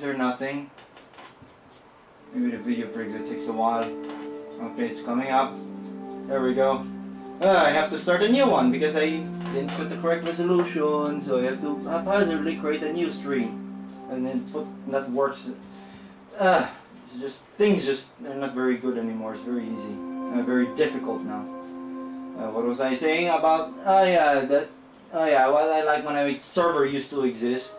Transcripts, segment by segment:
Is there nothing? Maybe the video preview takes a while. Okay, it's coming up. There we go. I have to start a new one because I didn't set the correct resolution, so I have to haphazardly create a new stream and then put that works. It's just things are not very good anymore. It's very easy, very difficult now. What was I saying about? What I like when a server used to exist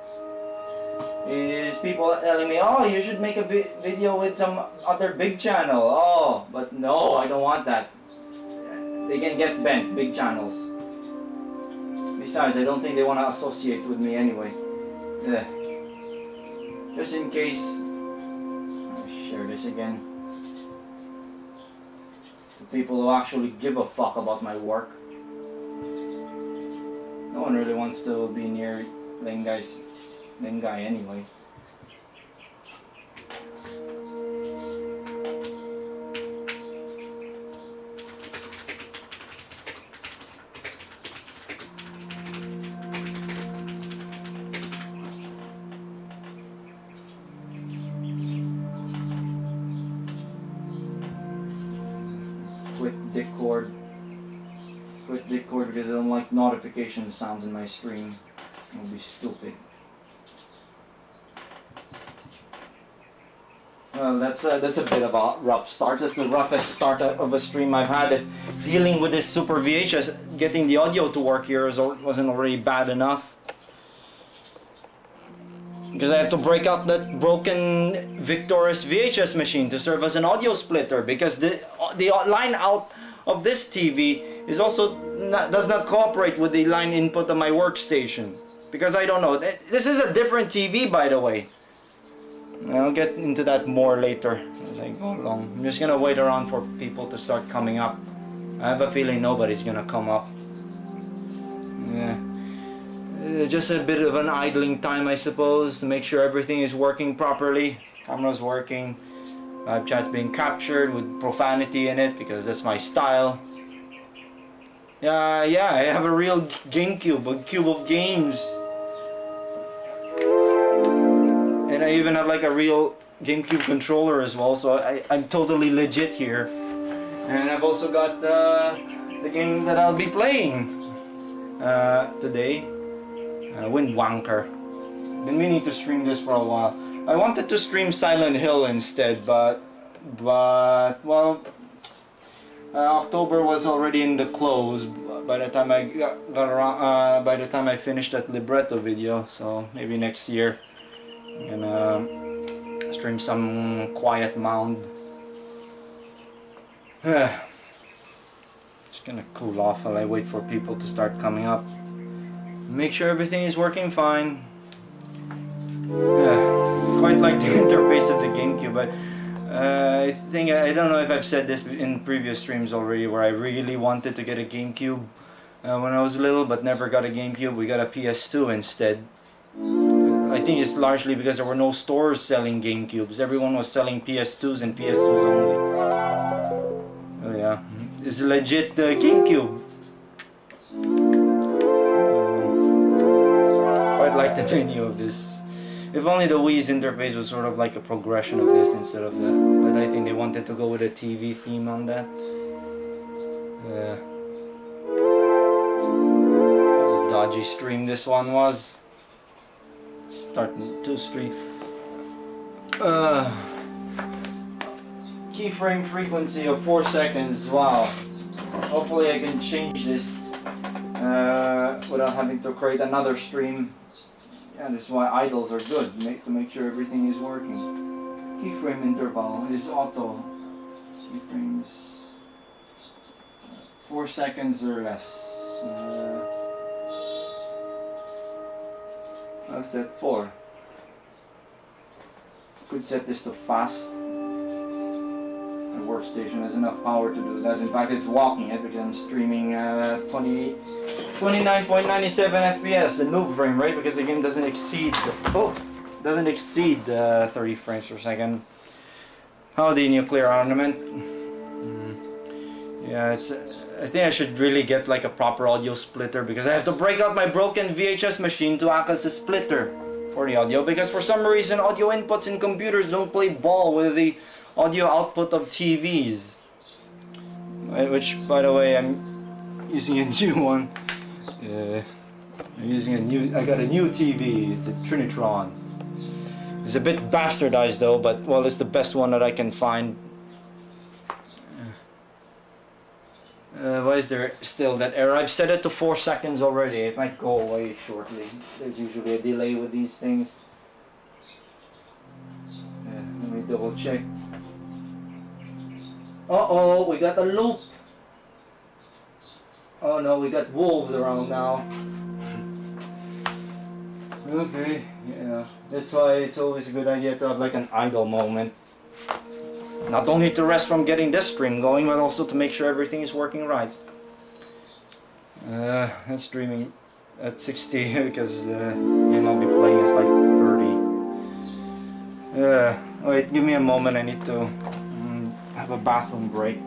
is people telling me, oh, you should make a video with some other big channel. Oh, but no, I don't want that. They can get bent, big channels. Besides, I don't think they want to associate with me anyway. Just in case, I'll share this again. The people who actually give a fuck about my work. No one really wants to be near them guy anyway. Quit Discord because I don't like notification sounds in my screen. It will be stupid. Well, that's a bit of a rough start. That's the roughest start of a stream I've had. Dealing with this Super VHS, getting the audio to work here wasn't already bad enough. Because I have to break out that broken Victor's VHS machine to serve as an audio splitter, because the line out of this TV is also does not cooperate with the line input of my workstation, because I don't know. This is a different TV, by the way. I'll get into that more later as I go along. I'm just gonna wait around for people to start coming up. I have a feeling nobody's gonna come up. Yeah. Just a bit of an idling time, I suppose, to make sure everything is working properly. Camera's working. Live chat's being captured with profanity in it because that's my style. Yeah, I have a real GameCube, a cube of games. And I even have like a real GameCube controller as well, so I'm totally legit here. And I've also got the game that I'll be playing today. Windwaker. Been meaning to stream this for a while. I wanted to stream Silent Hill instead, but well, October was already in the close by the time I got around. By the time I finished that Libretto video, so maybe next year I'm gonna stream some Quiet Mound. Just gonna cool off while I wait for people to start coming up. Make sure everything is working fine. Quite like the interface of the GameCube, but I don't know if I've said this in previous streams already, where I really wanted to get a GameCube when I was little, but never got a GameCube. We got a PS2 instead. I think it's largely because there were no stores selling GameCubes. Everyone was selling PS2s and PS2s only. Oh yeah, it's a legit GameCube. Quite like the menu of this. If only the Wii's interface was sort of like a progression of this instead of that. But I think they wanted to go with a TV theme on that. What a dodgy stream this one was. Starting to stream. Keyframe frequency of 4 seconds. Wow. Hopefully I can change this without having to create another stream. Yeah, this is why idles are good, to make sure everything is working. Keyframe interval is auto. Keyframes 4 seconds or less. I'll set 4. Could set this to fast. My workstation has enough power to do that. In fact, it's walking it because I'm streaming 29.97 FPS, the noob frame rate, because the game doesn't exceed 30 frames per second. Howdy, nuclear armament. Yeah, I think I should really get like a proper audio splitter, because I have to break out my broken VHS machine to act as a splitter. for the audio, because for some reason audio inputs in computers don't play ball with the audio output of TVs. Which, by the way, I'm using a new one. I got a new TV. It's a Trinitron. It's a bit bastardized though, but well, it's the best one that I can find. Why is there still that error? I've set it to 4 seconds already. It might go away shortly. There's usually a delay with these things. Let me double check. Uh-oh, we got a loop. Oh no, we got wolves around now. Okay, yeah. That's why it's always a good idea to have like an idle moment. Not only to rest from getting this stream going, but also to make sure everything is working right. That's streaming at 60 because game I'll be playing is like 30. Wait, give me a moment. I need to have a bathroom break.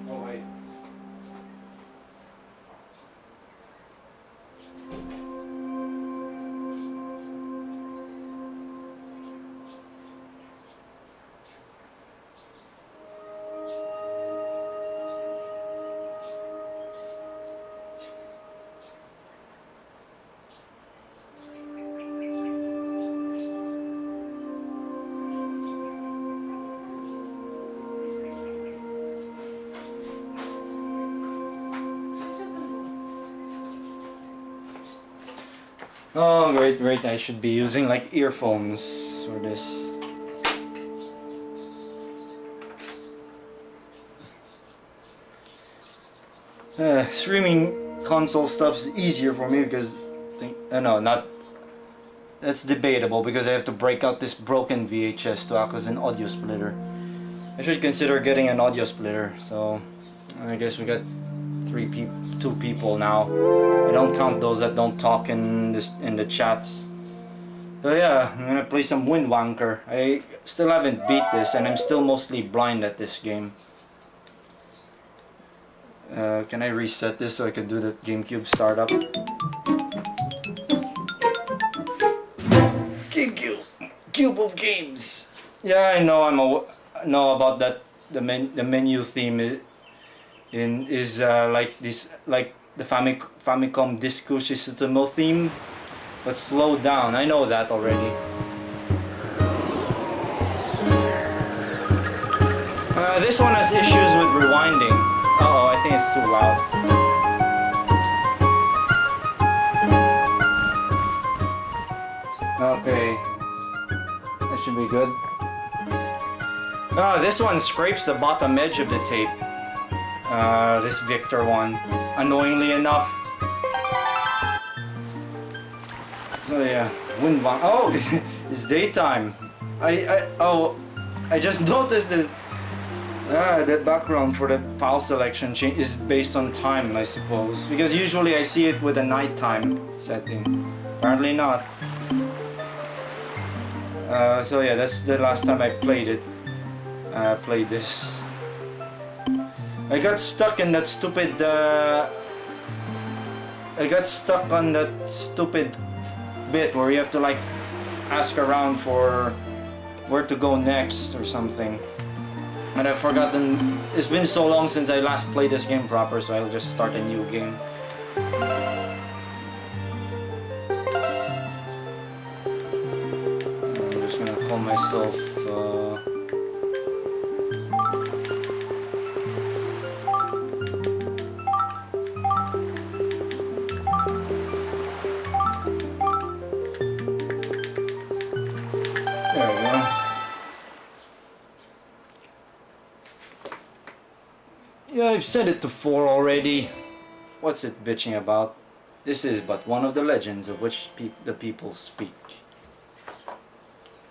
Oh wait. Oh, great, great. I should be using like earphones for this. Streaming console stuff's easier for me because no, not that's debatable because I have to break out this broken VHS to act as an audio splitter. I should consider getting an audio splitter. So I guess we got 2 people now. I don't count those that don't talk in the chats. So yeah, I'm gonna play some Windwaker. I still haven't beat this, and I'm still mostly blind at this game. Can I reset this so I can do the GameCube startup? GameCube, Cube of Games. Yeah, I know. Know about that. The menu theme is like this, like the Famicom Disco Shisutomo theme, but slowed down. I know that already. This one has issues with rewinding. Uh-oh, I think it's too loud. Okay, that should be good. Oh, this one scrapes the bottom edge of the tape. This Victor one, annoyingly enough. So yeah, Windwaker. Oh, it's daytime. I just noticed this. The background for the file selection is based on time, I suppose, because usually I see it with a nighttime setting. Apparently not. So yeah, that's the last time I played it. Played this. I got stuck in that stupid. I got stuck on that stupid bit where you have to like ask around for where to go next or something. And I've forgotten. It's been so long since I last played this game proper, so I'll just start a new game. I'm just gonna call myself. There we go. Yeah, I've said it to 4 already. What's it bitching about? This is but one of the legends of which the people speak.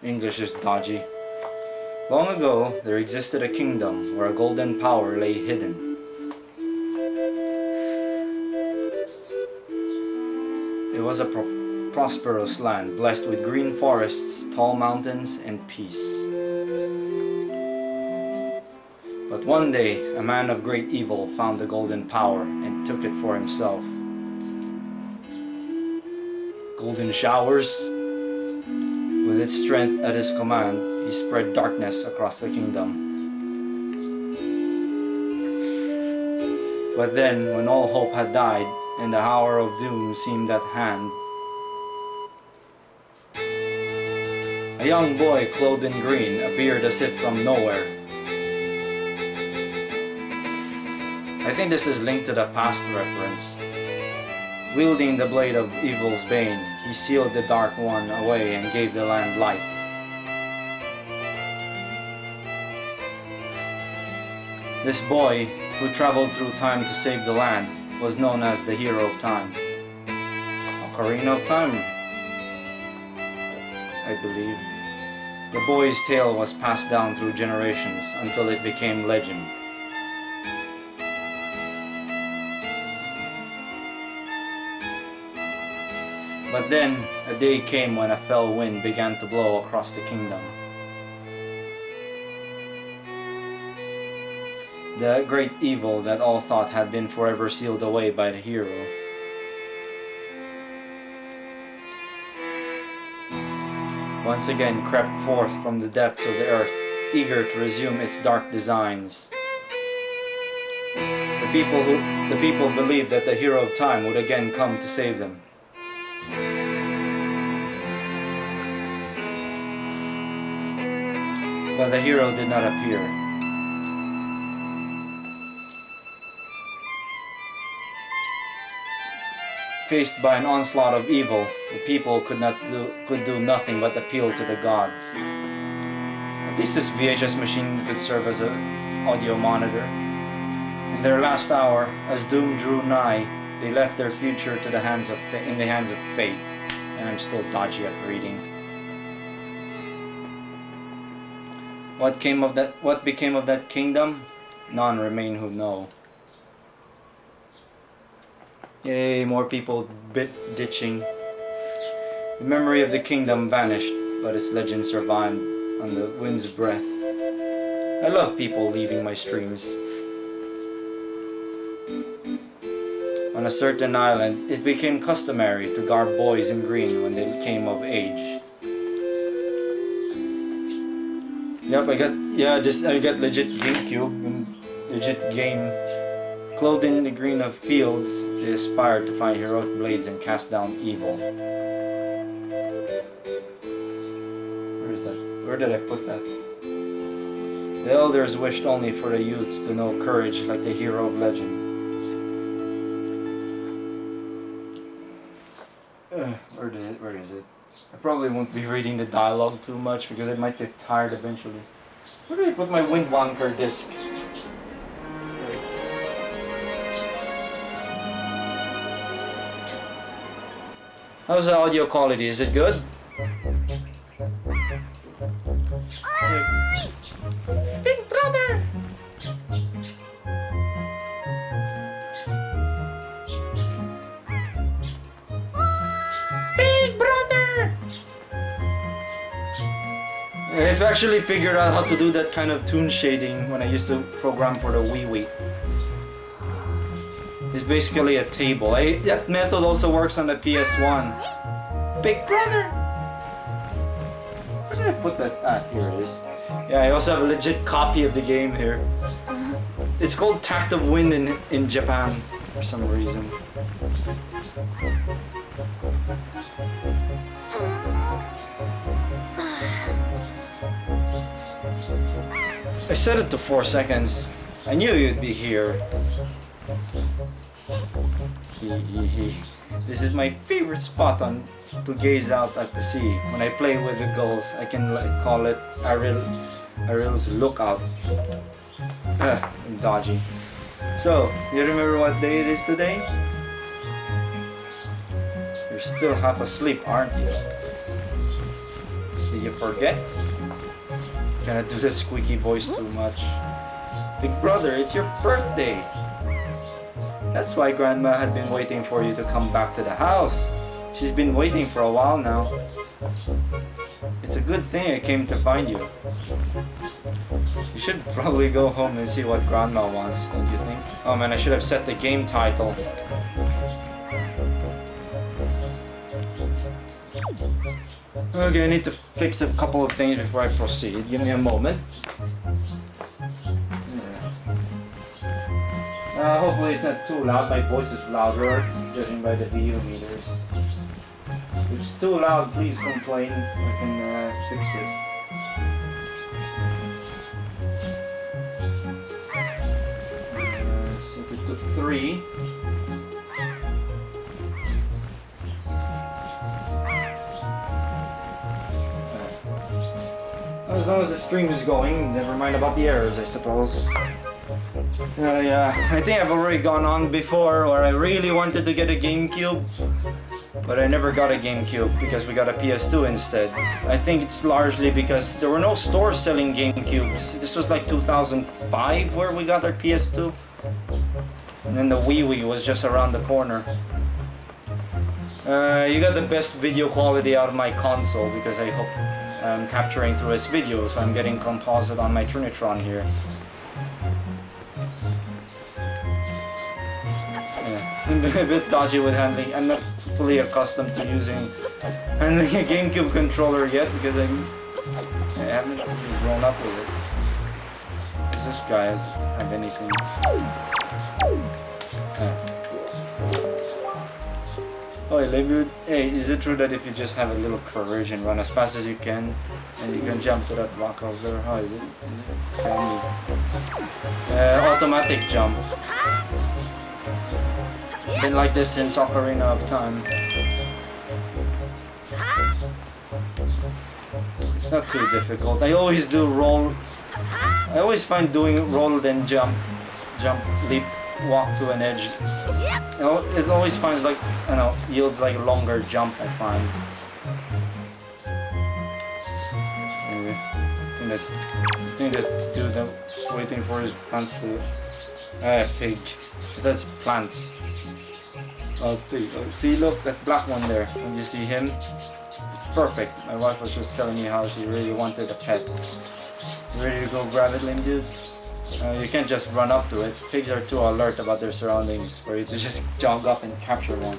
English is dodgy. Long ago, there existed a kingdom where a golden power lay hidden. It was a prosperous land, blessed with green forests, tall mountains, and peace. But one day, a man of great evil found the golden power and took it for himself. golden showers. With its strength at his command, he spread darkness across the kingdom. But then, when all hope had died, and the hour of doom seemed at hand, a young boy clothed in green appeared as if from nowhere. I think this is linked to the past reference. Wielding the blade of evil's bane, he sealed the Dark One away and gave the land light. This boy, who traveled through time to save the land, was known as the Hero of Time. Ocarina of Time, I believe. The boy's tale was passed down through generations until it became legend. But then, a day came when a fell wind began to blow across the kingdom. The great evil that all thought had been forever sealed away by the hero. Once again crept forth from the depths of the earth, eager to resume its dark designs. The people believed that the Hero of Time would again come to save them. But the hero did not appear. Faced by an onslaught of evil, the people could do nothing but appeal to the gods. At least this VHS machine could serve as an audio monitor. In their last hour, as doom drew nigh, they left their future to in the hands of fate. And I'm still dodgy at reading. What became of that kingdom? None remain who know. Yay, more people ditching. The memory of the kingdom vanished, but its legend survived on the wind's breath. I love people leaving my streams. On a certain island, it became customary to garb boys in green when they came of age. Yep, I got legit GameCube and legit game. Clothed in the green of fields, they aspired to find heroic blades and cast down evil. Where is that? Where did I put that? The elders wished only for the youths to know courage like the hero of legend. Where is it? I probably won't be reading the dialogue too much because I might get tired eventually. Where did I put my Windwaker disc? How's the audio quality? Is it good? Big brother! Big brother! I've actually figured out how to do that kind of tune shading when I used to program for the Wii. It's basically a table. That method also works on the PS1. Big brother! Where did I put that? Ah, here it is. Yeah, I also have a legit copy of the game here. It's called Tact of Wind in Japan for some reason. I set it to 4 seconds. I knew you'd be here. This is my favorite spot to gaze out at the sea. When I play with the gulls, I can call it Ariel's lookout. I'm dodgy. So, you remember what day it is today? You're still half asleep, aren't you? Did you forget? Cannot do that squeaky voice too much. Big brother, it's your birthday! That's why Grandma had been waiting for you to come back to the house. She's been waiting for a while now. It's a good thing I came to find you. You should probably go home and see what Grandma wants, don't you think? Oh man, I should have set the game title. Okay, I need to fix a couple of things before I proceed. Give me a moment. Hopefully it's not too loud. My voice is louder, judging by the view meters. If it's too loud, please complain so I can fix it. Set it to 3. As long as the stream is going, never mind about the errors, I suppose. Yeah, I think I've already gone on before where I really wanted to get a GameCube, but I never got a GameCube because we got a PS2 instead. I think it's largely because there were no stores selling GameCubes. This was like 2005 where we got our PS2. And then the Wii was just around the corner. You got the best video quality out of my console because I hope I'm capturing through this video, so I'm getting composite on my Trinitron here. I'm a bit dodgy with handling. I'm not fully accustomed to handling a GameCube controller yet because I haven't really grown up with it. Does this guy have anything? Oh, hey, is it true that if you just have a little courage and run as fast as you can, and you can jump to that block house there? Oh, is it tiny? Automatic jump. Been like this since Ocarina of Time. It's not too difficult. I always do roll. I always find doing roll then jump, leap, walk to an edge. It always finds like, yields like a longer jump, I find. Anyway, I think this dude waiting for his plants to... pig. That's plants. Oh, pig. Oh, see, look, that black one there. When you see him, it's perfect. My wife was just telling me how she really wanted a pet. You ready to go grab it, lame dude? You can't just run up to it. Pigs are too alert about their surroundings for you to just jog up and capture one.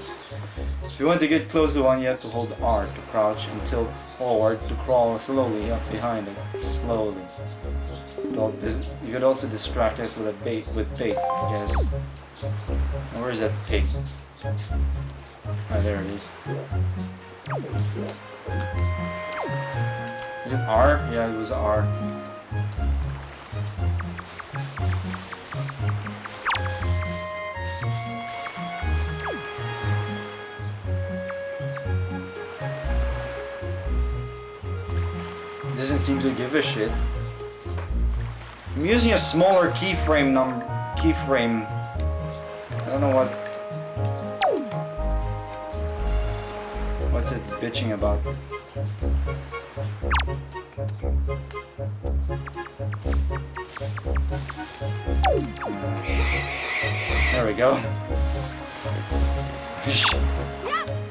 If you want to get close to one, you have to hold R to crouch and tilt forward to crawl slowly up behind it. Slowly. You could also distract it with bait, I guess. And where is that pig? Ah, there it is. Is it R? Yeah, it was R. Doesn't seem to give a shit. I'm using a smaller keyframe. I don't know what's it bitching about. There we go.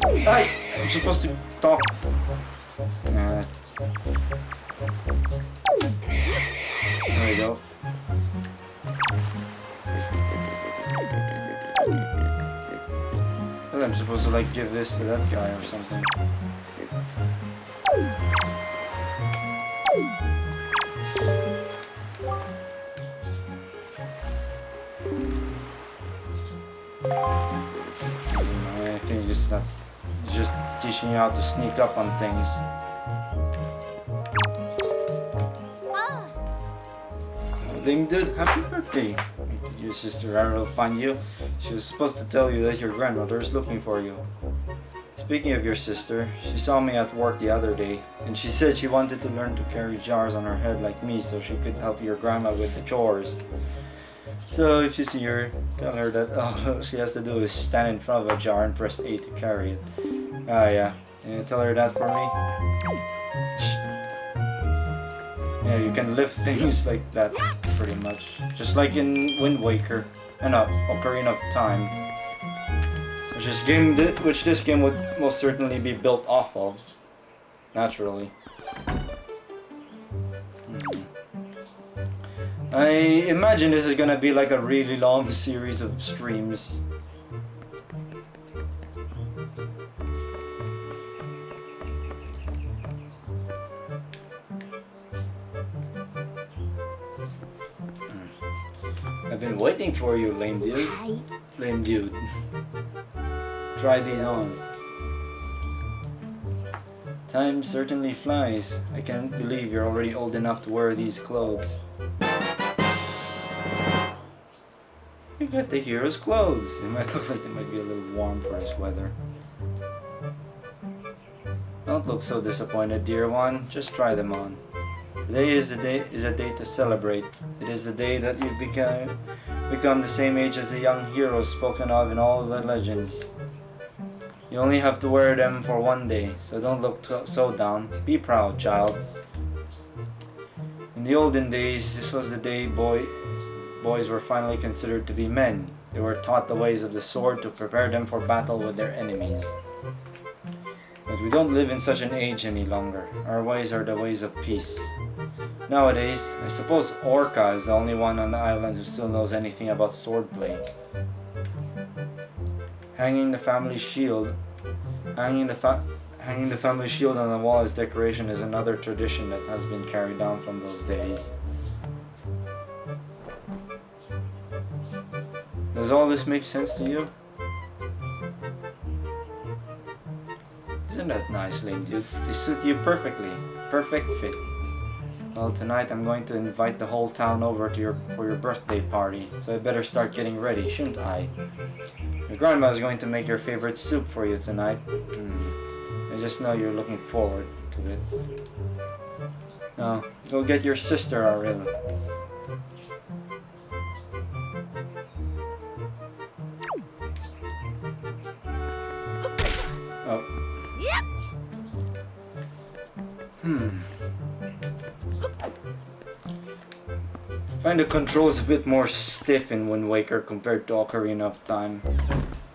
Hey, I'm supposed to talk. There we go. I'm supposed to like give this to that guy or something. I think it's just teaching you how to sneak up on things. Lame dude, happy birthday! Your sister Ara will find you. She was supposed to tell you that your grandmother is looking for you. Speaking of your sister, she saw me at work the other day, and she said she wanted to learn to carry jars on her head like me so she could help your grandma with the chores. So if you see her, tell her that all she has to do is stand in front of a jar and press A to carry it. Ah yeah, can you tell her that for me? Yeah, you can lift things like that, pretty much. Just like in Windwaker, Ocarina of Time. Which this game would most certainly be built off of. Naturally. I imagine this is gonna be like a really long series of streams. I've been waiting for you, lame dude. Lame dude. Try these on. Time certainly flies. I can't believe you're already old enough to wear these clothes. You got the hero's clothes. It might look like it might be a little warm for this weather. Don't look so disappointed, dear one. Just try them on. Today is a day to celebrate. It is the day that you become the same age as the young heroes spoken of in all the legends. You only have to wear them for one day, so don't look so down. Be proud, child. In the olden days, this was the day boys were finally considered to be men. They were taught the ways of the sword to prepare them for battle with their enemies. But we don't live in such an age any longer. Our ways are the ways of peace. Nowadays, I suppose Orca is the only one on the island who still knows anything about swordplay. Hanging the family shield on the wall as decoration is another tradition that has been carried down from those days. Does all this make sense to you? Isn't that nice, lame dude? They suit you perfectly. Perfect fit. Well, tonight I'm going to invite the whole town over to for your birthday party, so I better start getting ready, shouldn't I? Your grandma is going to make your favorite soup for you tonight. I just know you're looking forward to it. Now, go get your sister, Ariel. Oh. I find the controls a bit more stiff in Windwaker compared to Ocarina of Time.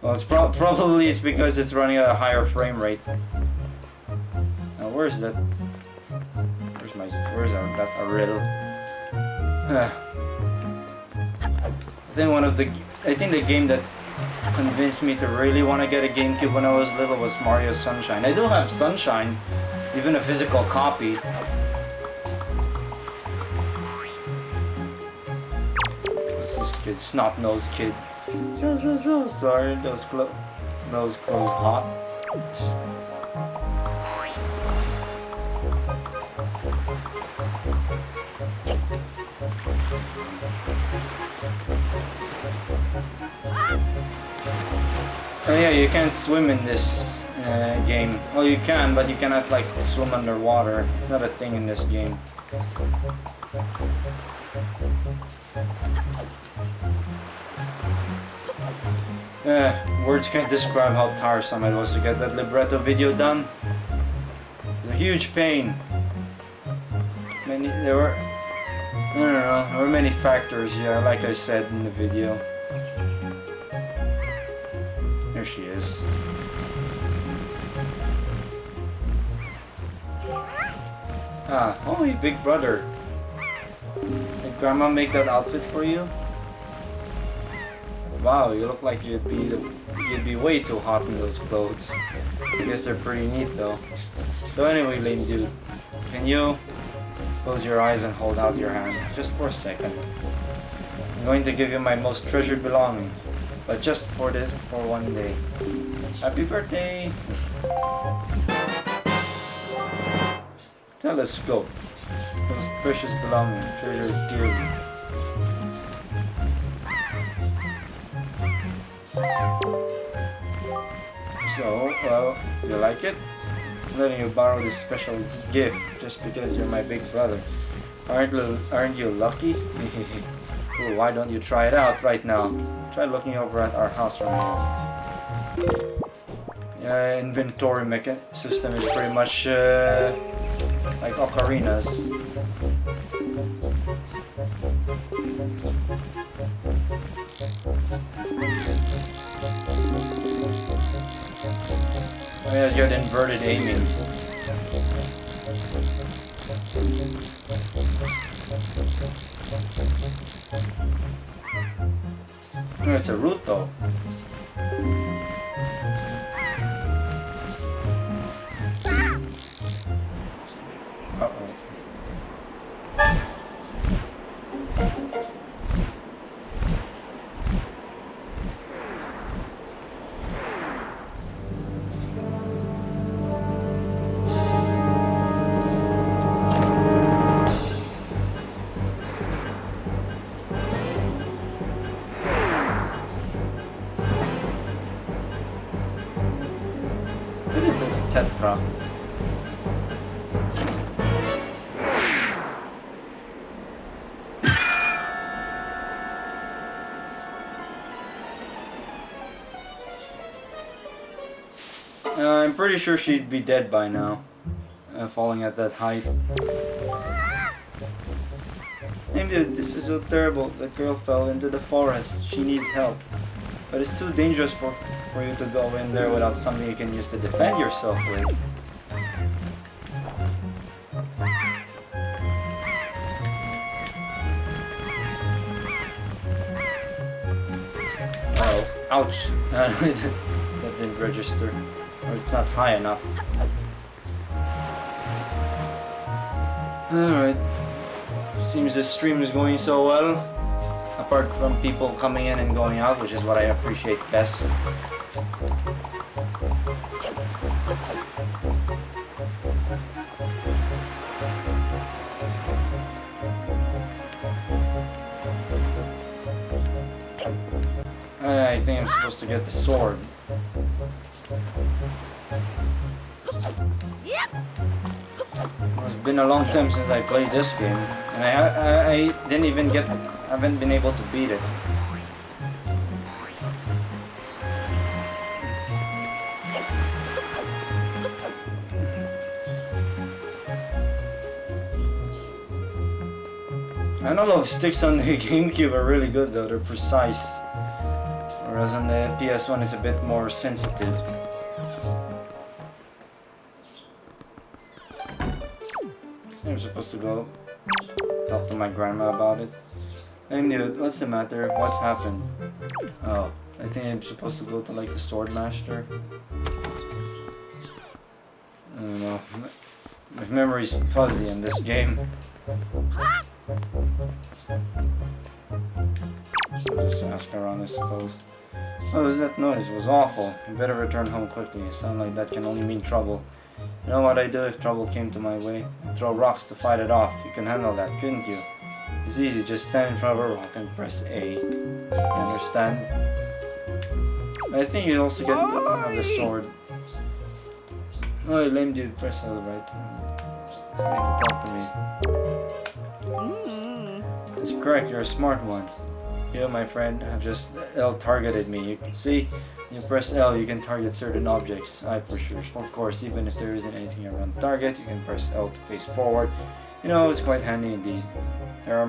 Well, it's probably it's because it's running at a higher frame rate. Now, where's that? That Ariel? I think the game that convinced me to really want to get a GameCube when I was little was Mario Sunshine. I do have Sunshine, even a physical copy. What's this kid? Snot-nosed kid. So sorry, those clothes hot. Oh yeah, you can't swim in this game. Well, you can, but you cannot like swim underwater. It's not a thing in this game. Words can't describe how tiresome it was to get that Libretto video done. It's a huge pain. There were many factors, yeah, like I said in the video. There she is. Oh, you big brother. Did Grandma make that outfit for you? Wow, you look like you'd be way too hot in those clothes. I guess they're pretty neat though. So anyway, lame dude, can you close your eyes and hold out your hand just for a second? I'm going to give you my most treasured belonging, but just for one day. Happy birthday! Telescope, most precious belonging, treasured dearly. So, well, you like it? I'm letting you borrow this special gift just because you're my big brother. Aren't you lucky? Ooh, why don't you try it out right now? Try looking over at our house from here. Inventory system is pretty much like Ocarina's. Oh yeah, you got inverted aiming. Oh, it's a root though. I'm pretty sure she'd be dead by now, falling at that height. Hey dude, this is so terrible. That girl fell into the forest. She needs help. But it's too dangerous for you to go in there without something you can use to defend yourself with. Oh, ouch. That didn't register. Or it's not high enough. Alright. Seems this stream is going so well. Apart from people coming in and going out, which is what I appreciate best. I think I'm supposed to get the sword. It's been a long time since I played this game, and I didn't even get, I haven't been able to beat it. I don't know, the sticks on the GameCube are really good though, they're precise. Whereas on the PS1 it's a bit more sensitive. I'm supposed to go talk to my grandma about it. Hey dude, what's the matter? What's happened? Oh, I think I'm supposed to go to like the sword master. I don't know. My memory's fuzzy in this game. I'll just ask around, I suppose. What was that noise? It was awful. You better return home quickly. A sound like that can only mean trouble. You know what I'd do if trouble came to my way? I'd throw rocks to fight it off. You can handle that, couldn't you? It's easy, just stand in front of a rock and press A. You understand? I think you also get to have the sword. Oh, lame dude, press L, right? You need to talk to me. That's correct, you're a smart one. You, my friend, have just L-targeted me. You can see, you press L, you can target certain objects. For sure. Of course, even if there isn't anything around the target, you can press L to face forward. You know, it's quite handy indeed. There are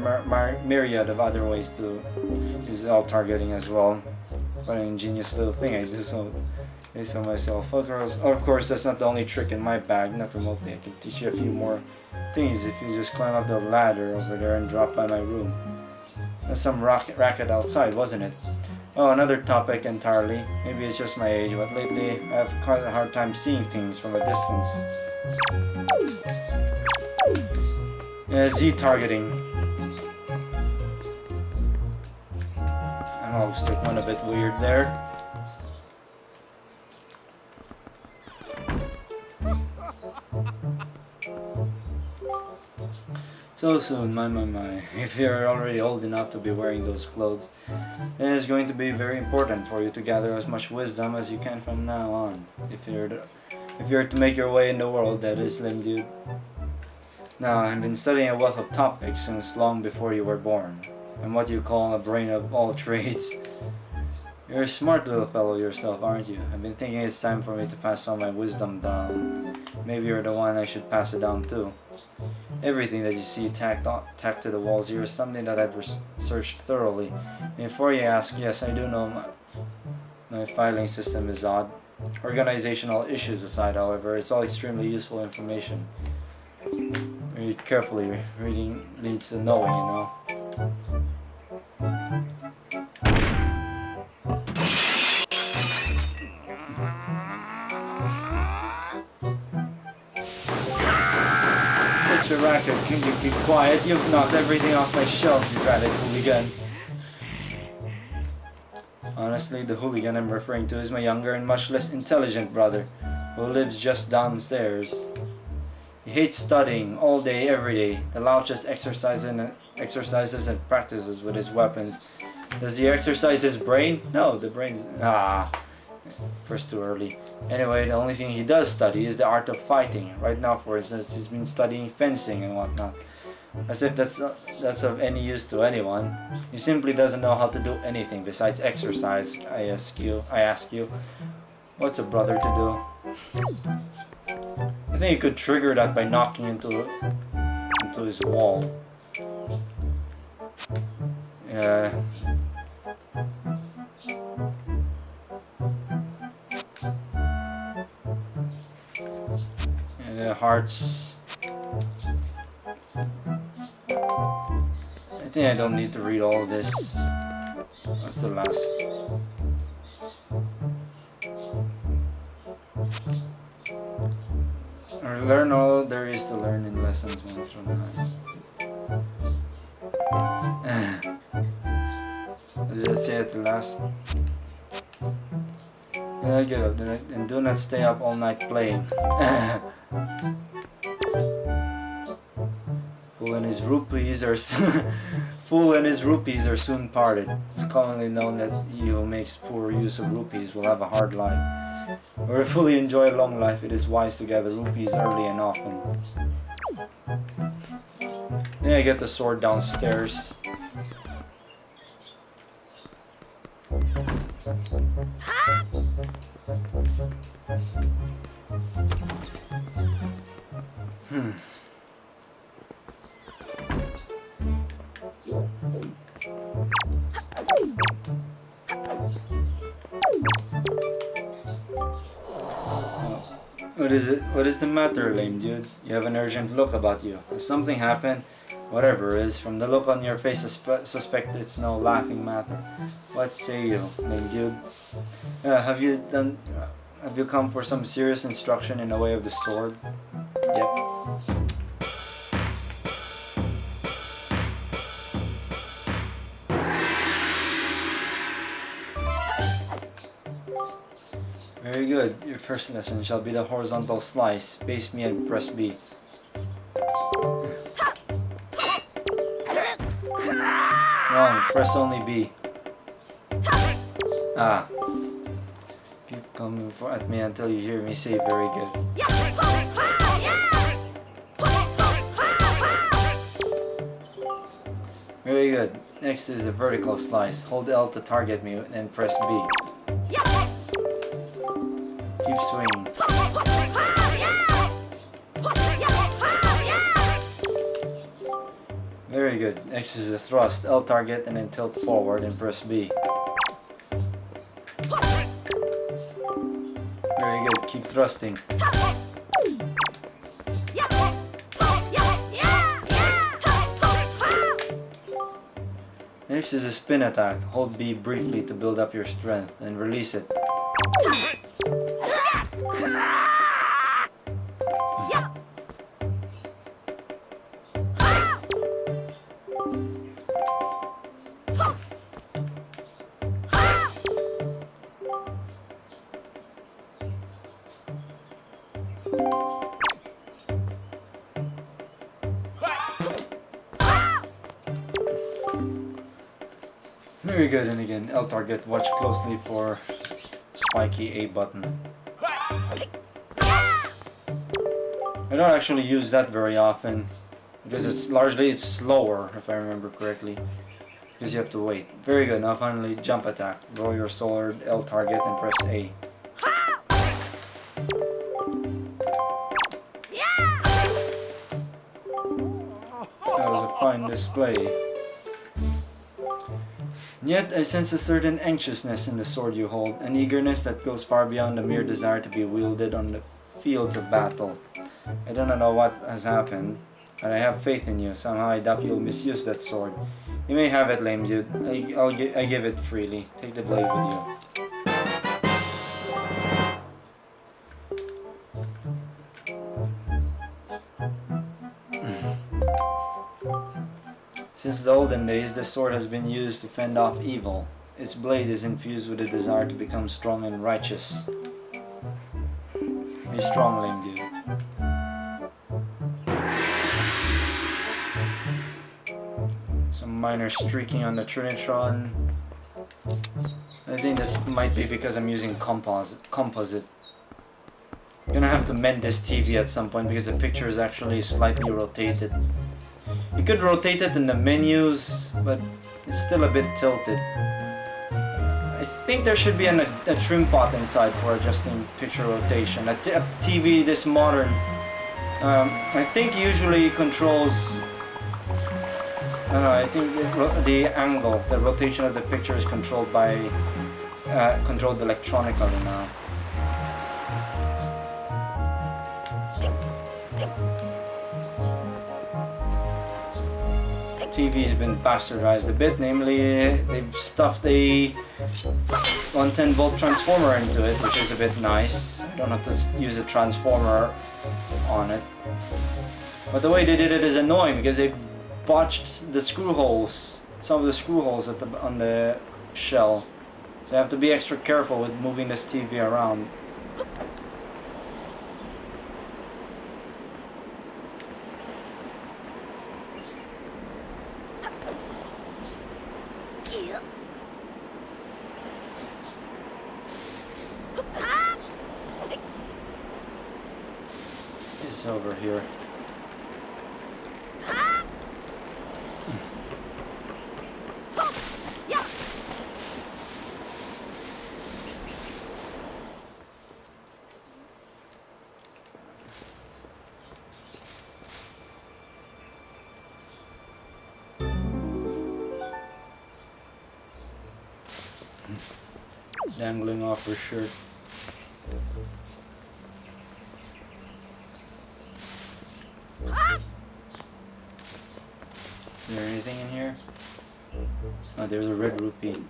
myriad of other ways to use L-targeting as well. Quite an ingenious little thing I do so myself. Of course, that's not the only trick in my bag, not remotely. I can teach you a few more things if you just climb up the ladder over there and drop by my room. There's some racket outside, wasn't it? Oh, another topic entirely. Maybe it's just my age, but lately I have quite a hard time seeing things from a distance. Z-targeting. I'll stick one a bit weird there. So soon, my. If you're already old enough to be wearing those clothes, then it's going to be very important for you to gather as much wisdom as you can from now on. If you're to make your way in the world, that is, Slim Dude. Now, I've been studying a wealth of topics since long before you were born. I'm what you call a brain of all trades. You're a smart little fellow yourself, aren't you? I've been thinking it's time for me to pass on my wisdom down. Maybe you're the one I should pass it down to. Everything that you see tacked to the walls here is something that I've researched thoroughly. And before you ask, yes, I do know my filing system is odd. Organizational issues aside, however, it's all extremely useful information. Read carefully, reading leads to knowing, you know. It's a racket, can you keep quiet? You've knocked everything off my shelf, you ratted hooligan. Honestly, the hooligan I'm referring to is my younger and much less intelligent brother, who lives just downstairs. He hates studying all day, every day. The lout just exercises and practices with his weapons. Does he exercise his brain? No, the brain's... first too early. Anyway, the only thing he does study is the art of fighting. Right now, for instance, he's been studying fencing and whatnot. As if that's of any use to anyone. He simply doesn't know how to do anything besides exercise. I ask you, what's a brother to do? I think you could trigger that by knocking into his wall. Yeah. Hearts. I think I don't need to read all this. What's the last? Or learn all there is to learn in lessons 1 through 9. What did it say at the last? Get up and do not stay up all night playing. Fool and his rupees are soon parted. It's commonly known that he who makes poor use of rupees will have a hard life. Or to fully enjoy a long life, it is wise to gather rupees early and often. Then I get the sword downstairs. What is it? What is the matter, lame dude? You have an urgent look about you. Has something happened? Whatever it is, from the look on your face, suspect it's no laughing matter. What say you, lame dude? Have you come for some serious instruction in the way of the sword? Yep. Very good. Your first lesson shall be the horizontal slice. Base me and press B. Wrong. Press only B. Ah. Keep coming at me until you hear me say very good. Very good. Next is the vertical slice. Hold L to target me and press B. Keep swinging. Very good. Next is the thrust. L target and then tilt forward and press B. Very good. Keep thrusting. Next is a spin attack. Hold B briefly to build up your strength and release it. Very good, and again, L target, watch closely for spiky A button. I don't actually use that very often, because it's slower, if I remember correctly, because you have to wait. Very good, now finally, jump attack. Roll your sword, L target, and press A. That was a fine display. Yet I sense a certain anxiousness in the sword you hold, an eagerness that goes far beyond the mere desire to be wielded on the fields of battle. I do not know what has happened, but I have faith in you. Somehow I doubt you'll misuse that sword. You may have it, lame dude. I give it freely. Take the blade with you. Since the olden days, this sword has been used to fend off evil. Its blade is infused with a desire to become strong and righteous. Be strong, lame dude. Some minor streaking on the Trinitron. I think that might be because I'm using composite. I'm gonna have to mend this TV at some point because the picture is actually slightly rotated. You could rotate it in the menus, but it's still a bit tilted. I think there should be a trim pot inside for adjusting picture rotation. A TV this modern, I think usually controls. I think the angle, the rotation of the picture is controlled electronically now. TV's been bastardized a bit, namely they've stuffed a 110 volt transformer into it, which is a bit nice. I don't have to use a transformer on it. But the way they did it is annoying because they botched the screw holes, some of the screw holes on the shell. So I have to be extra careful with moving this TV around. It's over here. Dangling off her shirt. Is there anything in here? Oh, there's a red rupee.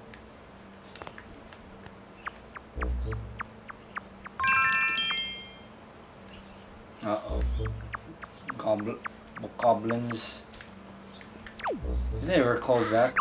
Uh-oh. Goblins. Did they ever called that?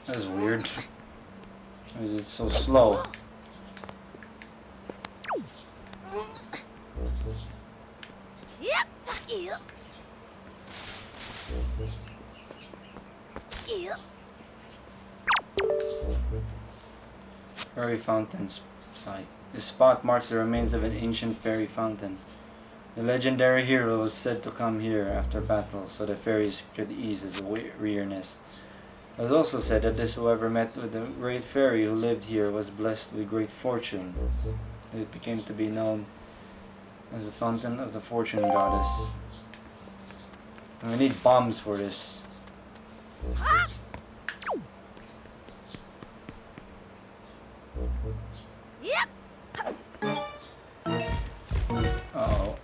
That's weird. Why is it so slow? Fairy fountain site. This spot marks the remains of an ancient fairy fountain. The legendary hero was said to come here after battle so the fairies could ease his weariness. It was also said that this whoever met with the great fairy who lived here was blessed with great fortune. It became to be known as the fountain of the fortune goddess. And we need bombs for this. Uh-oh.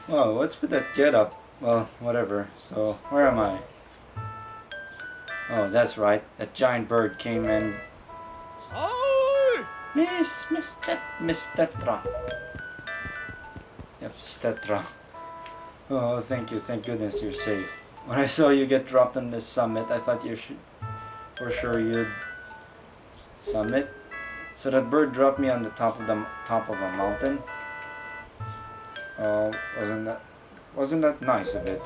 Whoa, what's with that get up? Well, whatever. So, where am I? Oh, that's right. That giant bird came and... Oh! Miss Tetra. Yep, Stetra. Oh, thank you. Thank goodness you're safe. When I saw you get dropped on this summit, I thought you for sure you'd... Summit? So that bird dropped me on the top of a mountain? Oh, wasn't that nice of it?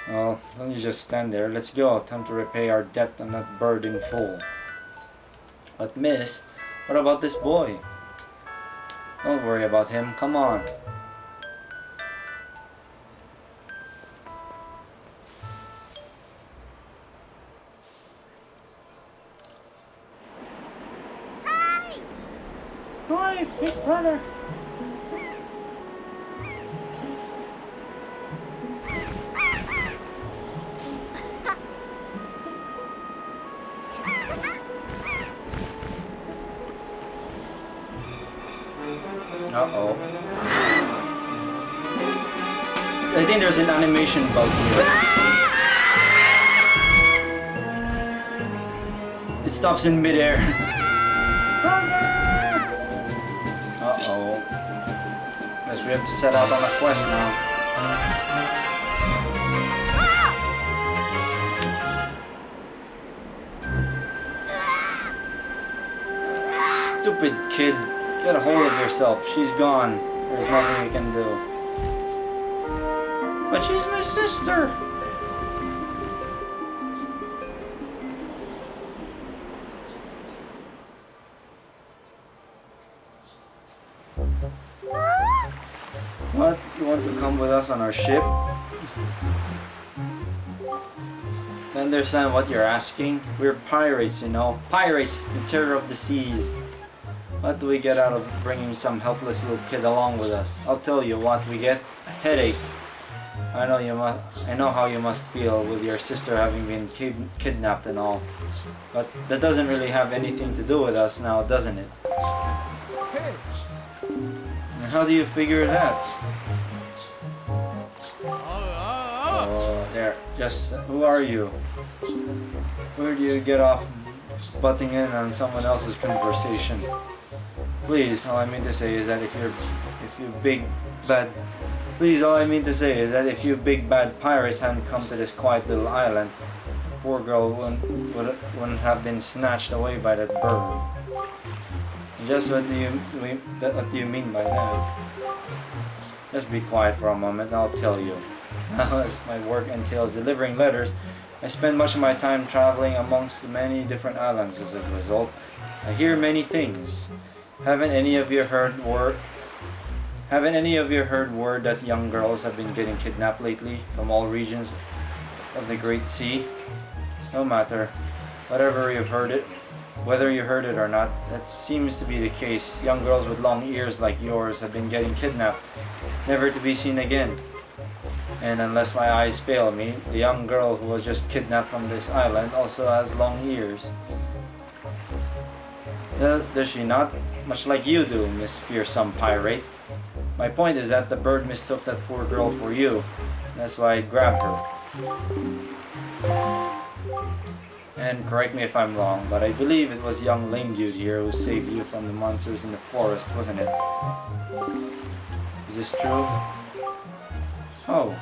Oh, don't you just stand there. Let's go. Time to repay our debt on that bird in full. But miss, what about this boy? Don't worry about him. Come on. my big brother. Uh-oh. I think there's an animation bug here. It stops in midair. Uh-oh. Guess we have to set out on a quest now. Stupid kid. Get a hold of yourself. She's gone. There's nothing we can do. But she's my sister. What? You want to come with us on our ship? I understand what you're asking. We're pirates, you know. Pirates, the terror of the seas. What do we get out of bringing some helpless little kid along with us? I'll tell you what we get. A headache. I know how you must feel with your sister having been kidnapped and all. But that doesn't really have anything to do with us now, doesn't it? And how do you figure that? Oh, there. Just, who are you? Where do you get off butting in on someone else's conversation? Please, all I mean to say is that if you big bad pirates hadn't come to this quiet little island, the poor girl wouldn't have been snatched away by that bird. Just what do you mean by that? Just be quiet for a moment and I'll tell you. As my work entails delivering letters, I spend much of my time traveling amongst the many different islands. As a result, I hear many things. Haven't any of you heard word that young girls have been getting kidnapped lately from all regions of the Great Sea? No matter. Whether you heard it or not, that seems to be the case. Young girls with long ears like yours have been getting kidnapped, never to be seen again. And unless my eyes fail me, the young girl who was just kidnapped from this island also has long ears. Does she not? Much like you do, Miss Fearsome Pirate. My point is that the bird mistook that poor girl for you. That's why I grabbed her. And correct me if I'm wrong, but I believe it was young lame dude here who saved you from the monsters in the forest, wasn't it? Is this true? Oh,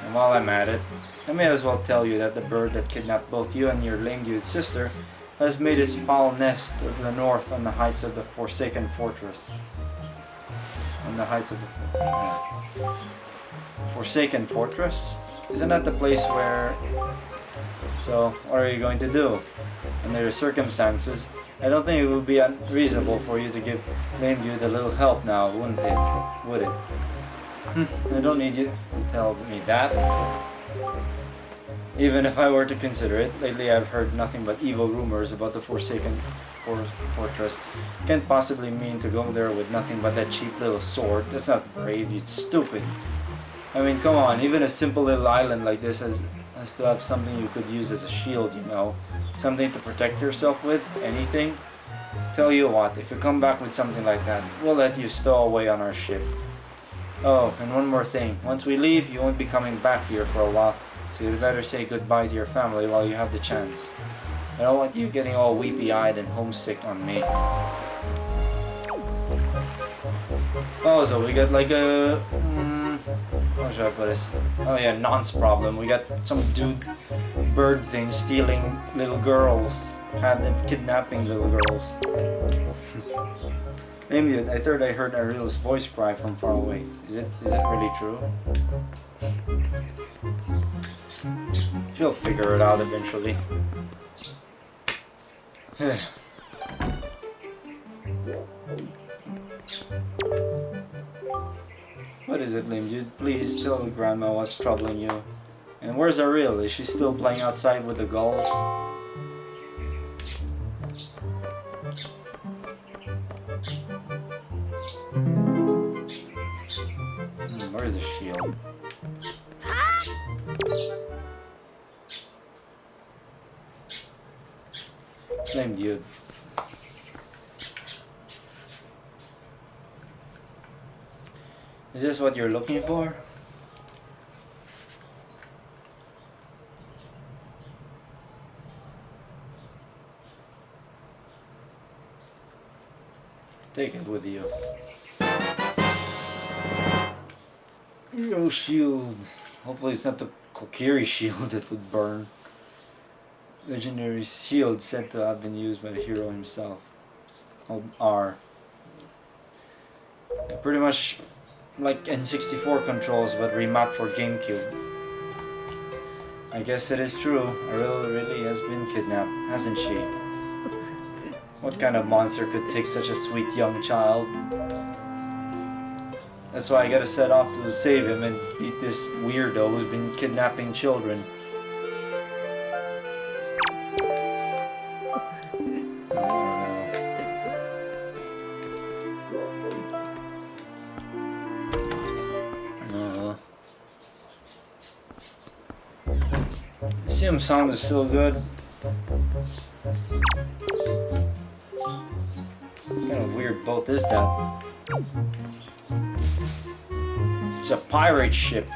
and while I'm at it, I may as well tell you that the bird that kidnapped both you and your lame dude's sister has made its foul nest to the north on the heights of the Forsaken Fortress. On the heights of the Forsaken Fortress? Isn't that the place where... So, what are you going to do? Under the circumstances, I don't think it would be unreasonable for you to give lame dude a little help now, wouldn't it? Would it? I don't need you to tell me that. Even if I were to consider it, lately I've heard nothing but evil rumors about the Forsaken Fortress. Can't possibly mean to go there with nothing but that cheap little sword. That's not brave, you stupid. I mean, come on, even a simple little island like this has to have something you could use as a shield, you know. Something to protect yourself with, anything. Tell you what, if you come back with something like that, we'll let you stow away on our ship. Oh, and one more thing. Once we leave, you won't be coming back here for a while. So you'd better say goodbye to your family while you have the chance. I don't want you getting all weepy-eyed and homesick on me. Oh, so we got like a... how should I put this? Oh yeah, nonce problem. We got some dude bird thing stealing little girls. Kidnapping little girls. Maybe I thought I heard Ariel's voice cry from far away. Is it really true? She'll figure it out eventually. What is it, lame dude? Please tell Grandma what's troubling you. And where's Ariel? Is she still playing outside with the gulls? Where's the shield? Flame dude. Is this what you're looking for? Take it with you. Hero shield. Hopefully it's not the Kokiri shield that would burn. Legendary shield said to have been used by the hero himself. Called R. Pretty much like N64 controls but remapped for GameCube. I guess it is true. Ariel really has been kidnapped, hasn't she? What kind of monster could take such a sweet young child? That's why I gotta set off to save him and beat this weirdo who's been kidnapping children. The sound is still good. What kind of weird boat is that? It's a pirate ship.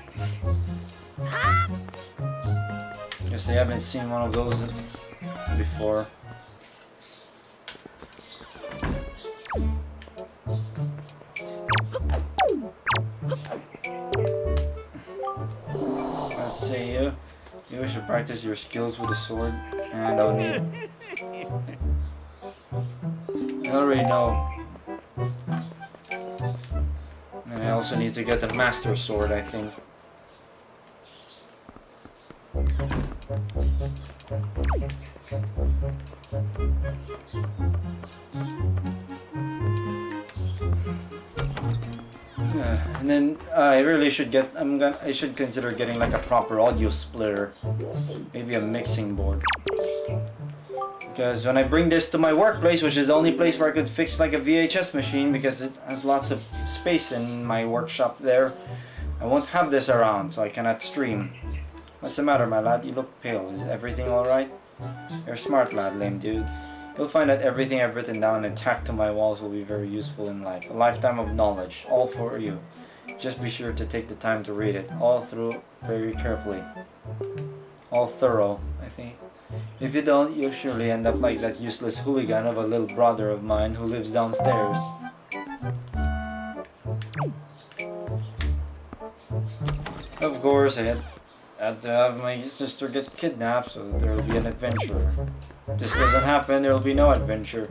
Guess they haven't seen one of those before. Let's see you. You wish to practice your skills with the sword, and I don't need. I already know. And I also need to get the master sword, I think. And then I really should get. I should consider getting like a proper audio splitter, maybe a mixing board. Because when I bring this to my workplace, which is the only place where I could fix like a VHS machine, because it has lots of space in my workshop there, I won't have this around, so I cannot stream. What's the matter, my lad? You look pale. Is everything alright? You're a smart lad, lame dude. You'll find that everything I've written down and tacked to my walls will be very useful in life. A lifetime of knowledge, all for you. Just be sure to take the time to read it, all through very carefully. All thorough, I think. If you don't, you'll surely end up like that useless hooligan of a little brother of mine who lives downstairs. Of course, I had to have my sister get kidnapped, so there will be an adventure. If this doesn't happen, there will be no adventure.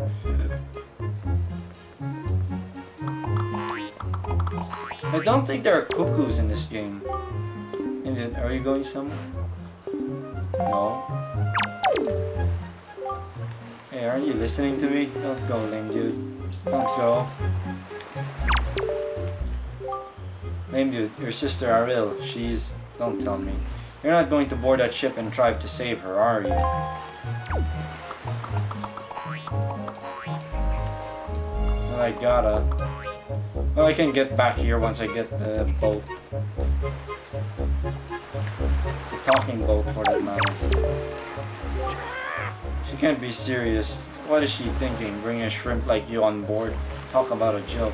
I don't think there are cuckoos in this game. Indian, are you going somewhere? No. Hey, aren't you listening to me? Don't go, lame dude. Don't go. Lame dude, your sister Ariel, she's... Don't tell me. You're not going to board that ship and try to save her, are you? Well, I gotta. Well, I can get back here once I get the boat. The talking boat, for that matter. She can't be serious. What is she thinking, bringing a shrimp like you on board? Talk about a joke.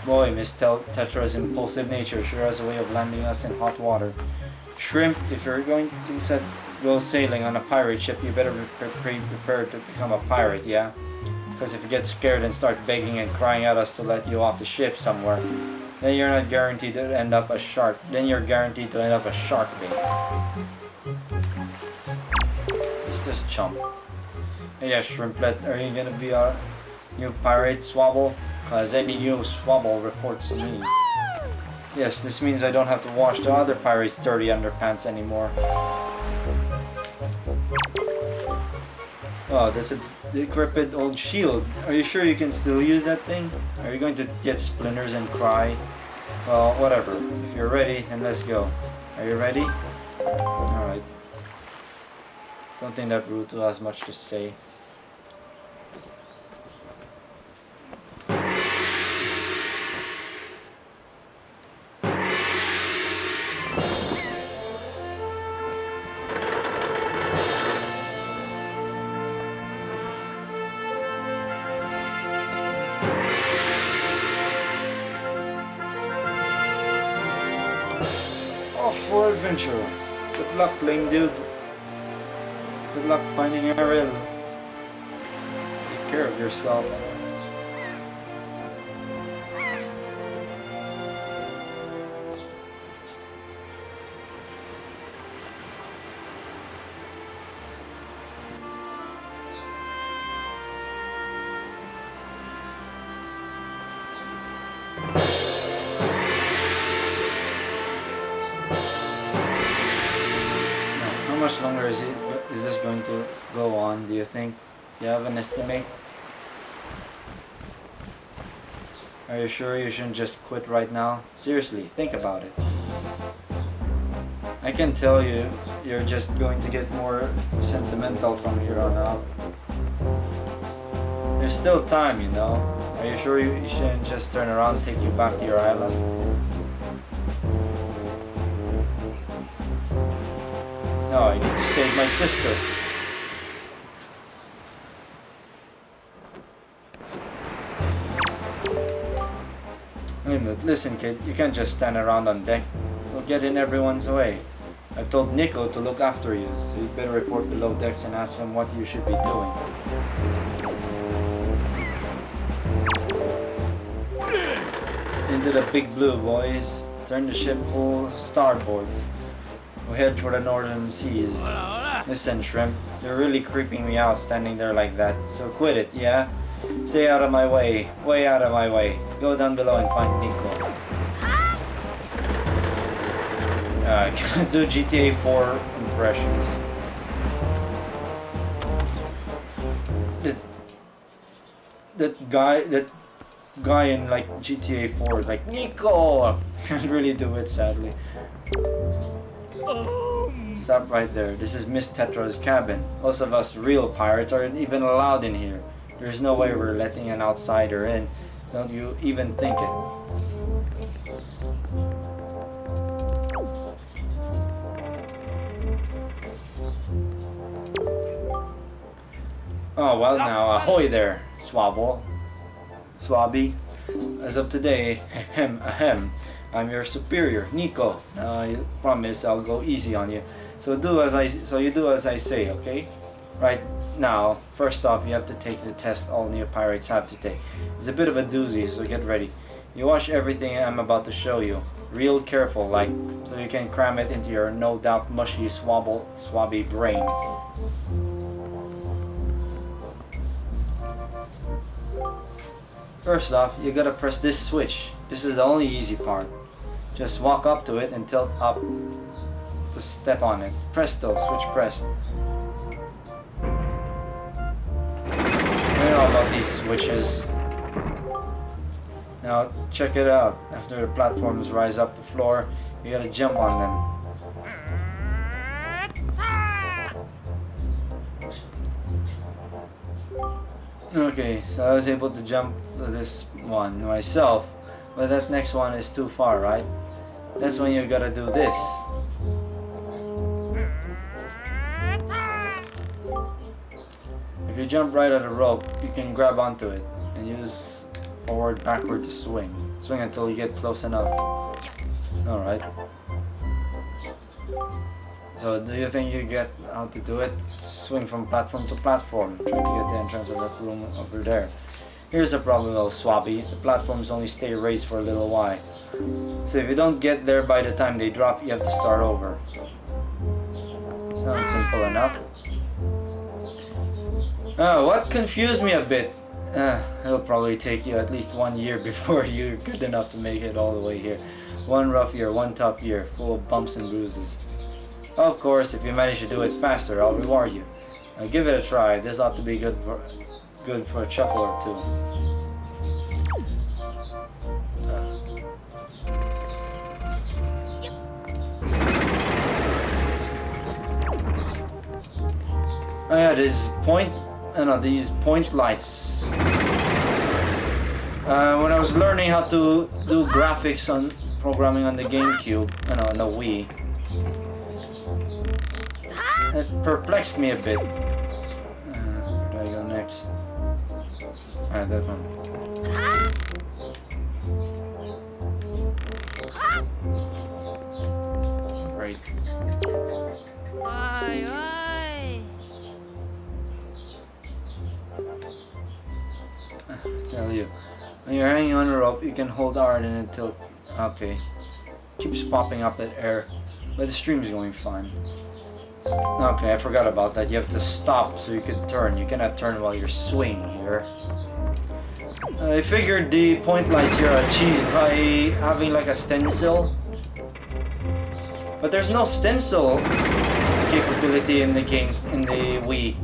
Boy, Miss Tetra's impulsive nature sure has a way of landing us in hot water. Shrimp, if you're going to go sailing on a pirate ship, you better be prepared to become a pirate, yeah? Because if you get scared and start begging and crying at us to let you off the ship somewhere, then you're not guaranteed to end up a shark. Then you're guaranteed to end up a shark bait. It's this chump. Hey, yeah, Shrimplet, are you gonna be a new pirate, Swabble? Cause any new Swabble reports to me. Yes, this means I don't have to wash the other pirates' dirty underpants anymore. Oh, that's a decrepit old shield. Are you sure you can still use that thing? Are you going to get splinters and cry? Well, whatever. If you're ready, then let's go. Are you ready? Alright. Don't think that Ruto has much to say. off for adventure. Good luck, lame dude. Good luck finding Ariel. Take care of yourself. How much longer is this going to go on, do you think? Do you have an estimate? Are you sure you shouldn't just quit right now? Seriously, think about it. I can tell you, you're just going to get more sentimental from here on out. There's still time, you know. Are you sure you shouldn't just turn around and take you back to your island? No, I need to save my sister. Wait a minute, listen kid, you can't just stand around on deck. You'll get in everyone's way. I've told Nico to look after you, so you better report below decks and ask him what you should be doing. Into the big blue, boys. Turn the ship full starboard. We head for the northern seas. Listen, Shrimp, you're really creeping me out standing there like that, so quit it, yeah? Stay out of my way, way out of my way. Go down below and find Nico. Can I do GTA 4 impressions? That guy in like GTA 4 is like, Nico! Can't really do it, sadly. Stop right there. This is Miss Tetra's cabin. Most of us real pirates aren't even allowed in here. There's no way we're letting an outsider in. Don't you even think it. Oh, well now, ahoy there, Swabby. As of today, ahem, I'm your superior, Nico. I promise I'll go easy on you. So you do as I say, okay? Right now, first off, you have to take the test all new pirates have to take. It's a bit of a doozy, so get ready. You watch everything I'm about to show you. Real careful, like, so you can cram it into your no doubt mushy swabby brain. First off, you gotta press this switch. This is the only easy part. Just walk up to it and tilt up to step on it. Presto, switch pressed. You know about these switches. Now check it out. After the platforms rise up the floor, you gotta jump on them. Okay, so I was able to jump to this one myself, but that next one is too far, right? That's when you gotta do this. If you jump right at a rope, you can grab onto it and use forward, backward to swing. Swing until you get close enough. Alright. So do you think you get how to do it? Swing from platform to platform. Try to get the entrance of that room over there. Here's a problem though, Swabby. The platforms only stay raised for a little while. So if you don't get there by the time they drop, you have to start over. Sounds simple enough. What confused me a bit? It'll probably take you at least 1 year before you're good enough to make it all the way here. One rough year, one tough year, full of bumps and bruises. Of course, if you manage to do it faster, I'll reward you. Now give it a try. This ought to be good for a chuckle or two. Oh yeah, these point lights. When I was learning how to do graphics on programming on the GameCube, on the Wii, it perplexed me a bit. Where do I go next? Alright, that one. Oi, oi. Tell you. When you're hanging on a rope, you can hold hard and until okay. Keeps popping up at air, but the stream is going fine. Okay, I forgot about that. You have to stop so you can turn. You cannot turn while you're swinging here. I figured the point lights here are achieved by having like a stencil. But there's no stencil capability in the game, in the Wii.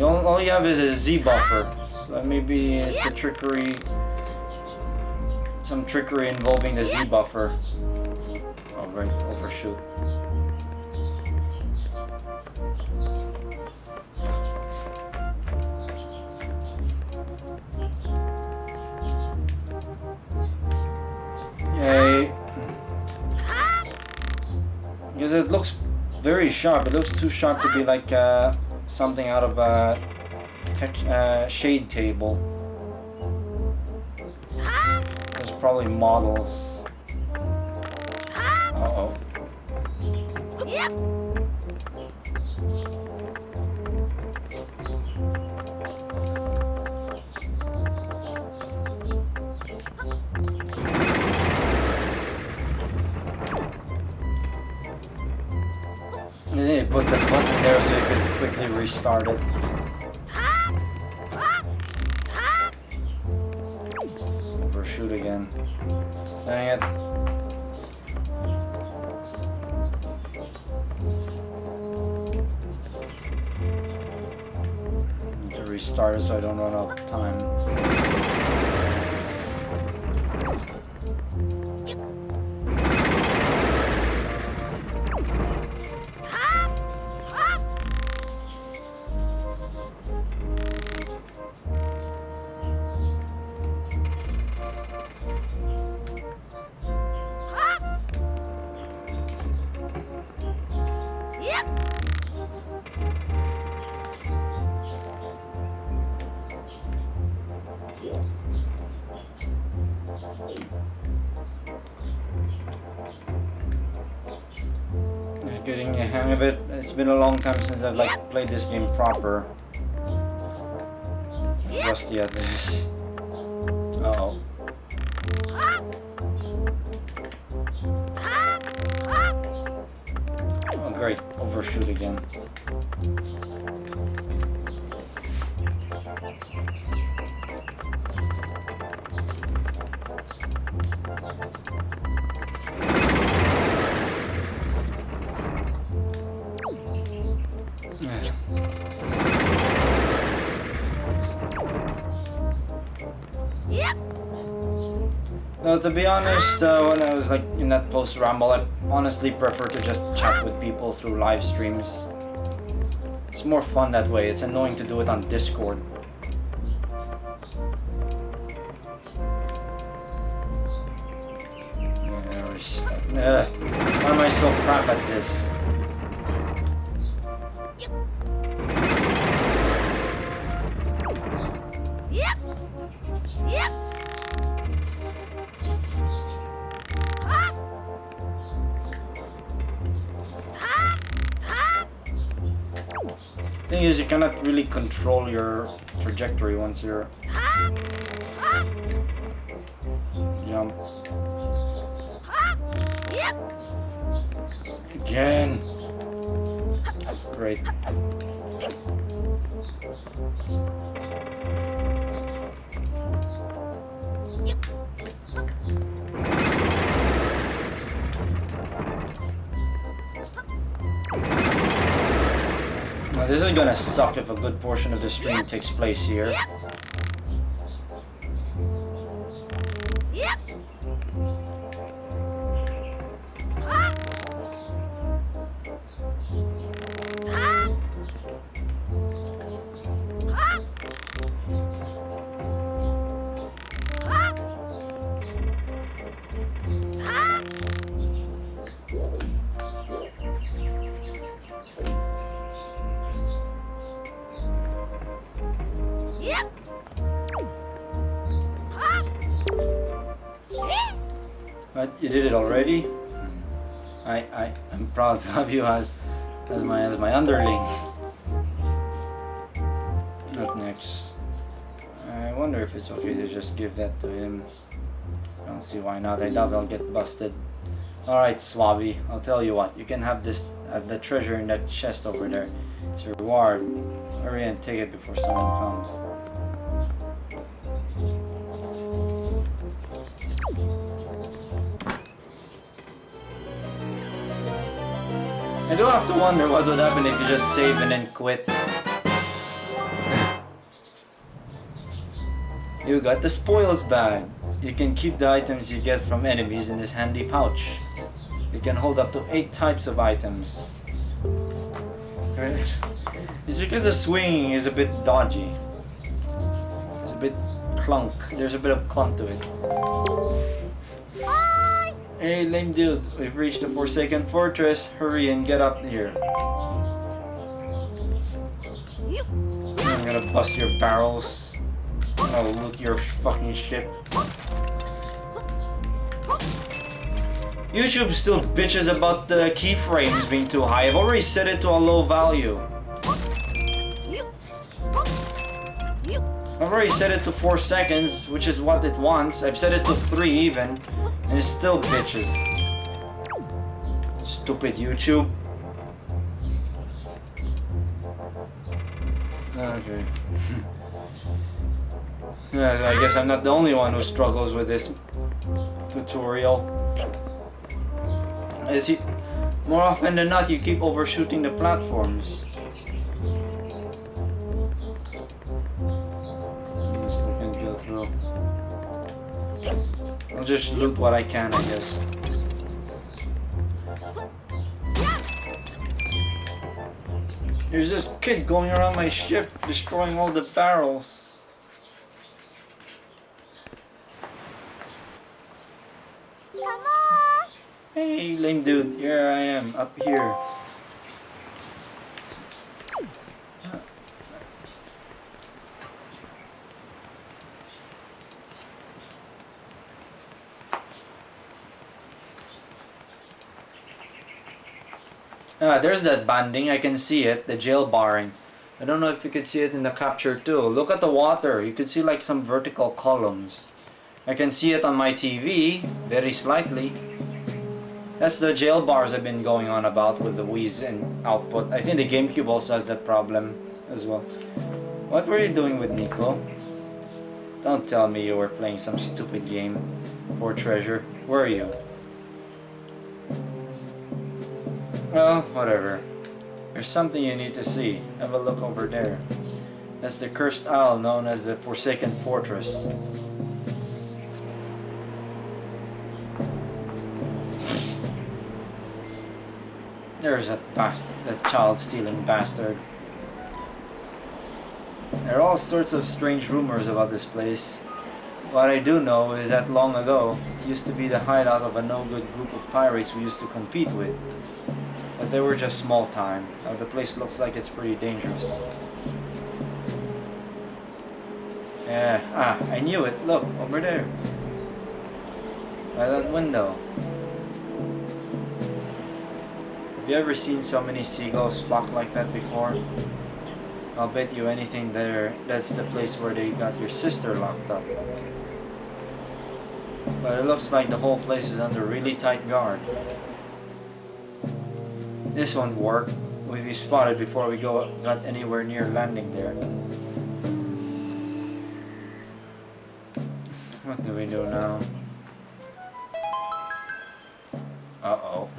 All you have is a Z buffer. So maybe it's a trickery. Some trickery involving the Z buffer. Oh, right, overshoot. Yay. Because it looks very sharp. It looks too sharp to be like something out of a shade table. There's probably models. Uh-oh. And then you put the button there so you can quickly restart it. Overshoot again. Dang it. Need to restart it so I don't run out of time. Getting the hang of it. It's been a long time since I've like played this game proper. Rusty at this. Uh-oh. Oh great, overshoot again. No, to be honest, when I was like in that post-ramble, I honestly prefer to just chat with people through live streams. It's more fun that way. It's annoying to do it on Discord. Yeah, we're stuck. Why am I so crap at this? Thing is, you cannot really control your trajectory once you're jump. Again. Great. Now, this is gonna suck if a good portion of the stream takes place here. But you did it already? I'm proud to have you as as my underling. Up next. I wonder if it's okay to just give that to him. I don't see why not. I doubt I'll get busted. Alright, Swabby, I'll tell you what. You can have the treasure in that chest over there. It's your reward. Hurry and take it before someone comes. I do have to wonder what would happen if you just save and then quit. You got the spoils bag. You can keep the items you get from enemies in this handy pouch. It can hold up to 8 types of items. It's because the swinging is a bit dodgy. It's a bit clunk. There's a bit of clunk to it. Hey, lame dude. We've reached the Forsaken Fortress. Hurry and get up here. I'm gonna bust your barrels. I'll loot your fucking ship. YouTube still bitches about the keyframes being too high. I've already set it to a low value. I've already set it to 4 seconds, which is what it wants. I've set it to 3 even, and it still bitches. Stupid YouTube. Okay. Yeah, I guess I'm not the only one who struggles with this tutorial. I see, more often than not, you keep overshooting the platforms. Still can go through. I'll just loot what I can, I guess. There's this kid going around my ship, destroying all the barrels. Hey, lame dude, here I am, up here. There's that banding, I can see it, the jail barring. I don't know if you can see it in the capture too. Look at the water, you can see like some vertical columns. I can see it on my TV, very slightly. That's the jail bars I've been going on about with the wheeze and output. I think the GameCube also has that problem as well. What were you doing with Nico? Don't tell me you were playing some stupid game for treasure. Were you? Well, whatever. There's something you need to see. Have a look over there. That's the cursed isle known as the Forsaken Fortress. There's that child-stealing bastard. There are all sorts of strange rumors about this place. What I do know is that long ago, it used to be the hideout of a no-good group of pirates we used to compete with. But they were just small time. Now the place looks like it's pretty dangerous. Yeah, I knew it. Look, over there. By that window. Have you ever seen so many seagulls flock like that before? I'll bet you anything that's the place where they got your sister locked up. But it looks like the whole place is under really tight guard. This won't work. We'll be spotted before we got anywhere near landing there. What do we do now? Uh-oh.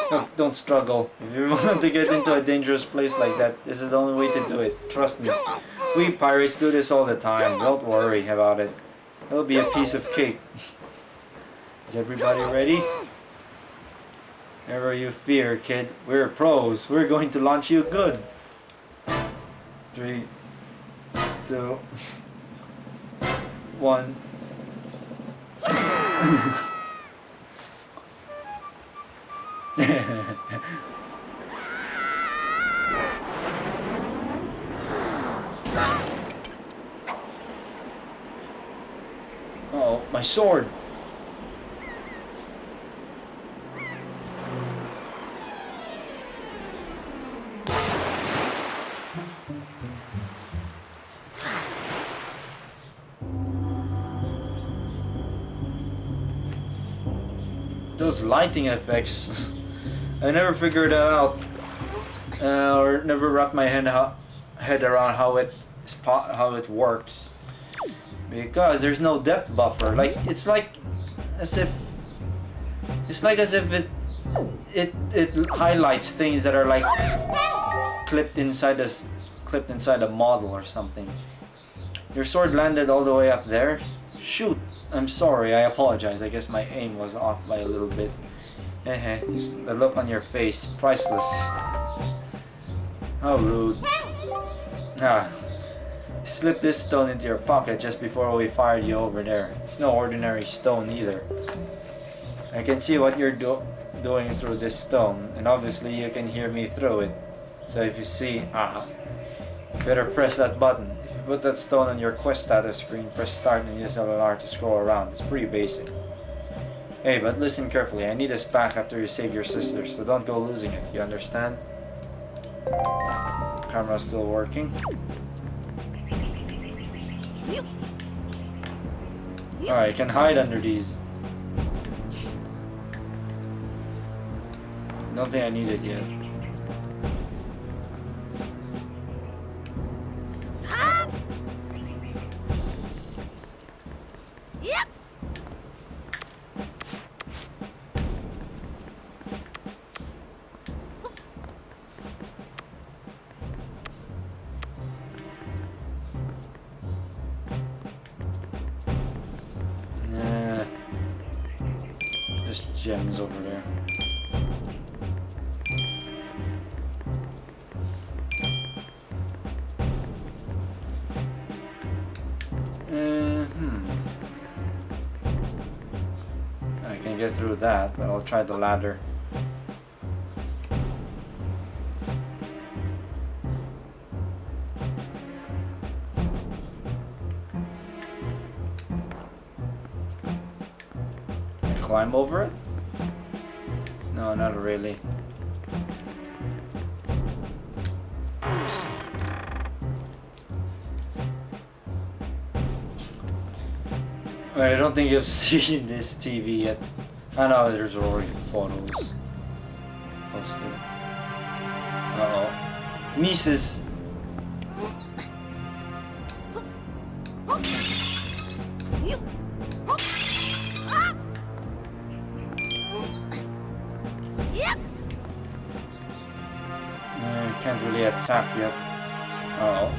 Look, don't struggle. If you want to get into a dangerous place like that, this is the only way to do it. Trust me. We pirates do this all the time. Don't worry about it. It'll be a piece of cake. Is everybody ready? Never you fear, kid. We're pros. We're going to launch you good. 3, 2, 1. My sword! Those lighting effects, I never figured that out, or never wrapped my head around how it works. Because there's no depth buffer. Like it's like as if it highlights things that are like clipped inside a model or something. Your sword landed all the way up there. Shoot, I'm sorry, I apologize. I guess my aim was off by a little bit. The look on your face, priceless. How rude. Slip this stone into your pocket just before we fired you over there. It's no ordinary stone either. I can see what you're doing through this stone, and obviously you can hear me through it. So if you see, better press that button. If you put that stone on your quest status screen, press start and use LR to scroll around. It's pretty basic. Hey, but listen carefully. I need this back after you save your sister, so don't go losing it. You understand? Camera's still working. Alright, I can hide under these. Don't think I need it yet. There's gems over there. I can get through that, but I'll try the ladder. Climb over it? No, not really. I don't think you've seen this TV yet. I know there's already photos posted. Uh-oh. Mises. Can't really attack yet. Uh-oh.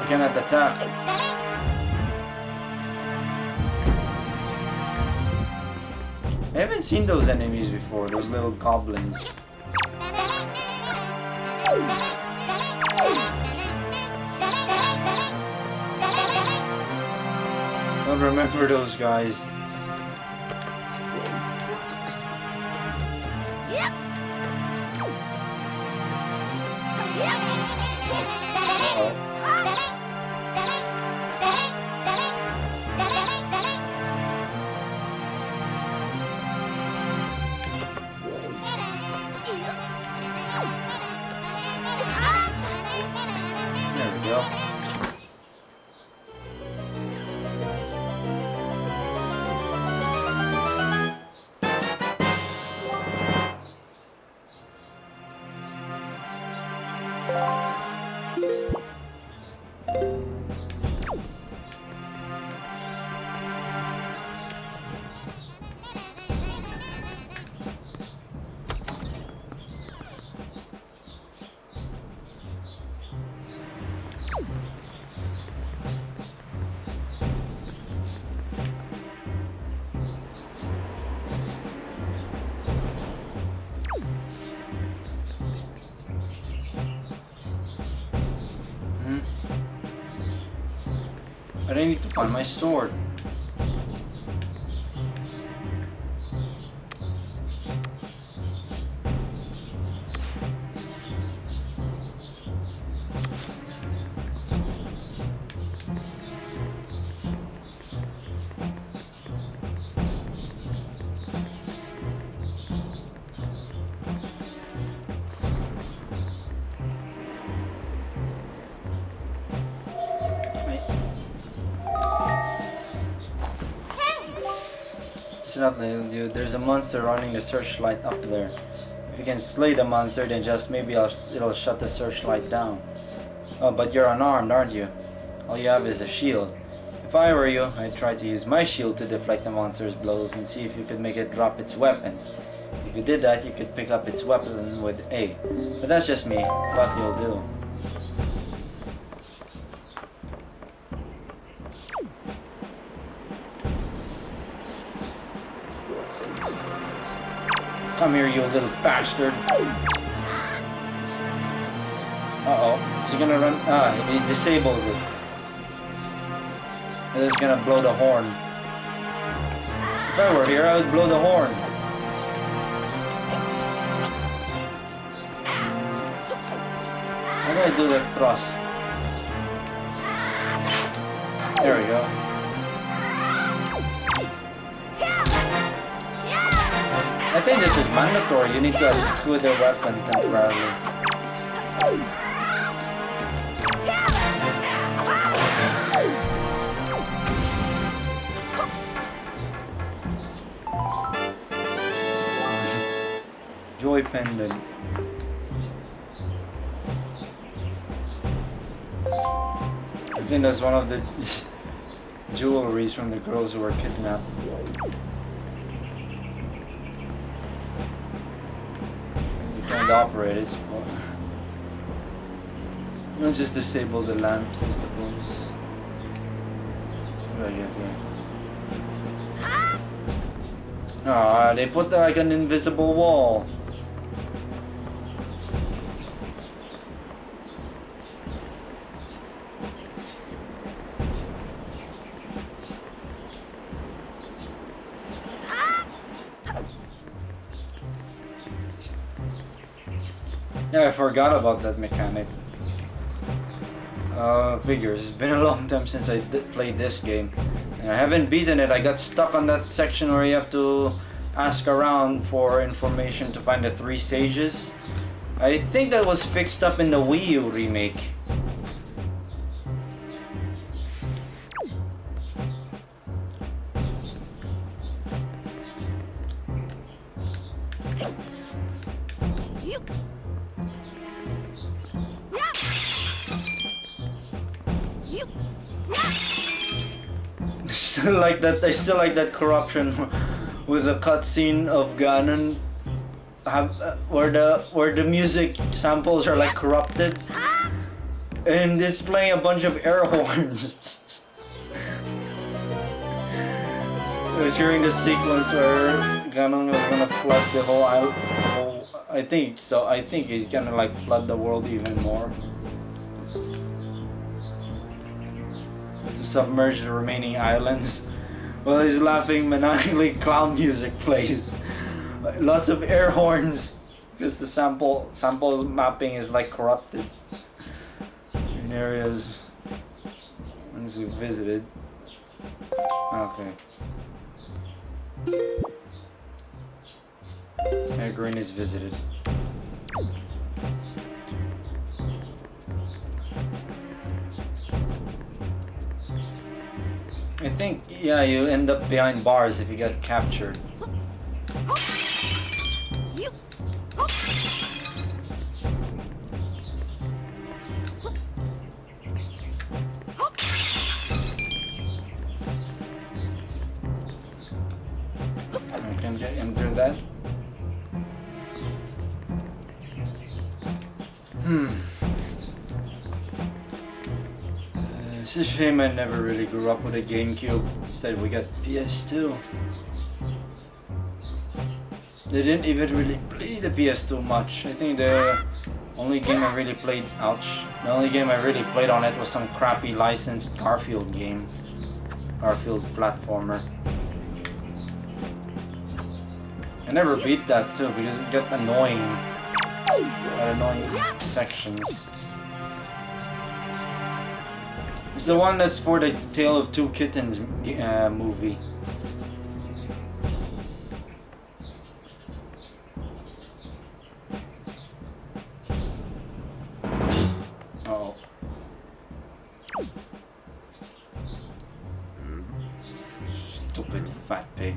We cannot attack. I haven't seen those enemies before, those little goblins. Don't remember those guys. But I need to find my sword. Listen up, little dude. There's a monster running the searchlight up there. If you can slay the monster, then just maybe it'll shut the searchlight down. Oh, but you're unarmed, aren't you? All you have is a shield. If I were you, I'd try to use my shield to deflect the monster's blows and see if you could make it drop its weapon. If you did that, you could pick up its weapon with A. But that's just me. What you'll do. Come here, you little bastard. Uh-oh. Is he gonna run? Ah, he disables it. And it's gonna blow the horn. If I were here, I would blow the horn. How do I do the thrust? There we go. I think this is mandatory. You need to exclude their weapon temporarily. Joy pendant. I think that's one of the jewelries from the girls who were kidnapped. And operate it. I'll just disable the lamps, I suppose. What do I get there? Ah, they put like an invisible wall. Yeah, I forgot about that mechanic. Figures. It's been a long time since I played this game. And I haven't beaten it. I got stuck on that section where you have to ask around for information to find the 3 sages. I think that was fixed up in the Wii U remake. Like that, I still like that corruption with the cutscene of Ganon, where the music samples are like corrupted, and it's playing a bunch of air horns during the sequence where Ganon was gonna flood the whole island. I think so. I think he's gonna like flood the world even more. Submerge the remaining islands while his laughing maniacally clown music plays. Lots of air horns because the sample mapping is like corrupted in areas once we visited. Okay. Air green is visited. I think, yeah, you end up behind bars if you get captured. I can get enter that. It's a shame I never really grew up with a GameCube. Instead we got PS2. They didn't even really play the PS2 much. I think the only game I really played, the only game I really played on it was some crappy licensed Garfield game. Garfield platformer. I never beat that too because it got annoying. Annoying sections. It's the one that's for the Tale of Two Kittens movie. Oh. Stupid fat pig.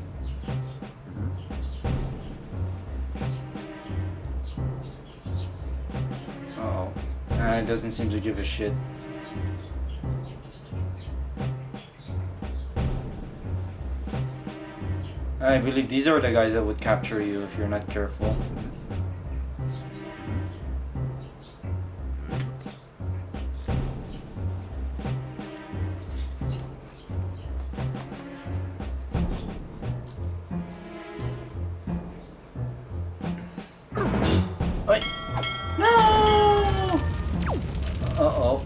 Uh-oh. It doesn't seem to give a shit. I believe these are the guys that would capture you if you're not careful. Wait! No! Uh-oh.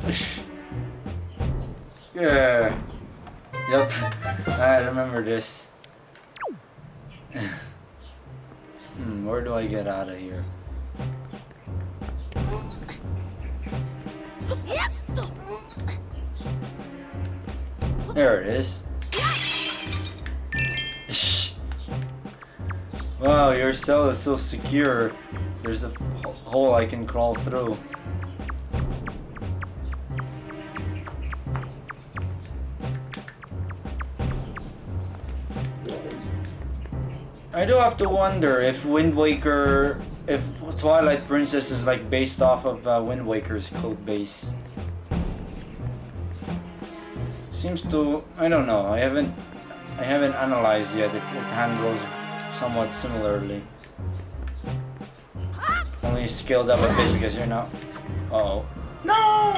Yeah. Yep. I remember this. Where do I get out of here? There it is. Wow, your cell is so secure. There's a hole I can crawl through. I do have to wonder if Windwaker, if Twilight Princess is like based off of Windwaker's code base. Seems to, I don't know. I haven't analyzed yet if it handles somewhat similarly. Only scaled up a bit because you're not. Uh-oh. No!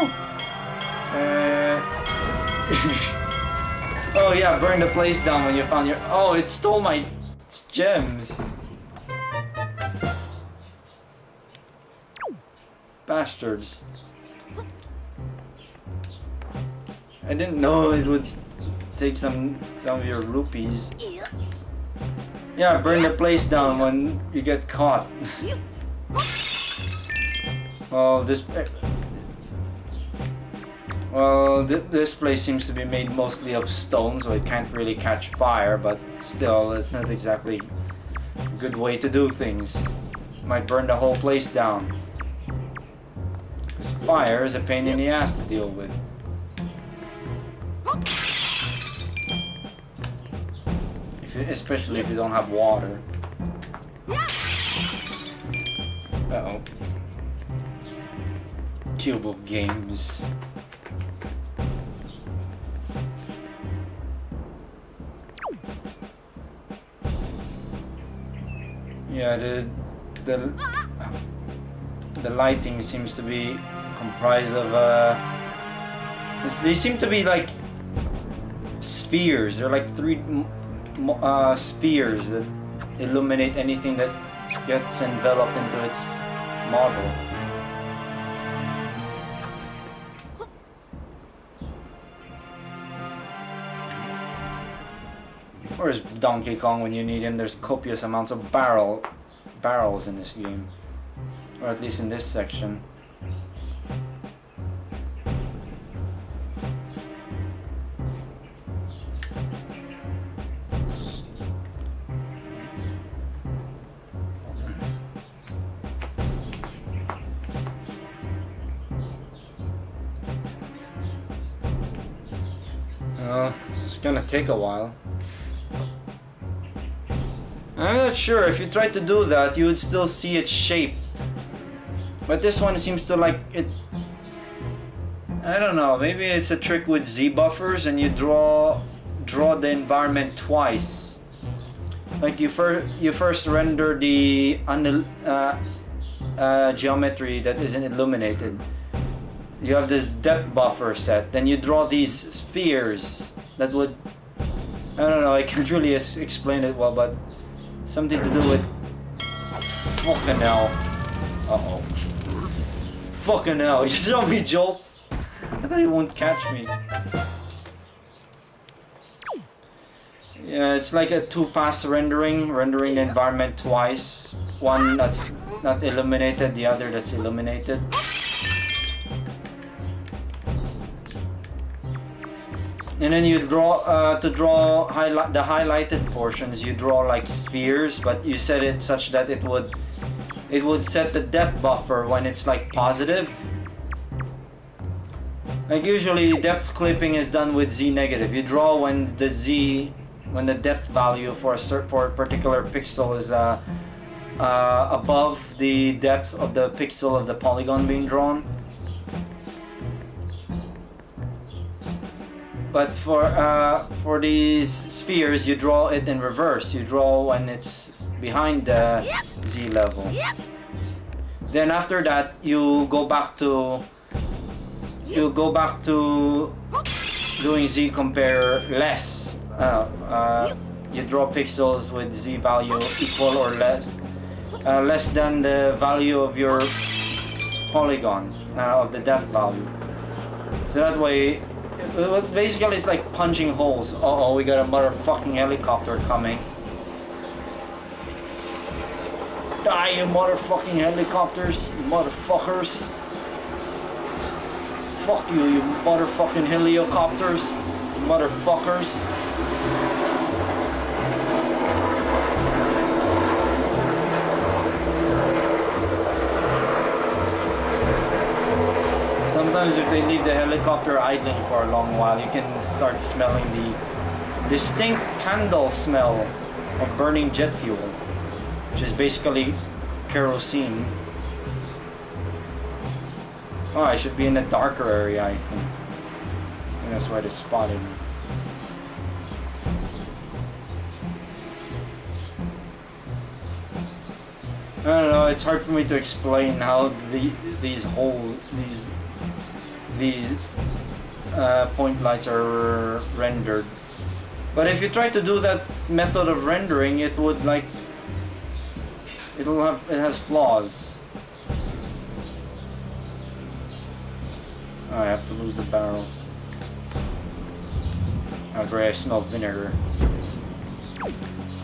Oh yeah, burn the place down when you found your. Oh, it stole my gems. Bastards. I didn't know it would take some of your rupees. Yeah, burn the place down when you get caught. Well, this place seems to be made mostly of stone, so it can't really catch fire, but still, it's not exactly a good way to do things. Might burn the whole place down. Because fire is a pain in the ass to deal with. Especially if you don't have water. Uh-oh. Cube of games. Yeah, the lighting seems to be comprised of they seem to be like spheres. They're like three spheres that illuminate anything that gets enveloped into its model. Where's Donkey Kong when you need him? There's copious amounts of barrels in this game. Or at least in this section. It's gonna take a while. I'm not sure, if you tried to do that, you would still see its shape. But this one seems to like it. I don't know, maybe it's a trick with Z buffers and you draw the environment twice. Like you first render the geometry that isn't illuminated. You have this depth buffer set, then you draw these spheres that would, I don't know, I can't really explain it well, but something to do with fucking hell. Uh-oh. Fucking hell, you saw me jolt? I thought he won't catch me. Yeah, it's like a two-pass rendering the environment twice. One that's not illuminated, the other that's illuminated. And then you draw to draw the highlighted portions. You draw like spheres, but you set it such that it would set the depth buffer when it's like positive. Like usually depth clipping is done with Z negative. You draw when the depth value for a particular pixel is above the depth of the pixel of the polygon being drawn. But for these spheres, you draw it in reverse. You draw when it's behind the Z level. Then after that, you go back to doing Z compare less. You draw pixels with Z value equal or less than the value of your polygon of the depth value. So that way, basically it's like punching holes. Uh-oh, we got a motherfucking helicopter coming. Die, you motherfucking helicopters, you motherfuckers. Fuck you, you motherfucking heliocopters, you motherfuckers. Sometimes if they leave the helicopter idling for a long while, you can start smelling the distinct candle smell of burning jet fuel, which is basically kerosene. Oh, I should be in a darker area, I think. That's why they spotted me. I don't know, it's hard for me to explain how these point lights are rendered. But if you try to do that method of rendering, it would like it has flaws. Oh, I have to lose the barrel. Oh great, I smell vinegar.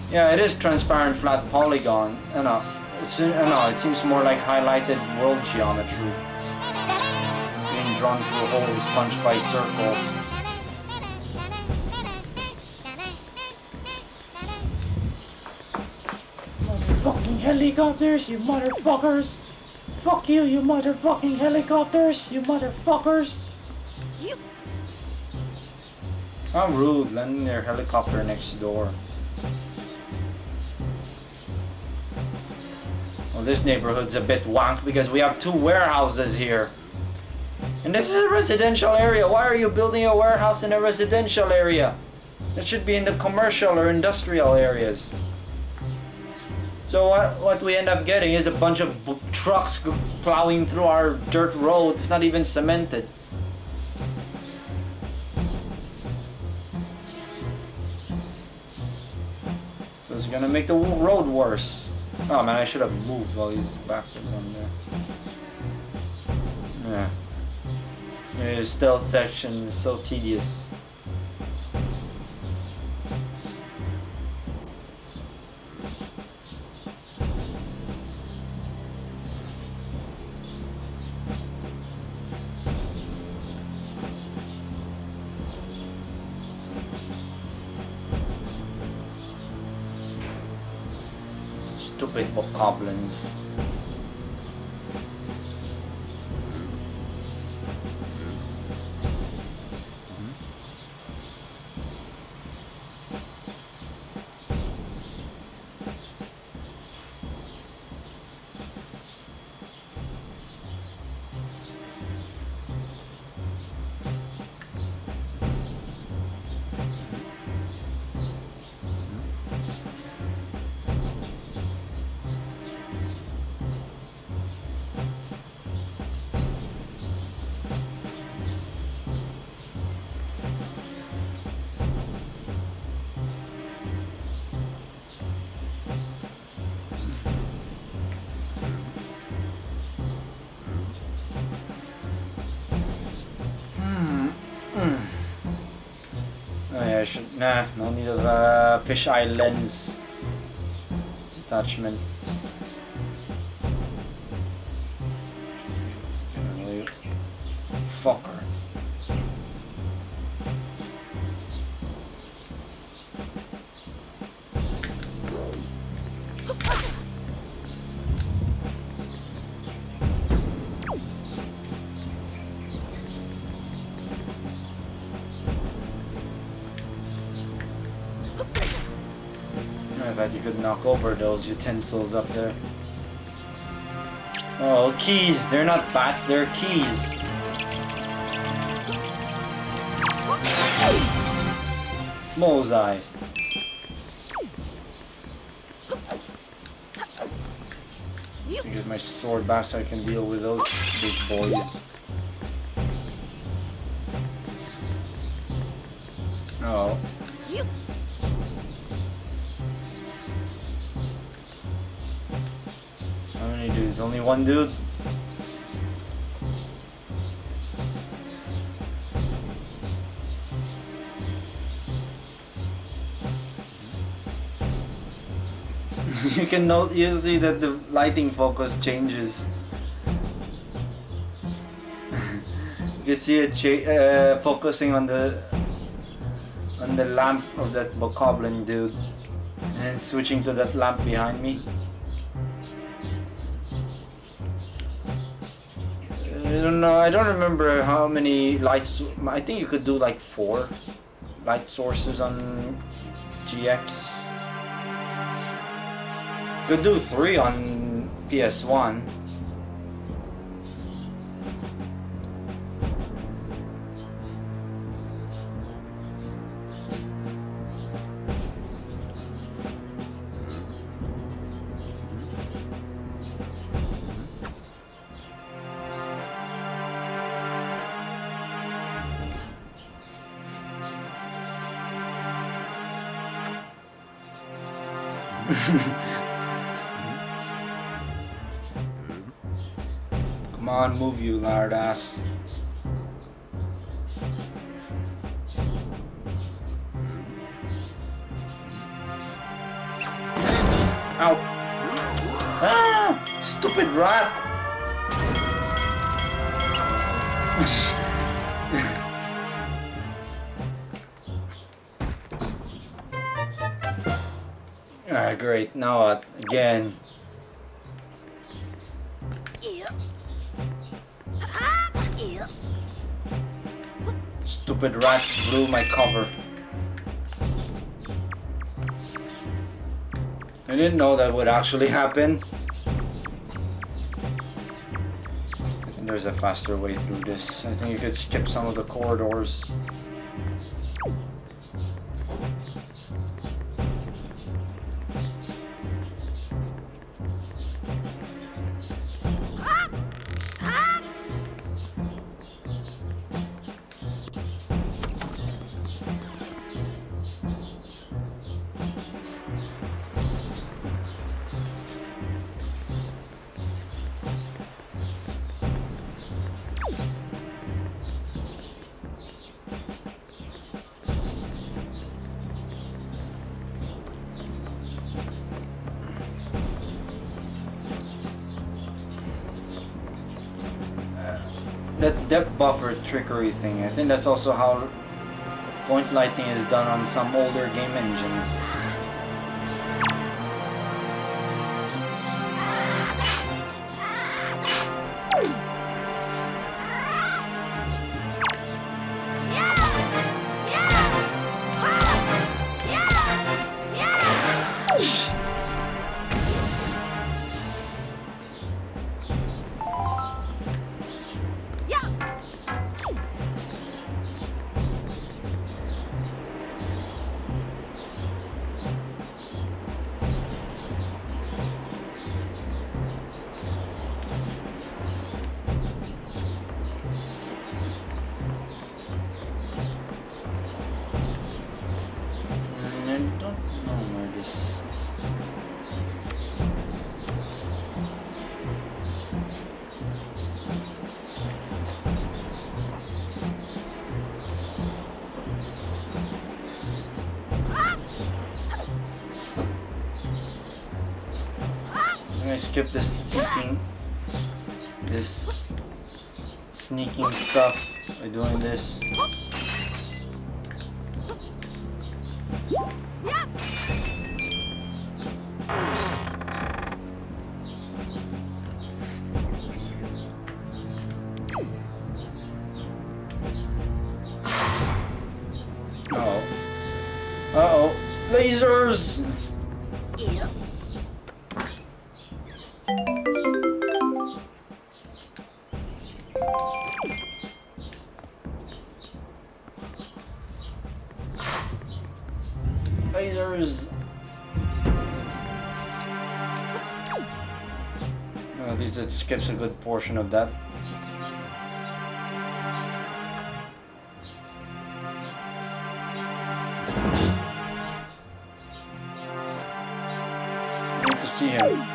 Yeah, it is transparent flat polygon. I know. It seems more like highlighted world geometry. Being drawn through holes punched by circles. Motherfucking helicopters, you motherfuckers! Fuck you, you motherfucking helicopters, you motherfuckers! How rude, landing their helicopter next door. Well, this neighborhood's a bit wonk because we have 2 warehouses here. And this is a residential area. Why are you building a warehouse in a residential area? It should be in the commercial or industrial areas. So what we end up getting is a bunch of trucks plowing through our dirt road. It's not even cemented. So it's gonna make the road worse. Oh man, I should have moved while he's backwards on there. Yeah. The stealth section is so tedious. Stupid bokoblins. Nah, no need of a fisheye lens attachment. Fucker. I thought you could knock over those utensils up there. Oh, keys! They're not bats, they're keys! Bullseye. To get my sword back so I can deal with those big boys. Oh. How many dudes? Only one dude? You can note, you see that the lighting focus changes. You can see it focusing on the lamp of that bokoblin dude, and then switching to that lamp behind me. I don't know. I don't remember how many lights. I think you could do like 4 light sources on GX. Could do 3 on PS1. Come on, move you lard ass. Ow! Ah! Stupid rat! Ah, great. Now what? Again. Stupid rat blew my cover. I didn't know that would actually happen. I think there's a faster way through this. I think you could skip some of the corridors. That depth buffer trickery thing, I think that's also how point lighting is done on some older game engines. gonna skip this sneaking stuff by doing this. Uh-oh. Lasers! Lasers! At least it skips a good portion of that. To see him.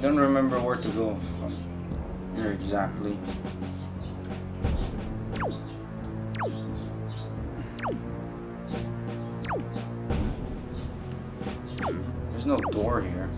Don't remember where to go from here exactly. There's no door here.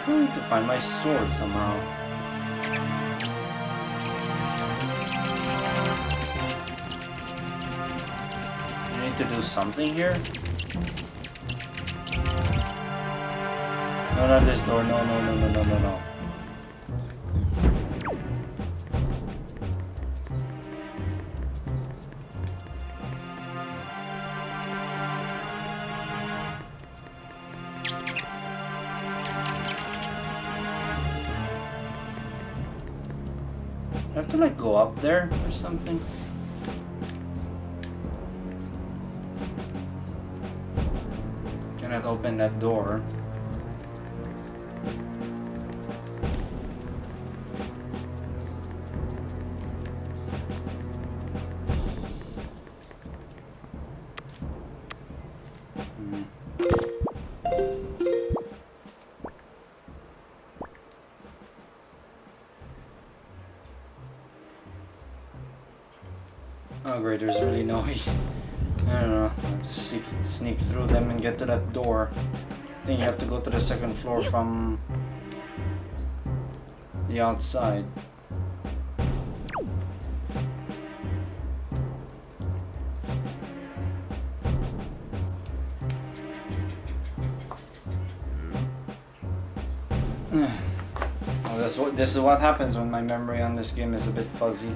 I need to find my sword somehow. I need to do something here? No, not this door. No, no, no, no, no, no, no. I have to like go up there or something. Cannot open that door. Oh great, there's really no way. I don't know. I have to sneak through them and get to that door. I think you have to go to the second floor from the outside. Oh, this is what happens when my memory on this game is a bit fuzzy.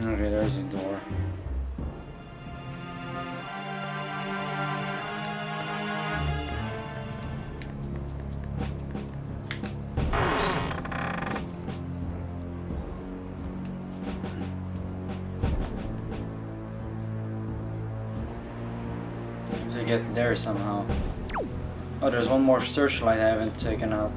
Okay, there's a door. To get there somehow. Oh, there's one more searchlight I haven't taken out.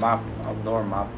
map, outdoor map.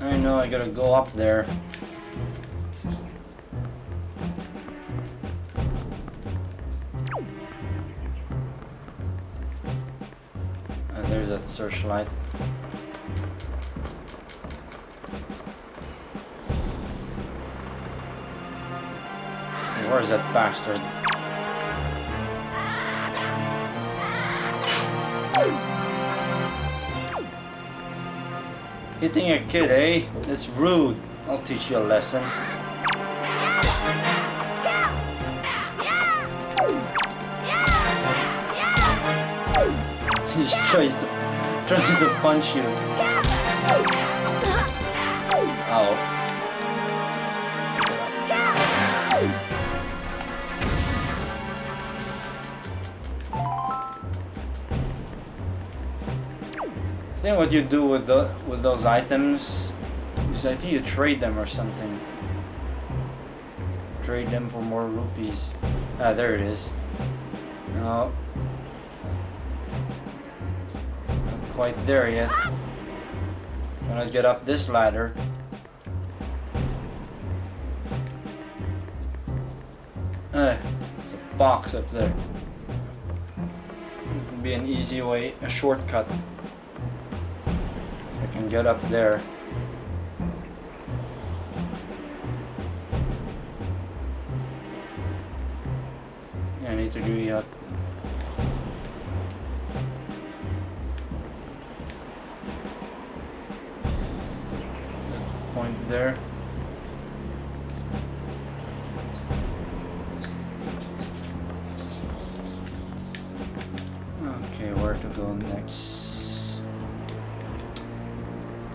I know I gotta go up there. And there's that searchlight. Where's that bastard? Hitting a kid, eh? That's rude. I'll teach you a lesson. He just tries to punch you. Ow. I think what you do with those items is I think you trade them or something. Trade them for more rupees. Ah, there it is. No. Not quite there yet. Trying to get up this ladder. There's a box up there. It can be an easy way, a shortcut. I can get up there. I need to do that. That point there. Okay, where to go next?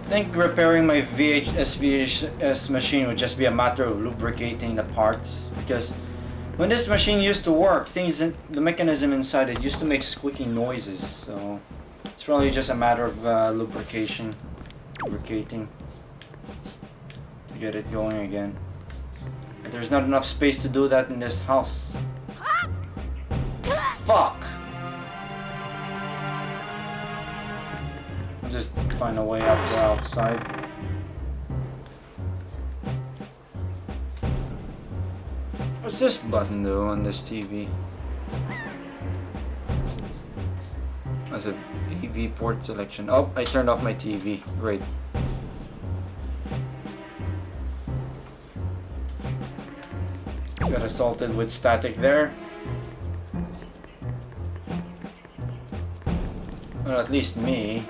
I think repairing my VHS machine would just be a matter of lubricating the parts, because when this machine used to work, the mechanism inside it used to make squeaking noises, so it's probably just a matter of lubricating to get it going again. But there's not enough space to do that in this house. Fuck! I'll just find a way up to outside. What's this button do on this TV? That's a AV port selection. Oh, I turned off my TV. Great. Got assaulted with static there. Well, at least me.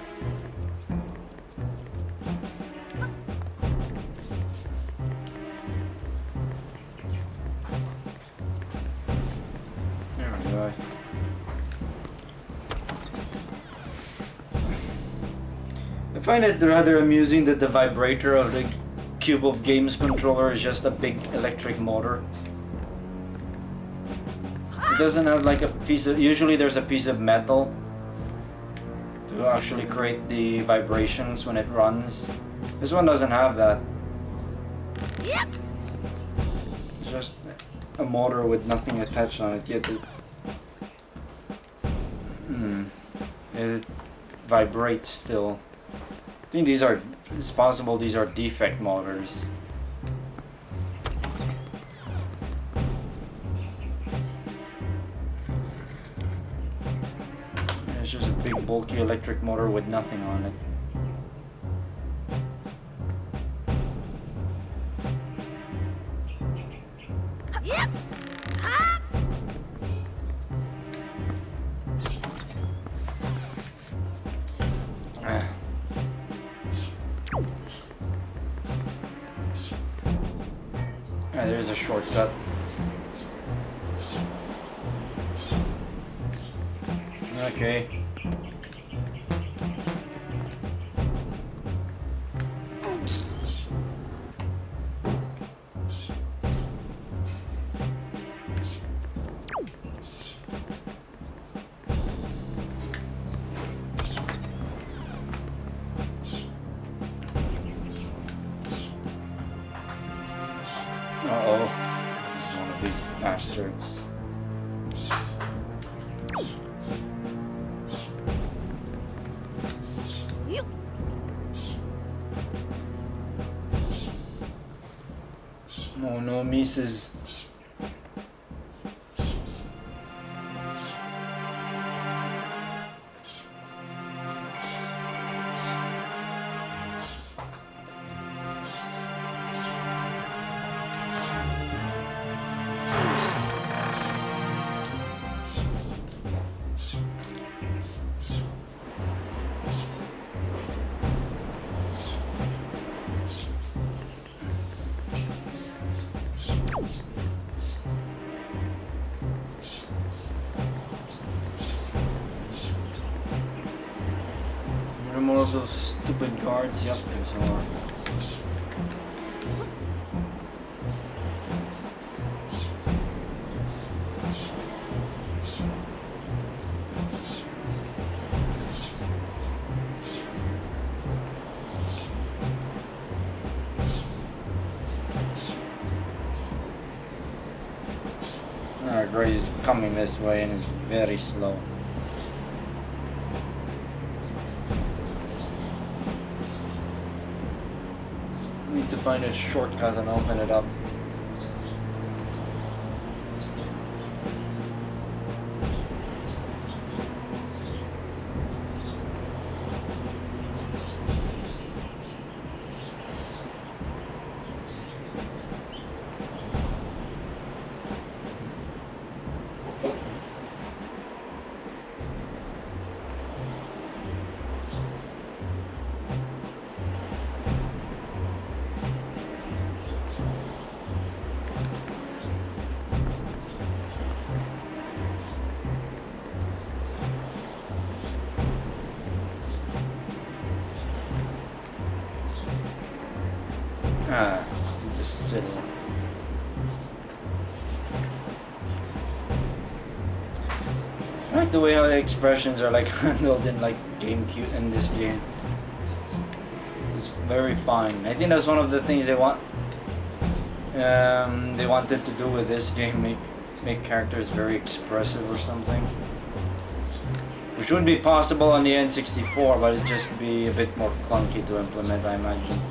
There we go. I find it rather amusing that the vibrator of the Cube of Games controller is just a big electric motor. It doesn't have like a piece of... Usually there's a piece of metal to actually create the vibrations when it runs. This one doesn't have that. It's just a motor with nothing attached on it yet. It vibrates still. I think these are... It's possible these are defect motors. It's just a big bulky electric motor with nothing on it. there's a shortcut. Okay. Uh-oh. One of these bastards. Oh no, Mises. More of those stupid guards. Yep, there's more. Alright, Gray is coming this way and is very slow. Need to find a shortcut and open it up. Just sit in. I like the way how the expressions are like handled in like GameCube in this game. It's very fine. I think that's one of the things they wanted to do with this game, make characters very expressive or something. Which would be possible on the N64, but it'd just be a bit more clunky to implement, I imagine.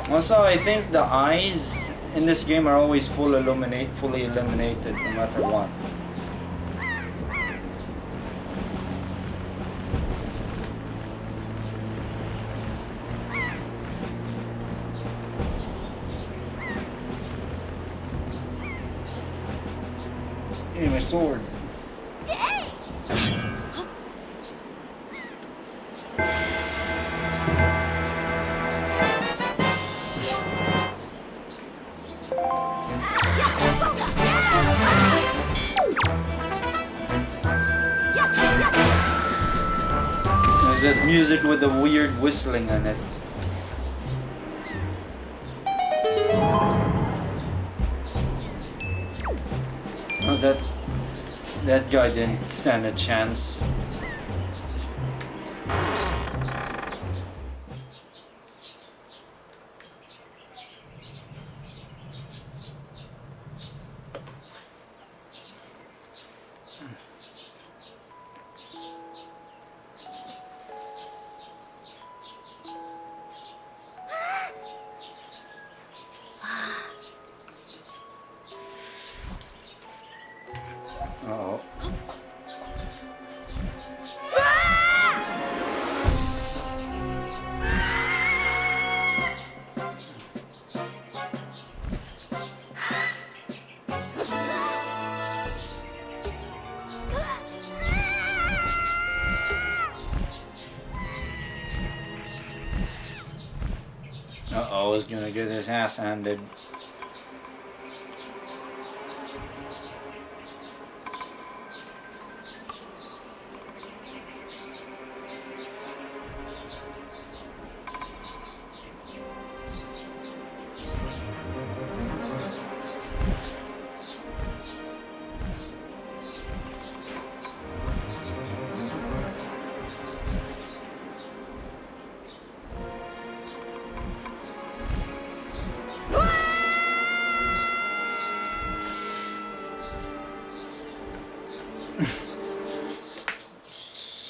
Also, I think the eyes in this game are always fully illuminated, no matter what. Hey, my sword. There's that music with the weird whistling on it. Oh, that guy didn't stand a chance. Uh-oh. was gonna get his ass handed.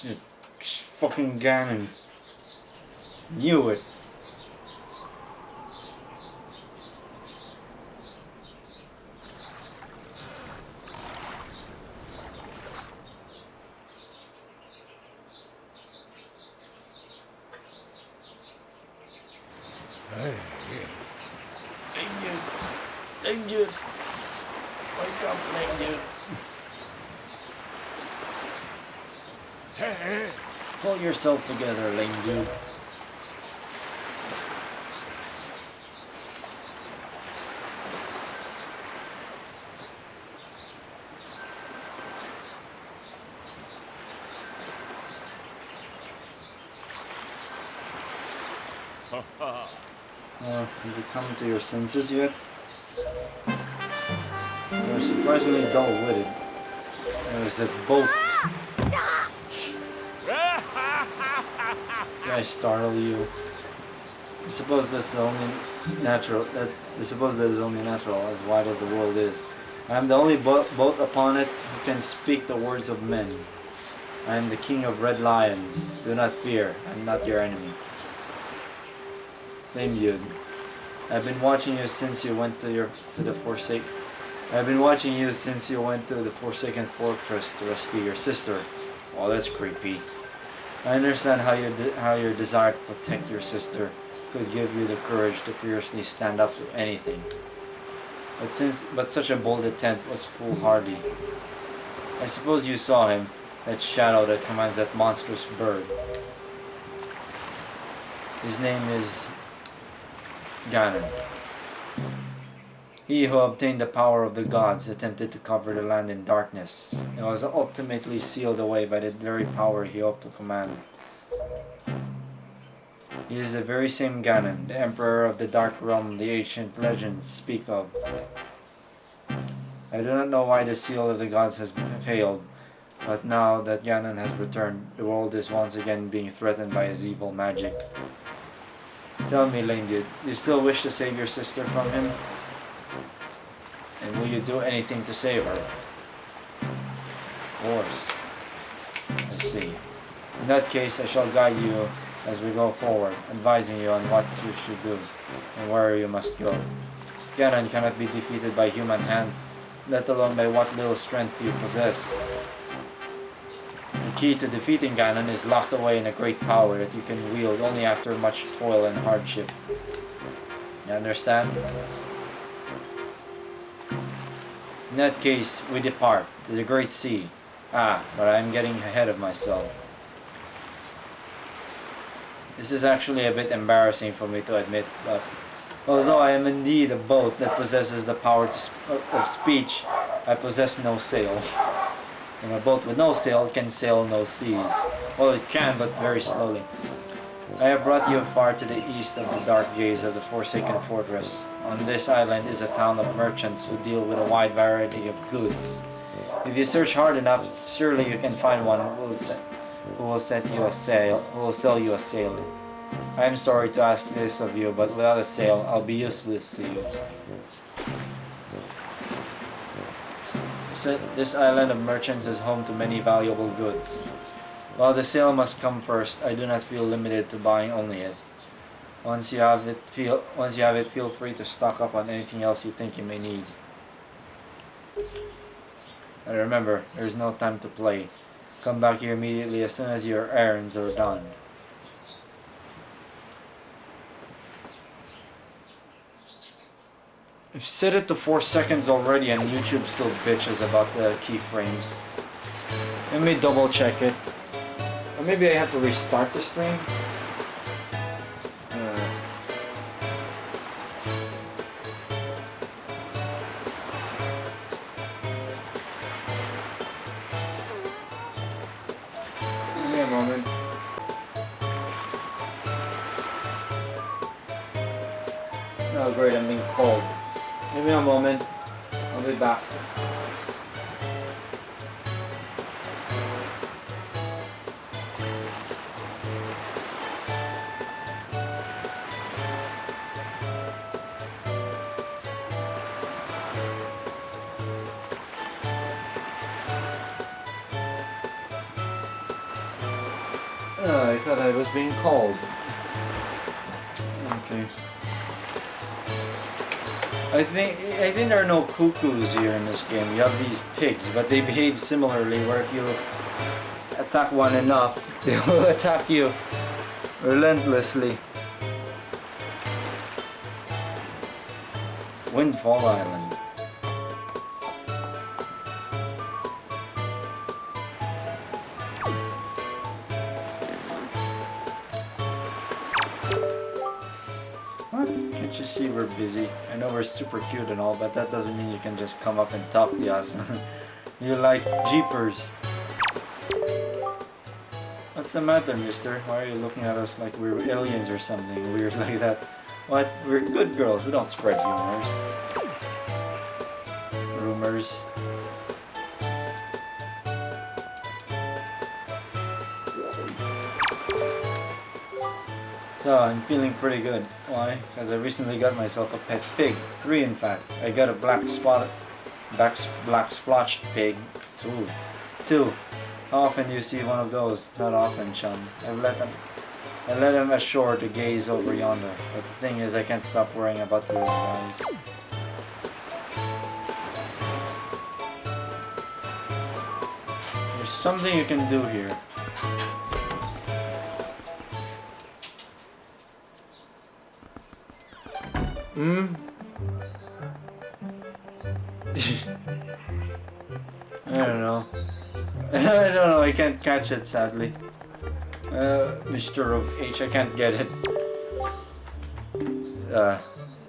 Shit. Fucking Ganon. Knew it. Lame dude. Wake up, lame dude. Pull yourself together, lame dude. Have you come to your senses yet? You're surprisingly dull-witted. There's a boat. Did I startle you? I suppose that's the only natural. I suppose that is only natural, as wide as the world is. I am the only boat upon it who can speak the words of men. I am the king of red lions. Do not fear. I am not your enemy. Lame dude. I've been watching you since you went to the Forsaken. I've been watching you since you went to the Forsaken Fortress to rescue your sister. Oh, that's creepy. I understand how your desire to protect your sister could give you the courage to fiercely stand up to anything. But such a bold attempt was foolhardy. I suppose you saw him, that shadow that commands that monstrous bird. His name is Ganon. He who obtained the power of the gods attempted to cover the land in darkness, and was ultimately sealed away by the very power he hoped to command. He is the very same Ganon, the emperor of the dark realm the ancient legends speak of. I do not know why the seal of the gods has failed, but now that Ganon has returned, the world is once again being threatened by his evil magic. Tell me, lame dude, you still wish to save your sister from him? And will you do anything to save her? Of course. I see. In that case, I shall guide you as we go forward, advising you on what you should do and where you must go. Ganon cannot be defeated by human hands, let alone by what little strength you possess. The key to defeating Ganon is locked away in a great power that you can wield only after much toil and hardship. You understand? In that case, we depart to the great sea. But I am getting ahead of myself. This is actually a bit embarrassing for me to admit, but although I am indeed a boat that possesses the power of speech, I possess no sail. And a boat with no sail can sail no seas. Well, it can, but very slowly. I have brought you far to the east of the dark gaze of the Forsaken Fortress. On this island is a town of merchants who deal with a wide variety of goods. If you search hard enough, surely you can find one who will sell you a sail. I am sorry to ask this of you, but without a sail, I'll be useless to you. This island of merchants is home to many valuable goods. While the sale must come first, I do not feel limited to buying only it. Once you have it, feel free to stock up on anything else you think you may need. And remember, there is no time to play. Come back here immediately as soon as your errands are done. I've set it to 4 seconds already and YouTube still bitches about the keyframes. Let me double check it. Or maybe I have to restart the stream. being called. Give me a moment. I'll be back. I thought I was being called. Okay. I think there are no cuckoos here in this game. You have these pigs, but they behave similarly. Where if you attack one enough, they will attack you relentlessly. Windfall Island. What? Can't you see we're busy? I know we're super cute and all, but that doesn't mean you can just come up and talk to us. You like jeepers. What's the matter, mister? Why are you looking at us like we're aliens or something weird like that? What? We're good girls. We don't spread rumors. Rumors. So I'm feeling pretty good. Why? Because I recently got myself a pet pig. 3 in fact. I got a black splotched pig. 2. How often do you see one of those? Not often, chum. I let him ashore to gaze over yonder. But the thing is, I can't stop worrying about the little guys. There's something you can do here. I don't know. I don't know, I can't catch it sadly. Mr. of H, I can't get it.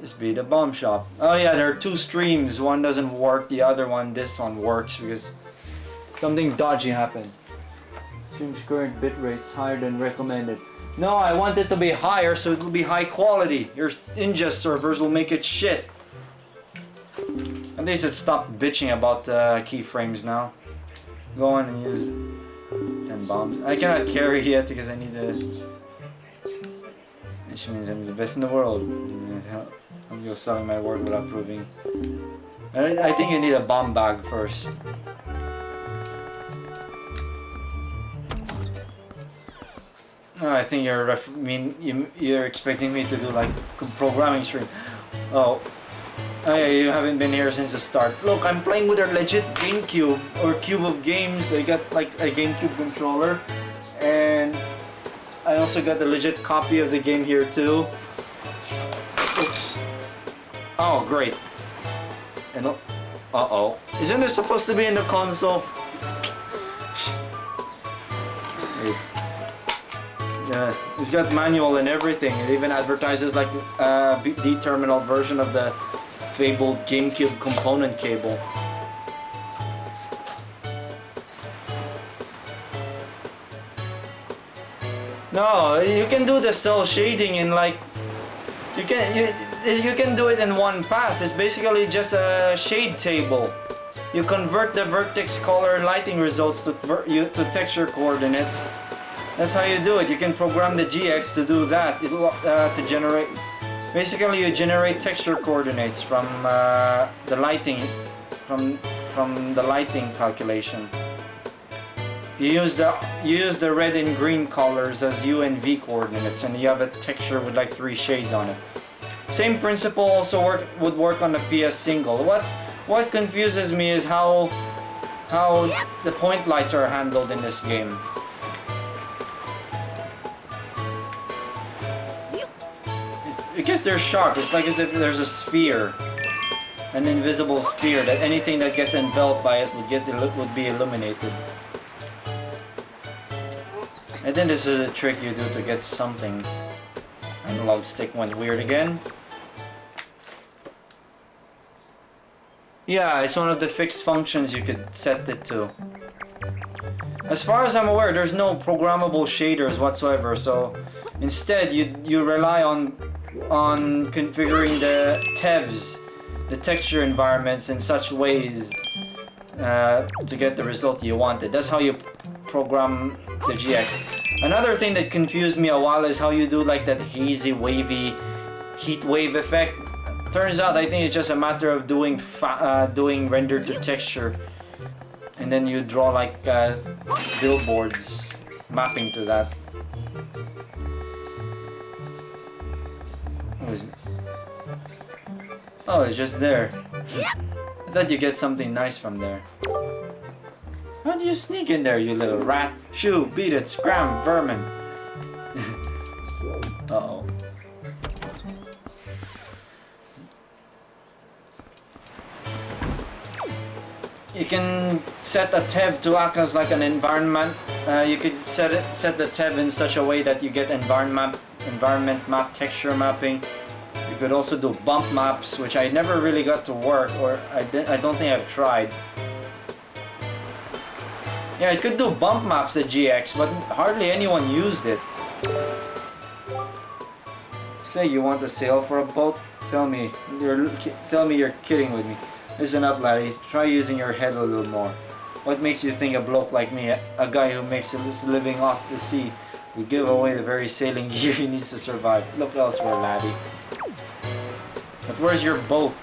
This be the bomb shop. Oh yeah, there are 2 streams. One doesn't work, the other one, this one works because something dodgy happened. Stream's current bitrate's higher than recommended. No, I want it to be higher so it will be high quality. Your ingest servers will make it shit. At least it stopped bitching about keyframes now. Go on and use 10 bombs. I cannot carry yet because I need a... Which means I'm the best in the world. I'm just selling my word without proving. I think you need a bomb bag first. Oh, I think you're expecting me to do like programming stream. Oh, yeah, you haven't been here since the start. Look, I'm playing with a legit GameCube or Cube of Games. I got like a GameCube controller, and I also got the legit copy of the game here too. Oops. Oh, great. And uh-oh. Isn't this supposed to be in the console? Yeah, it's got manual and everything. It even advertises like a D-terminal version of the fabled GameCube component cable. No, you can do the cell shading in like you can do it in one pass. It's basically just a shade table. You convert the vertex color lighting results to texture coordinates. That's how you do it. You can program the GX to do that. To generate. Basically, you generate texture coordinates from the lighting, from the lighting calculation. You use the red and green colors as U and V coordinates, and you have a texture with like 3 shades on it. Same principle also would work on the PS single. What confuses me is how the point lights are handled in this game. Because they're sharp, it's like as if there's a sphere, an invisible sphere, that anything that gets enveloped by it would be illuminated. And then this is a trick you do to get something. Analog stick went weird again. Yeah, it's one of the fixed functions you could set it to. As far as I'm aware, there's no programmable shaders whatsoever, so instead you rely on on configuring the TEVs, the texture environments, in such ways to get the result you wanted. That's how you program the GX. Another thing that confused me a while is how you do like that hazy, wavy heat wave effect. Turns out I think it's just a matter of doing render to texture, and then you draw like billboards mapping to that. What is it? Oh, it's just there. I thought you get something nice from there. How do you sneak in there, you little rat? Shoo, beat it, scram, vermin. Uh-oh. You can set a TEV to act as like an environment. You could set the TEV in such a way that you get environment map, texture mapping. You could also do bump maps, which I never really got to work, or I don't think I've tried. Yeah, it could do bump maps at GX, but hardly anyone used it. Say you want to sail for a boat? Tell me you're kidding with me. Listen up, laddie. Try using your head a little more. What makes you think a bloke like me, a guy who makes his living off the sea, would give away the very sailing gear he needs to survive? Look elsewhere, laddie. But where's your boat?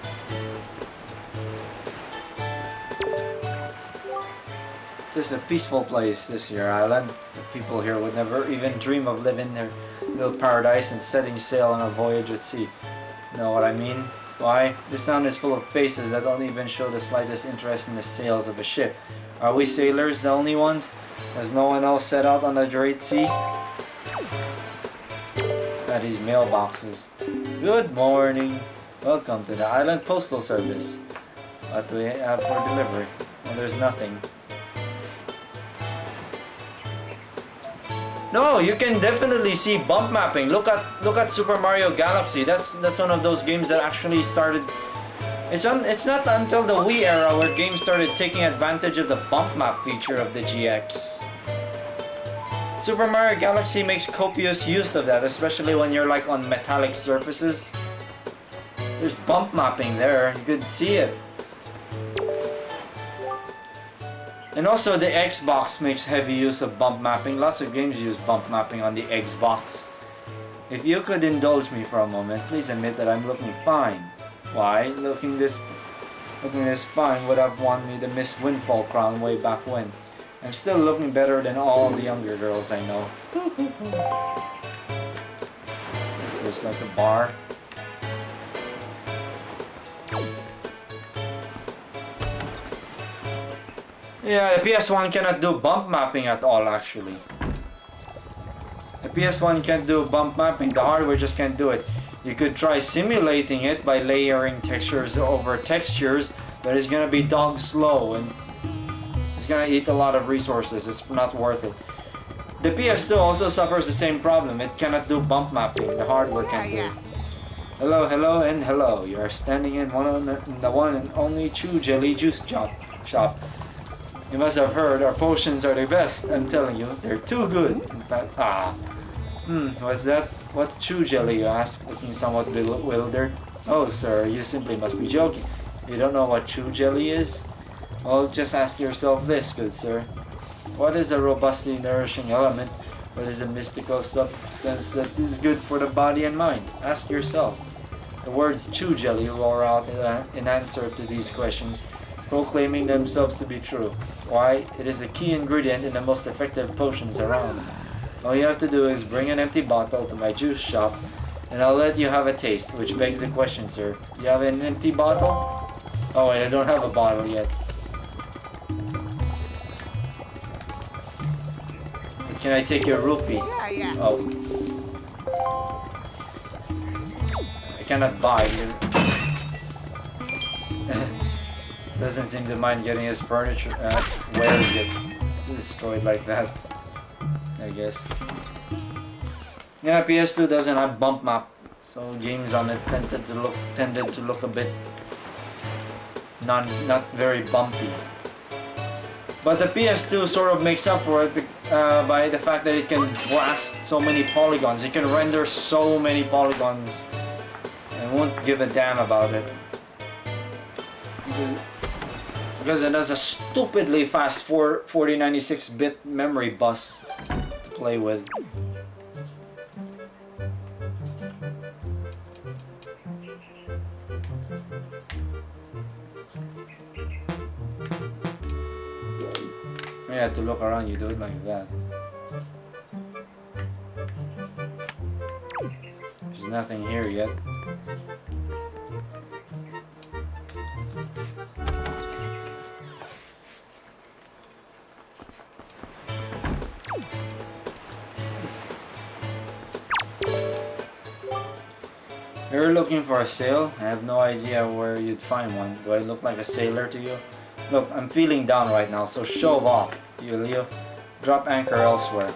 This is a peaceful place, this here island. The people here would never even dream of living their little paradise and setting sail on a voyage at sea. Know what I mean? Why? This town is full of faces that don't even show the slightest interest in the sails of a ship. Are we sailors the only ones? Has no one else set out on the great sea? At these mailboxes. Good morning. Welcome to the Island Postal Service. What do we have for delivery? Well, there's nothing. No, you can definitely see bump mapping. Look at Super Mario Galaxy. That's one of those games that actually started. It's not until the Wii era where games started taking advantage of the bump map feature of the GX. Super Mario Galaxy makes copious use of that, especially when you're like on metallic surfaces. There's bump mapping there. You could see it. And also the Xbox makes heavy use of bump mapping. Lots of games use bump mapping on the Xbox. If you could indulge me for a moment, please admit that I'm looking fine. Why? Looking this fine would have won me the Miss Windfall crown way back when. I'm still looking better than all the younger girls I know. Is this like a bar? Yeah, the PS1 cannot do bump mapping at all, actually. The PS1 can't do bump mapping, the hardware just can't do it. You could try simulating it by layering textures over textures, but it's gonna be dog slow and it's gonna eat a lot of resources. It's not worth it. The PS2 also suffers the same problem. It cannot do bump mapping. The hardware can't do it. Hello, hello, and hello. You are standing in the one and only Chew Jelly Juice shop. You must have heard our potions are the best. I'm telling you, they're too good. In fact, what's that? What's Chew Jelly, you ask, looking somewhat bewildered. Oh, sir, you simply must be joking. You don't know what Chew Jelly is? Well, just ask yourself this, good sir. What is a robustly nourishing element? What is a mystical substance that is good for the body and mind? Ask yourself. The words Chew Jelly roar out in answer to these questions, proclaiming themselves to be true. Why? It is a key ingredient in the most effective potions around. All you have to do is bring an empty bottle to my juice shop, and I'll let you have a taste, which begs the question, sir. You have an empty bottle? Oh wait, I don't have a bottle yet. Can I take your rupee? Oh. I cannot buy here. Doesn't seem to mind getting his furniture, where to get destroyed like that, I guess. Yeah, PS2 doesn't have bump map, so games on it tended to look a bit not very bumpy. But the PS2 sort of makes up for it by the fact that it can blast so many polygons. It can render so many polygons won't give a damn about it. Because it has a stupidly fast 4096-bit memory bus to play with. You have to look around, you do it like that. There's nothing here yet. You're looking for a sail? I have no idea where you'd find one. Do I look like a sailor to you? Look, I'm feeling down right now, so shove off, you Leo. Drop anchor elsewhere.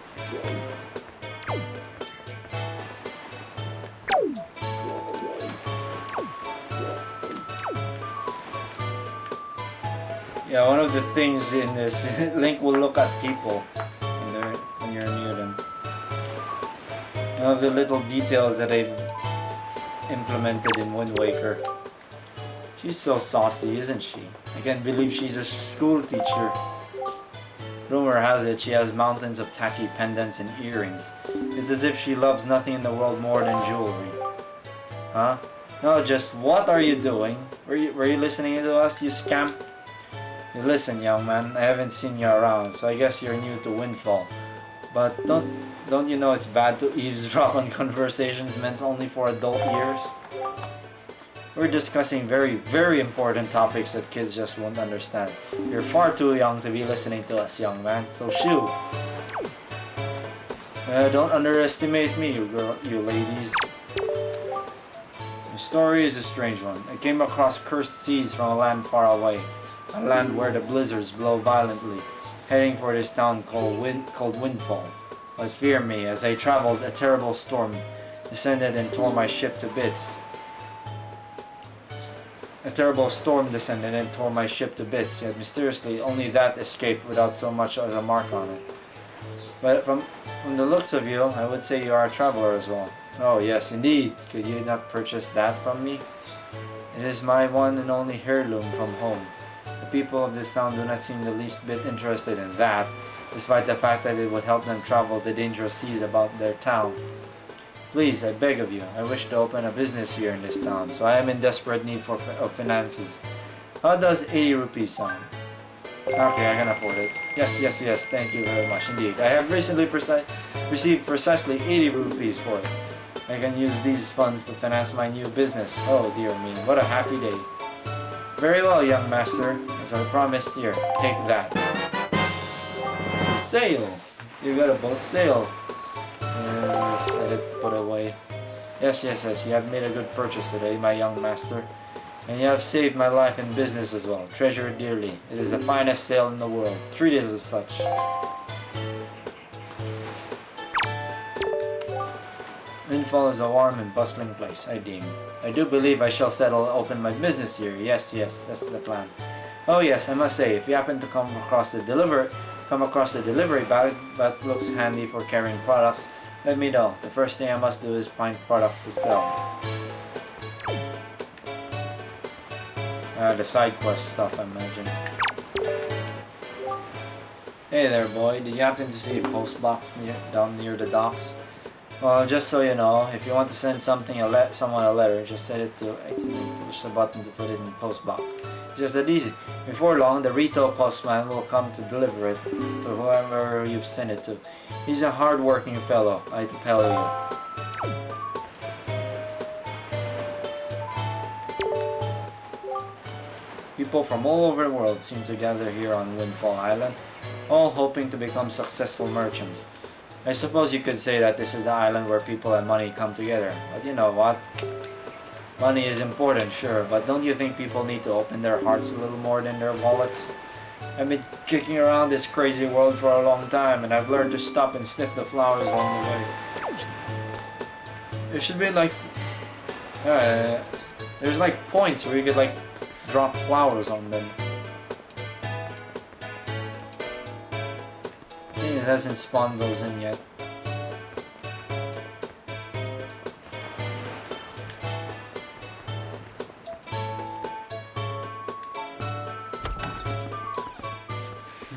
Yeah, one of the things in this, Link will look at people when you're near them. One of the little details that I've implemented in Windwaker. She's so saucy, isn't she? I can't believe she's a school teacher. Rumor has it she has mountains of tacky pendants and earrings. It's as if she loves nothing in the world more than jewelry. Huh? No, just what are you doing? Were you listening to us, you scamp? You listen, young man, I haven't seen you around, so I guess you're new to Windfall. But don't you know it's bad to eavesdrop on conversations meant only for adult ears? We're discussing very, very important topics that kids just won't understand. You're far too young to be listening to us, young man, so shoo! Don't underestimate me, you ladies. The story is a strange one. I came across cursed seas from a land far away. A land where the blizzards blow violently, heading for this town called Windfall. But fear me, as I traveled, a terrible storm descended and tore my ship to bits. Yet mysteriously, only that escaped without so much as a mark on it. But from the looks of you, I would say you are a traveler as well. Oh yes, indeed. Could you not purchase that from me? It is my one and only heirloom from home. The people of this town do not seem the least bit interested in that, despite the fact that it would help them travel the dangerous seas about their town. Please, I beg of you, I wish to open a business here in this town, so I am in desperate need of finances. How does 80 rupees sound? Okay, I can afford it. Yes, thank you very much indeed. I have recently received precisely 80 rupees for it. I can use these funds to finance my new business. Oh dear me, what a happy day. Very well, young master. As I promised, here, take that. It's a sail. You got a boat sail. Set it, put away. Yes, you have made a good purchase today, my young master. And you have saved my life and business as well. Treasure it dearly. It is the finest sail in the world. Treat it as such. Windfall is a warm and bustling place, I deem. I do believe I shall open my business here. Yes, that's the plan. Oh yes, I must say, if you happen to come across the delivery bag that looks handy for carrying products, let me know. The first thing I must do is find products to sell. The side quest stuff, I imagine. Hey there, boy. Did you happen to see a post box down near the docks? Well, just so you know, if you want to send someone a letter, just set it to push the button to put it in the post box. It's just that easy. Before long, the retail postman will come to deliver it to whoever you've sent it to. He's a hard-working fellow, I tell you. People from all over the world seem to gather here on Windfall Island, all hoping to become successful merchants. I suppose you could say that this is the island where people and money come together, but you know what? Money is important, sure, but don't you think people need to open their hearts a little more than their wallets? I've been kicking around this crazy world for a long time, and I've learned to stop and sniff the flowers along the way. There should be like... there's like points where you could like drop flowers on them. It hasn't spawned those in yet.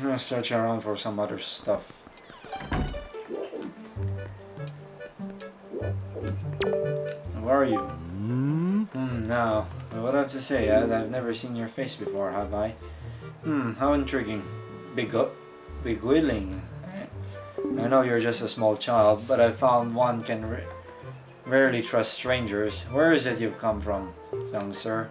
gonna search around for some other stuff. Where are you? Now, what do I have to say? I've never seen your face before, have I? How intriguing. Beguiling. I know you're just a small child, but I found one can rarely trust strangers. Where is it you've come from, young sir?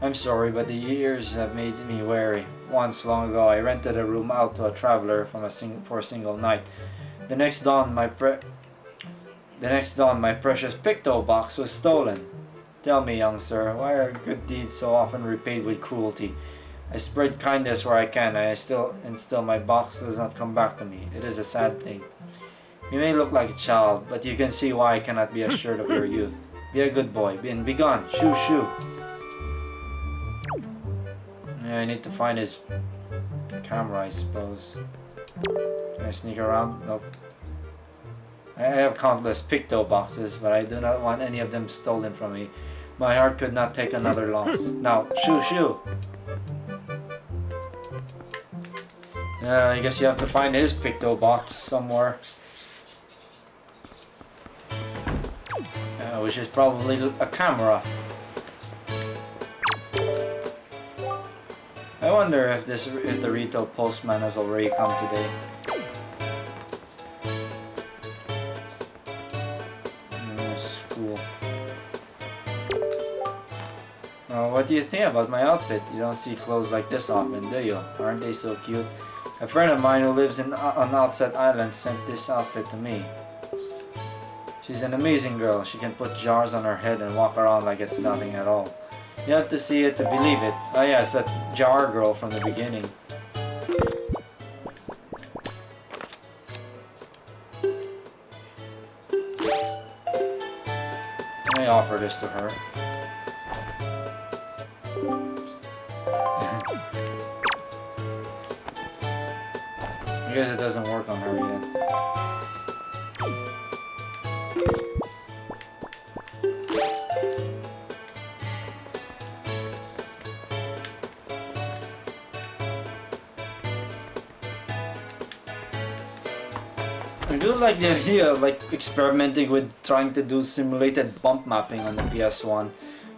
I'm sorry, but the years have made me wary. Once, long ago, I rented a room out to a traveler for a single night. The next dawn, my precious picto box was stolen. Tell me, young sir, why are good deeds so often repaid with cruelty? I spread kindness where I can, and still my box does not come back to me. It is a sad thing. You may look like a child, but you can see why I cannot be assured of your youth. Be a good boy, and be gone. Shoo, shoo. Yeah, I need to find his camera, I suppose. Can I sneak around? Nope. I have countless picto boxes, but I do not want any of them stolen from me. My heart could not take another loss. Now, shoo, shoo. I guess you have to find his picto box somewhere. Which is probably a camera. I wonder if the retail postman has already come today. School. What do you think about my outfit? You don't see clothes like this often, do you? Aren't they so cute? A friend of mine who lives on Outset Island sent this outfit to me. She's an amazing girl. She can put jars on her head and walk around like it's nothing at all. You have to see it to believe it. Oh yeah, it's that jar girl from the beginning. I offer this to her. I guess it doesn't work on her yet. I do like the idea of like experimenting with trying to do simulated bump mapping on the PS1,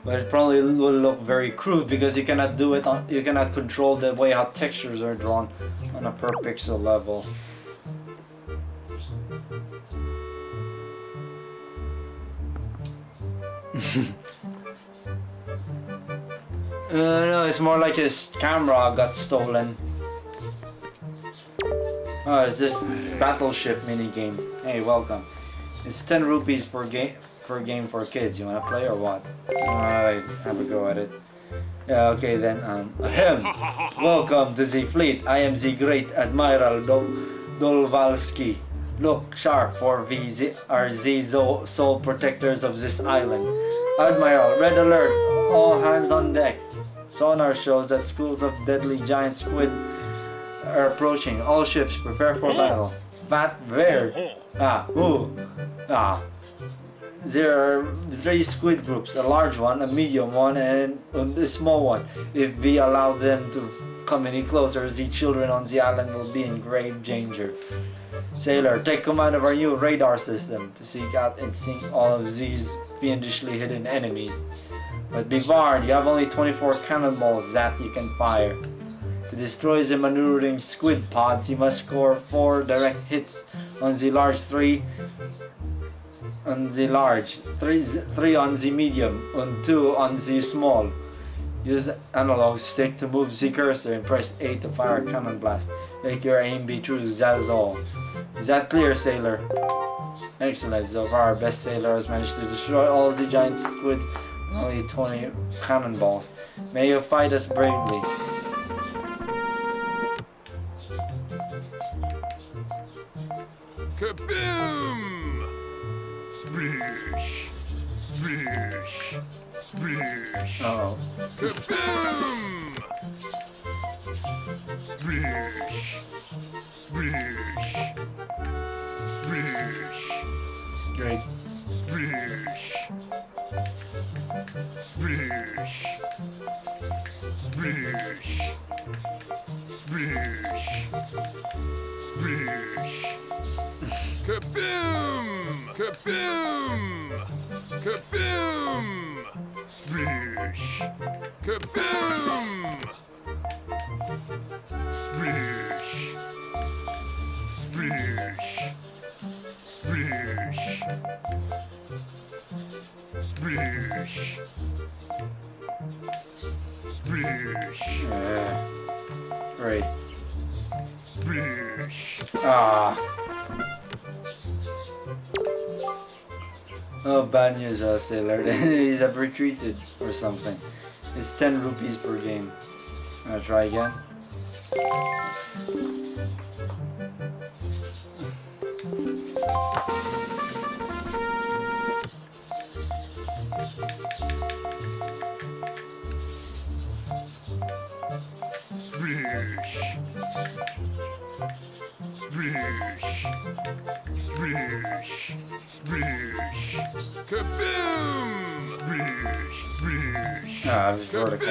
but it probably will look very crude because you cannot do it on, you cannot control the way how textures are drawn on a per pixel level. No, it's more like his camera got stolen. Oh, it's this battleship minigame. Hey, welcome. It's 10 rupees per game for kids. You wanna play or what? Alright, have a go at it. Yeah, okay then. Ahem. Welcome to the fleet. I am the Great Admiral Dolvalski. Look sharp, for we are the sole protectors of this island. Admiral, red alert! All hands on deck. Sonar shows that schools of deadly giant squid are approaching. All ships prepare for battle. Where? There are 3 squid groups, a large one, a medium one, and a small one. If we allow them to come any closer, the children on the island will be in grave danger. Sailor, take command of our new radar system to seek out and sink all of these fiendishly hidden enemies. But be warned, you have only 24 cannonballs that you can fire. To destroy the maneuvering squid pods, you must score 4 direct hits on the large, 3 on the large, 3 on the medium, and 2 on the small. Use analog stick to move the cursor and press A to fire a cannon blast. Make your aim be true, that is all. Is that clear, sailor? Excellent, so far our best sailor has managed to destroy all the giant squids with only 20 cannonballs. May you fight us bravely. Kaboom! Sploosh! Sploosh! Sploosh! Uh-oh. Kaboom! Sploosh! Sploosh! Sploosh! Great. Sploosh! Sploosh! Sploosh! Splish. Splish. Kaboom! Kaboom! Kaboom! Splish. Kaboom! Splish. Splish. Splish. Splish. Splish. Right. Splish. Ah. Oh, bad news, sailor. The enemies have retreated or something. It's 10 rupees per game. I'll try again. Splish. Splish. Splish. Splish. Kaboom! Splish. Splish. Ah, it's vertical.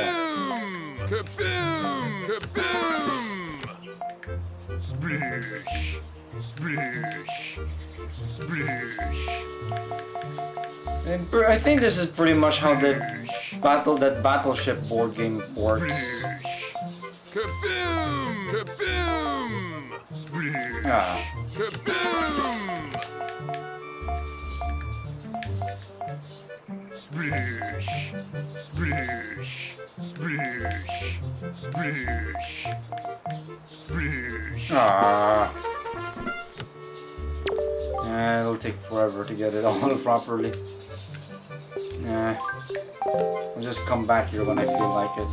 Kaboom! Kaboom! Kaboom! Splish. Splish. Splish. And I think this is pretty much how the battleship board game works. Splish. Kaboom! Kaboom! Splish. Ah. Kaboom! Splish. Splish. Splish. Splish. Splish. Ah. Yeah, it'll take forever to get it all properly. Nah. I'll just come back here when I feel like it.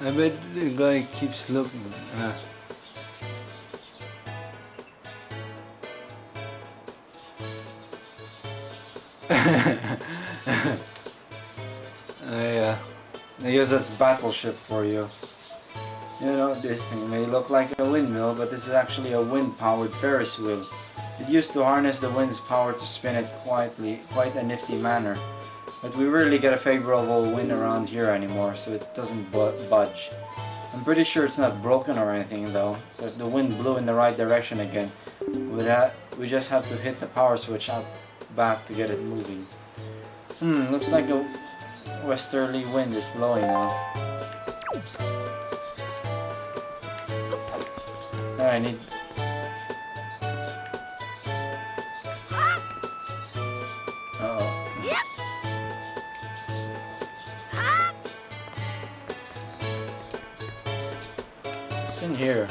I bet the guy keeps looking. I guess that's battleship for you. You know, this thing may look like a windmill, but this is actually a wind-powered Ferris wheel. It used to harness the wind's power to spin it quite a nifty manner. But we rarely get a favorable wind around here anymore, so it doesn't budge. I'm pretty sure it's not broken or anything though, so if the wind blew in the right direction again, we just have to hit the power switch out back to get it moving. Looks like a westerly wind is blowing now. I need... Uh-oh. It's in here.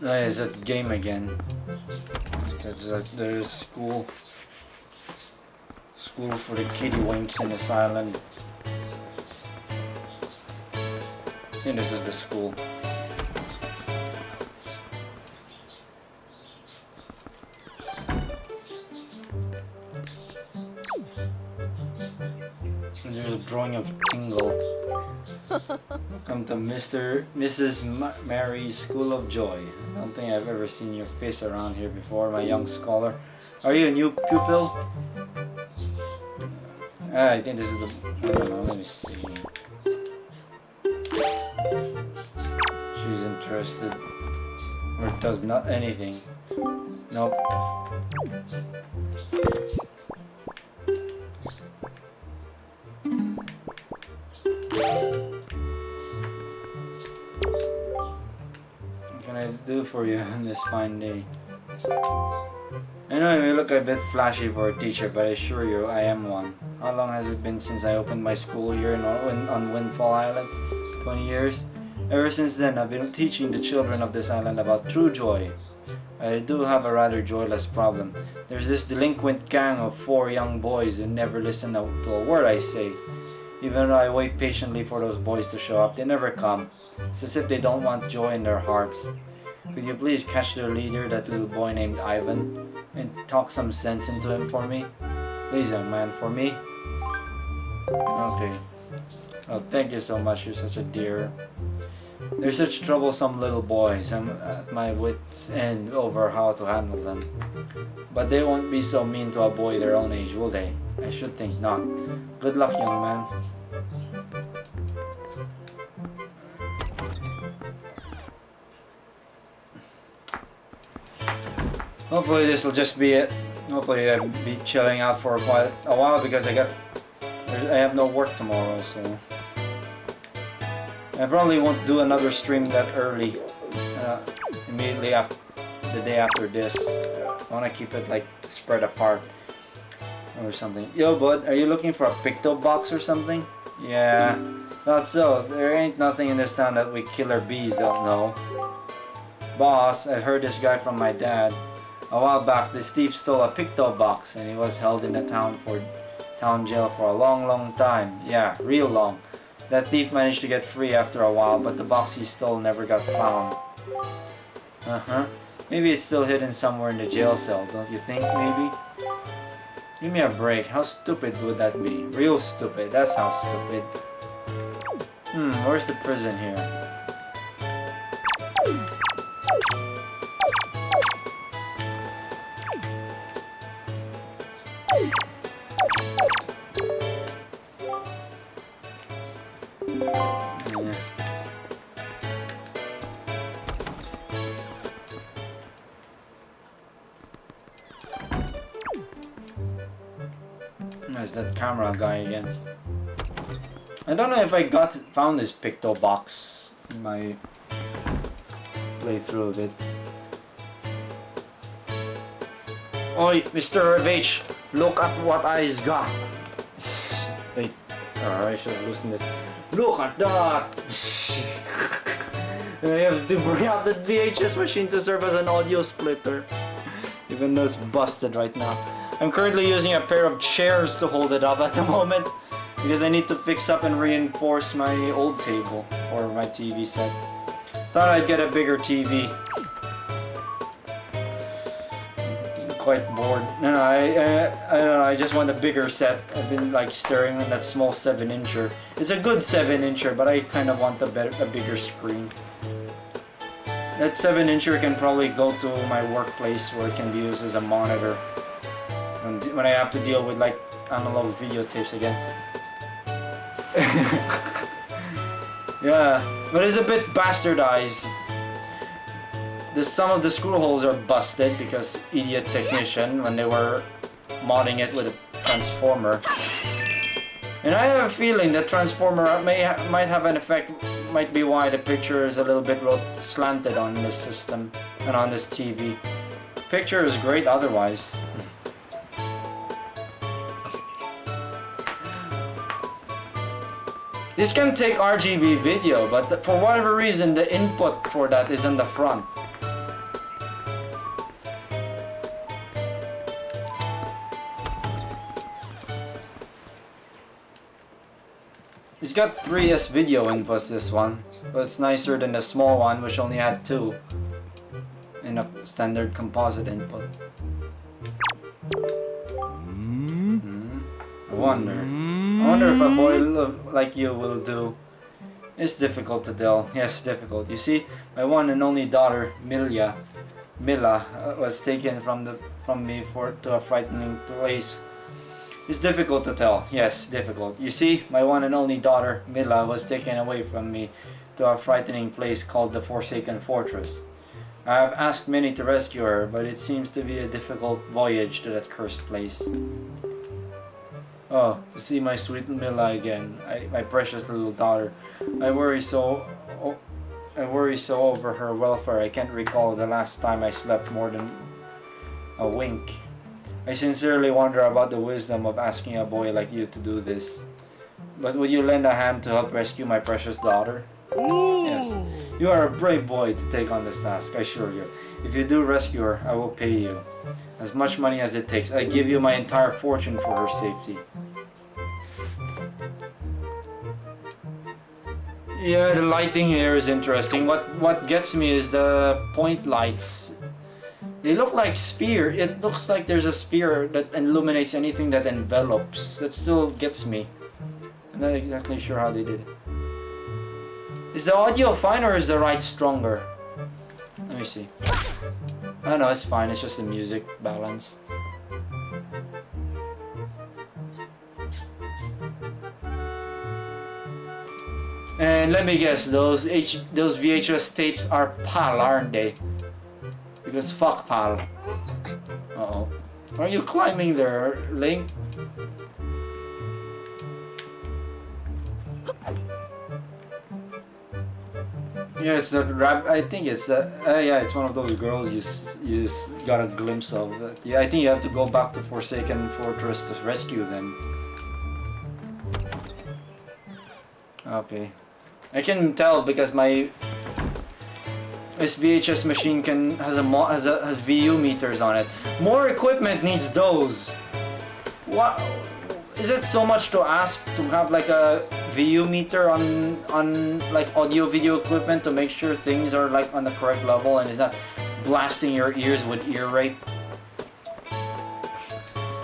It's that game again. There's school for the kiddywinks in this island. And this is the school. And there's a drawing of Tingle. Welcome to Mrs. Mary's School of Joy. I don't think I've ever seen your face around here before, my young scholar. Are you a new pupil? I think this is the... I don't know, let me see. She's interested. Or does not anything. Nope. What can I do for you on this fine day? I know I may look a bit flashy for a teacher, but I assure you I am one. How long has it been since I opened my school here on Windfall Island? 20 years? Ever since then, I've been teaching the children of this island about true joy. I do have a rather joyless problem. There's this delinquent gang of 4 young boys who never listen to a word I say. Even though I wait patiently for those boys to show up, they never come. It's as if they don't want joy in their hearts. Could you please catch their leader, that little boy named Ivan, and talk some sense into him for me? Please, young man, for me? Okay. Oh, thank you so much, you're such a dear. They're such troublesome little boys. I'm at my wits' end over how to handle them. But they won't be so mean to a boy their own age, will they? I should think not. Good luck, young man. Hopefully this will just be it. Hopefully I'll be chilling out for quite a while because I have no work tomorrow, so I probably won't do another stream that early. Immediately after the day after this. I want to keep it like spread apart or something. Yo, bud, are you looking for a picto box or something? Yeah, not so. There ain't nothing in this town that we killer bees don't know. Boss, I heard this guy from my dad. A while back, this thief stole a picto box and he was held in the town jail for a long time. Yeah, real long. That thief managed to get free after a while, but the box he stole never got found. Maybe it's still hidden somewhere in the jail cell, don't you think, maybe? Give me a break. How stupid would that be? Real stupid. That's how stupid. Where's the prison here? There's that camera guy again. I don't know if I found this picto box in my playthrough of it. Oi, Mr. Ravage, look at what I's got. Wait, I should have loosened this. Look at that! I have to bring out the VHS machine to serve as an audio splitter. Even though it's busted right now. I'm currently using a pair of chairs to hold it up at the moment because I need to fix up and reinforce my old table or my TV set. Thought I'd get a bigger TV. Quite bored. No, I don't know, I just want a bigger set. I've been like staring at that small 7-incher. It's a good 7-incher, but I kind of want a bigger screen. That 7-incher can probably go to my workplace where it can be used as a monitor. When I have to deal with like analog videotapes again. Yeah, but it's a bit bastardized. Some of the screw holes are busted because idiot technician when they were modding it with a transformer. And I have a feeling that transformer might have an effect, might be why the picture is a little bit slanted on this system and on this TV. Picture is great otherwise. This can take RGB video, but for whatever reason the input for that is on the front. It's got 3 S-video inputs, this one, but it's nicer than the small one which only had 2 in a standard composite input. I wonder if a boy like you will do. It's difficult to tell. Yes, difficult. You see, my one and only daughter, Mila, was taken from me to a frightening place. It's difficult to tell. Yes, difficult. You see, my one and only daughter, Mila, was taken away from me to a frightening place called the Forsaken Fortress. I have asked many to rescue her, but it seems to be a difficult voyage to that cursed place. Oh, to see my sweet Mila again, my precious little daughter. I worry so over her welfare. I can't recall the last time I slept more than a wink. I sincerely wonder about the wisdom of asking a boy like you to do this. But would you lend a hand to help rescue my precious daughter? Yes. You are a brave boy to take on this task, I assure you. If you do rescue her, I will pay you. As much money as it takes. I give you my entire fortune for her safety. Yeah, the lighting here is interesting. What gets me is the point lights. They look like sphere. It looks like there's a sphere that illuminates anything that envelops. That still gets me. I'm not exactly sure how they did it. Is the audio fine or is the right stronger? Let me see. Oh no, it's fine. It's just the music balance. And let me guess, those VHS tapes are PAL, aren't they? Because fuck PAL. Uh-oh. Are you climbing there, Link? Yeah, it's that rap. I think it's yeah, it's one of those girls you got a glimpse of. Yeah, I think you have to go back to Forsaken Fortress to rescue them. Okay, I can tell because this VHS machine has VU meters on it. More equipment needs those. What? Is it so much to ask to have like a VU meter on like audio video equipment to make sure things are like on the correct level and is not blasting your ears with ear rape?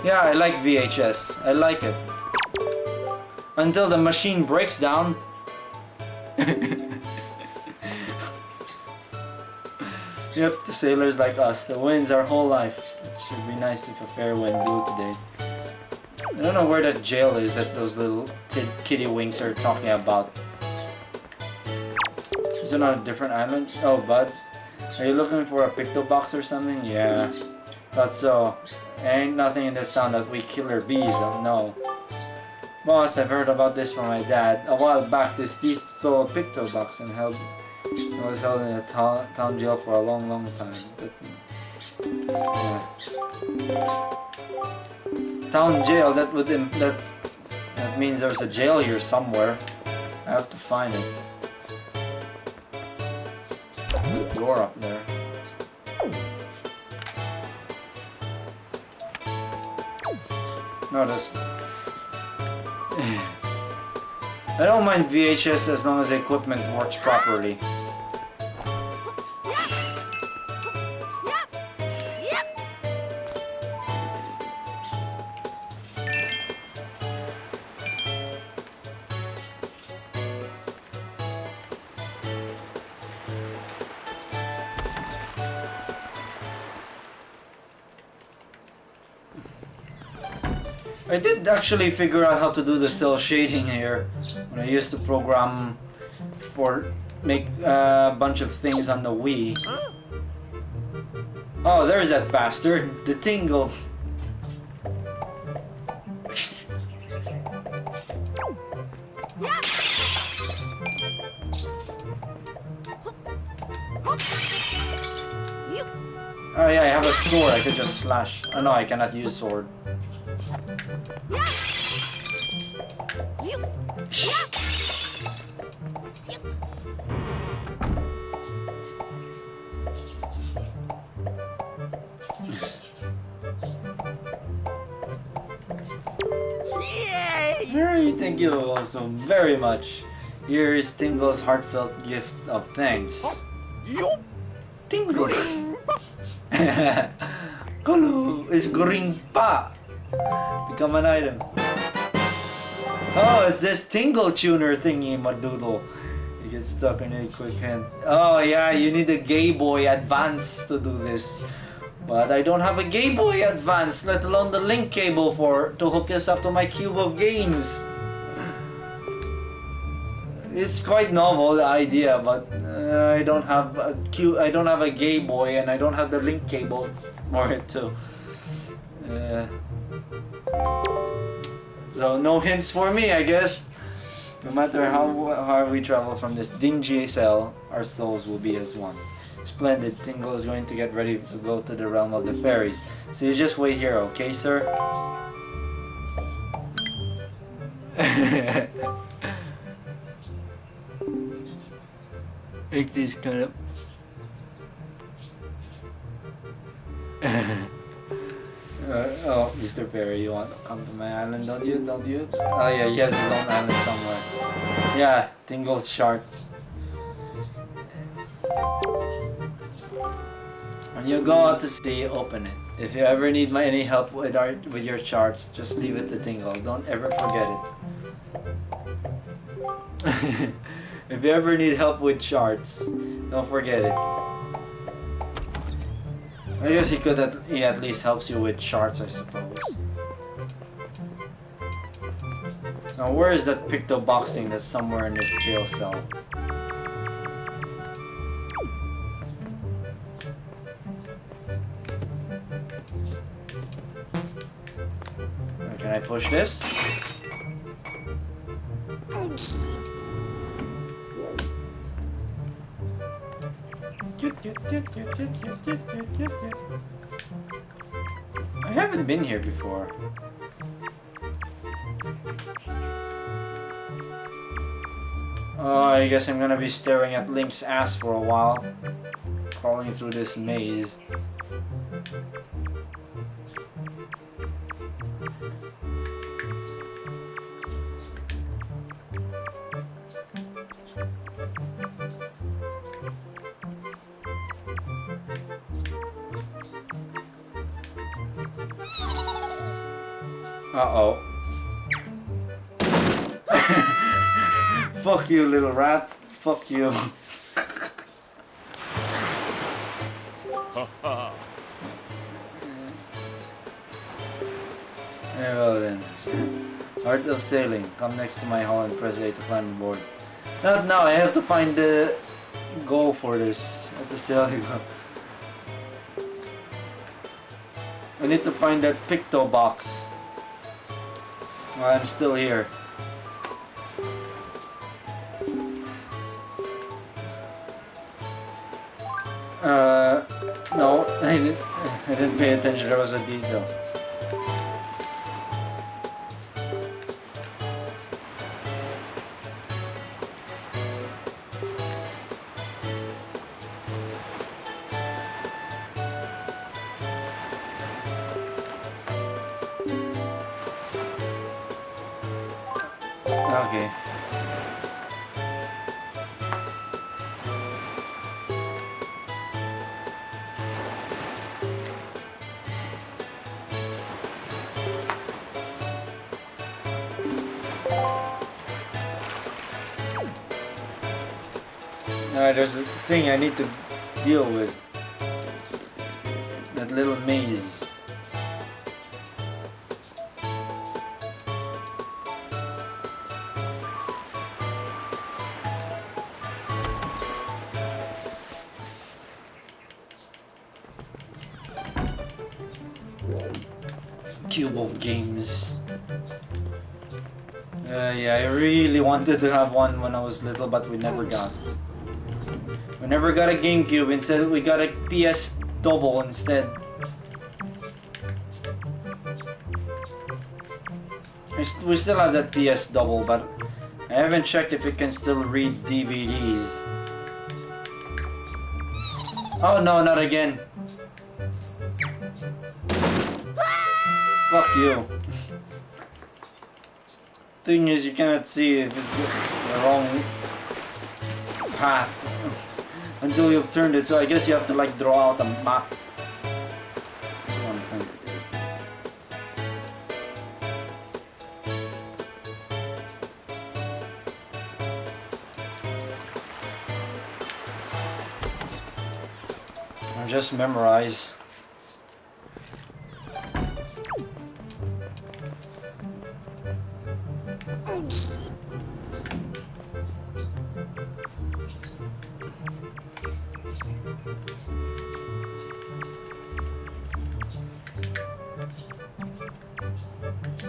Yeah, I like VHS. I like it. Until the machine breaks down. Yep, the sailors like us. The wind's our whole life. It should be nice if a fair wind blew today. I don't know where that jail is that those little kitty winks are talking about. Is it on a different island? Oh, bud. Are you looking for a picto box or something? Yeah. Thought so. There ain't nothing in this town that we killer bees don't know. Boss, I've heard about this from my dad. A while back, this thief stole a picto box and was held in a town jail for a long time. Yeah. Town jail, that means there's a jail here somewhere. I have to find it. Door up there. No, that's... I don't mind VHS as long as the equipment works properly. I did actually figure out how to do the cell shading here when I used to program make a bunch of things on the Wii. Oh, there's that bastard, the tingle. Oh yeah, I have a sword, I could just slash. Oh no, I cannot use sword. Thank you all so very much. Here is Tingle's heartfelt gift of thanks. Tingle! Kulu is goring pa! Become an item. Oh, it's this tingle tuner thingy, Madoodle. You get stuck in a quick hand. Oh yeah, you need a Game Boy Advance to do this. But I don't have a Game Boy Advance, let alone the link cable to hook this up to my cube of games. It's quite novel, the idea, but I don't have a Game Boy and I don't have the link cable for it too. So no hints for me, I guess. No matter how hard we travel from this dingy cell, our souls will be as one. Splendid. Tingle is going to get ready to go to the realm of the fairies. So you just wait here, okay, sir? Make these kind of... Oh, Mr. Perry, you want to come to my island, don't you? Don't you? Oh yeah, he has his own island somewhere. Yeah, Tingle's shark. When you go out to sea, open it. If you ever need any help with your charts, just leave it to Tingle. Don't ever forget it. If you ever need help with charts, don't forget it. I guess he at least helps you with charts, I suppose. Now where is that picto box thing that's somewhere in this jail cell? Can I push this? I haven't been here before. Oh, I guess I'm gonna be staring at Link's ass for a while. Crawling through this maze. Uh-oh. Fuck you, little rat. Fuck you. Well then. Art of Sailing. Come next to my hall and press A to climb aboard. Not now, I have to find the goal for this. I have to sail here. I need to find that picto box. Well, I'm still here. No, I didn't pay attention. There was a detail. Okay. There's a thing I need to deal with. That little maze. Cube of games. Yeah, I really wanted to have one when I was little, but we never got. We never got a GameCube. Instead, we got a PS Double instead. We still have that PS Double, but I haven't checked if it can still read DVDs. Oh no, not again. Fuck you. Thing is, you cannot see if it's the wrong path until you've turned it, so I guess you have to like draw out a map or something. Or just memorize.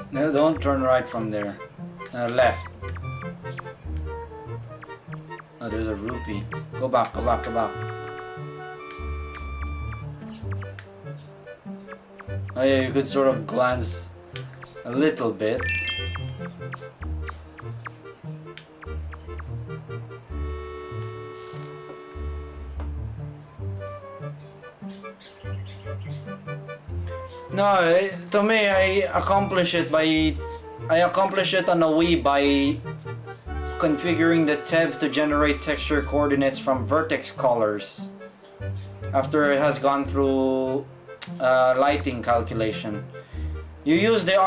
No, don't turn right from there. Left. Oh, there's a rupee. Go back, go back, go back. Oh yeah, you could sort of glance a little bit. No, to me, I accomplish it on a Wii by configuring the TEV to generate texture coordinates from vertex colors after it has gone through lighting calculation. You use the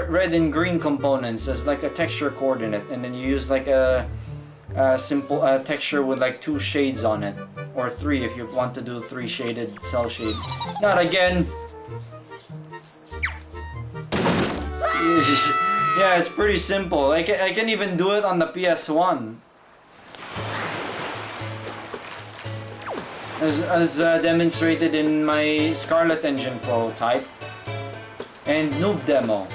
red and green components as like a texture coordinate, and then you use like a simple texture with like 2 shades on it, or 3 if you want to do 3 shaded cell shades. Not again. Yeah, it's pretty simple. I can even do it on the PS1. As demonstrated in my Scarlet Engine prototype and Noob demo.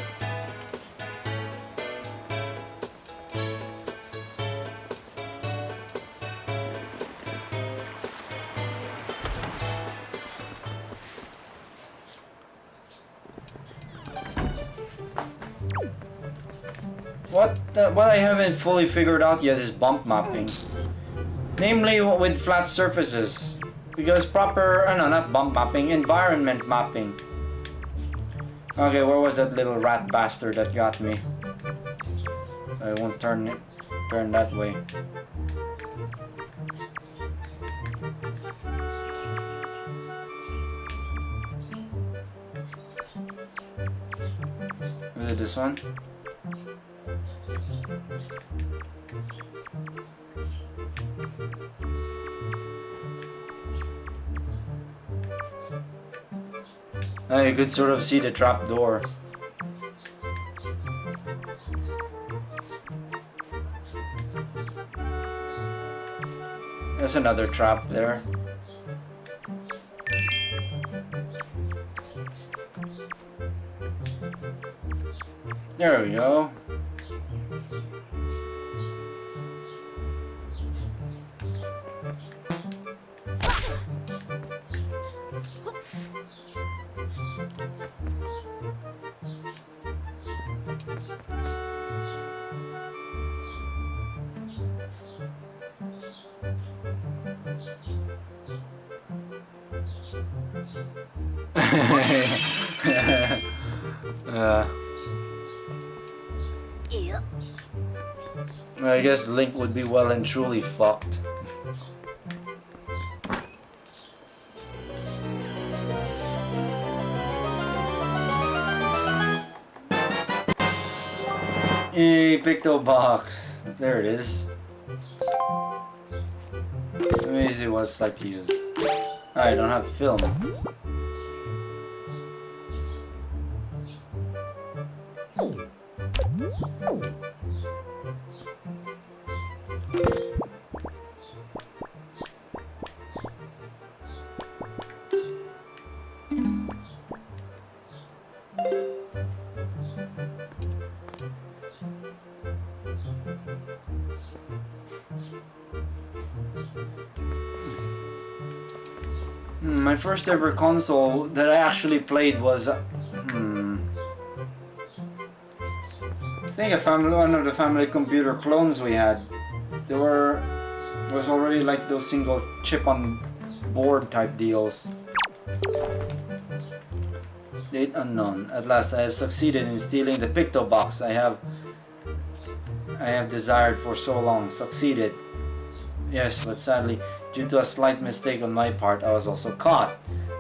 What I haven't fully figured out yet is bump mapping. Namely with flat surfaces. Because proper, not bump mapping, environment mapping. Okay, where was that little rat bastard that got me? I won't turn that way. Is it this one? You could sort of see the trap door. There's another trap there. There we go. I guess Link would be well and truly fucked. Yay, Picto Box. There it is. Let me see what it's like to use. I don't have film. My first ever console that I actually played was I think one of the family computer clones we had. It was already like those single chip on board type deals. Date unknown. At last I have succeeded in stealing the Picto Box I have desired for so long. Succeeded. Yes, but sadly, due to a slight mistake on my part, I was also caught.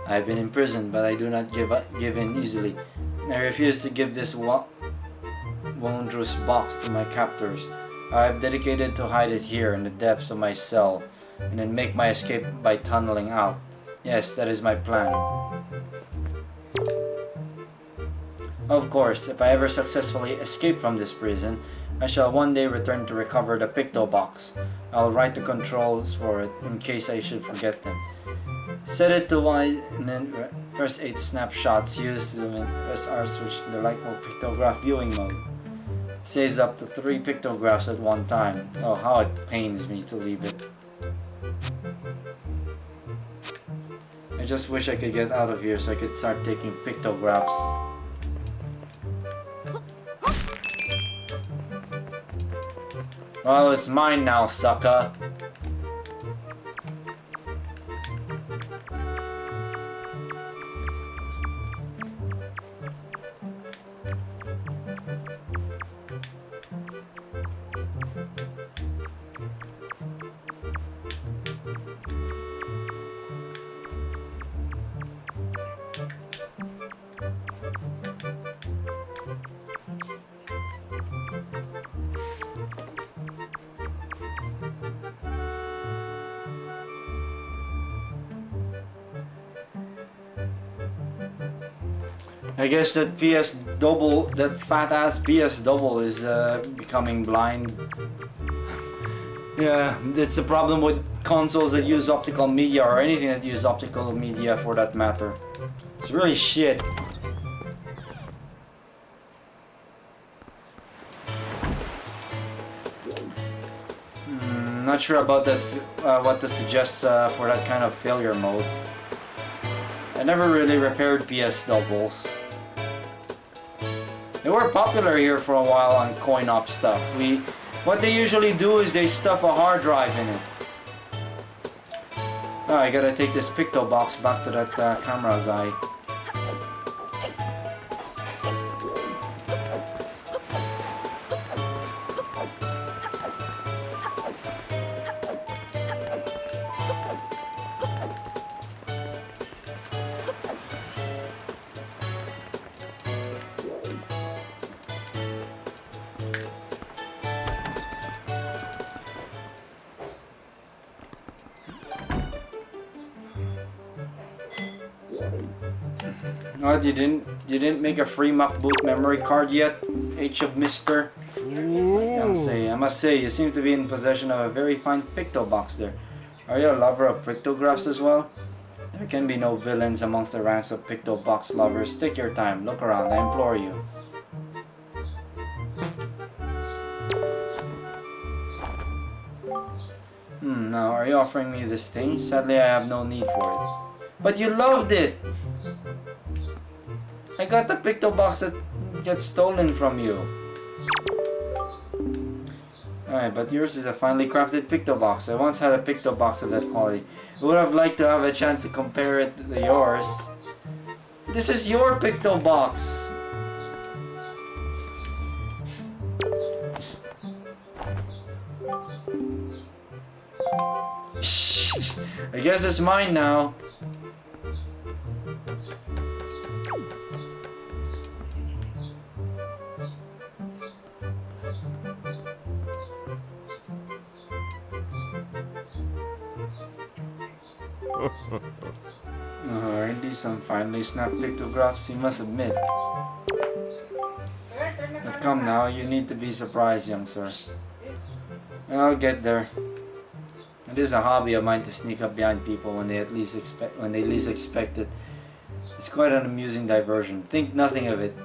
I have been imprisoned, but I do not give in easily. I refuse to give this wondrous box to my captors. I have dedicated to hide it here in the depths of my cell, and then make my escape by tunneling out. Yes, that is my plan. Of course, if I ever successfully escape from this prison, I shall one day return to recover the Picto Box. I'll write the controls for it in case I should forget them. Set it to Y and then press 8 snapshots. Use the press R switch the light mode pictograph viewing mode. It saves up to 3 pictographs at one time. Oh, how it pains me to leave it. I just wish I could get out of here so I could start taking pictographs. Well, it's mine now, sucker. I guess that PS double, that fat ass PS double is becoming blind. Yeah, it's a problem with consoles that use optical media, or anything that use optical media for that matter. It's really shit. Not sure about that. What to suggest for that kind of failure mode. I never really repaired PS doubles. They were popular here for a while on coin-op stuff. What they usually do is they stuff a hard drive in it. Oh, I gotta take this picto box back to that camera guy. What, you didn't make a free MacBook memory card yet, H of Mister? I must say, you seem to be in possession of a very fine picto box there. Are you a lover of pictographs as well? There can be no villains amongst the ranks of picto box lovers. Take your time, look around, I implore you. Now, are you offering me this thing? Sadly, I have no need for it. But you loved it! I got the picto box that gets stolen from you. Alright, but yours is a finely crafted picto box. I once had a picto box of that quality. I would have liked to have a chance to compare it to yours. This is your picto box! Shh! I guess it's mine now. Alrighty, some finely snapped pictographs, you must admit. But come now, you need to be surprised, young sir. I'll get there. It is a hobby of mine to sneak up behind people when they least expect it. It's quite an amusing diversion. Think nothing of it.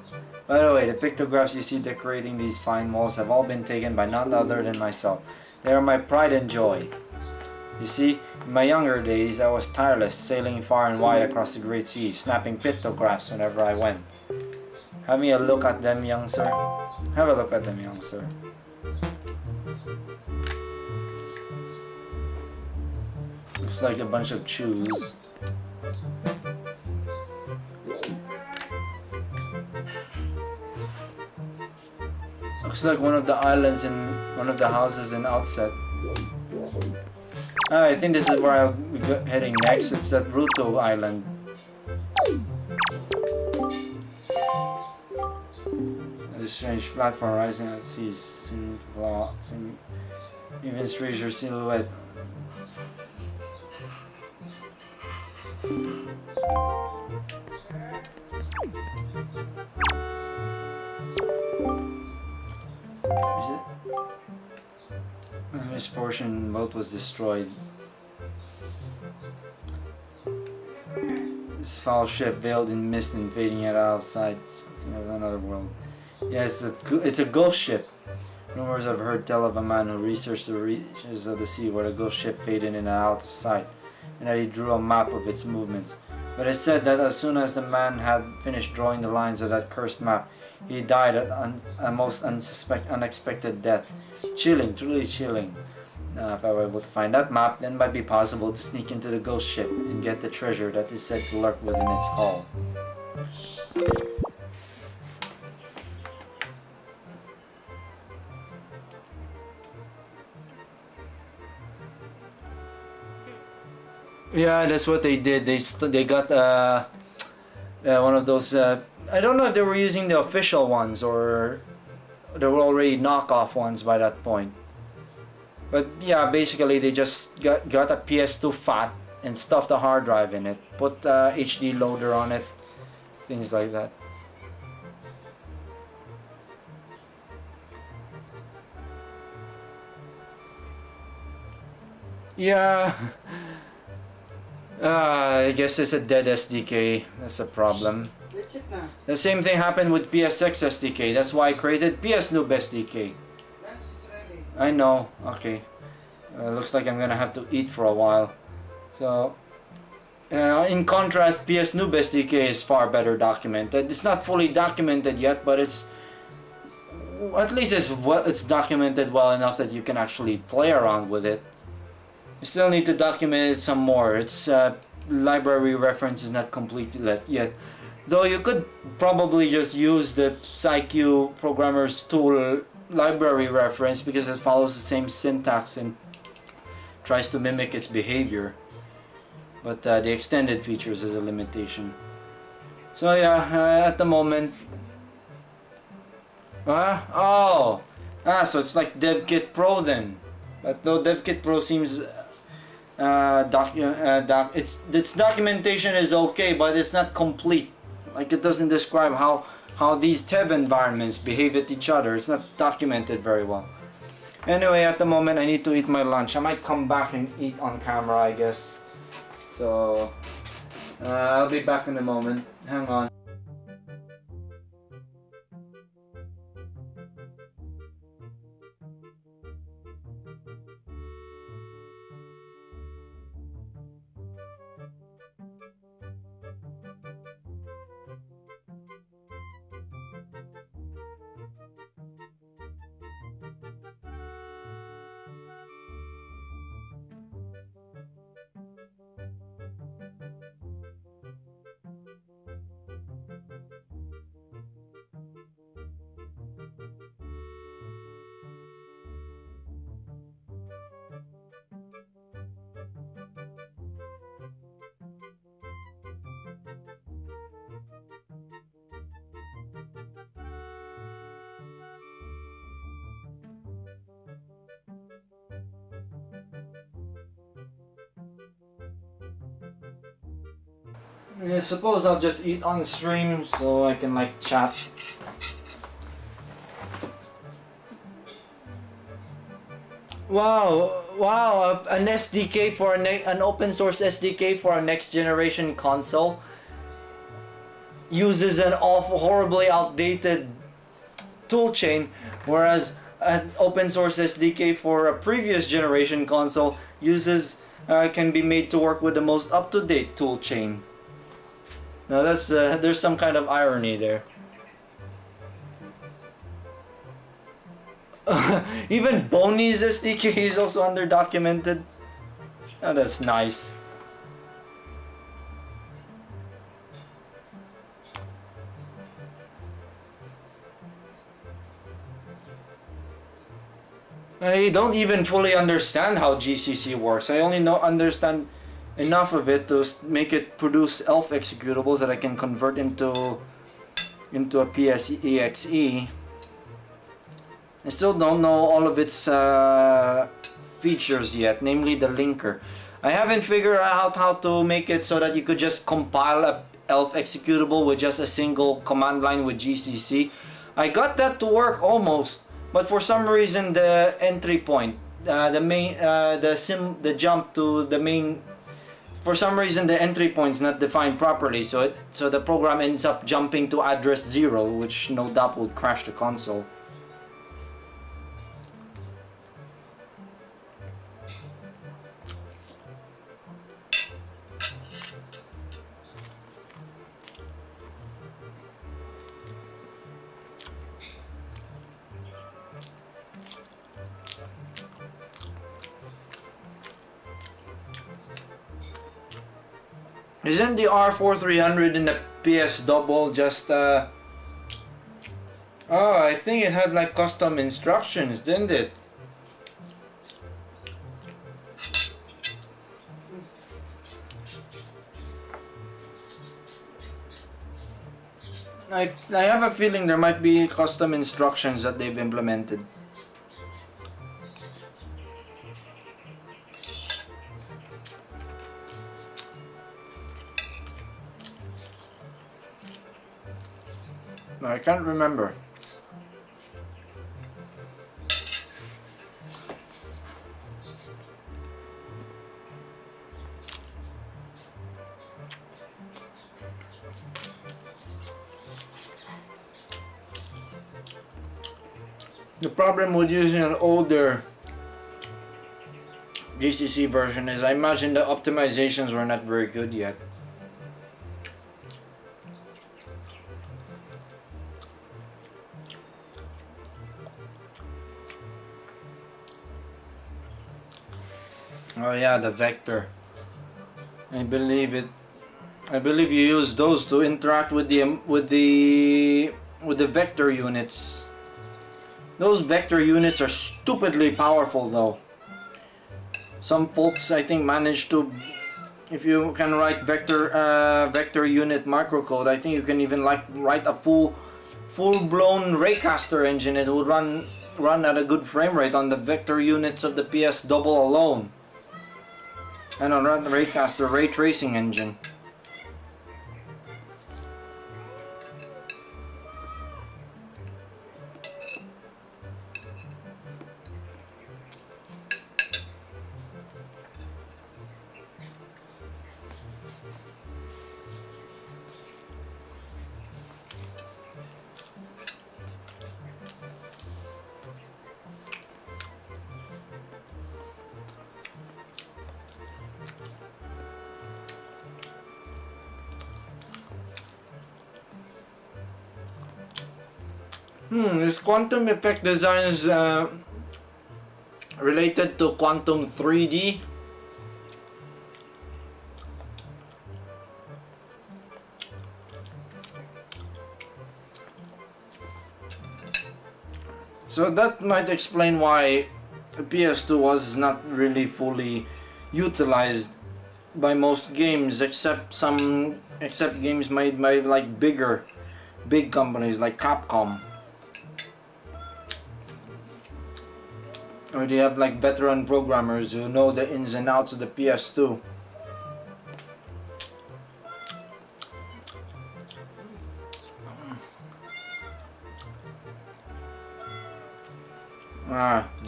By the way, the pictographs you see decorating these fine walls have all been taken by none other than myself. They are my pride and joy. You see, in my younger days, I was tireless, sailing far and wide across the great sea, snapping pictographs whenever I went. Have me a look at them, young sir. Have a look at them, young sir. Looks like a bunch of chews. Looks like one of the islands in one of the houses in Outset. I think this is where I'll be heading next. It's that Ruto Island. This strange platform rising at sea seemed even stranger silhouette. Misfortune, boat was destroyed. This foul ship veiled in mist and fading out outside something of another world. Yes, it's a ghost ship. Rumors I've heard tell of a man who researched the reaches of the sea where the ghost ship faded in and out of sight, and that he drew a map of its movements. But it's said that as soon as the man had finished drawing the lines of that cursed map, he died a most unexpected death. Chilling, truly chilling. If I were able to find that map, then it might be possible to sneak into the ghost ship and get the treasure that is said to lurk within its hull. Yeah, that's what they did. They got one of those. I don't know if they were using the official ones or they were already knockoff ones by that point. But yeah, basically they just got a PS2 fat and stuffed a hard drive in it, put HD loader on it, things like that. Yeah. I guess it's a dead SDK. That's a problem. That's it na. The same thing happened with PSX SDK. That's why I created PSLoob SDK. That's ready. I know. Okay. Looks like I'm gonna have to eat for a while. So, in contrast, PSLoob SDK is far better documented. It's not fully documented yet, but it's at least it's documented well enough that you can actually play around with it. You still need to document it some more. Its library reference is not complete yet. Though you could probably just use the PsyQ Programmer's Tool library reference because it follows the same syntax and tries to mimic its behavior. But the extended features is a limitation. So yeah, at the moment... so it's like DevKit Pro then. But though DevKit Pro seems... its documentation is okay, but it's not complete. Like it doesn't describe how these Teb environments behave at each other. It's not documented very well. Anyway, at the moment I need to eat my lunch. I might come back and eat on camera, I guess. So I'll be back in a moment. Hang on. I suppose I'll just eat on stream so I can like chat. Wow, an SDK for an open source SDK for a next generation console uses an horribly outdated toolchain, whereas an open source SDK for a previous generation console can be made to work with the most up-to-date toolchain. Now that's there's some kind of irony there. Even Boney's SDK is also underdocumented. Oh, that's nice. I don't even fully understand how GCC works. I only understand enough of it to make it produce ELF executables that I can convert into a PSEXE. I still don't know all of its features yet, namely the linker. I haven't figured out how to make it so that you could just compile a ELF executable with just a single command line with GCC. I got that to work almost, but for some reason the entry point, the jump to the main, for some reason the entry point is not defined properly, so the program ends up jumping to address 0, which no doubt would crash the console. Isn't the R4300 in the PS Double just Oh, I think it had like custom instructions, didn't it? I have a feeling there might be custom instructions that they've implemented. I can't remember. The problem with using an older GCC version is I imagine the optimizations were not very good yet. Oh yeah, the vector. I believe it. I believe you use those to interact with the vector units. Those vector units are stupidly powerful though. Some folks I think manage to, if you can write vector unit microcode, I think you can even like write a full-blown raycaster engine. It would run at a good frame rate on the vector units of the PS Double alone. And on the raycaster ray tracing engine. Is quantum effect design is related to quantum 3D? So that might explain why the PS2 was not really fully utilized by most games, except games made by like big companies like Capcom. Or they have like veteran programmers who know the ins and outs of the PS2.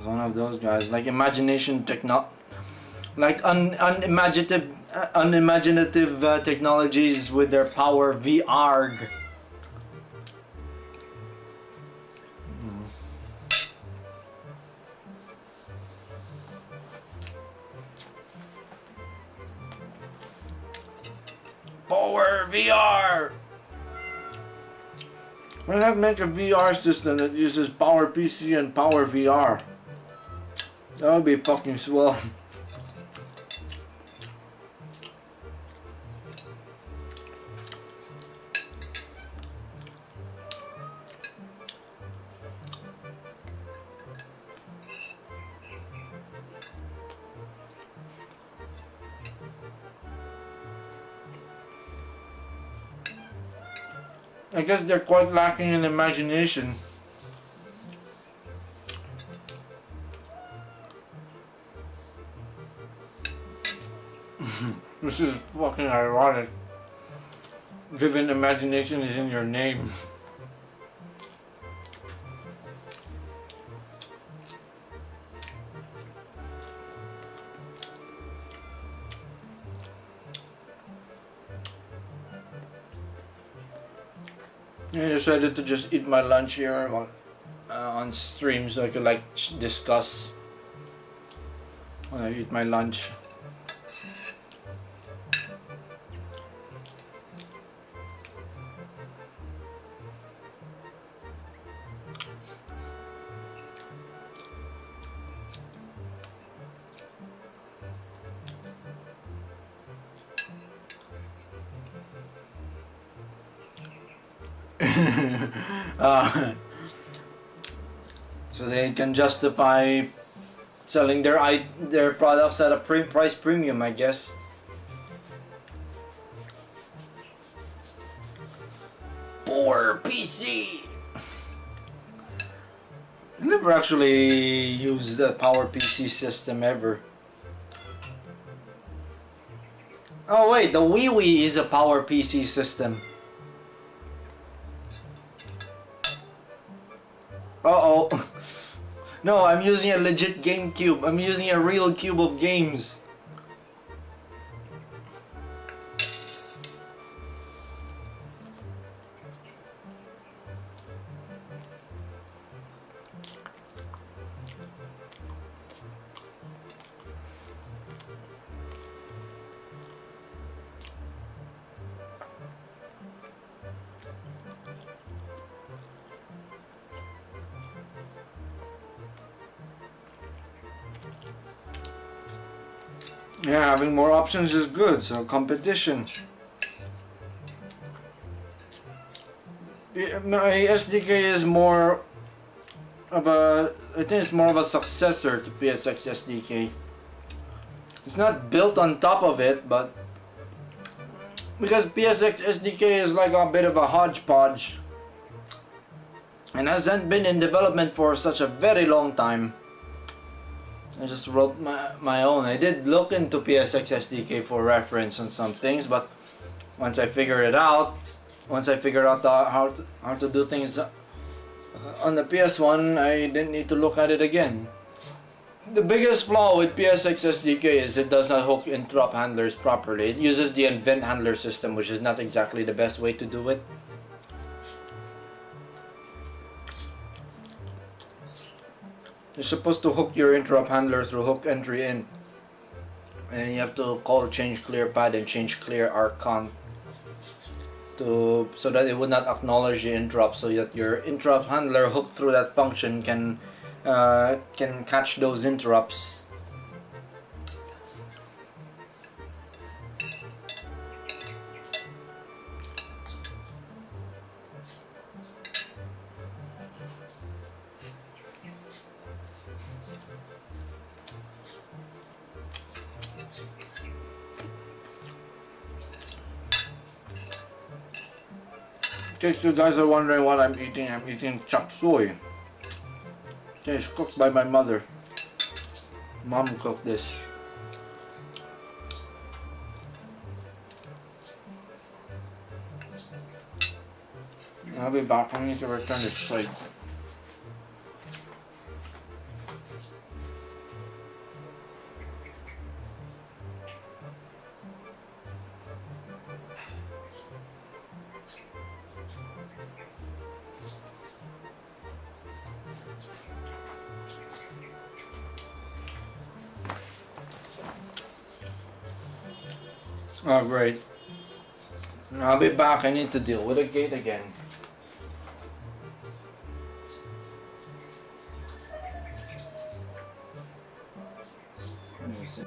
One of those guys, like unimaginative technologies with their power VR. Power VR! Why not make a VR system that uses Power PC and Power VR? That would be fucking swell. I guess they're quite lacking in imagination. This is fucking ironic, given imagination is in your name. I decided to just eat my lunch here on stream so I could like discuss when I eat my lunch. So they can justify selling their products at a price premium, I guess. Poor PC. I never actually used the Power PC system ever. Oh wait, the Wii is a Power PC system. Uh-oh. No, I'm using a legit GameCube. I'm using a real cube of games. Yeah, having more options is good, so competition. My SDK is more of a, I think it's more of a successor to PSX SDK. It's not built on top of it, but because PSX SDK is like a bit of a hodgepodge and hasn't been in development for such a very long time. I just wrote my own. I did look into PSX SDK for reference on some things, but once I figured out how to do things on the PS1, I didn't need to look at it again. The biggest flaw with PSX SDK is it does not hook interrupt handlers properly. It uses the event handler system, which is not exactly the best way to do it. You're supposed to hook your interrupt handler through hook entry in, and you have to call change clear pad and change clear archon so that it would not acknowledge the interrupt, so that your interrupt handler hooked through that function can catch those interrupts. In case you guys are wondering what I'm eating chop suey. Okay, it's cooked by my mother. Mom cooked this. I'll be back. I need to return this plate. Oh, great. I'll be back. I need to deal with a gate again. Let me see.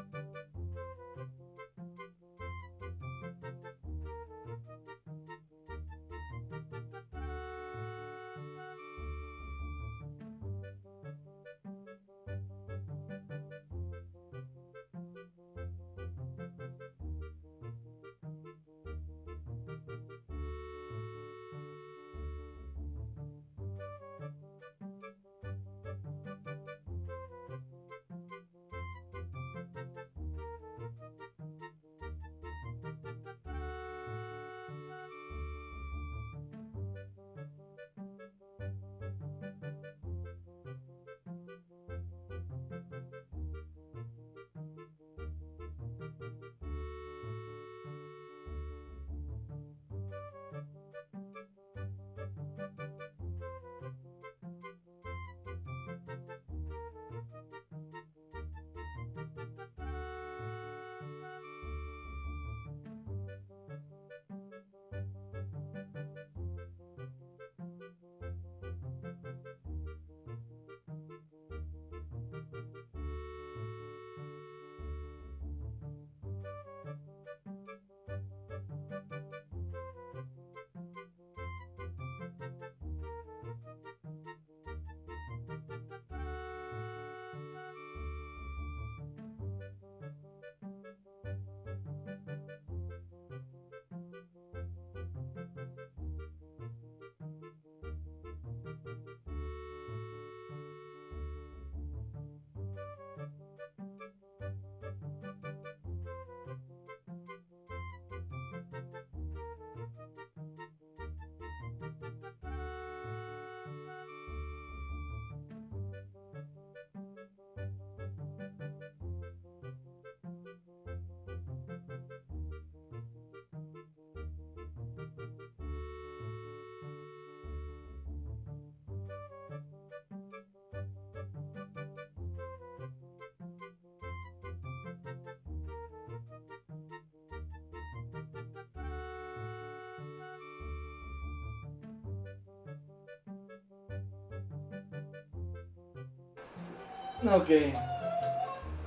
Okay.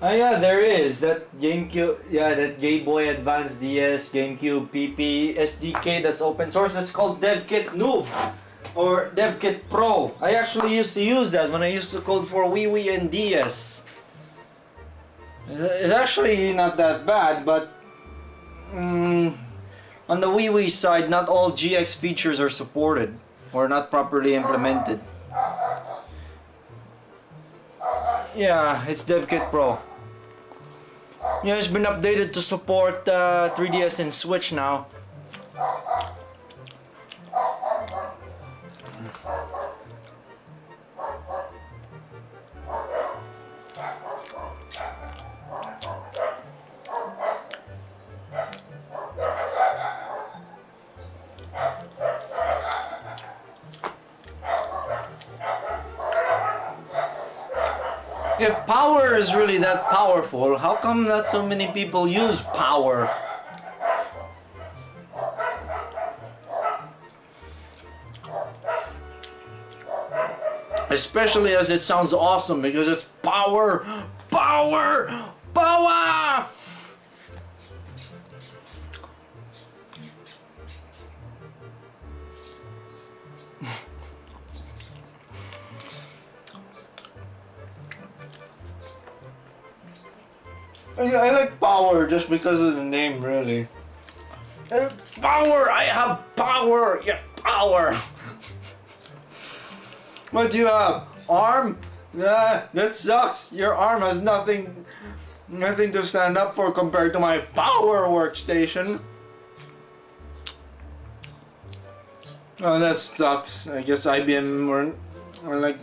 Oh yeah, there is that GameCube. Yeah, that Game Boy Advance DS, GameCube PP SDK. That's open source. That's called DevKit Noob or DevKit Pro. I actually used to use that when I used to code for Wii and DS. It's actually not that bad, but on the Wii side, not all GX features are supported or not properly implemented. Yeah, it's DevKit Pro. Yeah, it's been updated to support 3DS and Switch now. If power is really that powerful, how come not so many people use power? Especially as it sounds awesome because it's power, power, power! I like power just because of the name, really. Power! I have power! Yeah, power! What do you have? Arm? Nah, that sucks. Your arm has nothing to stand up for compared to my power workstation. Oh, that sucks. I guess IBM were like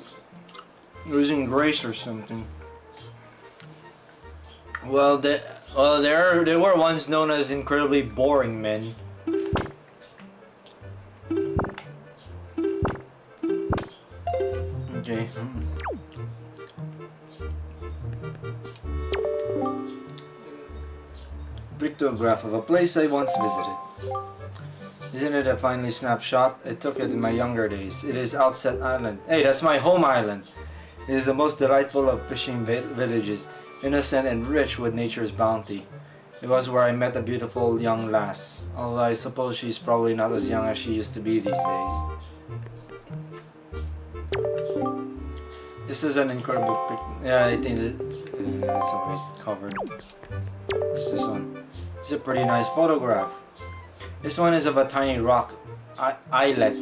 losing grace or something. Well, they were once known as incredibly boring men. Okay. Pictograph of a place I once visited. Isn't it a finely snapped shot? I took it in my younger days. It is Outset Island. Hey, that's my home island. It is the most delightful of fishing villages, innocent and rich with nature's bounty. It was where I met a beautiful young lass, although I suppose she's probably not as young as she used to be these days. This is an incredible pic. Yeah, I think it's alright, covered. What's this one? It's a pretty nice photograph. This one is of a tiny rock islet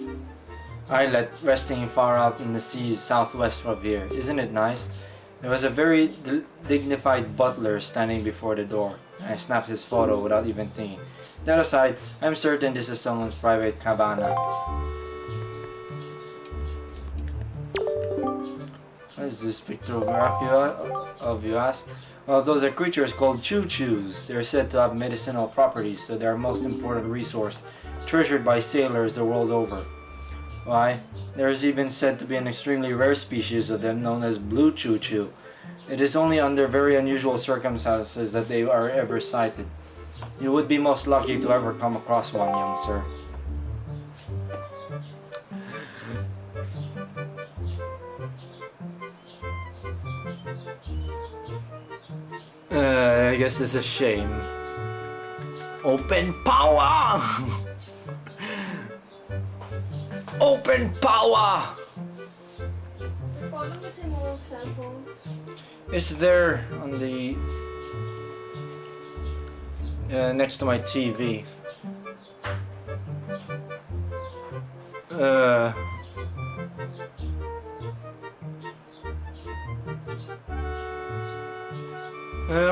resting far out in the seas southwest of here. Isn't it nice? There was a very dignified butler standing before the door. I snapped his photo without even thinking. That aside, I'm certain this is someone's private cabana. What is this pictograph you ask? Well, those are creatures called choo-choos. They're said to have medicinal properties, so they're a most important resource, treasured by sailors the world over. Why, there is even said to be an extremely rare species of them known as blue choo-choo. It is only under very unusual circumstances that they are ever sighted. You would be most lucky to ever come across one, young sir. I guess it's a shame. Open power! Open power! It's there on the next to my TV.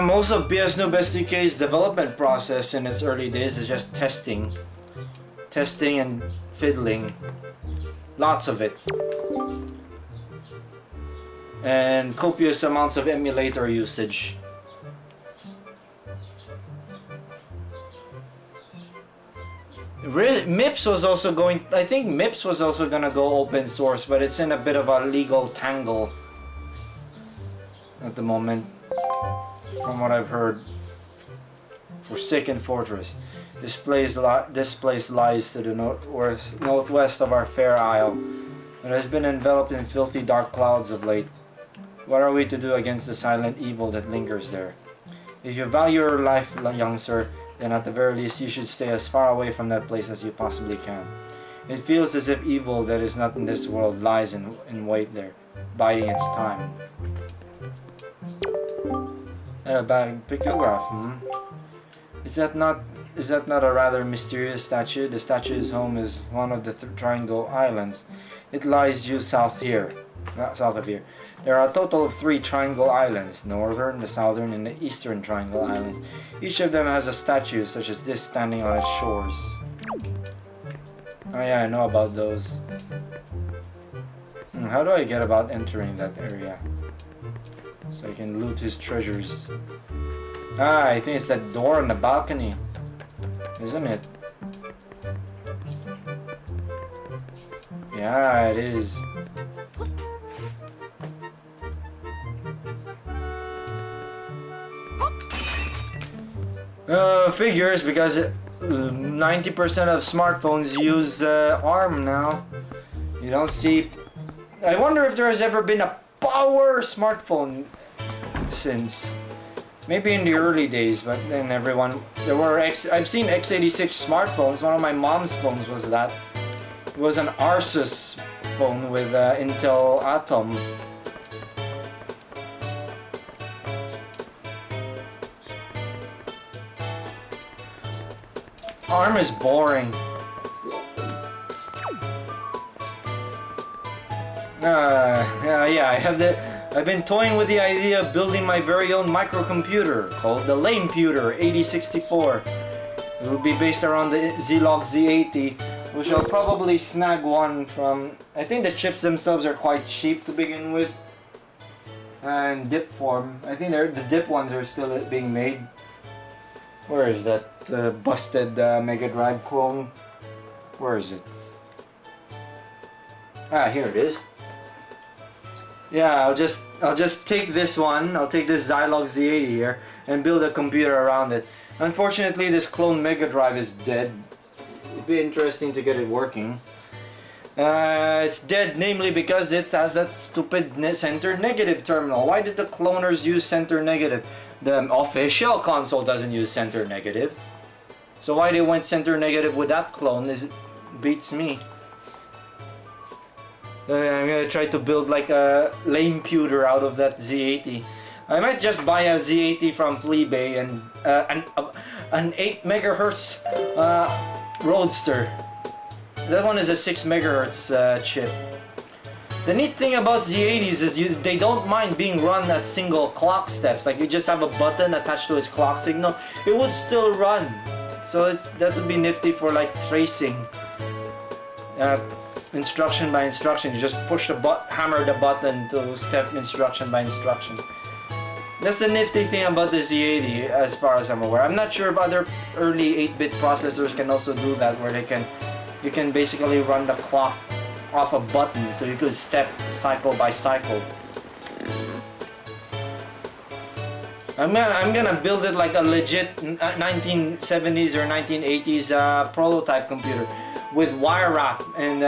Most of PS Noob SDK's development process in its early days is just testing and fiddling. Lots of it. And copious amounts of emulator usage. MIPS was also going, I think MIPS was also gonna go open source, but it's in a bit of a legal tangle at the moment, from what I've heard. Forsaken Fortress. This place lies to the northwest of our fair isle. It has been enveloped in filthy dark clouds of late. What are we to do against the silent evil that lingers there? If you value your life, young sir, then at the very least you should stay as far away from that place as you possibly can. It feels as if evil that is not in this world lies in wait there, biding its time. Pictograph, Is that not a rather mysterious statue? The statue's home is one of the Triangle Islands. It lies due south of here. There are a total of 3 Triangle Islands, northern, the southern, and the eastern Triangle Islands. Each of them has a statue such as this standing on its shores. Oh yeah, I know about those. How do I get about entering that area? So I can loot his treasures. I think it's that door on the balcony. Isn't it? Yeah, it is. Figures, because 90% of smartphones use ARM now. You don't see... I wonder if there has ever been a power smartphone since. Maybe in the early days, but then I've seen x86 smartphones. One of my mom's phones was that. It was an Asus phone with Intel Atom. ARM is boring. I've been toying with the idea of building my very own microcomputer called the Lamecomputer 8064. It will be based around the Zilog Z80, which I'll probably snag one from... I think the chips themselves are quite cheap to begin with. And dip form. I think the dip ones are still being made. Where is that busted Mega Drive clone? Where is it? Ah, here it is. Yeah, I'll just take this one. I'll take this Zilog Z80 here and build a computer around it. Unfortunately, this clone Mega Drive is dead. It'd be interesting to get it working. It's dead namely because it has that stupid center negative terminal. Why did the cloners use center negative? The official console doesn't use center negative. So why they went center negative with that clone beats me. I'm gonna try to build like a Lamecomputer out of that Z80. I might just buy a Z80 from Fleabay and an 8 megahertz Roadster. That one is a 6 megahertz chip. The neat thing about Z80s is they don't mind being run at single clock steps. Like you just have a button attached to its clock signal, it would still run. So that would be nifty for like tracing. Instruction by instruction. You just push hammer the button to step instruction by instruction. That's the nifty thing about the Z80 as far as I'm aware. I'm not sure if other early 8-bit processors can also do that, where you can basically run the clock off a button, so you could step cycle by cycle. I'm gonna build it like a legit 1970s or 1980s prototype computer with wire wrap and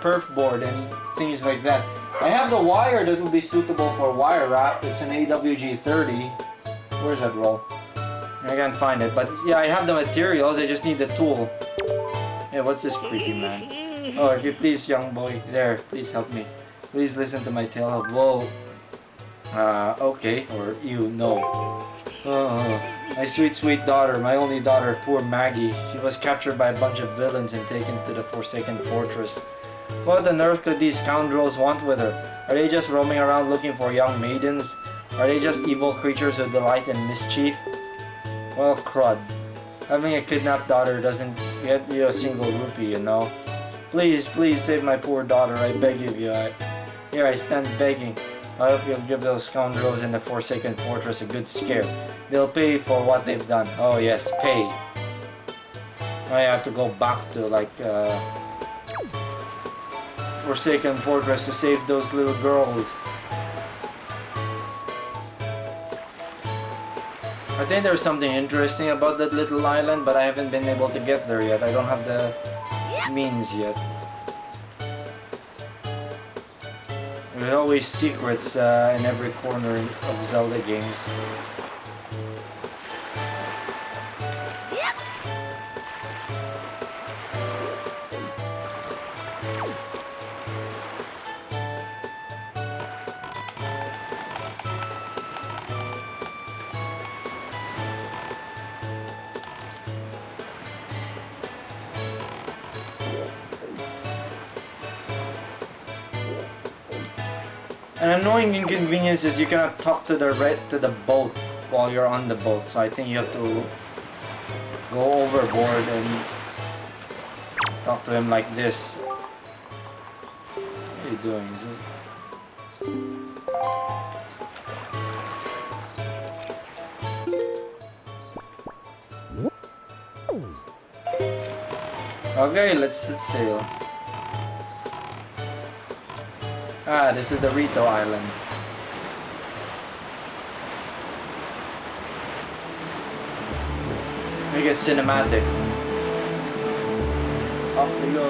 perf board and things like that. I have the wire that would be suitable for wire wrap. It's an AWG30. Where's that roll? I can't find it, but yeah, I have the materials. I just need the tool. Yeah, what's this creepy man? Oh, if you please, young boy, there, please help me. Please listen to my tale. Whoa. Okay, or you, no. Oh, my sweet, sweet daughter, my only daughter, poor Maggie. She was captured by a bunch of villains and taken to the Forsaken Fortress. What on earth could these scoundrels want with her? Are they just roaming around looking for young maidens? Are they just evil creatures who delight in mischief? Well, crud. Having a kidnapped daughter doesn't get you a single rupee, you know. Please, please save my poor daughter, I beg of you. Here I stand begging. I hope you'll give those scoundrels in the Forsaken Fortress a good scare. They'll pay for what they've done. Oh yes, pay. I have to go back to like Forsaken Fortress to save those little girls. I think there's something interesting about that little island, but I haven't been able to get there yet. I don't have the means yet. There's always secrets in every corner of Zelda games. An annoying inconvenience is you cannot talk to the boat while you're on the boat, so I think you have to go overboard and talk to him like this. What are you doing? Is it... Okay, let's set sail. Ah, this is the Rito Island. Make it cinematic. Off we go.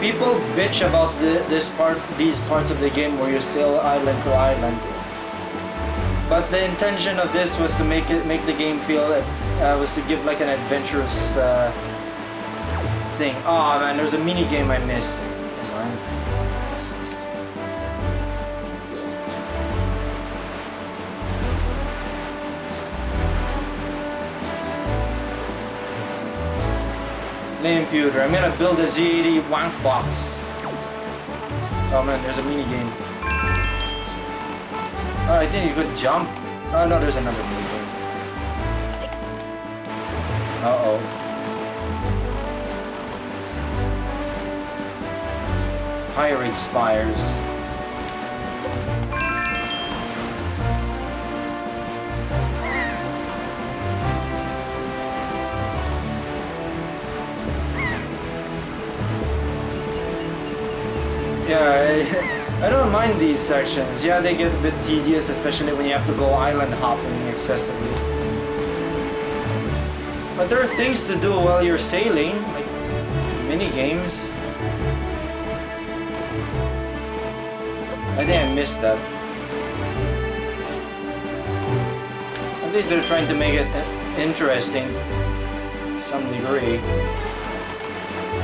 People bitch about these parts of the game where you sail island to island. But the intention of this was to make the game feel was to give like an adventurous thing. Oh man, there's a mini game I missed. Name computer. I'm gonna build a Z80 wank box. Oh man, there's a mini game. Oh, I think you could jump. Oh no, there's another mini game. Uh-oh. Pirate Spires. Yeah, I don't mind these sections. Yeah, they get a bit tedious, especially when you have to go island hopping excessively. But there are things to do while you're sailing, like mini games. I think I missed that. At least they're trying to make it interesting to some degree.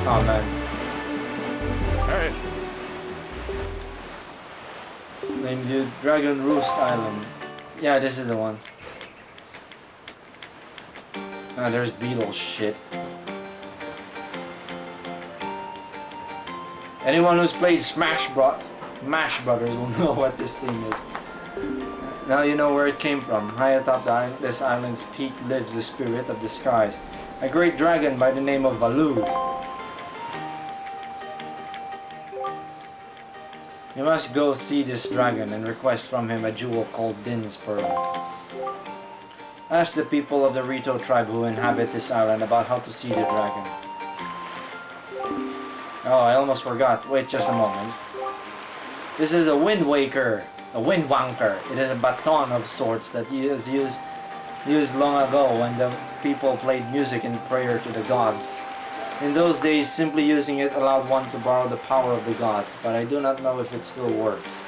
Oh man. Alright. Name dude, Dragon Roost Island. Yeah, this is the one. Ah, there's beetle shit. Anyone who's played Smash Brothers will know what this thing is. Now you know where it came from. High atop this island's peak lives the spirit of the skies, a great dragon by the name of Valoo. You must go see this dragon and request from him a jewel called Din's Pearl. Ask the people of the Rito tribe who inhabit this island about how to see the dragon. Oh, I almost forgot. Wait just a moment. This is a Windwaker, a Windwaker. It is a baton of sorts that was used long ago when the people played music in prayer to the gods. In those days, simply using it allowed one to borrow the power of the gods, but I do not know if it still works.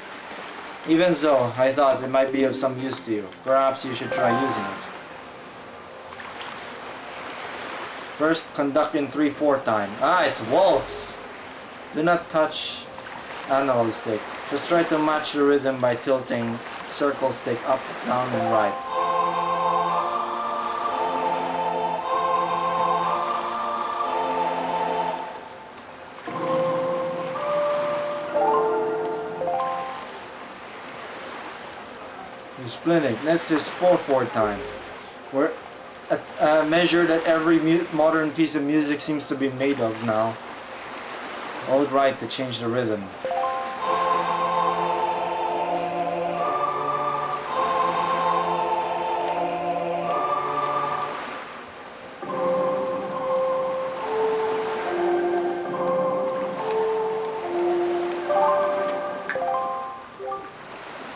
Even so, I thought it might be of some use to you. Perhaps you should try using it. First, conduct in 3/4 time. Ah, it's waltz! Do not touch analog stick. Just try to match the rhythm by tilting circle stick up, down, and right. Splendid. Let's just 4/4 time. We're a measure that every modern piece of music seems to be made of now. Hold right to change the rhythm.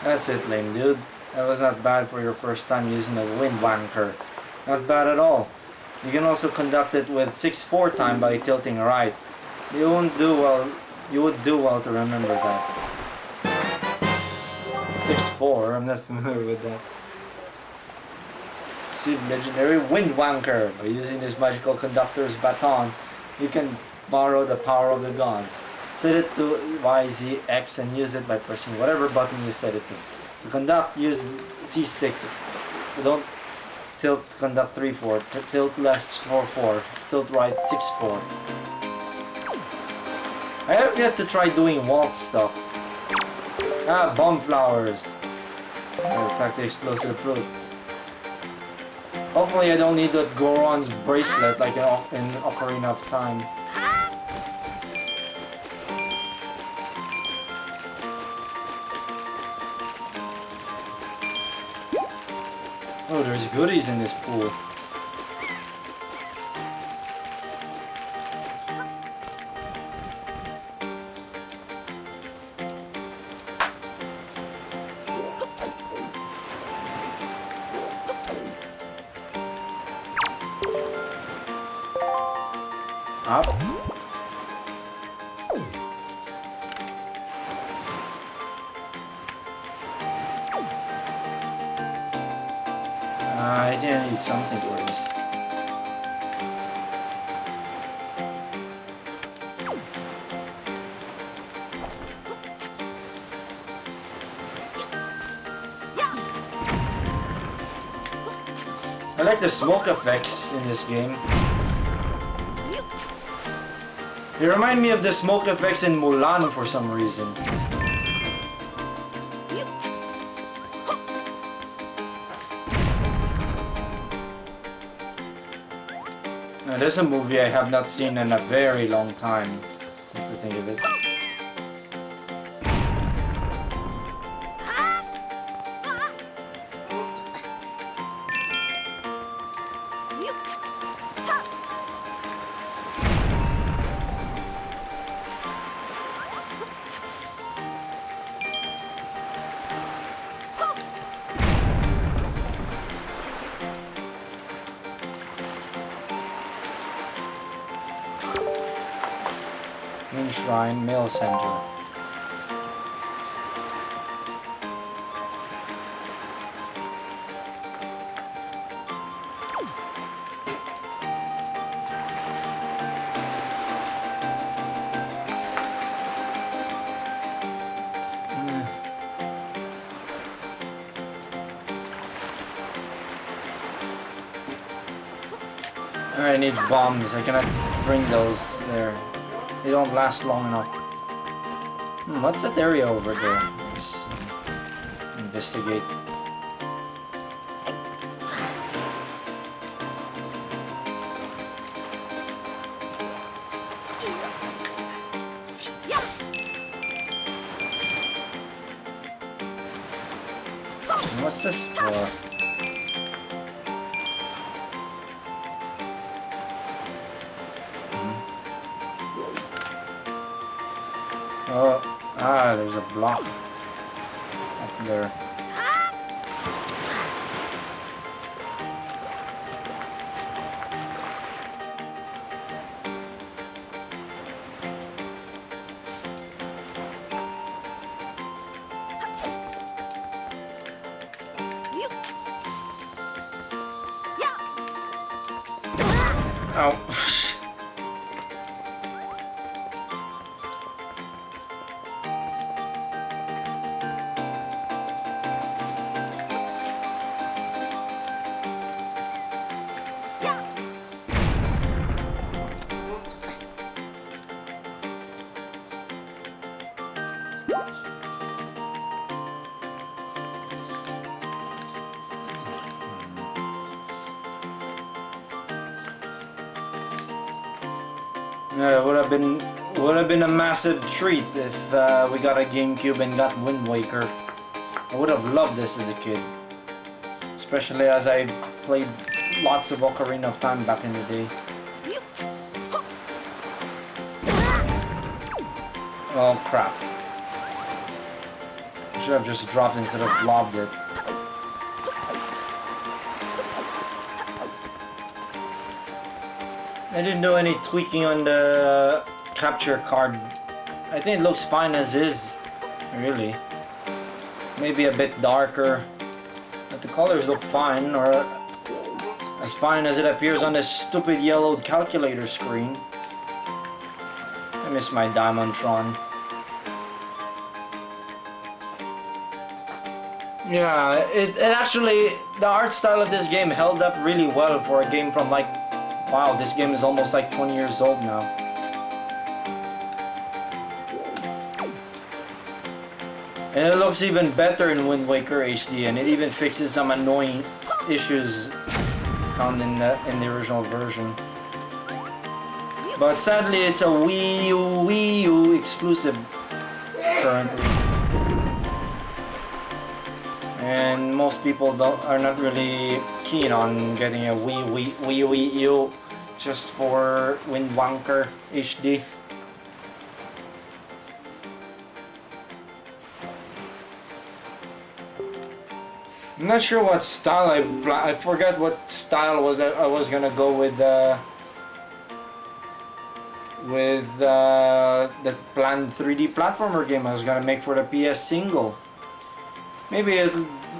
That's it, lame dude. That was not bad for your first time using a Windwaker. Not bad at all. You can also conduct it with 6/4 time by tilting right. You would do well to remember that. 6/4, I'm not familiar with that. See legendary Windwaker. By using this magical conductor's baton, you can borrow the power of the gods. Set it to Y, Z, X and use it by pressing whatever button you set it to. To conduct, use C stick. Don't tilt conduct 3/4, tilt left 4/4, tilt right 6/4. I have yet to try doing waltz stuff. Ah, bomb flowers. I'll attack the explosive fruit. Hopefully I don't need that Goron's bracelet like in Ocarina of Time. Oh, there's goodies in this pool. Up. I think I need something for this. I like the smoke effects in this game. They remind me of the smoke effects in Mulan for some reason. Now, this is a movie I have not seen in a very long time, come to think of it. Main Shrine, Mail Center. I need bombs. I cannot bring those there. They don't last long enough. What's that area over there? Let's investigate. What's this for? Oh, there's a block up there. Ow. Yeah, it would have been a massive treat if we got a GameCube and got Windwaker. I would have loved this as a kid, especially as I played lots of Ocarina of Time back in the day. Oh crap! I should have just dropped instead of lobbed it. I didn't do any tweaking on the capture card. I think it looks fine as is, really. Maybe a bit darker, but the colors look fine, or as fine as it appears on this stupid yellowed calculator screen. I miss my Diamondtron. Yeah, it actually, the art style of this game held up really well for a game from like, wow, this game is almost like 20 years old now. And it looks even better in Windwaker HD, and it even fixes some annoying issues found in the original version. But sadly, it's a Wii U exclusive currently. And most people are not really keen on getting a Wii U just for Windwaker HD. I'm not sure what style I forgot what style I was gonna go with the planned 3D platformer game I was gonna make for the PS single. Maybe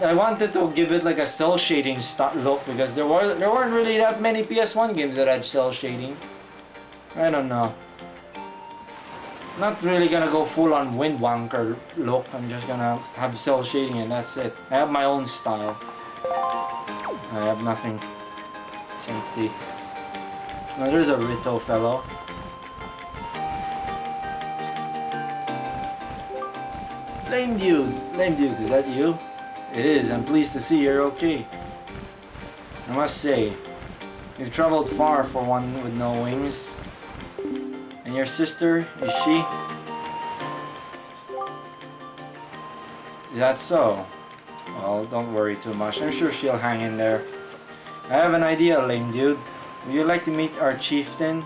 I wanted to give it like a cell shading look, because there weren't really that many PS1 games that had cell shading. I don't know. Not really gonna go full on Windwaker look. I'm just gonna have cell shading and that's it. I have my own style. I have nothing. It's empty. Oh, there's a Rito fellow. Lame dude, is that you? It is. I'm pleased to see you're okay. I must say, you've traveled far for one with no wings. And your sister, is she? Is that so? Well, don't worry too much. I'm sure she'll hang in there. I have an idea, lame dude. Would you like to meet our chieftain?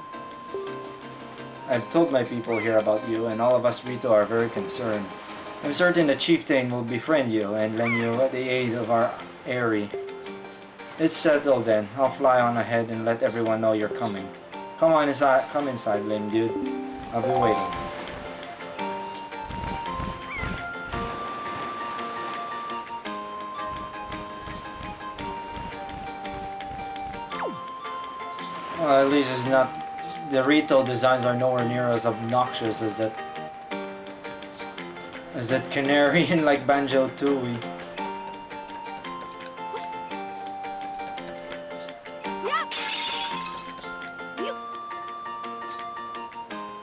I've told my people here about you, and all of us Rito are very concerned. I'm certain the chieftain will befriend you and lend you the aid of our Airy. It's settled then. I'll fly on ahead and let everyone know you're coming. Come on inside, come inside, lame dude. I'll be waiting. Well, at least it's not. The Rito designs are nowhere near as obnoxious as that canary in like Banjo-Tooie.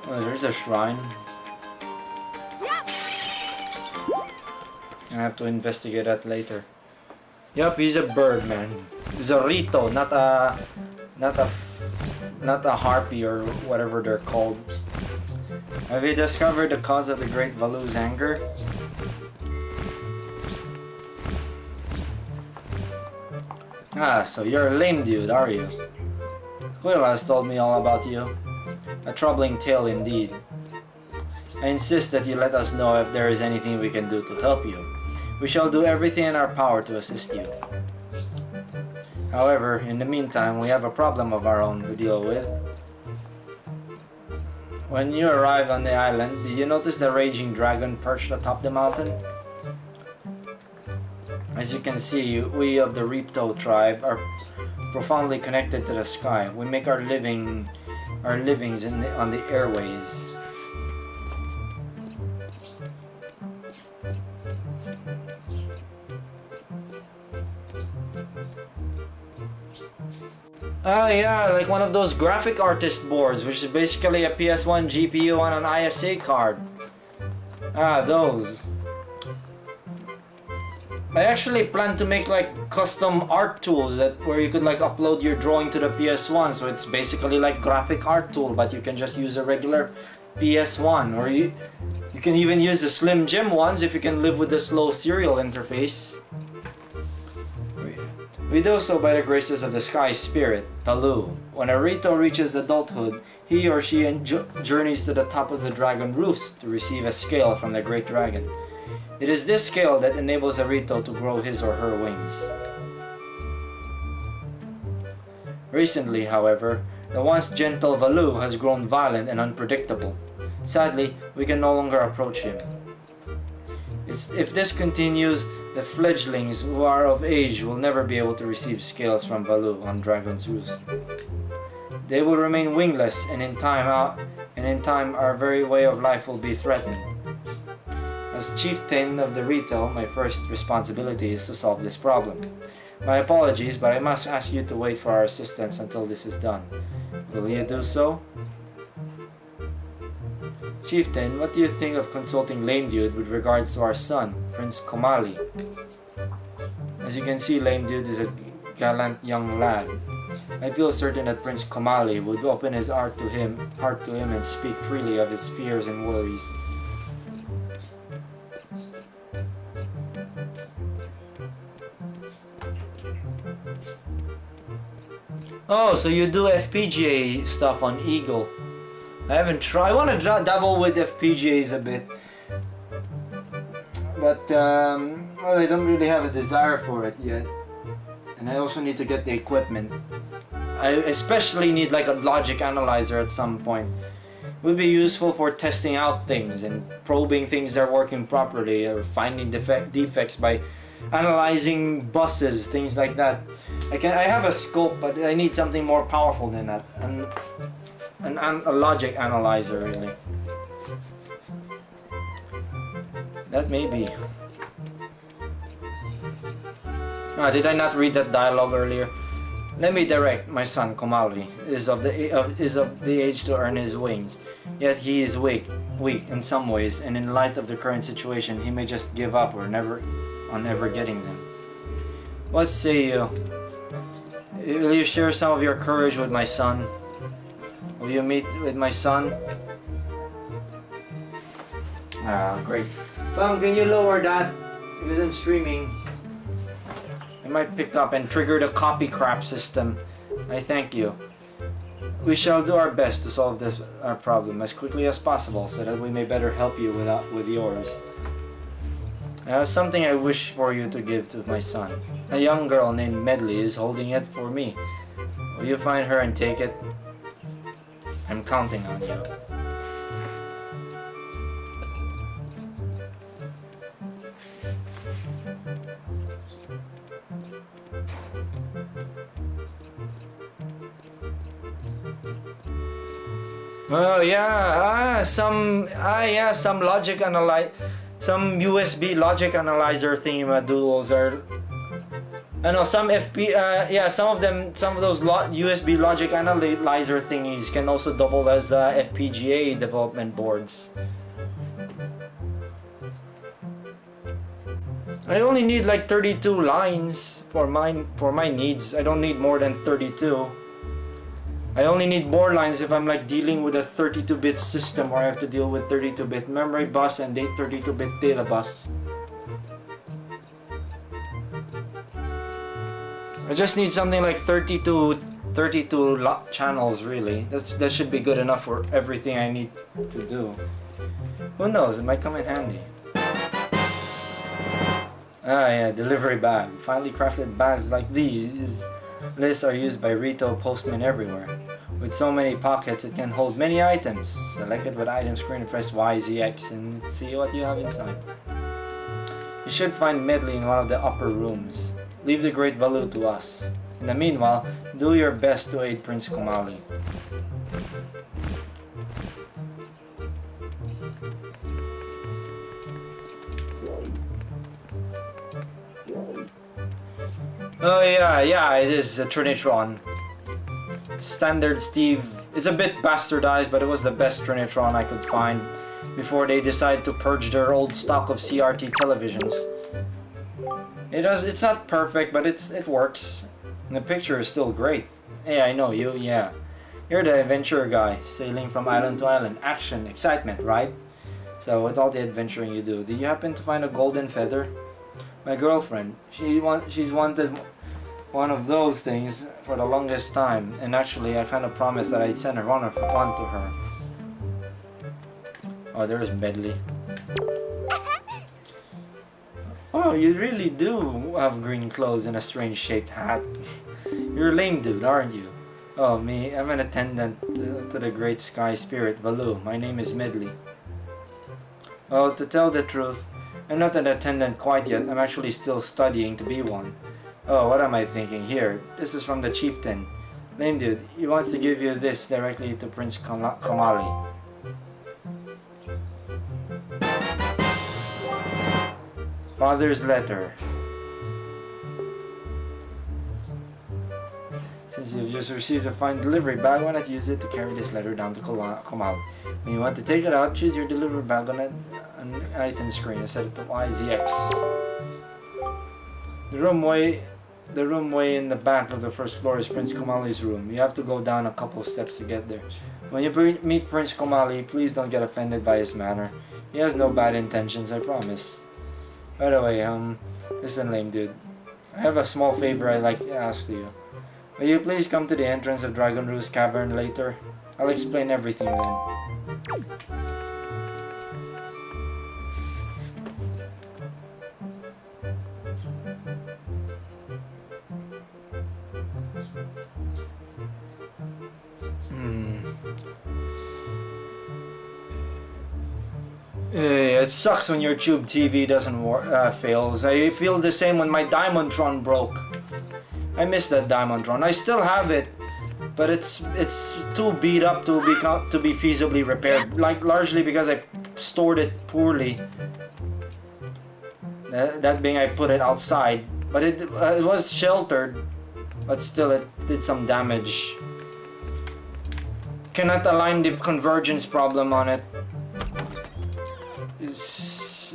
Oh, there's a shrine. I have to investigate that later. Yup, he's a bird, man. He's a Rito, not a harpy or whatever they're called. Have you discovered the cause of the Great Valu's anger? Ah, so you're a lame dude, are you? Quill has told me all about you. A troubling tale indeed. I insist that you let us know if there is anything we can do to help you. We shall do everything in our power to assist you. However, in the meantime, we have a problem of our own to deal with. When you arrived on the island, did you notice the raging dragon perched atop the mountain? As you can see, we of the Rito tribe are profoundly connected to the sky. We make our livings on the airways. Ah, yeah, like one of those graphic artist boards, which is basically a PS1 GPU on an ISA card. Ah, those. I actually plan to make like custom art tools where you could like upload your drawing to the PS1, so it's basically like graphic art tool, but you can just use a regular PS1, or you can even use the Slim Jim ones if you can live with the slow serial interface. We do so by the graces of the sky spirit, Palu. When a Rito reaches adulthood, he or she journeys to the top of the dragon roost to receive a scale from the great dragon. It is this scale that enables a Rito to grow his or her wings. Recently, however, The once gentle Valoo has grown violent and unpredictable. Sadly, we can no longer approach him. If this continues, the fledglings who are of age will never be able to receive scales from Valoo on Dragon's Roost. They will remain wingless, and in time our very way of life will be threatened. As chieftain of the Rito, my first responsibility is to solve this problem. My apologies, but I must ask you to wait for our assistance until this is done. Will you do so? Chieftain, what do you think of consulting Lame Dude with regards to our son, Prince Komali? As you can see, Lame Dude is a gallant young lad. I feel certain that Prince Komali would open his heart to him and speak freely of his fears and worries. Oh, so you do FPGA stuff on Eagle. I haven't tried. I want to dabble with FPGAs a bit. But, well, I don't really have a desire for it yet. And I also need to get the equipment. I especially need like a logic analyzer at some point. It would be useful for testing out things and probing things that are working properly, or finding defects by analyzing buses, things like that. I have a scope, but I need something more powerful than that. A logic analyzer, really. That may be. Did I not read that dialogue earlier? Let me direct. My son Komali is of the age to earn his wings. Yet he is weak in some ways, and in light of the current situation, he may just give up on never getting them. What say you? Will you share some of your courage with my son? Will you meet with my son? Great. Tom, can you lower that? Because I'm streaming. I might pick up and trigger the copy crap system. I thank you. We shall do our best to solve our problem as quickly as possible so that we may better help you with yours. I have something I wish for you to give to my son. A young girl named Medley is holding it for me. Will you find her and take it? I'm counting on you. Oh yeah, some USB logic analyzer thingamadoodles are. I know some some of those USB logic analyzer thingies can also double as FPGA development boards. I only need like 32 lines for my needs. I don't need more than 32. I only need more lines if I'm like dealing with a 32-bit system where I have to deal with 32-bit memory bus and 32-bit data bus. I just need something like 32 channels really. That should be good enough for everything I need to do. Who knows, it might come in handy. Yeah, delivery bag. Finely crafted bags like these lists are used by retail postmen everywhere. With so many pockets, it can hold many items. Select it with item screen and press YZX and see what you have inside. You should find Medley in one of the upper rooms. Leave the great Valoo to us. In the meanwhile, do your best to aid Prince Komali. Oh yeah, it is a Trinitron. Standard Steve. It's a bit bastardized, but it was the best Trinitron I could find before they decided to purge their old stock of CRT televisions. It's not perfect, but it works. And the picture is still great. Hey, I know you, yeah. You're the adventurer guy, sailing from island to island. Action, excitement, right? So with all the adventuring you do, did you happen to find a golden feather? My girlfriend, she's wanted one of those things for the longest time, and actually I kind of promised that I'd send her one to her. Oh, there's Medley. Oh, you really do have green clothes and a strange shaped hat. You're a lame dude, aren't you? Oh, me. I'm an attendant to the great sky spirit, Valu. My name is Medley. Well, to tell the truth, I'm not an attendant quite yet. I'm actually still studying to be one. Oh, what am I thinking? Here, this is from the chieftain. Lame dude, he wants to give you this directly to Prince Kamali. Father's letter. Since you've just received a fine delivery bag, why not use it to carry this letter down to Kamal? When you want to take it out, choose your delivery bag on an item screen and set it to YZX. The room way in the back of the first floor is Prince Kamali's room. You have to go down a couple of steps to get there. When you meet Prince Kamali, please don't get offended by his manner. He has no bad intentions, I promise. By the way, listen, lame dude. I have a small favor I'd like to ask you. Will you please come to the entrance of Dragon Roost Cavern later? I'll explain everything then. It sucks when your tube TV doesn't fails. I feel the same when my Diamondtron broke. I miss that Diamondtron. I still have it, but it's too beat up to be feasibly repaired. Like largely because I stored it poorly. That being, I put it outside, but it was sheltered, but still it did some damage. Cannot align the convergence problem on it.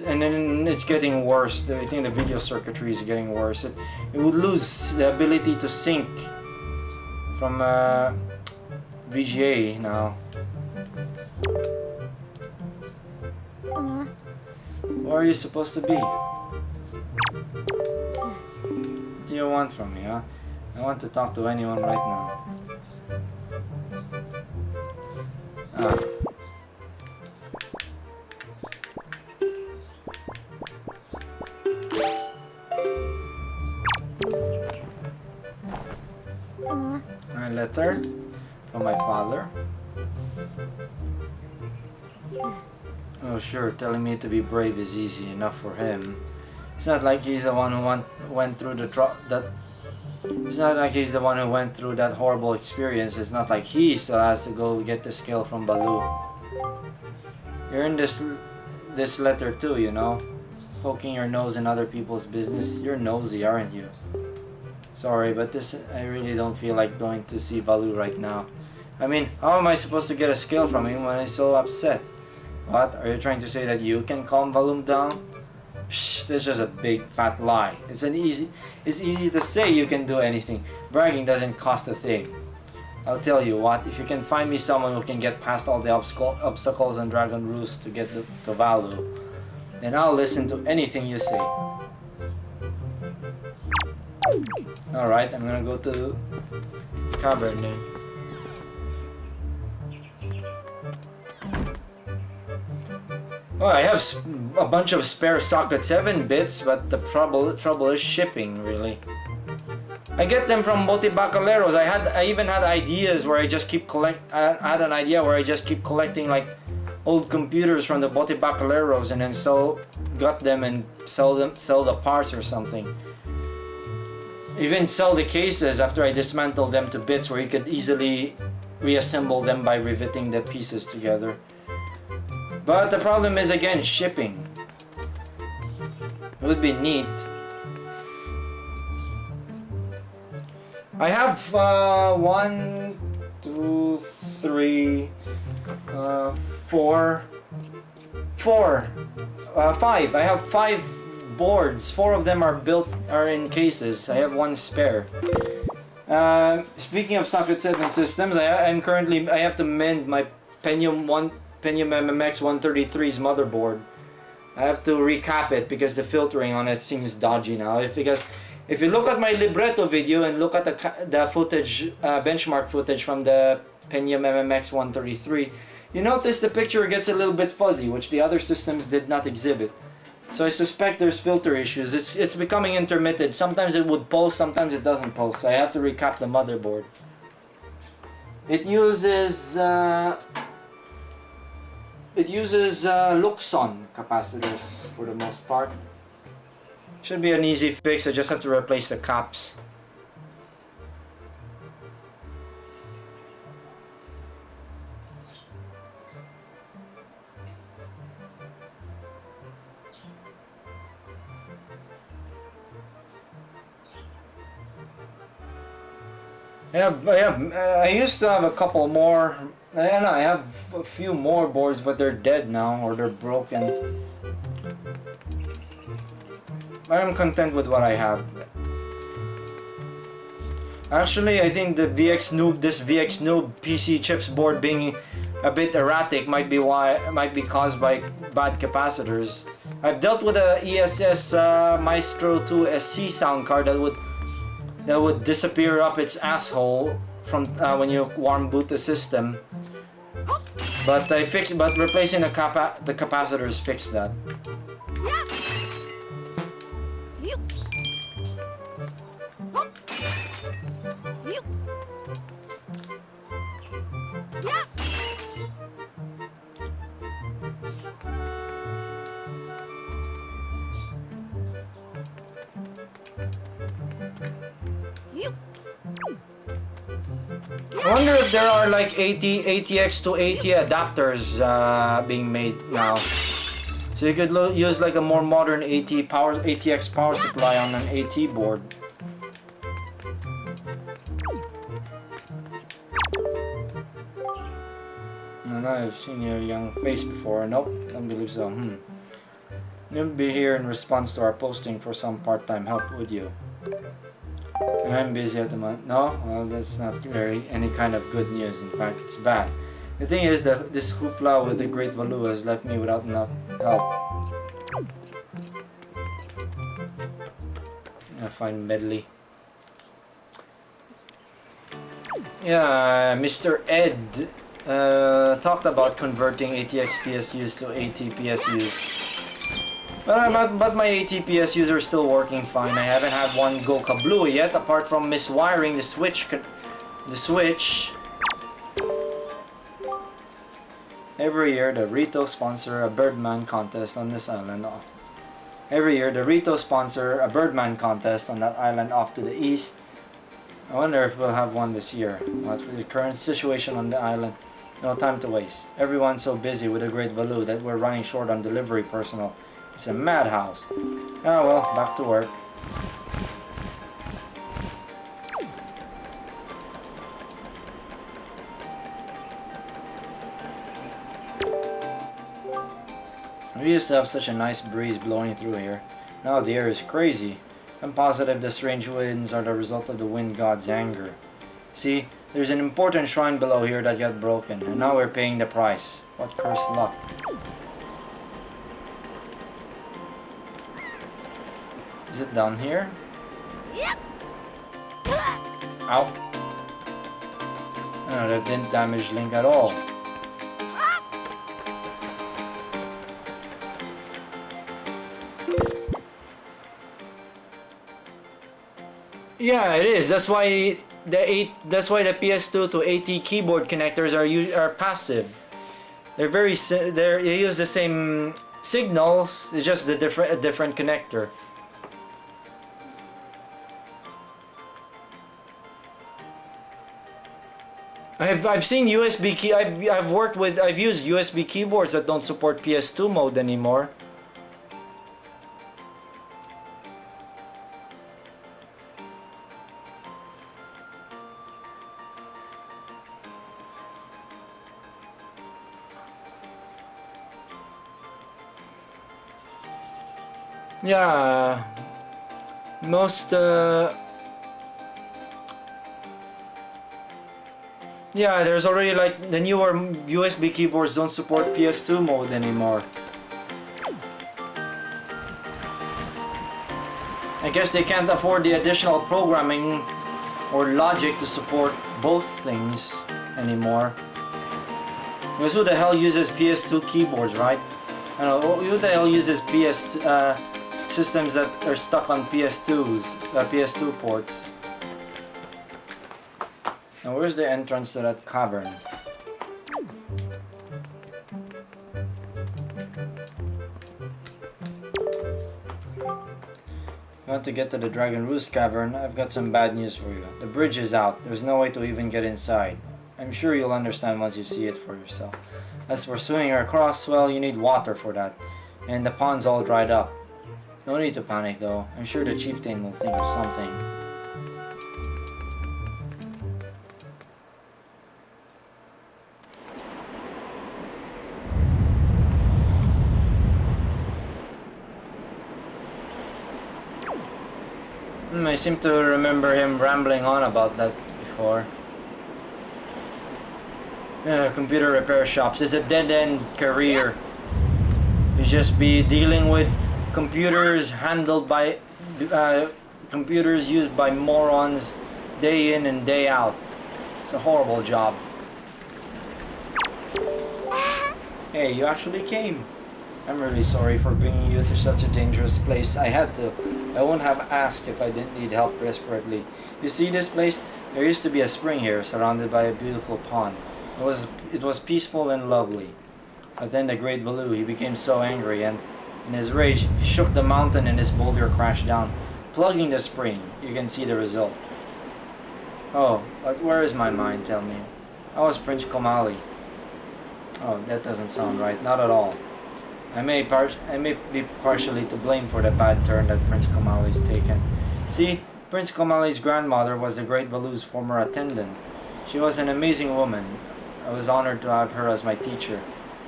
And then it's getting worse. I think the video circuitry is getting worse. It would lose the ability to sync from VGA now. Where are you supposed to be? What do you want from me, huh? I want to talk to anyone right now. Ah. A letter from my father. Oh sure, telling me to be brave is easy enough for him. It's not like he's the one who went through It's not like he's the one who went through that horrible experience. It's not like he still has to go get the skill from Baloo. You're in this letter too, you know. Poking your nose in other people's business. You're nosy, aren't you? Sorry, but I really don't feel like going to see Baloo right now. I mean, how am I supposed to get a skill from him when he's so upset? What? Are you trying to say that you can calm Baloo down? Psh, that's just a big fat lie. It's easy to say you can do anything. Bragging doesn't cost a thing. I'll tell you what, if you can find me someone who can get past all the obstacles on Dragon Roost to get to Baloo, then I'll listen to anything you say. Alright, I'm gonna go to the cavern then. Oh, I have a bunch of spare Socket 7 bits, but the trouble is shipping, really. I get them from Botibacaleros. I even had ideas where I had an idea where I just keep collecting like old computers from the Botibacaleros and then got them and sell the parts or something. Even sell the cases after I dismantle them to bits where you could easily reassemble them by riveting the pieces together. But the problem is again shipping. It would be neat. I have 1, 2, 3, 4, 5. I have 5 boards. 4 of them are in cases. I have 1 spare. Speaking of Socket 7 systems, I have to mend my Pentium MMX 133's motherboard. I have to recap it because the filtering on it seems dodgy now. Because if you look at my Libretto video and look at the footage, benchmark footage from the Pentium MMX 133, you notice the picture gets a little bit fuzzy, which the other systems did not exhibit. So I suspect there's filter issues. It's becoming intermittent. Sometimes it would pulse, sometimes it doesn't pulse. So I have to recap the motherboard. It uses Luxon capacitors for the most part. Should be an easy fix. I just have to replace the caps. I used to have a couple more, and I have a few more boards, but they're dead now or they're broken. I'm content with what I have. Actually, I think the this VX Noob PC chips board being a bit erratic might be caused by bad capacitors. I've dealt with a ESS Maestro 2 SC sound card that would disappear up its asshole from when you warm boot the system. But replacing the capacitors fixed that. I wonder if there are like ATX to AT adapters being made now. So you could use like a more modern ATX power supply on an AT board. I don't know, I've seen your young face before. Nope, don't believe so. You'll be here in response to our posting for some part-time help with you. I'm busy at the moment. No, well, that's not very any kind of good news. In fact, it's bad. The thing is, this hoopla with the Great Valoo has left me without enough help. I find medley. Yeah, Mr. Ed talked about converting ATX PSUs to AT PSUs. But my ATPSUs are still working fine. I haven't had one go kablooey yet, apart from miswiring the switch. Every year, the Rito sponsor a Birdman contest on this island. Every year, the Rito sponsor a Birdman contest on that island off to the east. I wonder if we'll have one this year. But with the current situation on the island, no time to waste. Everyone's so busy with the Great Valoo that we're running short on delivery personnel. It's a madhouse. Oh well, back to work. We used to have such a nice breeze blowing through here. Now the air is crazy. I'm positive the strange winds are the result of the wind god's anger. See, there's an important shrine below here that got broken, and now we're paying the price. What cursed luck. Is it down here? Ow. Oh, that didn't damage Link at all. Yeah, it is. That's why the PS2 to AT keyboard connectors are passive. They're they use the same signals. It's just a different connector. I've seen USB key. I've used USB keyboards that don't support PS2 mode anymore. Yeah, most yeah, there's already like the newer USB keyboards don't support PS2 mode anymore. I guess they can't afford the additional programming or logic to support both things anymore. Because who the hell uses PS2 keyboards, right? I don't know, who the hell uses PS2 systems that are stuck on PS2 ports? Now where's the entrance to that cavern? You want to get to the Dragon Roost Cavern? I've got some bad news for you. The bridge is out. There's no way to even get inside. I'm sure you'll understand once you see it for yourself. As for swimming across, well, you need water for that. And the pond's all dried up. No need to panic though. I'm sure the chieftain will think of something. I seem to remember him rambling on about that before. Computer repair shops is a dead-end career. You just be dealing with computers handled by computers used by morons day in and day out. It's a horrible job. Hey, you actually came. I'm really sorry for bringing you to such a dangerous place. I had to. I wouldn't have asked if I didn't need help desperately. You see this place? There used to be a spring here, surrounded by a beautiful pond. It was peaceful and lovely. But then the great Valoo, he became so angry, and in his rage, he shook the mountain and his boulder crashed down, plugging the spring. You can see the result. Oh, but where is my mind, tell me? I was Prince Komali. Oh, that doesn't sound right, not at all. I may be partially to blame for the bad turn that Prince Komali's taken. See, Prince Komali's grandmother was the great Valoo's former attendant. She was an amazing woman. I was honored to have her as my teacher.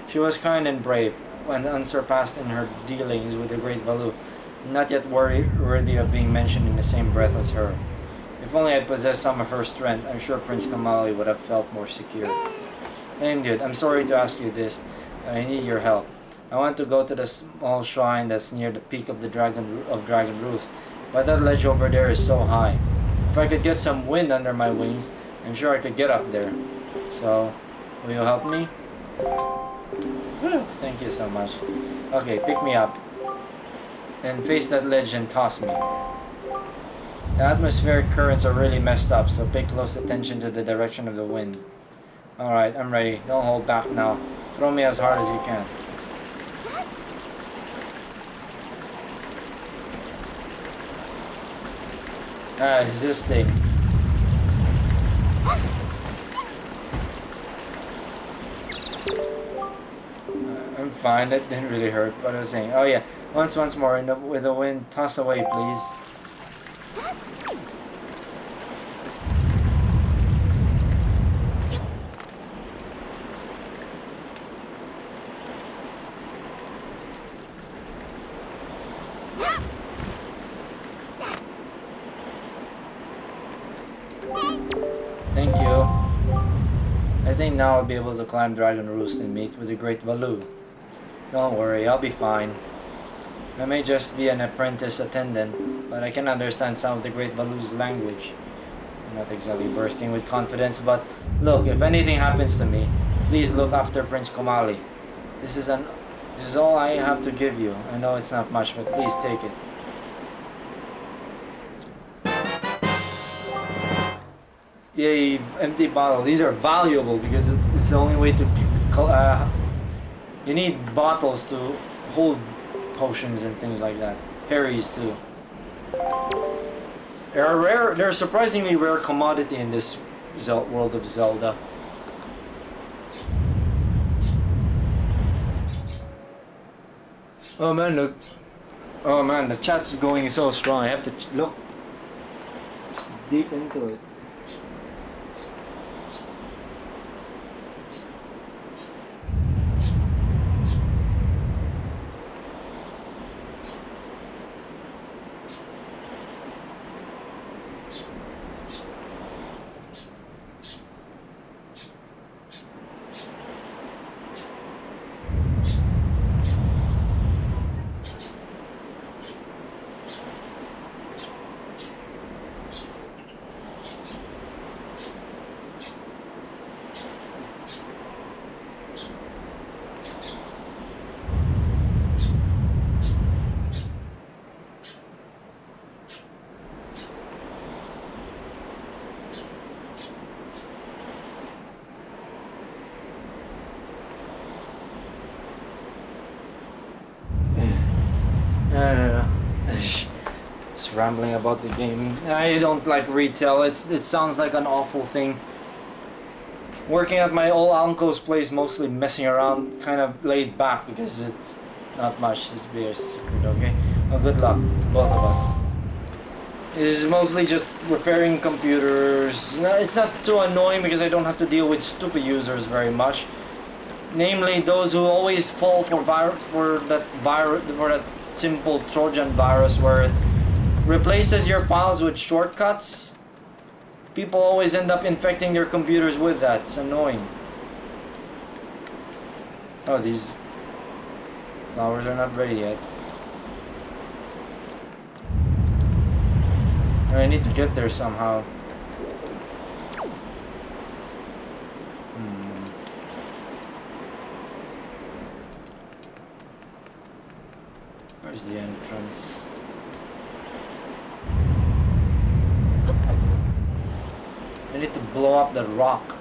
She was kind and brave, and unsurpassed in her dealings with the great Valoo, not yet worthy of being mentioned in the same breath as her. If only I possessed some of her strength, I'm sure Prince Komali would have felt more secure. Name dude, I'm sorry to ask you this, but I need your help. I want to go to the small shrine that's near the peak of the Dragon Roost, but that ledge over there is so high. If I could get some wind under my wings, I'm sure I could get up there. So, will you help me? Whew, thank you so much. Okay, pick me up. Then face that ledge and toss me. The atmospheric currents are really messed up, so pay close attention to the direction of the wind. Alright, I'm ready. Don't hold back now. Throw me as hard as you can. It's this thing. I'm fine, that didn't really hurt. What I was saying. Oh yeah, once more with the wind. Toss away, please. Thank you. I think now I'll be able to climb Dragon Roost and meet with the great Valoo. Don't worry, I'll be fine. I may just be an apprentice attendant, but I can understand some of the great Valoo's language. I'm not exactly bursting with confidence, but look, if anything happens to me, please look after Prince Komali. This is all I have to give you. I know it's not much, but please take it. Yay, empty bottle. These are valuable because it's the only way to... you need bottles to hold potions and things like that. Fairies too. They're a surprisingly rare commodity in this world of Zelda. Oh man, look. Oh man, the chat's going so strong. I have to look deep into it. Just rambling about the game. I don't like retail. It sounds like an awful thing. Working at my old uncle's place, mostly messing around, kind of laid back because it's not much. This be a secret, okay? Well, good luck, both of us. It's mostly just repairing computers. It's not too annoying because I don't have to deal with stupid users very much. Namely, those who always fall for that simple Trojan virus where it replaces your files with shortcuts. People always end up infecting their computers with that. It's annoying. Oh, these flowers are not ready yet. I need to get there somehow. Where's the entrance? I need to blow up the rock.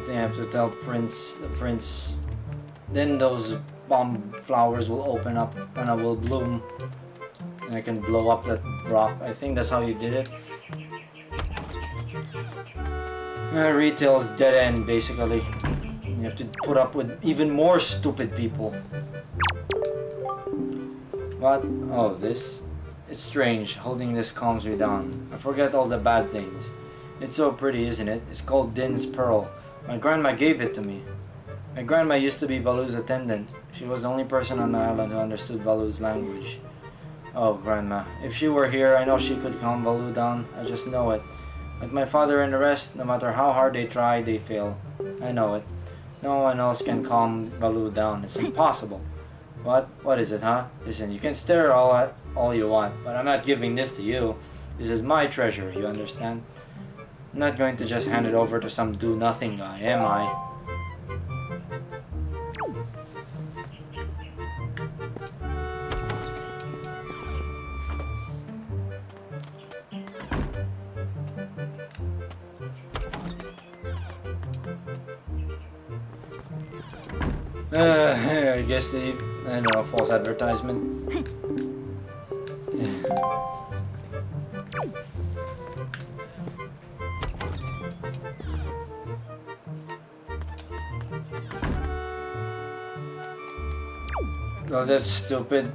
I have to tell the prince. Then those bomb flowers will open up and I will bloom. And I can blow up that rock. I think that's how you did it. Retail is dead end basically. You have to put up with even more stupid people. What? Oh, this? It's strange. Holding this calms me down. I forget all the bad things. It's so pretty, isn't it? It's called Din's Pearl. My grandma gave it to me. My grandma used to be Valu's attendant. She was the only person on the island who understood Valu's language. Oh, grandma. If she were here, I know she could calm Valu down. I just know it. Like my father and the rest, no matter how hard they try, they fail. I know it. No one else can calm Valu down. It's impossible. What? What is it, huh? Listen, you can stare all you want, but I'm not giving this to you. This is my treasure, you understand? I'm not going to just hand it over to some do-nothing guy, am I? I guess I don't know, false advertisement. Oh, that's stupid.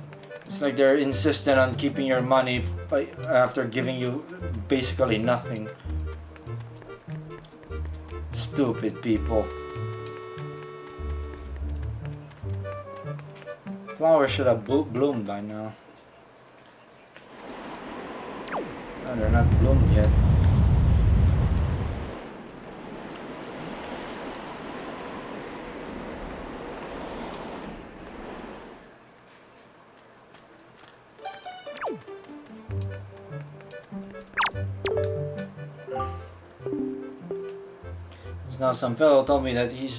It's like they're insistent on keeping your money after giving you basically nothing. Stupid people. Flowers should have bloomed by now. No, they're not bloomed yet. Now some fellow told me that he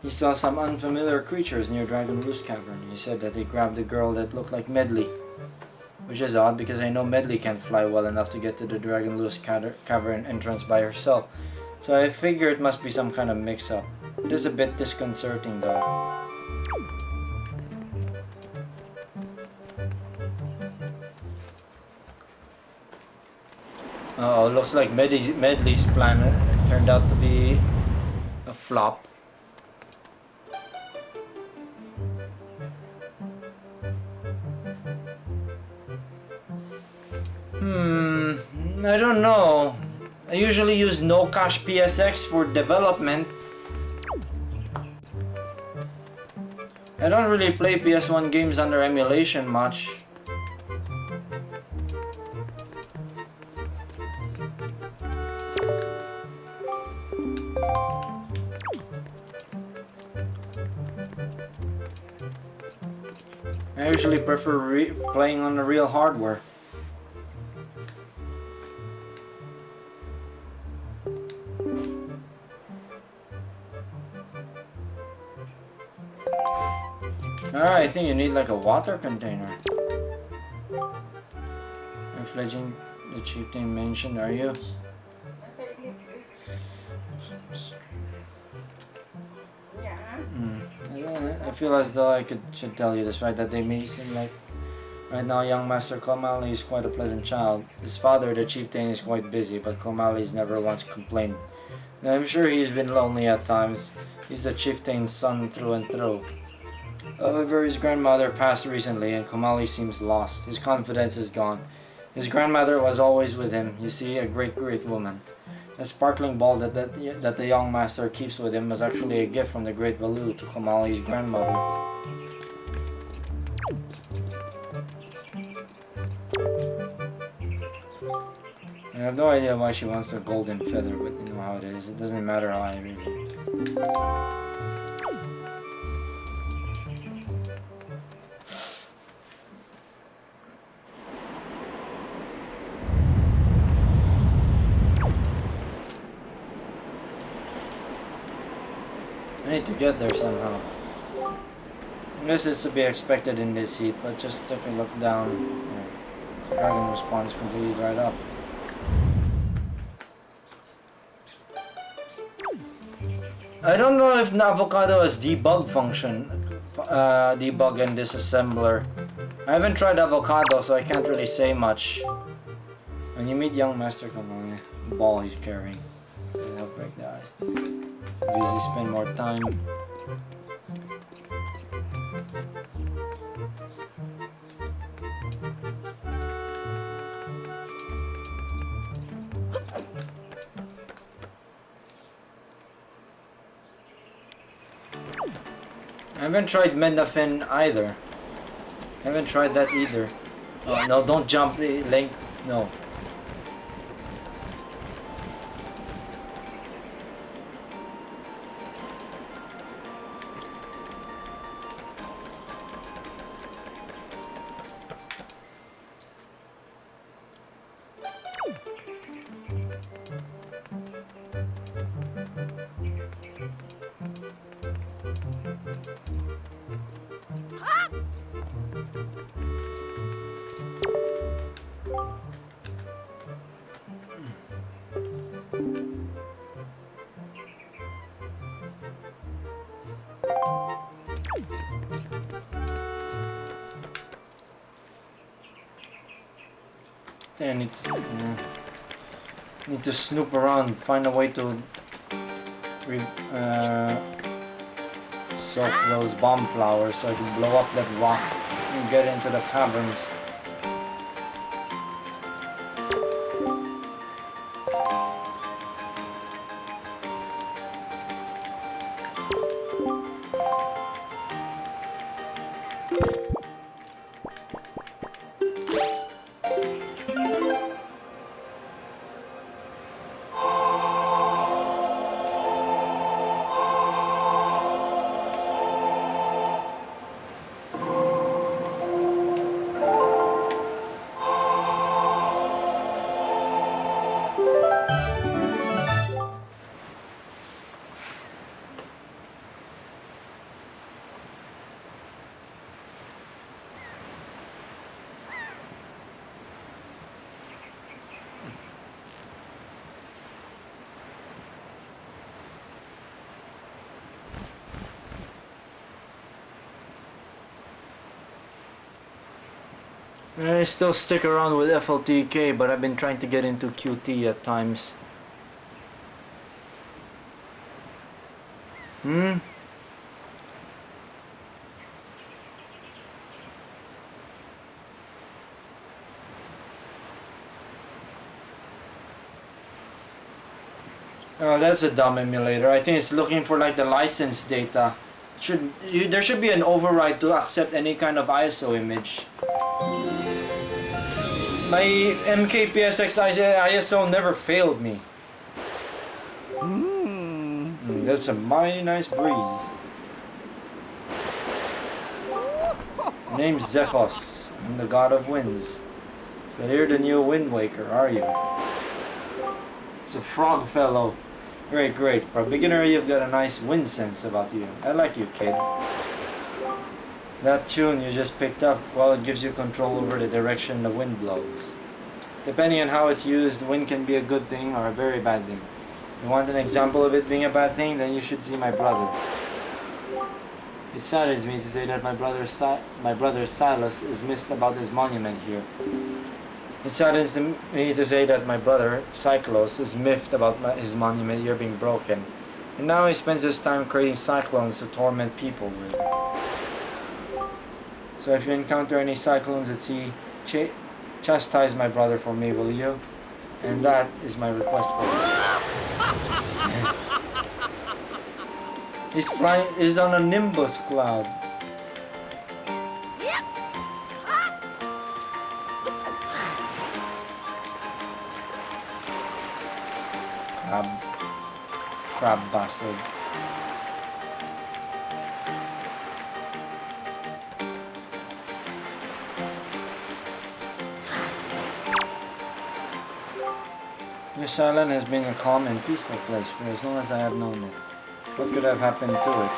saw some unfamiliar creatures near Dragon Roost Cavern. He said that they grabbed a girl that looked like Medley. Which is odd because I know Medley can't fly well enough to get to the Dragon Roost Cavern entrance by herself. So I figure it must be some kind of mix-up. It is a bit disconcerting though. Oh, looks like Medley's plan turned out to be a flop. I don't know. I usually use no cache PSX for development. I don't really play PS1 games under emulation much. I usually prefer playing on the real hardware. Alright, I think you need like a water container. Refledging the chieftain mentioned, are you? I feel as though should tell you despite that they may seem like right now young Master Komali is quite a pleasant child. His father, the chieftain, is quite busy, but Komali's never once complained. And I'm sure he's been lonely at times. He's the chieftain's son through and through. However, his grandmother passed recently and Komali seems lost. His confidence is gone. His grandmother was always with him, you see, a great woman. The sparkling ball that the young master keeps with him was actually a gift from the great Valu to Komali's grandmother. I have no idea why she wants the golden feather, but you know how it is. It doesn't matter how I read it. I need to get there somehow. I guess it's to be expected in this heat, but just take a look down. The dragon responds completely dried up. I don't know if the avocado has debug function, debug and disassembler. I haven't tried avocado, so I can't really say much. When you meet young Master Komali, the ball he's carrying, it'll help break the ice. Busy, spend more time. I haven't tried Mendafin either. I haven't tried that either. Oh, no, don't jump, Link. No. I need to snoop around, find a way to soak those bomb flowers so I can blow up that rock and get into the caverns. I still stick around with FLTK, but I've been trying to get into QT at times. Oh, that's a dumb emulator. I think it's looking for like the license data. There should be an override to accept any kind of ISO image. My MKPSX ISO never failed me. That's a mighty nice breeze. My name's Zephos. I'm the god of winds. So you're the new Windwaker, are you? It's a frog fellow. Great, great. For a beginner, you've got a nice wind sense about you. I like you, kid. That tune you just picked up, well, it gives you control over the direction the wind blows. Depending on how it's used, wind can be a good thing or a very bad thing. You want an example of it being a bad thing? Then you should see my brother. It saddens me to say that my brother Silas is missed about his monument here. It saddens me to say that my brother Cyclos is miffed about his monument here being broken. And now he spends his time creating cyclones to torment people with. So if you encounter any cyclones at sea, chastise my brother for me, will you? And that is my request for you. He's on a nimbus cloud. Crab bastard. This island has been a calm and peaceful place for as long as I have known it. What could have happened to it?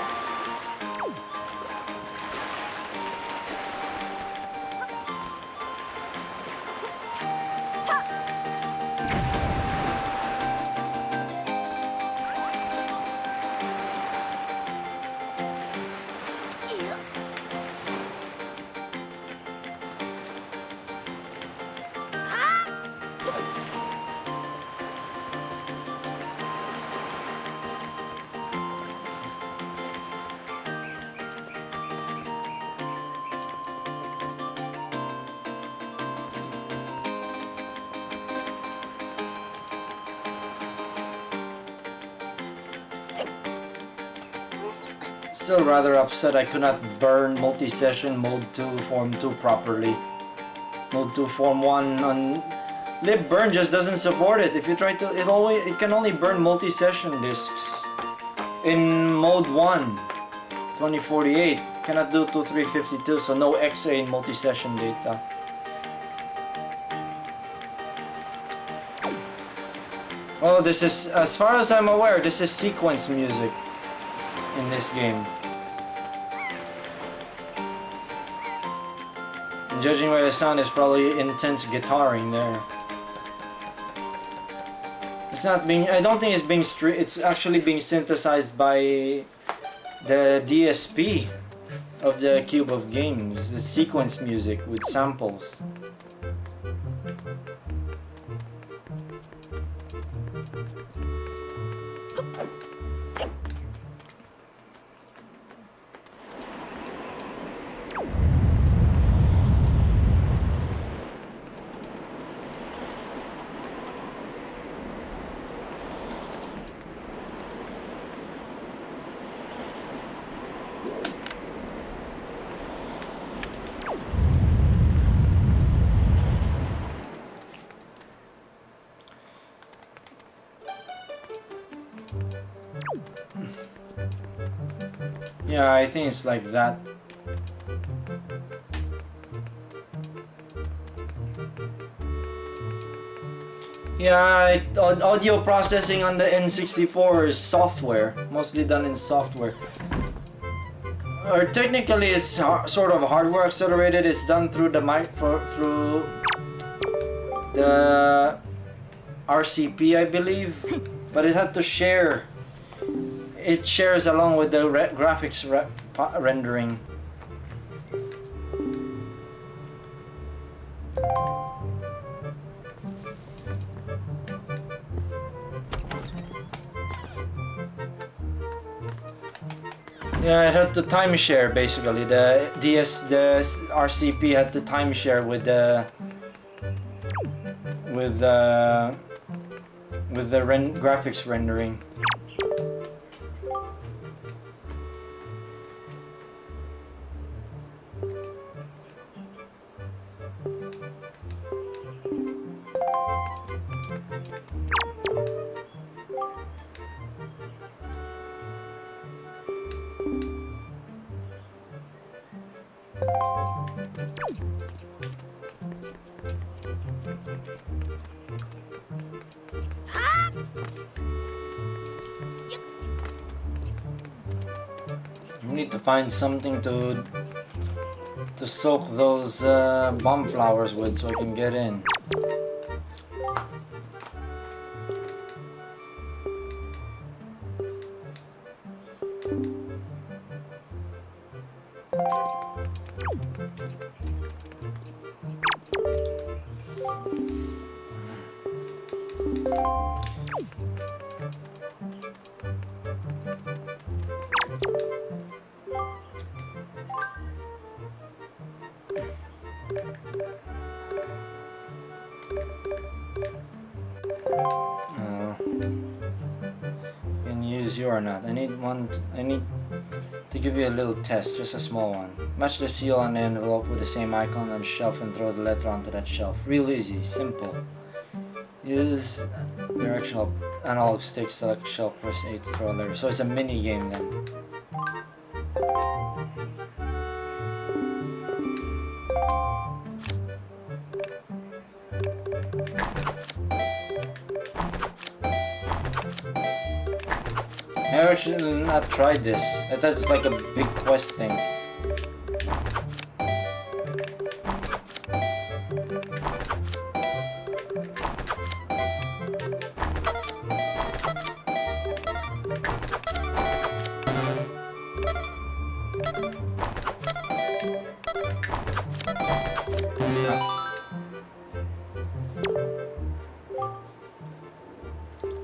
Still rather upset I could not burn multi-session Mode 2 Form 2 properly. Mode 2 Form 1 on Libburn just doesn't support it. If you try to, it can only burn multi-session discs in Mode 1 2048. Cannot do 2352, so no XA in multi-session data. Oh, this is, as far as I'm aware, this is sequence music in this game. And judging by the sound, it's probably intense guitaring there. It's not being, I don't think it's being it's actually being synthesized by the DSP of the Cube of Games. It's sequence music with samples. Yeah, I think it's like that. Yeah, audio processing on the N64 is software, mostly done in software. Or technically, it's sort of hardware accelerated. It's done through the through the RCP, I believe, but it had to share. It shares along with the graphics rendering. Yeah, it had to time share basically. The RCP had to time share with the graphics rendering. We need to find something to to soak those bomb flowers with so I can get in. Can you use you or not? I need to give you a little test, just a small one. Match the seal on the envelope with the same icon on the shelf and throw the letter onto that shelf. Real easy, simple. Use directional analog stick, select shelf, press A to throw a letter. So it's a mini game then. I've actually not tried this. I thought it's like a big quest thing.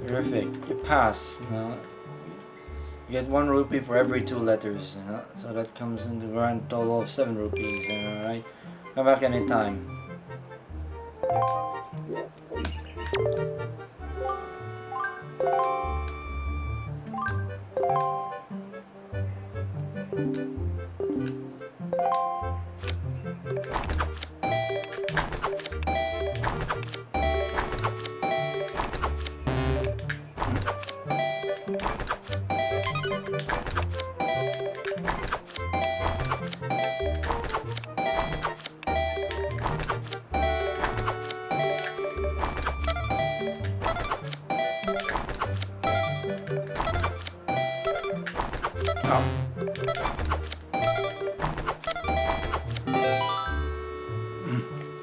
Terrific. You pass. No. You get 1 rupee for every 2 letters, so that comes into a grand total of 7 rupees, alright? Come back anytime.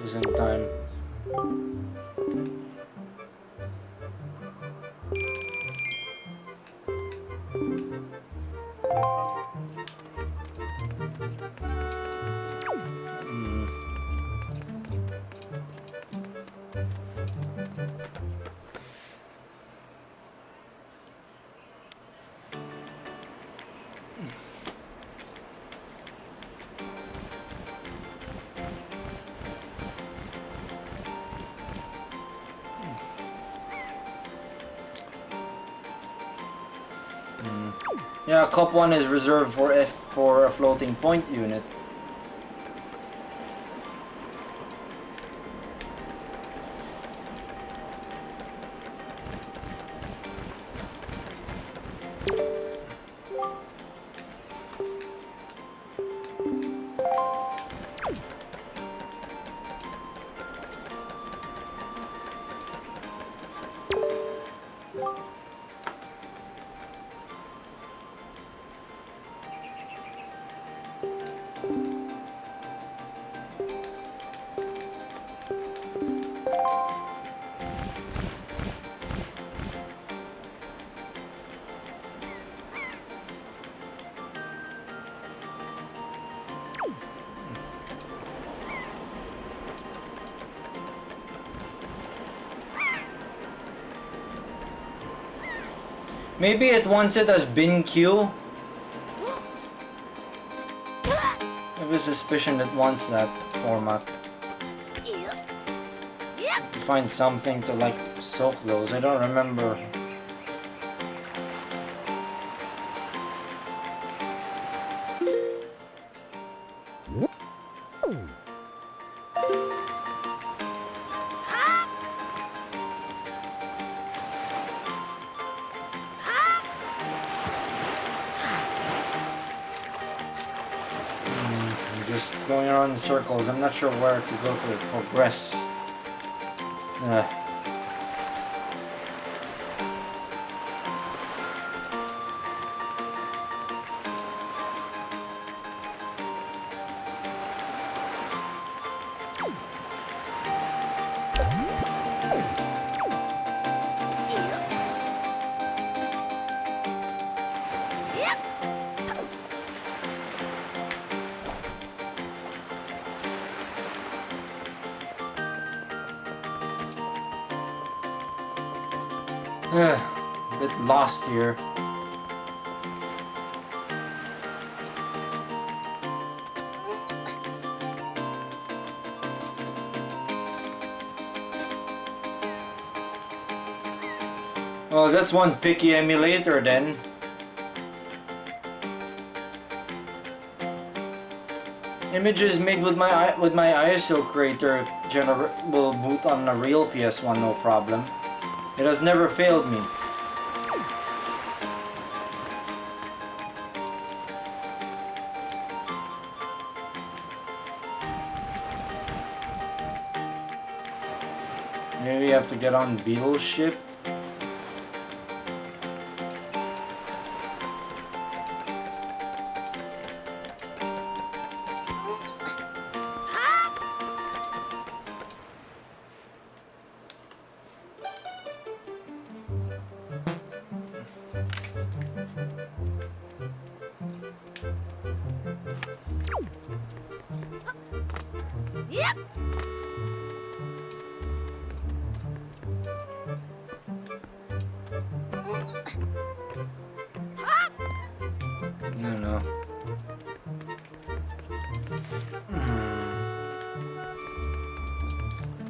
Just in time. Yeah, Cup 1 is reserved for a floating point unit. Maybe it wants it as bin queue. I have a suspicion it wants that format. To find something to like soak those. I don't remember. Just going around in circles. I'm not sure where to go to progress. A bit lost here. Well, that's one picky emulator then. Images made with my ISO creator will boot on a real PS1 no problem. It has never failed me. Maybe you have to get on Beetle's ship. No.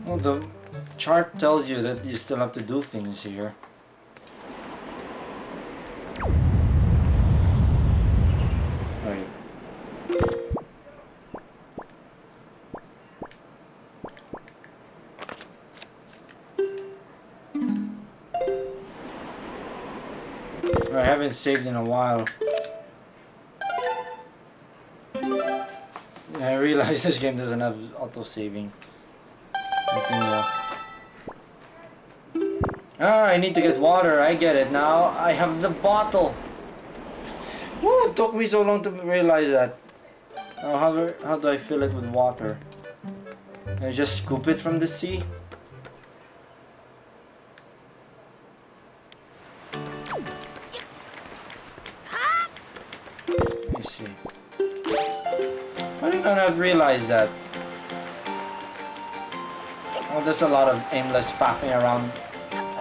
Well, the chart tells you that you still have to do things here. Right. I haven't saved in a while. I realize this game doesn't have auto-saving. Continue. Ah, I need to get water. I get it now. I have the bottle. Woo, it took me so long to realize that. Now, how do I fill it with water? I just scoop it from the sea? Let me see. Why did I not realize that? Oh, there's a lot of aimless faffing around.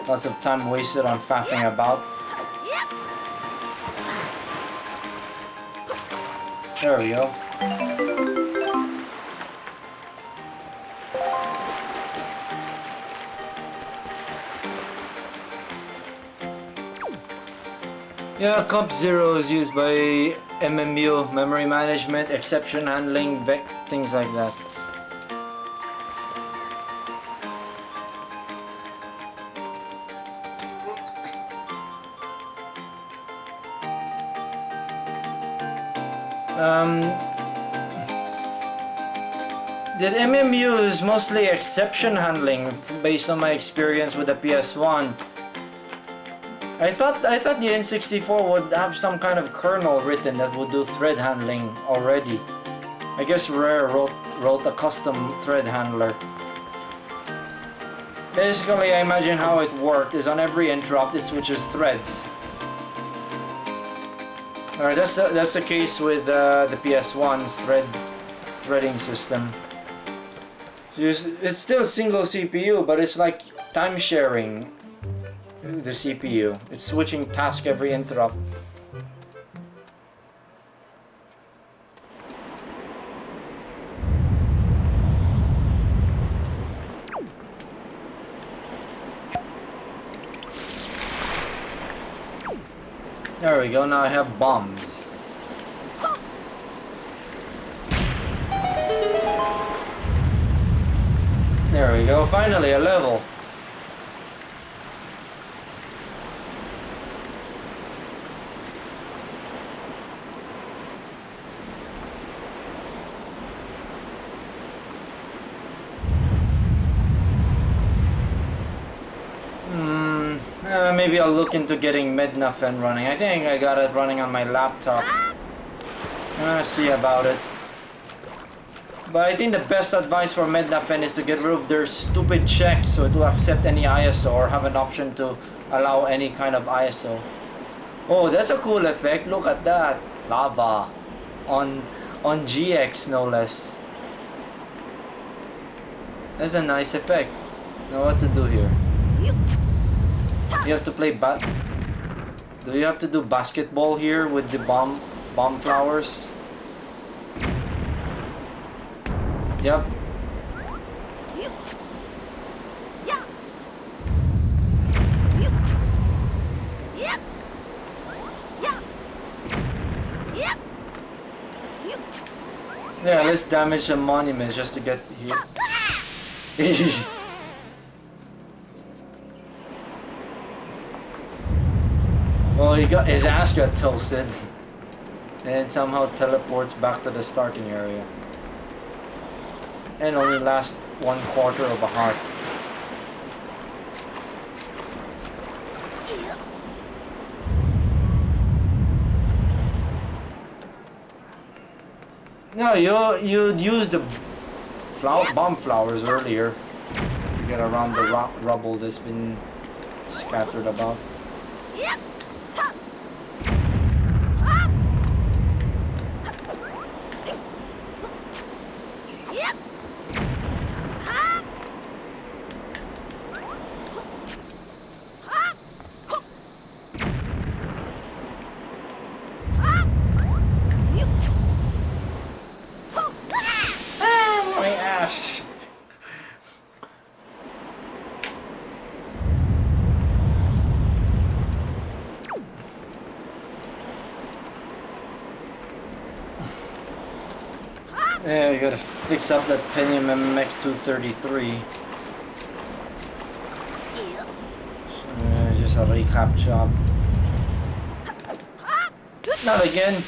Lots of time wasted on faffing about. There we go. Yeah, Comp 0 is used by MMU, memory management, exception handling, things like that. The MMU is mostly exception handling based on my experience with the PS1. I thought the N64 would have some kind of kernel written that would do thread handling already. I guess Rare wrote a custom thread handler. Basically, I imagine how it worked is on every interrupt it switches threads. Alright, that's the case with the PS1's threading system. It's still single CPU, but it's like time sharing the CPU. It's switching task every interrupt. There we go, now I have bombs. There we go, finally a level. Maybe I'll look into getting Mednafen running. I think I got it running on my laptop. I'm gonna see about it. But I think the best advice for Mednafen is to get rid of their stupid checks so it will accept any ISO or have an option to allow any kind of ISO. Oh, that's a cool effect. Look at that. Lava. On GX, no less. That's a nice effect. Now what to do here? You have to play Do you have to do basketball here with the bomb flowers? Yep. Yeah, let's damage the monuments just to get here. Well, his ass got toasted, and somehow teleports back to the starting area, and only lasts 1/4 of a heart. No, you'd use the bomb flowers earlier to get around the rubble that's been scattered about. Yeah, you gotta fix up that Pentium MX 233. Just a recap job. Not again.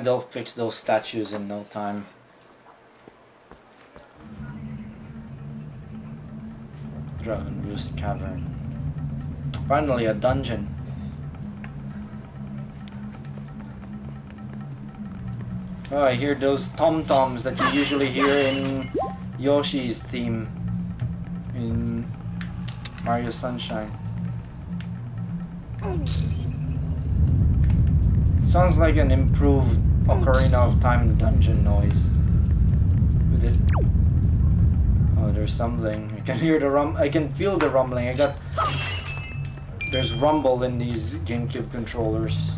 They'll fix those statues in no time. Dragon Roost Cavern. Finally, a dungeon. Oh, I hear those tom-toms that you usually hear in Yoshi's theme in Mario Sunshine. Sounds like an improved Ocarina of Time dungeon noise. With it. Oh, there's something. I can hear the I can feel the rumbling. There's rumble in these GameCube controllers.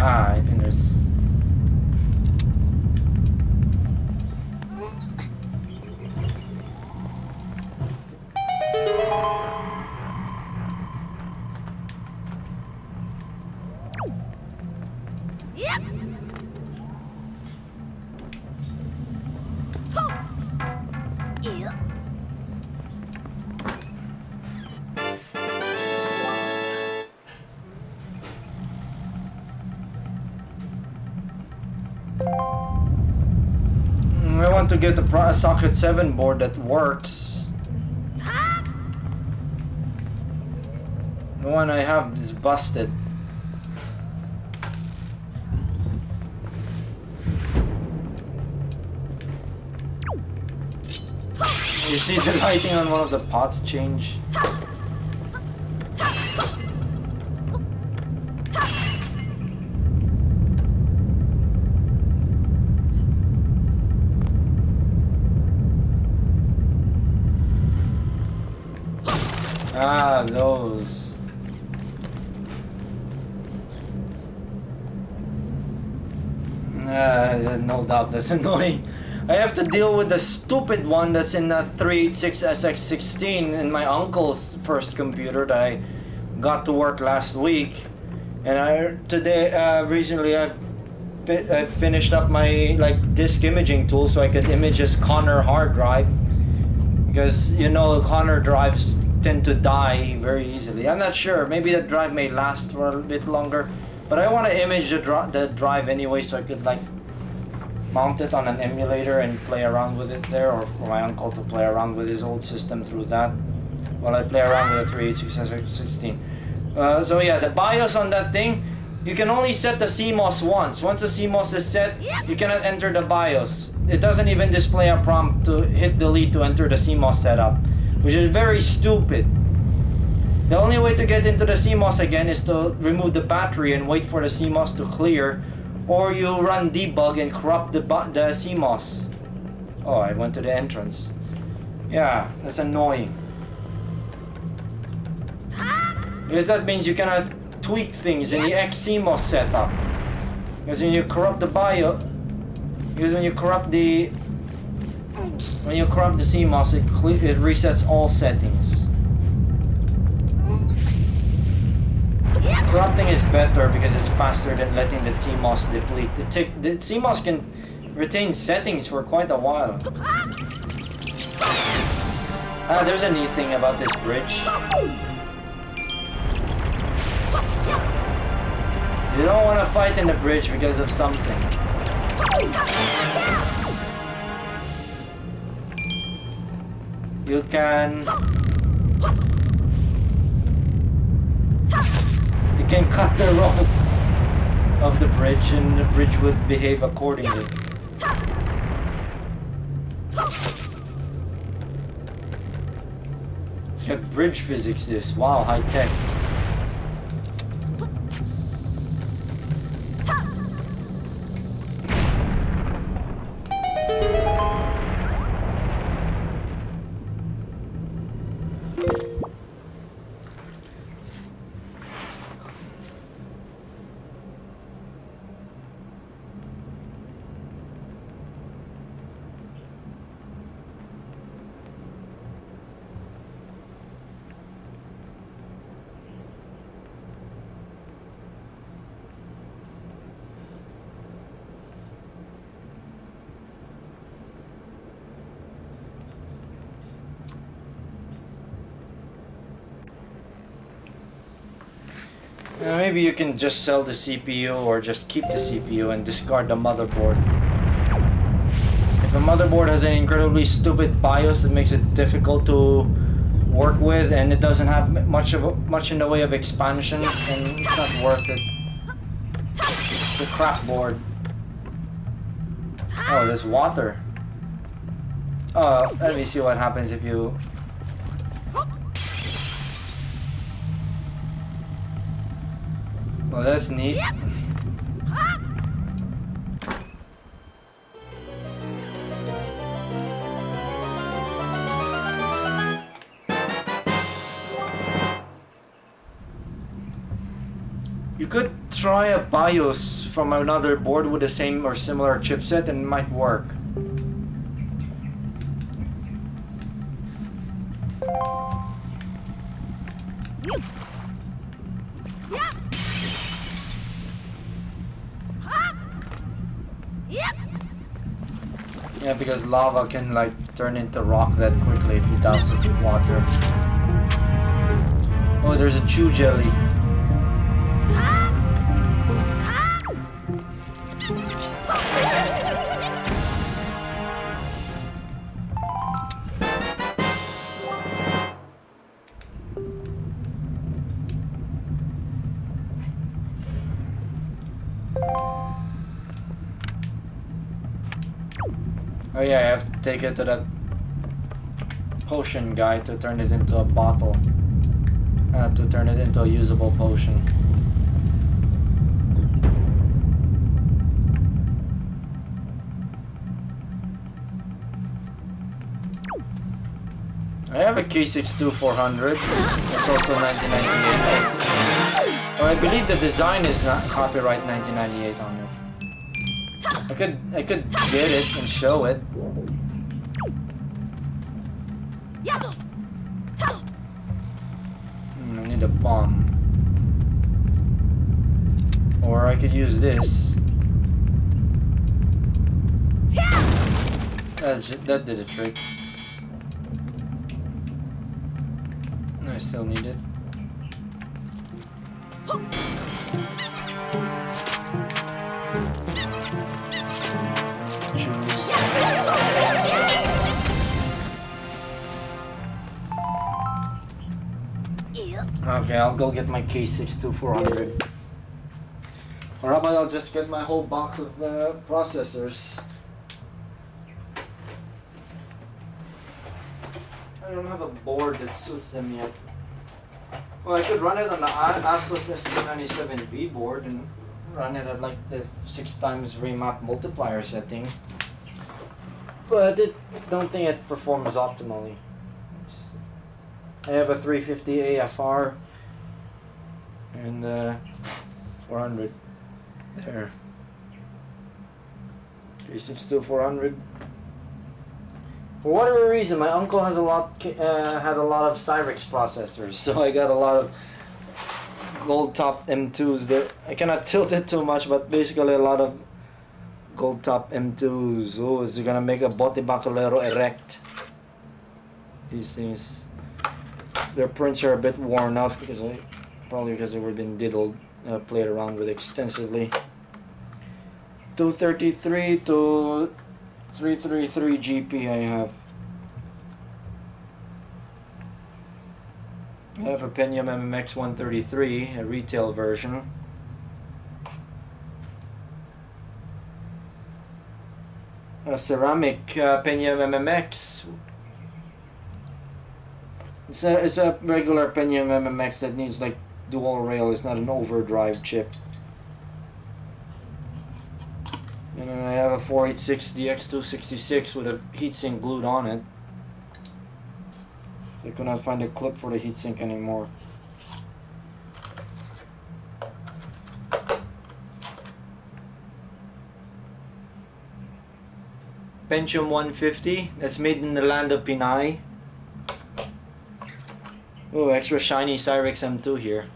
I think there's... I want to get a Socket 7 board that works. The one I have is busted. You see the lighting on one of the pots change? Ah, those. No doubt that's annoying. I have to deal with the stupid one that's in the 386SX16 in my uncle's first computer that I got to work last week. And recently I finished up my disk imaging tool so I could image his Connor hard drive. Because, you know, Connor drives tend to die very easily. I'm not sure. Maybe the drive may last for a bit longer. But I want to image the drive anyway so I could mount it on an emulator and play around with it there, or for my uncle to play around with his old system through that while I play around with the 38616. So yeah, the BIOS on that thing, you can only set the CMOS once. Once the CMOS is set, you cannot enter the BIOS. It doesn't even display a prompt to hit delete to enter the CMOS setup, which is very stupid. The only way to get into the CMOS again is to remove the battery and wait for the CMOS to clear, or you run debug and corrupt the CMOS. Oh, I went to the entrance. Yeah, that's annoying. Because that means you cannot tweak things in the XCMOS setup. Because when you corrupt the BIOS, when you corrupt the CMOS, it resets all settings. Corrupting is better because it's faster than letting the CMOS deplete. The CMOS can retain settings for quite a while. Ah, there's a neat thing about this bridge. You don't want to fight in the bridge because of something. You can cut the rope of the bridge and the bridge would behave accordingly. It's got bridge physics this. Wow, high tech. Maybe you can just sell the CPU or just keep the CPU and discard the motherboard. If a motherboard has an incredibly stupid BIOS that makes it difficult to work with and it doesn't have much in the way of expansions, then it's not worth it. It's a crap board. Oh, there's water. Oh, let me see what happens if you... Well, that's neat. You could try a BIOS from another board with the same or similar chipset and it might work. Yeah, because lava can turn into rock that quickly if you douse it with water. Oh, there's a chew jelly. Oh yeah, I have to take it to that potion guy to turn it into a bottle. To turn it into a usable potion. I have a K62-400. It's also 1998. Or I believe the design is not copyright 1998 on it. I could get it and show it. I need a bomb. Or I could use this. That did a trick. I still need it. Choose. Okay, I'll go get my K62-400. Or how about I'll just get my whole box of processors. I don't have a board that suits them yet. Well, I could run it on the Atlas ST97B board and run it at like the 6x remap multiplier setting. But I don't think it performs optimally. I have a 350 AFR and 400 there. 362-400. For whatever reason, my uncle has had a lot of Cyrix processors, so I got a lot of gold top M2s there. I cannot tilt it too much, but basically a lot of gold top M2s. Oh, is it gonna make a Bote Bacalero erect? These things, their prints are a bit worn out probably because they were been diddled, played around with extensively. 233 to 333 GP I have. I have a Pentium MMX 133, a retail version. A ceramic Pentium MMX. It's a regular Pentium MMX that needs like dual rail. It's not an overdrive chip. And then I have a 486 DX266 with a heatsink glued on it. I could not find a clip for the heatsink anymore. Pentium 150, that's made in the land of Pinay. Oh, extra shiny Cyrix M2 here.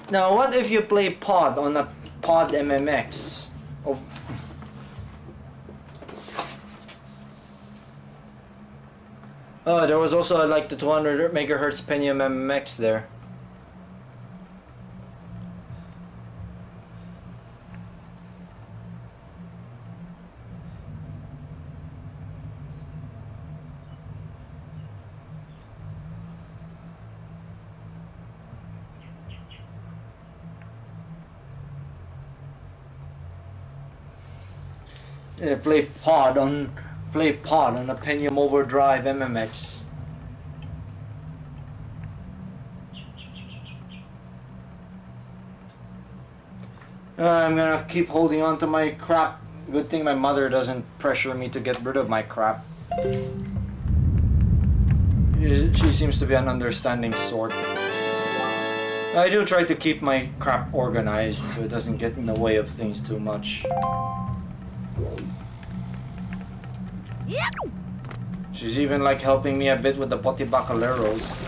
Now, what if you play Pod on a Pod MMX? Oh, there was also like the 200 megahertz Pentium MMX there. Play Pod on a Pentium Overdrive MMX. I'm gonna keep holding on to my crap. Good thing my mother doesn't pressure me to get rid of my crap. She seems to be an understanding sort. I do try to keep my crap organized so it doesn't get in the way of things too much. Yep. She's even like helping me a bit with the Bote Bacaleros.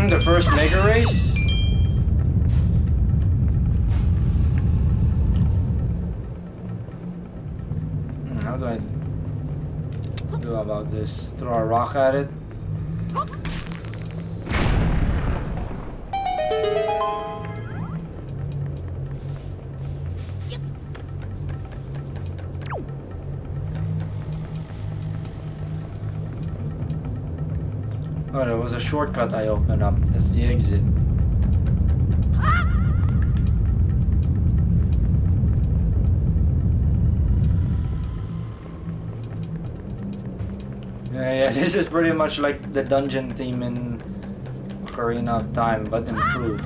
The first mega race? How do I do about this? Throw a rock at it? Oh, there was a shortcut I opened up. That's the exit. Yeah, this is pretty much like the dungeon theme in Ocarina of Time, but improved.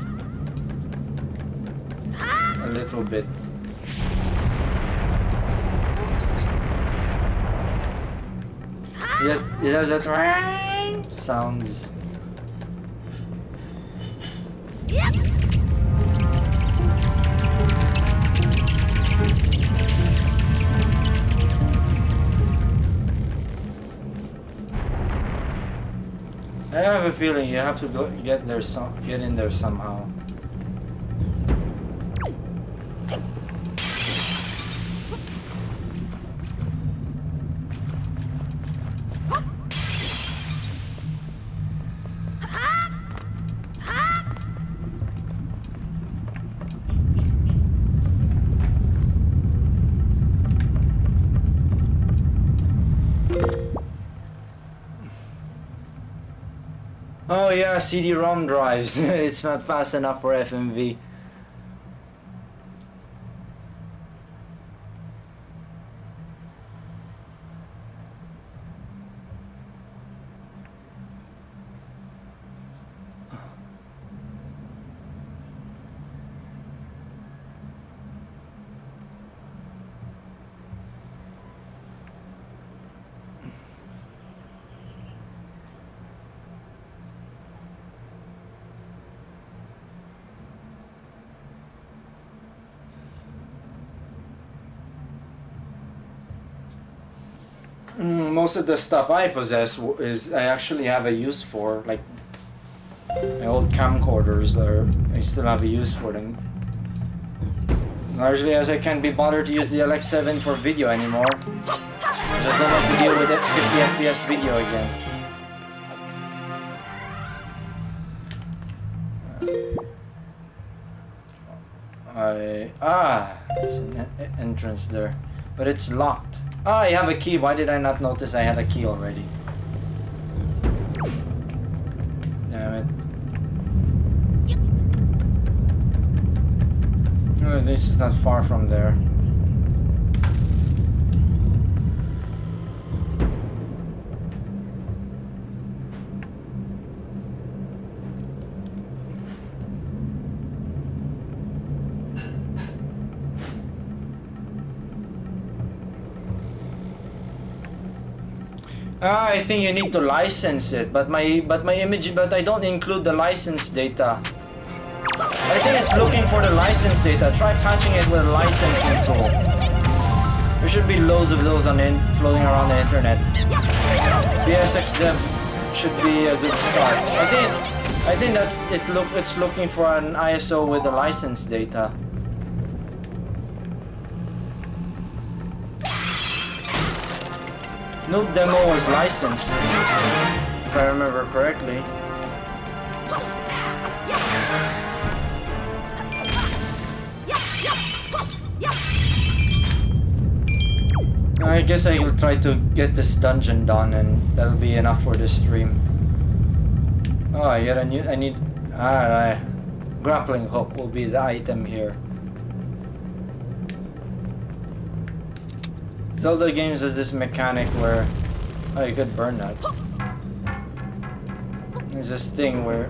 A little bit. It has that sounds. Yep. I have a feeling you have to get in there somehow. Oh yeah, CD-ROM drives. It's not fast enough for FMV. Most of the stuff I possess is I actually have a use for, like my old camcorders. I still have a use for them. Largely as I can't be bothered to use the LX7 for video anymore. I just don't want to deal with it 50 FPS video again. There's an entrance there, but it's locked. I have a key. Why did I not notice I had a key already? Damn it. Oh, this is not far from there. I think you need to license it, but my image, but I don't include the license data. I think it's looking for the license data. Try patching it with a licensing tool. There should be loads of those floating around the internet. PSX Dev should be a good start. I think it's looking for an ISO with the license data. No demo was licensed, if I remember correctly. I guess I will try to get this dungeon done, and that'll be enough for this stream. Oh, I need. Grappling hook will be the item here. Zelda games has this mechanic where you could burn that. There's this thing where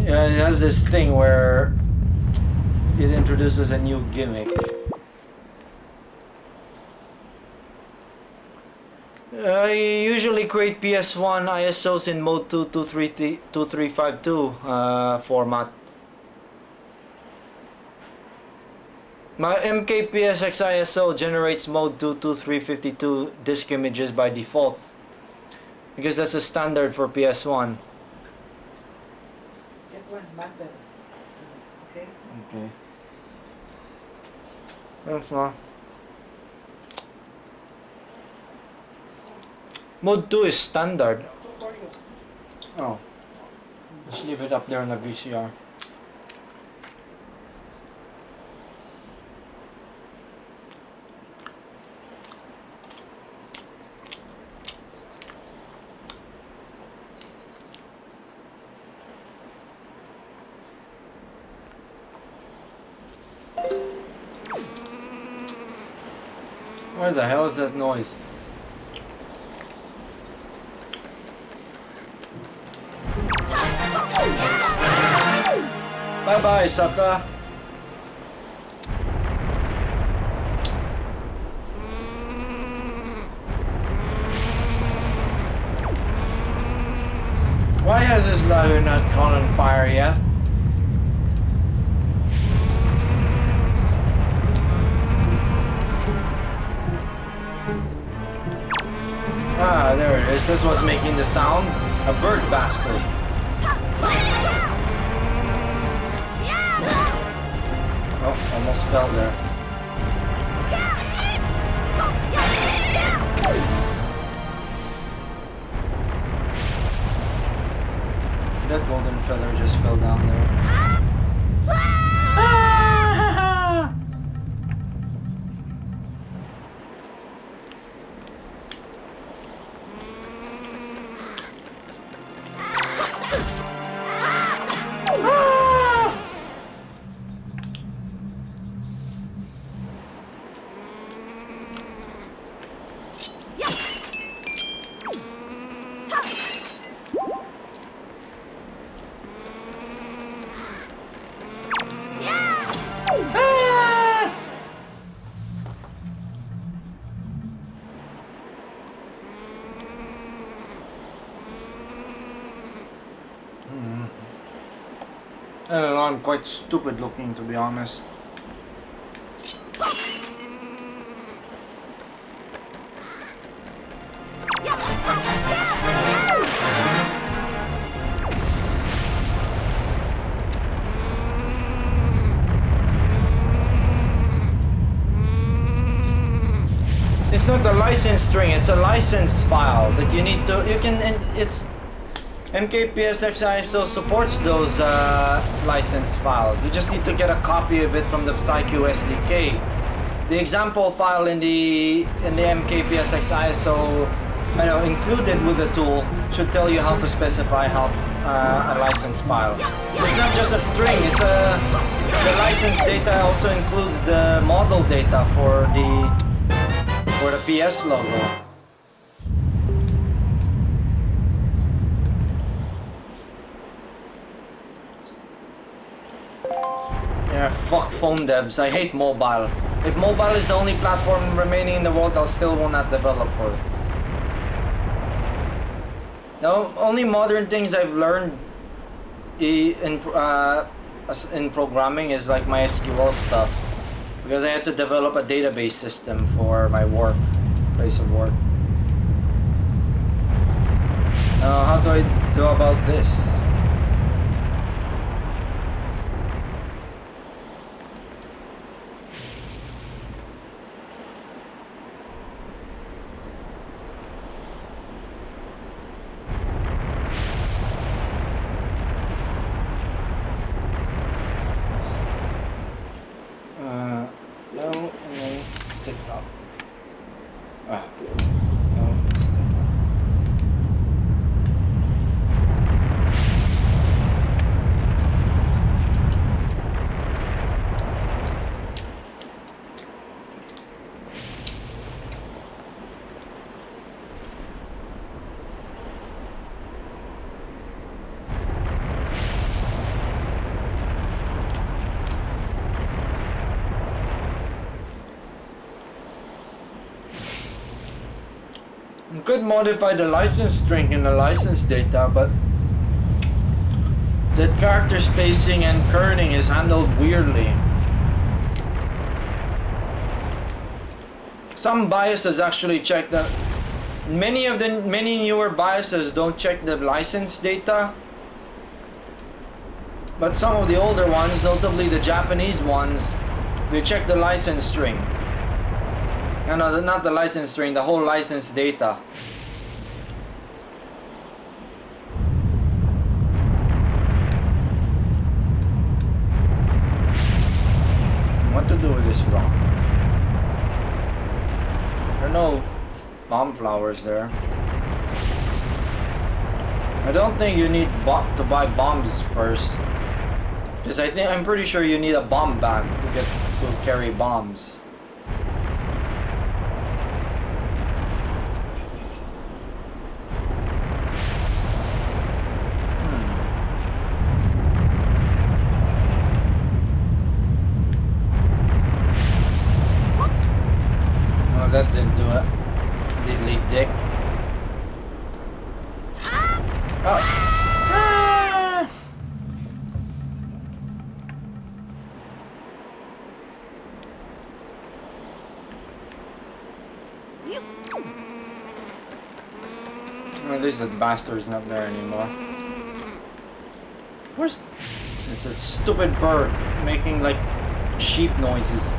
it has this thing where it introduces a new gimmick. I usually create PS1 ISOs in mode 2352 format. My MKPSX ISO generates mode 22352 disk images by default because that's a standard for PS1. Okay. Thanks, ma. Mode 2 is standard. Oh. Let's leave it up there on the VCR. Where the hell is that noise? Bye bye, sucker. Why has this ladder not caught on fire yet? Ah, there it is. This one's making the sound. A bird bastard. Oh, almost fell there. That golden feather just fell down there. I don't know, I'm quite stupid looking, to be honest. It's not a license string, it's a license file that you need to, it's MKPSX ISO supports those license files. You just need to get a copy of it from the PsyQ SDK. The example file in the MKPSX ISO, included with the tool, should tell you how to specify a license file. It's not just a string. The license data also includes the model data for the PS logo. Yeah, fuck phone devs. I hate mobile. If mobile is the only platform remaining in the world, I still will not develop for it. The only modern things I've learned in programming is like my SQL stuff, because I had to develop a database system for my place of work. How do I do about this? You could modify the license string in the license data, but the character spacing and kerning is handled weirdly. Some biases actually check that. Many newer biases don't check the license data, but some of the older ones, notably the Japanese ones, they check the license string. No, not the license string, the whole license data. What to do with this rock? There are no bomb flowers there. I don't think you need to buy bombs first, because I'm pretty sure you need a bomb bag to carry bombs. that didn't do it. Diddly dick. Oh. Ah. At least the bastard's not there anymore. Where's this a stupid bird making like sheep noises?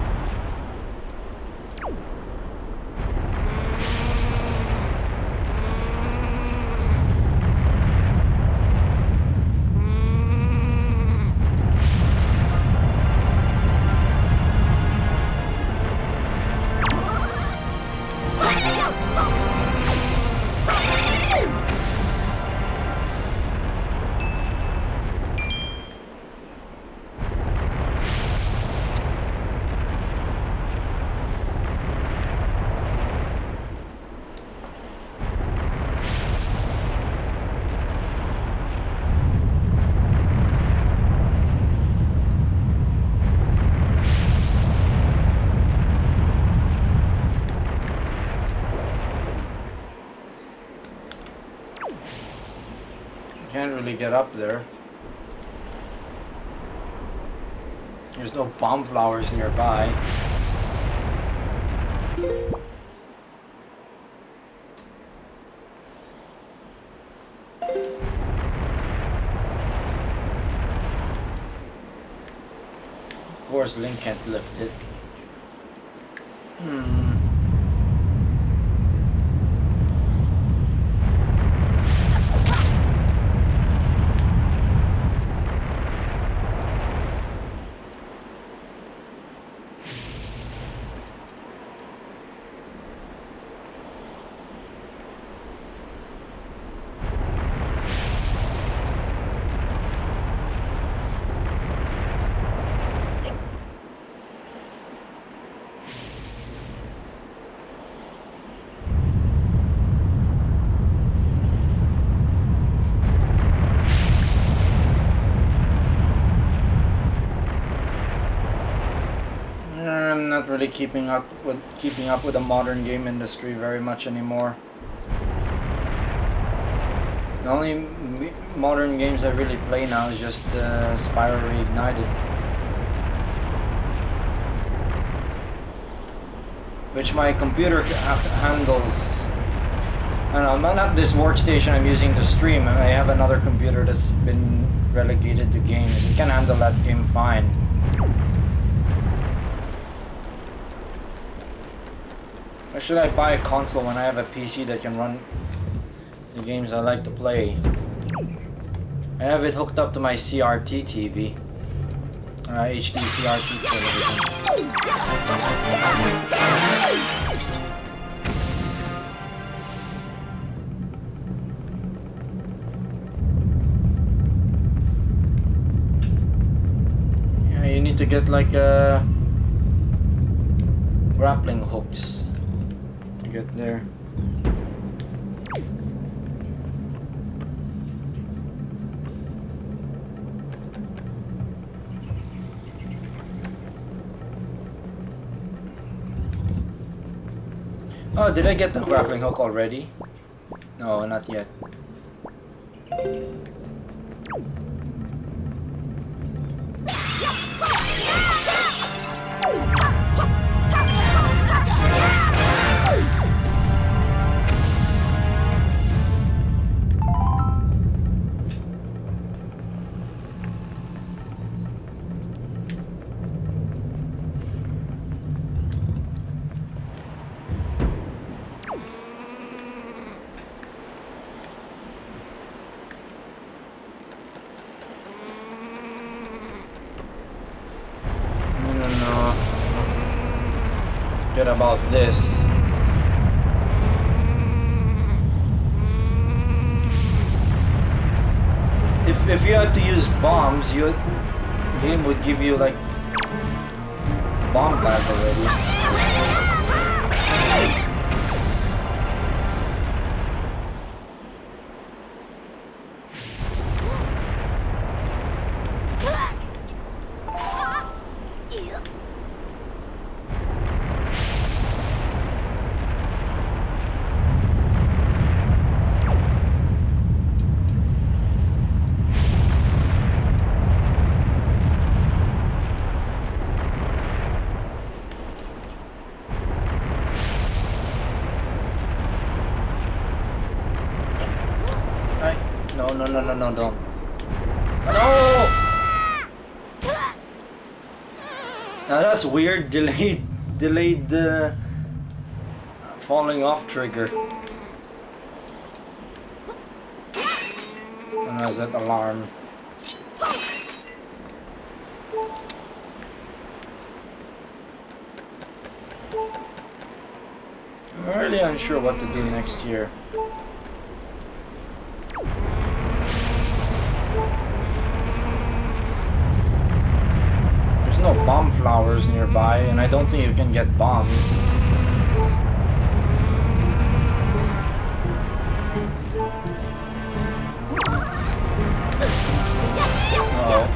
Can't really get up there. There's no bomb flowers nearby. Of course, Link can't lift it. I'm not really keeping up with the modern game industry very much anymore. The only modern games I really play now is just Spyro Reignited, which my computer handles. I don't know, not this workstation I'm using to stream. I have another computer that's been relegated to games. It can handle that game fine. Or should I buy a console when I have a PC that can run the games I like to play? I have it hooked up to my CRT TV. HD CRT television. Yeah, you need to get like grappling hooks to get there. Oh, did I get the grappling hook already? No, not yet. About this. If you had to use bombs, game would give you like a bomb bag already. no, don't. No! Now that's weird. Delayed the falling off trigger. And there's that alarm. I'm really unsure what to do next year. There's no bomb flowers nearby, and I don't think you can get bombs. Oh.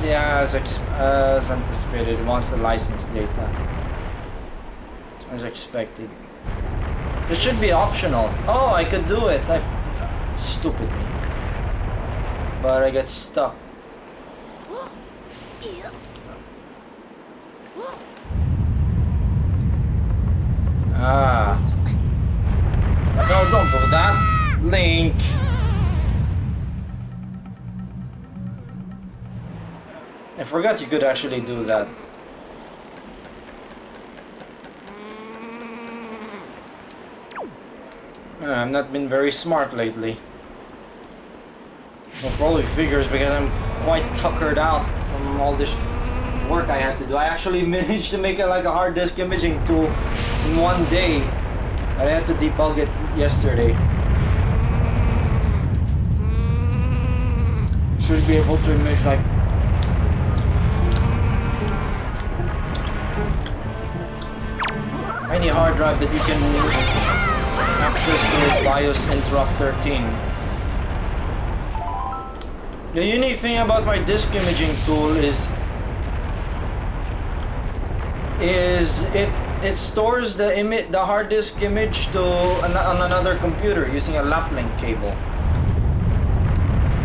Yeah, as anticipated, it wants the license data. As expected. It should be optional. Oh, I could do it. Stupid me. But I get stuck. Ah. No, don't do that. Link. I forgot you could actually do that. I've not been very smart lately. Well, probably figures because I'm quite tuckered out from all this work I had to do. I actually managed to make it like a hard disk imaging tool in one day. I had to debug it yesterday. Should be able to image like any hard drive that you can access through BIOS Interrupt 13. The unique thing about my disk imaging tool is it stores the hard disk image to on another computer using a lap link cable.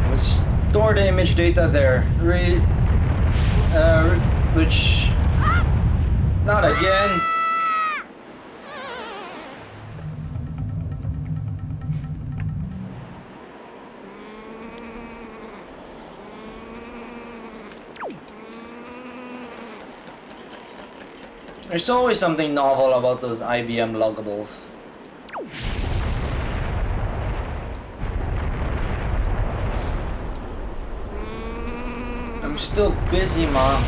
It would store the image data there, which not again. There's always something novel about those IBM loggables. I'm still busy, Mom.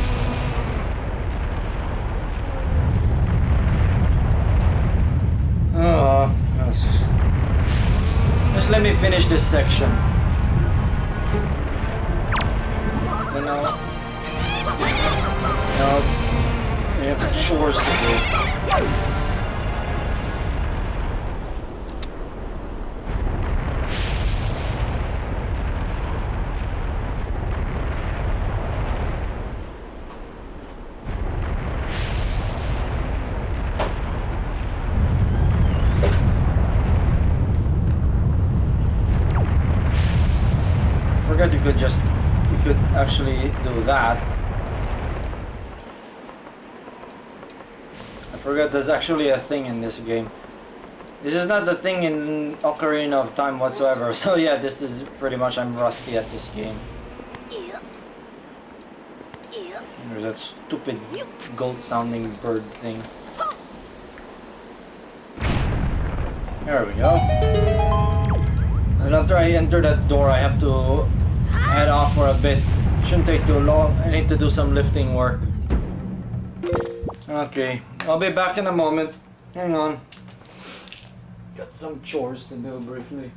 Oh, let's just let me finish this section. You know, I have chores to do. I forgot you could actually do that. I forgot there's actually a thing in this game. This is not the thing in Ocarina of Time whatsoever. So yeah, this is pretty much, I'm rusty at this game. There's that stupid goat sounding bird thing. There we go. And after I enter that door, I have to head off for a bit. Shouldn't take too long. I need to do some lifting work. Okay, I'll be back in a moment. Hang on. Got some chores to do briefly.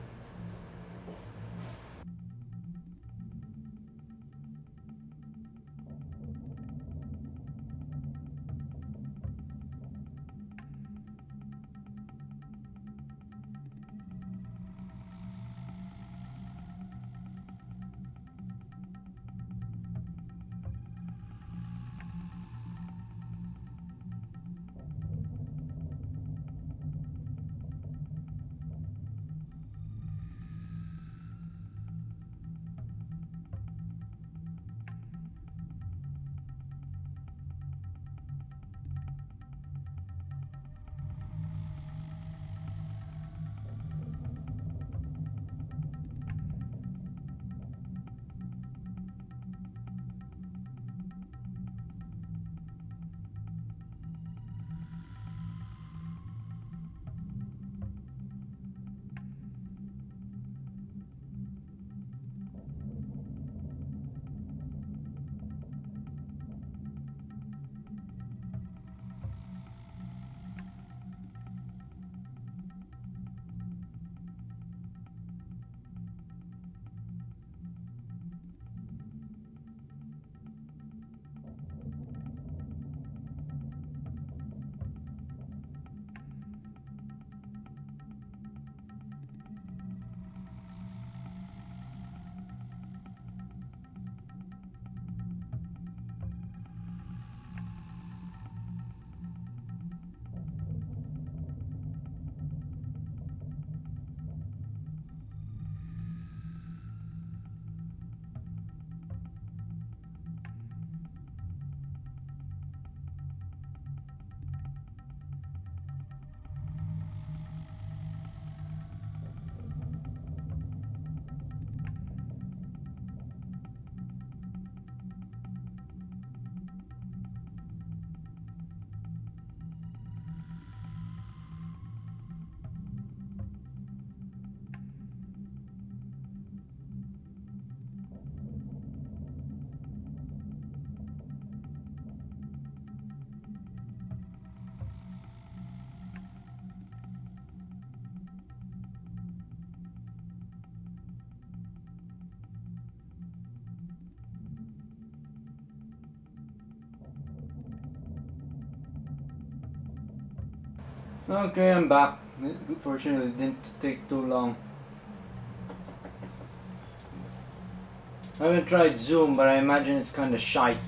Okay, I'm back. Fortunately, it didn't take too long. I haven't tried Zoom, but I imagine it's kinda shite.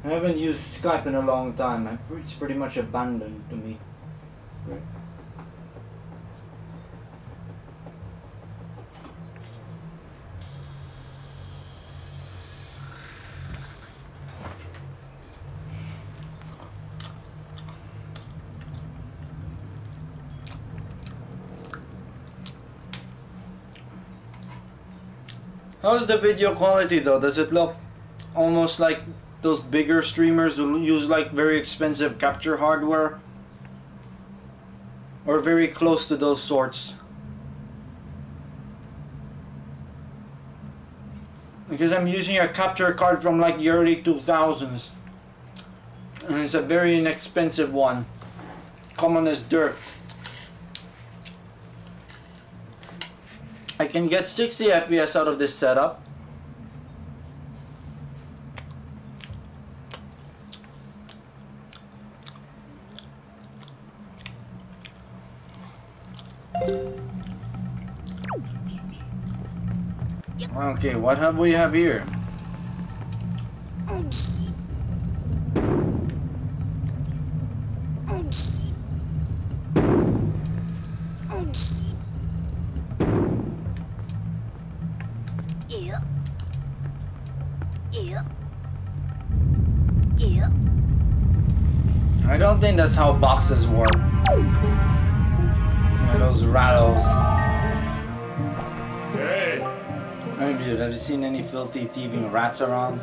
I haven't used Skype in a long time. It's pretty much abandoned to me. Right. How's the video quality though? Does it look almost like those bigger streamers who use like very expensive capture hardware? Or very close to those sorts? Because I'm using a capture card from like the early 2000s. And it's a very inexpensive one. Common as dirt. I can get 60 FPS out of this setup. Okay, what have we have here? I don't think that's how boxes work. Yeah, those rattles. Hey! Maybe have you seen any filthy thieving rats around?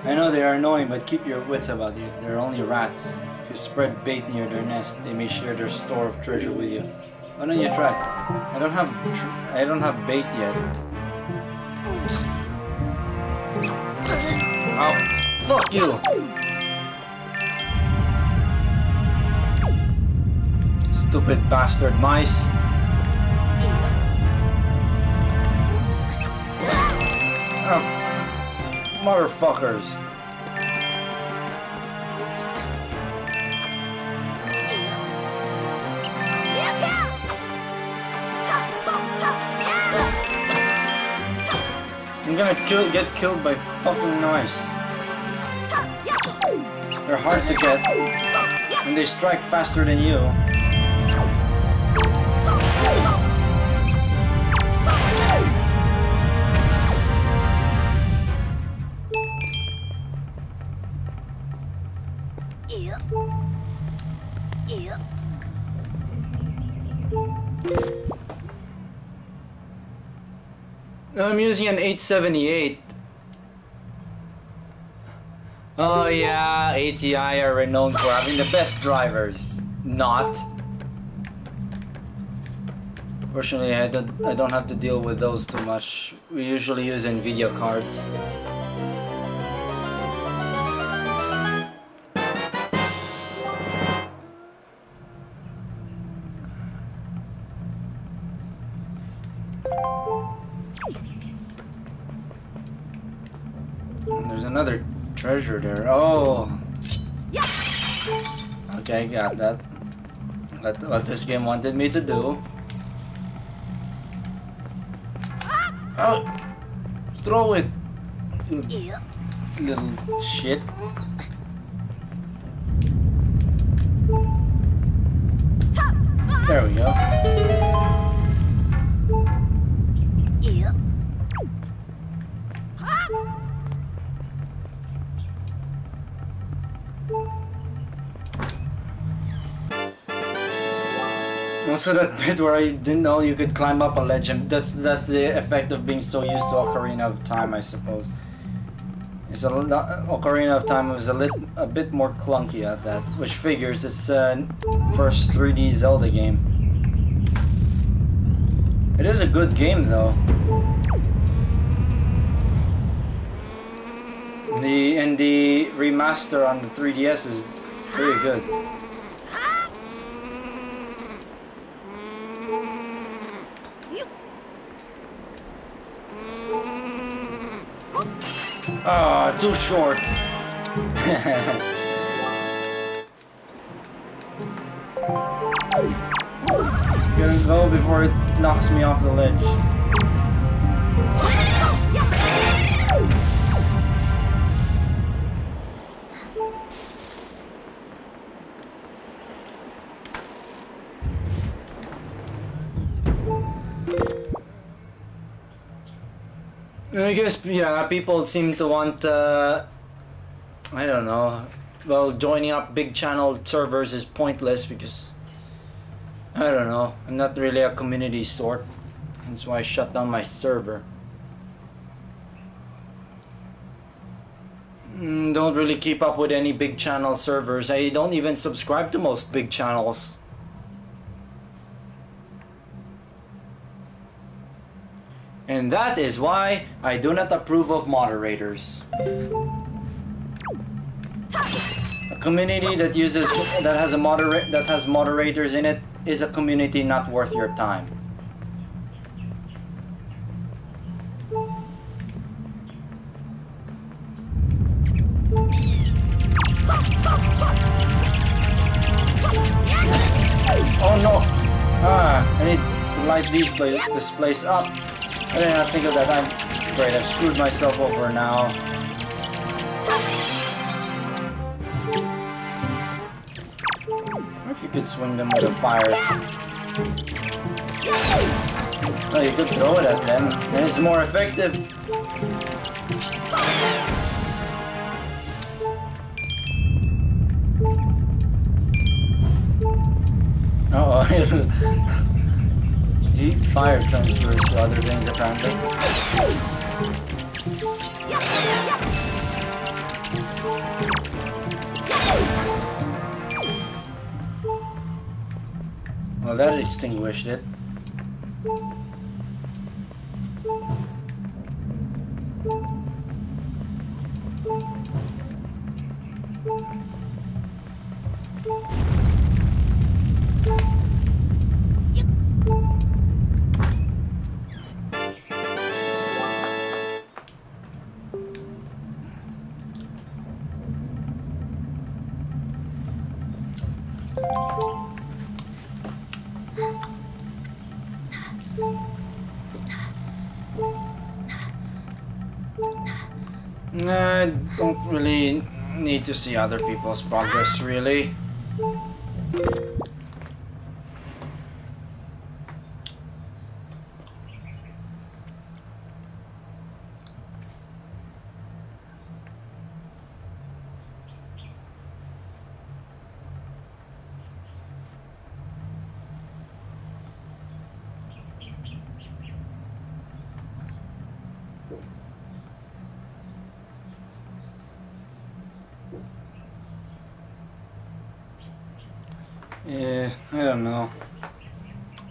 I know they are annoying, but keep your wits about you. They're only rats. If you spread bait near their nest, they may share their store of treasure with you. Why don't you try? I don't have bait yet. Oh, fuck you! Stupid bastard mice. Oh, motherfuckers. I'm gonna get killed by fucking mice. They're hard to get, and they strike faster than you. I'm using an 878. Oh yeah, ATI are renowned for having the best drivers. Not. Fortunately, I don't have to deal with those too much. We usually use NVIDIA cards. There's another treasure there. Oh. Okay, got that. That's what this game wanted me to do. Oh, throw it, you little shit. There we go. Also that bit where I didn't know you could climb up a ledge, and that's the effect of being so used to Ocarina of Time, I suppose. Ocarina of Time was a bit more clunky at that, which figures. It's first 3D Zelda game. It is a good game though. The remaster on the 3DS is very good. Ah, too short. Gotta go before it knocks me off the ledge. I guess, yeah, people seem to want, I don't know, well, joining up big channel servers is pointless because, I don't know, I'm not really a community sort. That's why I shut down my server. Don't really keep up with any big channel servers. I don't even subscribe to most big channels. And that is why I do not approve of moderators. A community that has moderators in it is a community not worth your time. Oh no! I need to light this place up. I did not think of that. I'm great. I've screwed myself over now. What if you could swing them with a fire? Oh, you could throw it at them. Then it's more effective. Uh-oh. Heat fire transfers to other things apparently. Well, that extinguished it. I don't really need to see other people's progress, really. Yeah, I don't know.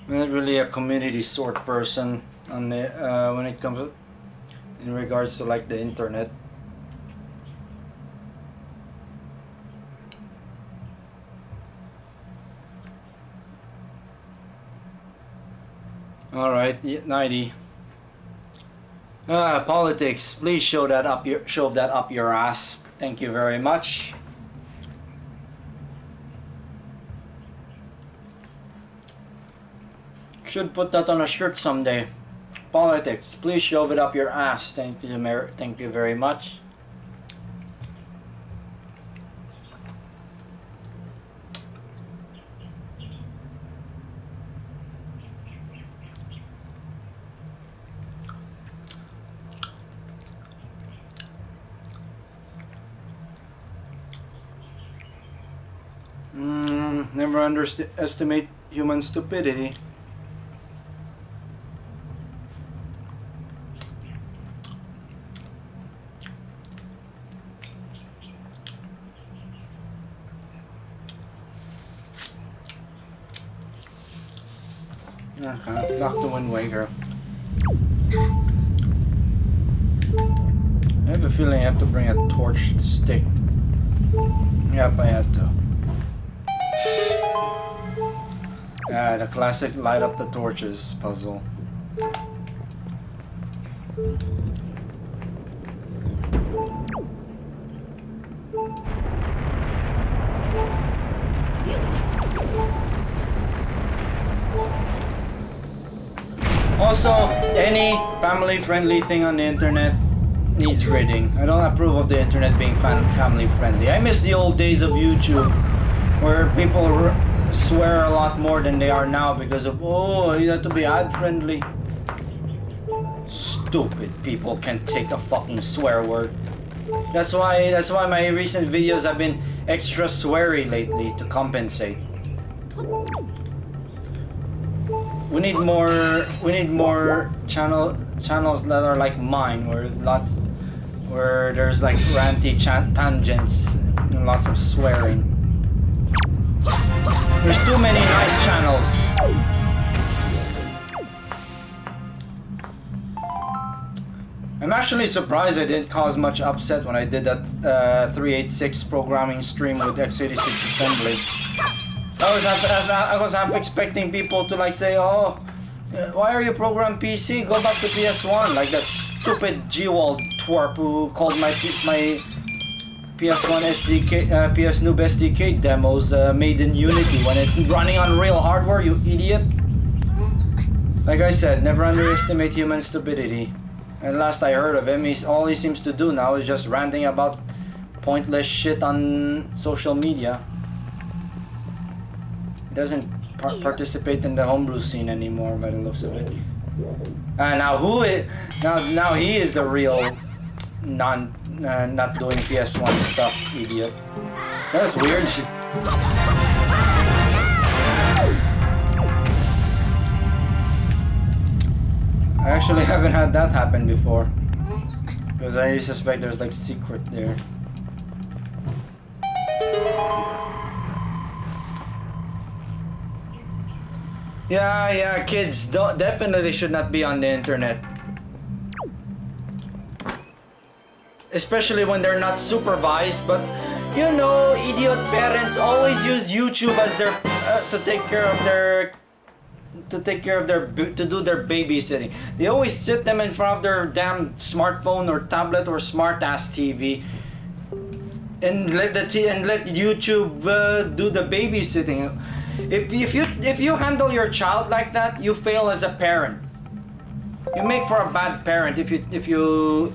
I'm not really a community sort person on the when it comes in regards to like the internet. All right, 90. Politics. Please shove that up your ass. Thank you very much. Should put that on a shirt someday. Politics. Please shove it up your ass. Thank you very much. Never underestimate human stupidity. Okay, back to Windwaker. I have a feeling I have to bring a torch stick. Yep, I had to. The classic light up the torches puzzle. also, any family-friendly thing on the internet needs ridding. I don't approve of the internet being family-friendly. I miss the old days of YouTube, where people swear a lot more than they are now because of, oh, you have to be ad-friendly. Stupid people can take a fucking swear word. That's why my recent videos have been extra sweary lately to compensate. We need more channels that are like mine, where there's like ranty tangents and lots of swearing. There's too many nice channels. I'm actually surprised I didn't cause much upset when I did that 386 programming stream with x86 assembly. I was half expecting people to like say, oh, why are you program PC? Go back to PS1. Like that stupid G-Wall twerp who called my PS1 SDK, PS Noob SDK demos made in Unity when it's running on real hardware, you idiot. Like I said, never underestimate human stupidity. And last I heard of him, all he seems to do now is just ranting about pointless shit on social media. He doesn't participate in the homebrew scene anymore by the looks of it. Now he is the real not doing PS1 stuff idiot. That's weird. I actually haven't had that happen before, because I suspect there's like secret there. Yeah, kids definitely should not be on the internet. Especially when they're not supervised, but you know, idiot parents always use YouTube as their to do their babysitting. They always sit them in front of their damn smartphone or tablet or smart ass TV and let YouTube do the babysitting. If you handle your child like that, you fail as a parent. You make for a bad parent if you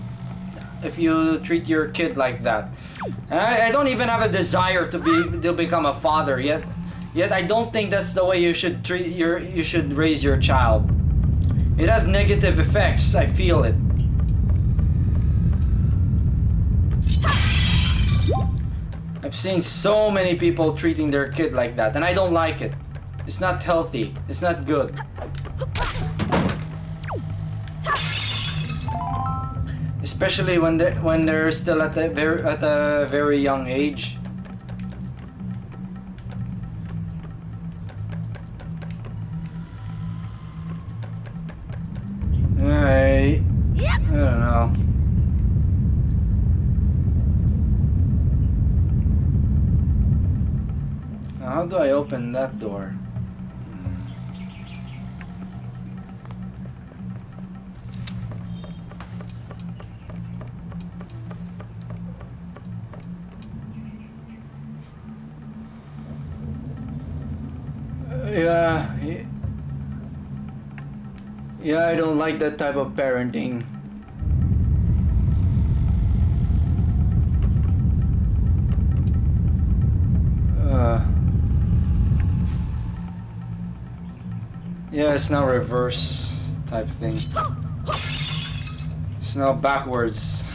treat your kid like that. I don't even have a desire to become a father yet. Yet I don't think that's the way you should raise your child. It has negative effects. I feel it. I've seen so many people treating their kid like that, and I don't like it. It's not healthy. It's not good. Especially when they're still at a very young age. I don't know. How do I open that door? Yeah, I don't like that type of parenting. Yeah, it's now reverse type thing. It's now backwards.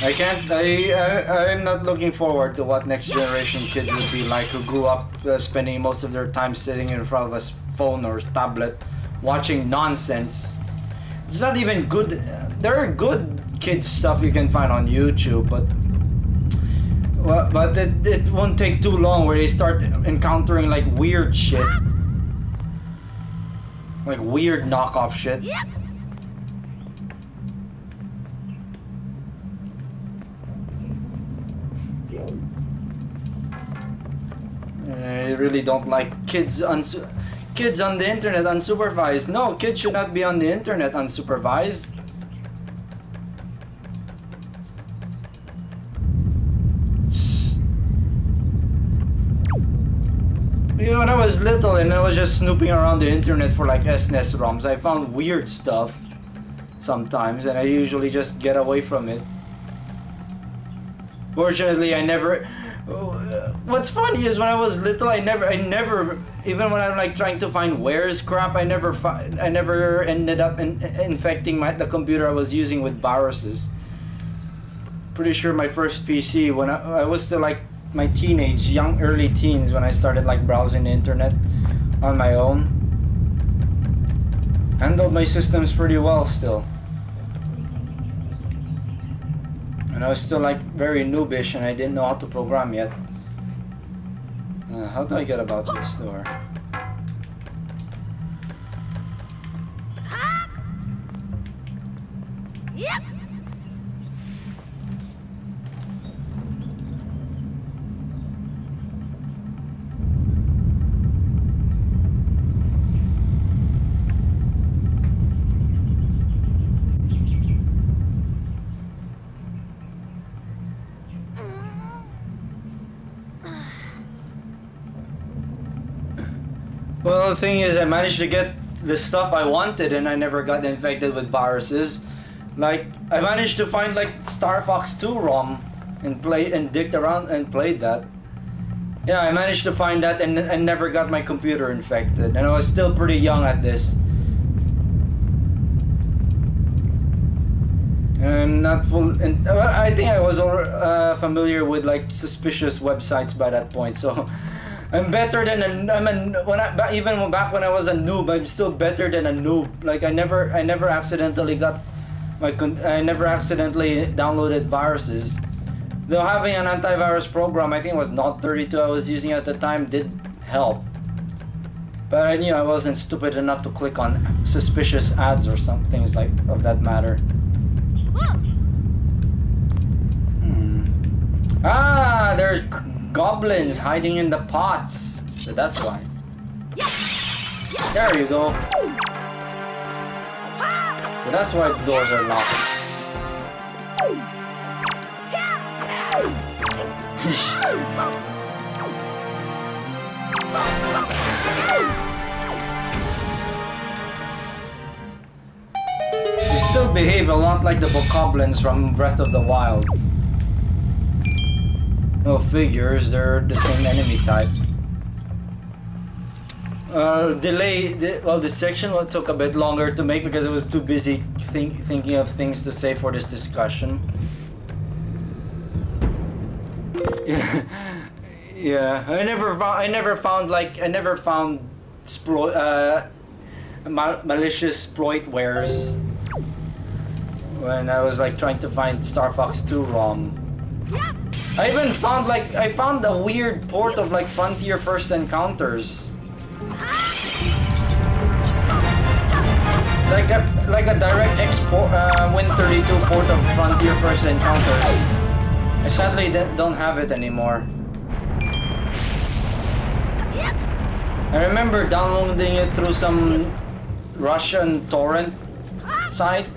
I'm not looking forward to what next generation kids would be like who grew up spending most of their time sitting in front of a phone or tablet watching nonsense. It's not even good. There are good kids stuff you can find on YouTube, but it won't take too long where they start encountering like weird shit. Like weird knockoff shit. I really don't like kids on the internet unsupervised. No, kids should not be on the internet unsupervised. You know, was little and I was just snooping around the internet for like SNES ROMs, I found weird stuff sometimes, and I usually just get away from it. Fortunately, I never. What's funny is when I was little, I never, even when I'm like trying to find wares crap, I never ended up infecting the computer I was using with viruses. Pretty sure my first PC, when I was still like my early teens, when I started like browsing the internet on my own, handled my systems pretty well still. And I was still like very noobish and I didn't know how to program yet. How do I get about this door? Yep. Well, the thing is, I managed to get the stuff I wanted and I never got infected with viruses. Like, I managed to find like Star Fox 2 ROM and dicked around and played that. Yeah, I managed to find that and never got my computer infected. And I was still pretty young at this. And not full. And I think I was familiar with like suspicious websites by that point. So I'm better than even back when I was a noob, I'm still better than a noob. Like I never accidentally downloaded viruses. Though having an antivirus program, I think it was Node 32 I was using at the time, did help. But I knew I wasn't stupid enough to click on suspicious ads or some things like of that matter. Ah, there's goblins hiding in the pots. So that's why. There you go. So that's why the doors are locked. They still behave a lot like the bokoblins from Breath of the Wild. No figures, they're the same enemy type. This section took a bit longer to make because I was too busy thinking of things to say for this discussion. Yeah, I never found malicious exploitwares when I was like trying to find Star Fox 2 ROM. I even found I found a weird port of like Frontier First Encounters. Like a direct export Win32 port of Frontier First Encounters. I sadly don't have it anymore. I remember downloading it through some Russian torrent site.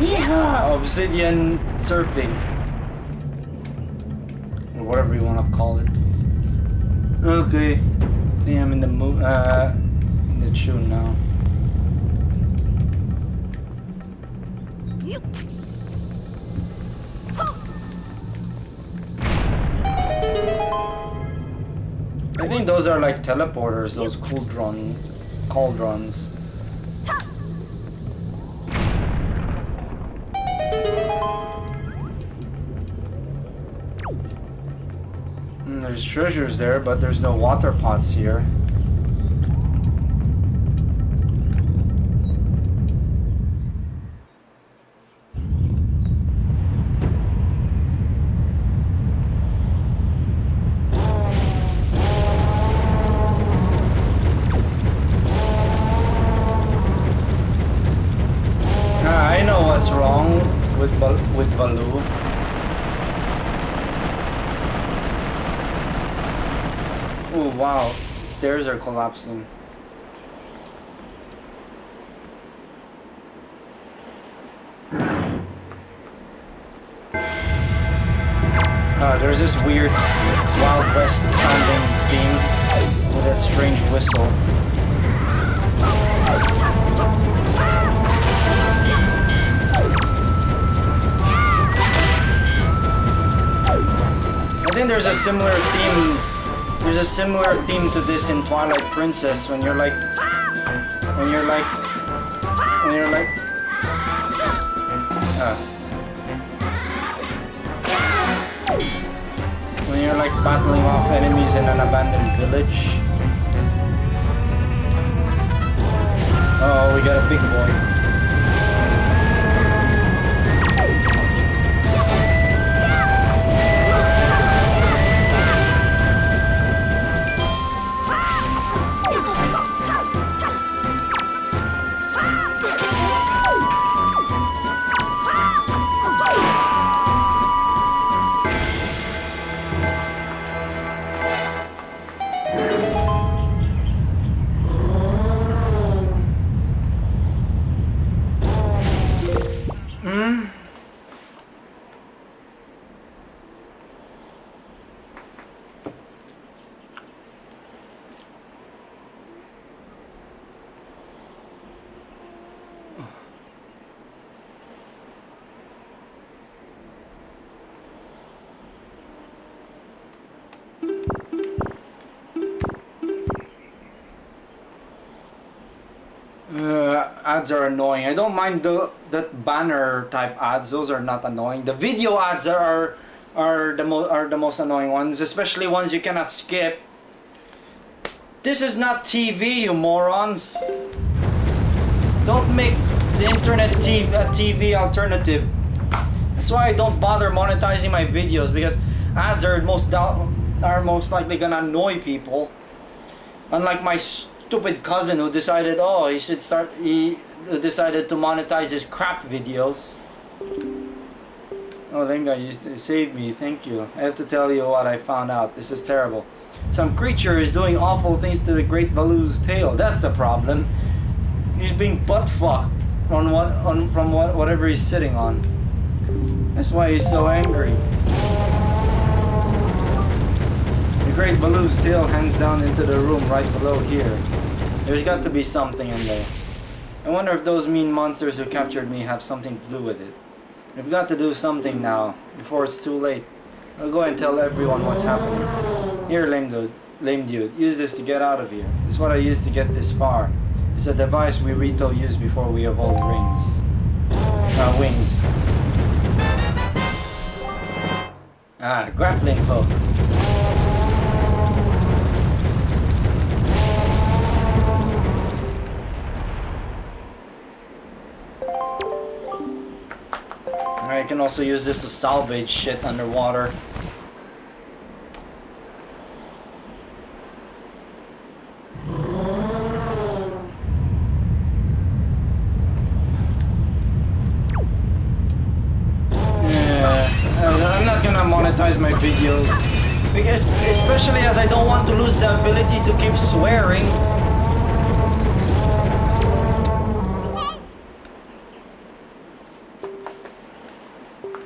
Yeah, Obsidian surfing, or whatever you want to call it. Okay, I think I'm in the tune now. I think those are like teleporters, those cauldrons. There's treasures there, but there's no water pots here. I know what's wrong with Baloo. Oh wow, stairs are collapsing. There's this weird Wild West sounding theme with a strange whistle. I think there's a similar theme. There's a similar theme to this in Twilight Princess when you're like battling off enemies in an abandoned village. Oh, we got a big boy. Ads are annoying. I don't mind that banner type ads. Those are not annoying. The video ads are the most annoying ones, especially ones you cannot skip. This is not TV, you morons. Don't make the internet a TV alternative. That's why I don't bother monetizing my videos, because ads are most likely gonna annoy people. Unlike my stupid cousin who decided, he decided to monetize his crap videos. Oh, Lenga, you saved me, thank you. I have to tell you what I found out. This is terrible. Some creature is doing awful things to the Great Baloo's tail. That's the problem. He's being butt fucked from whatever he's sitting on. That's why he's so angry. The Great Baloo's tail hangs down into the room right below here. There's got to be something in there. I wonder if those mean monsters who captured me have something to do with it. We've got to do something now, before it's too late. I'll go and tell everyone what's happening. Here, lame dude, use this to get out of here. This is what I used to get this far. It's a device we Rito used before we evolved wings. Grappling hook. I can also use this to salvage shit underwater. I'm not gonna monetize my videos, because especially as I don't want to lose the ability to keep swearing.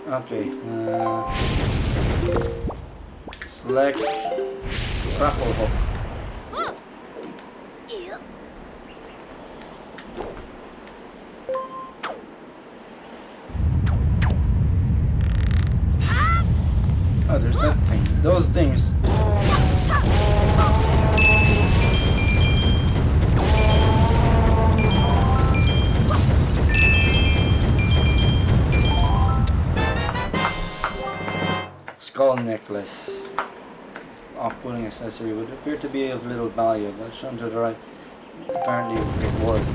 Okay, select grapple hook. Oh, there's that thing. Those things. Skull necklace. Off-putting accessory would appear to be of little value, but shown to the right, apparently of great worth.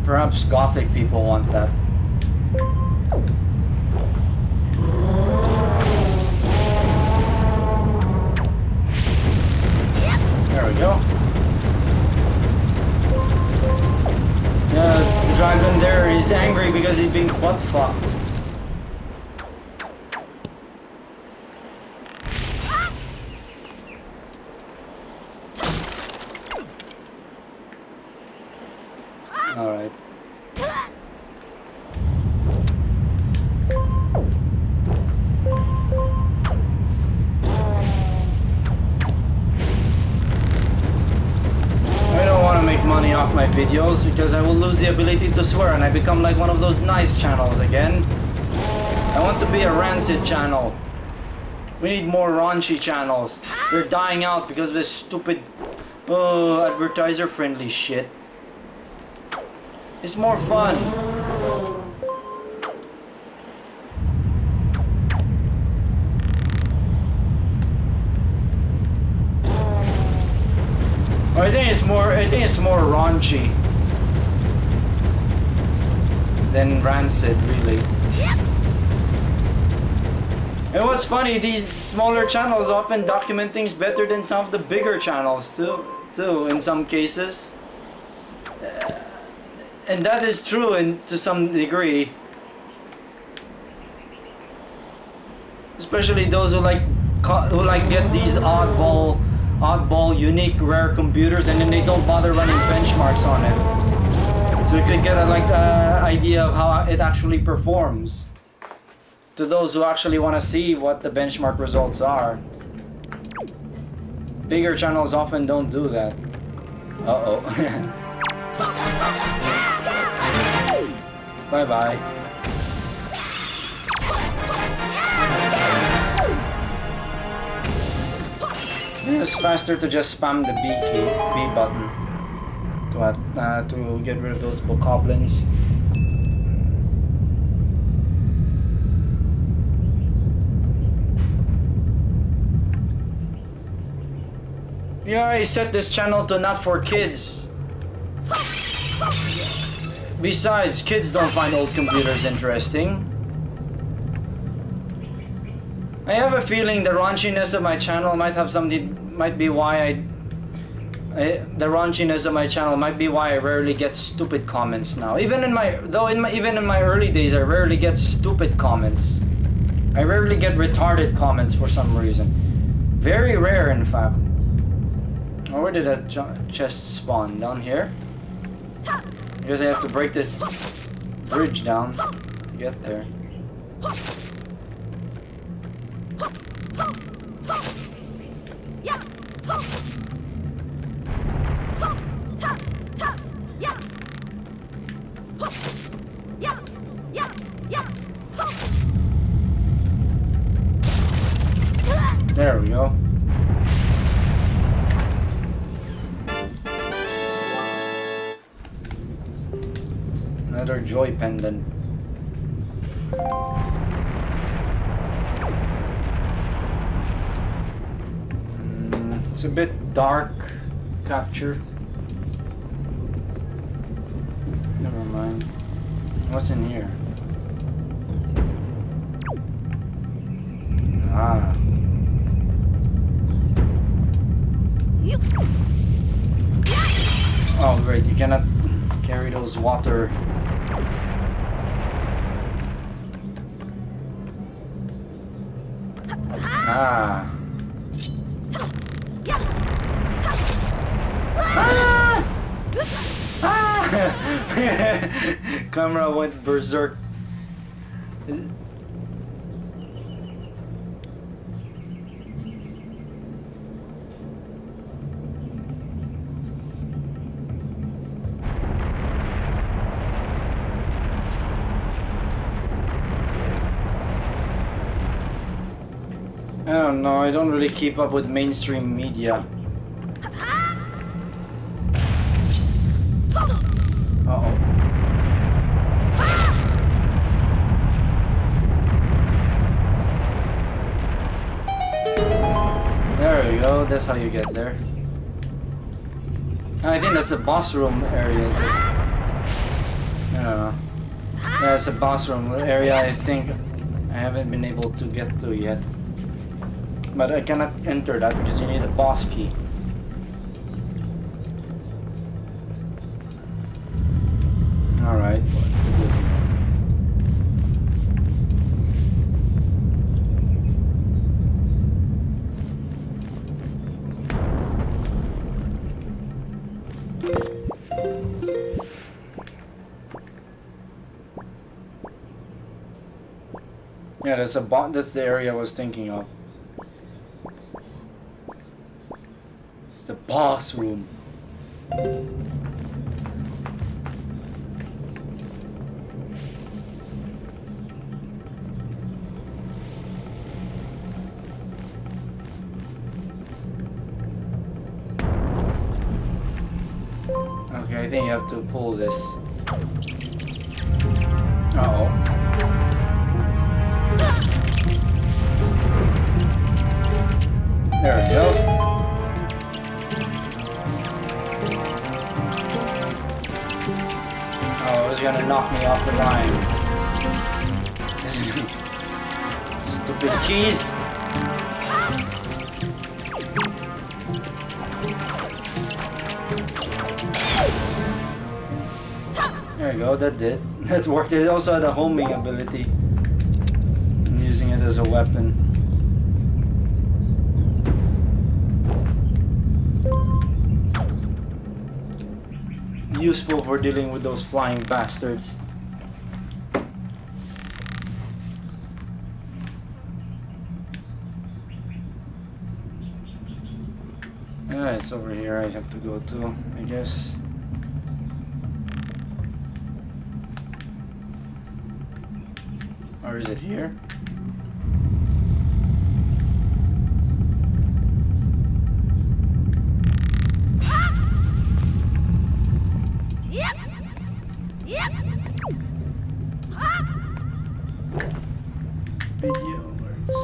Perhaps Gothic people want that. There we go. The dragon there is angry because he's being butt fucked. Alright. videos because I will lose the ability to swear and I become like one of those nice channels again. I want to be a rancid channel. We need more raunchy channels. They're dying out because of this stupid advertiser friendly shit. It's more fun. I think it's more raunchy than rancid, really. And what's funny, these smaller channels often document things better than some of the bigger channels too in some cases. And that is true to some degree. Especially those who get these oddball, unique, rare computers, and then they don't bother running benchmarks on it. So you could get a idea of how it actually performs. To those who actually want to see what the benchmark results are. Bigger channels often don't do that. Uh-oh. Bye-bye. It's faster to just spam the B button to get rid of those bokoblins. Yeah, I set this channel to not for kids. Besides, kids don't find old computers interesting. I have a feeling the raunchiness of my channel might be why I rarely get stupid comments now. Even in my early days, I rarely get stupid comments. I rarely get retarded comments for some reason. Very rare, in fact. Oh, where did that chest spawn? Down here? I guess I have to break this bridge down to get there. There we go. Another joy pendant. It's a bit dark capture. Never mind. What's in here? Ah. Oh great, you cannot carry those water. Ah. Ah! Ah! Camera went berserk. I don't know, I don't really keep up with mainstream media. Uh-oh. There we go, that's how you get there. I think that's the boss room area. I don't know. Yeah, it's a boss room area I think I haven't been able to get to yet. But I cannot enter that because you need a boss key. Alright, what to do here? Yeah, that's the area I was thinking of. It's the boss room. I think you have to pull this. Uh-oh. There we go. Oh, it was gonna knock me off the line. Stupid keys. There you go, that did. That worked. It also had a homing ability. I'm using it as a weapon. Useful for dealing with those flying bastards. It's over here I have to go to, I guess. Or is it here? Yep. Yep. Video works.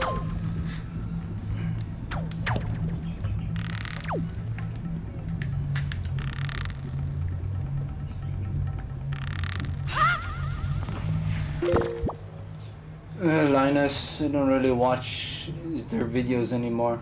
Linus, I don't really watch their videos anymore.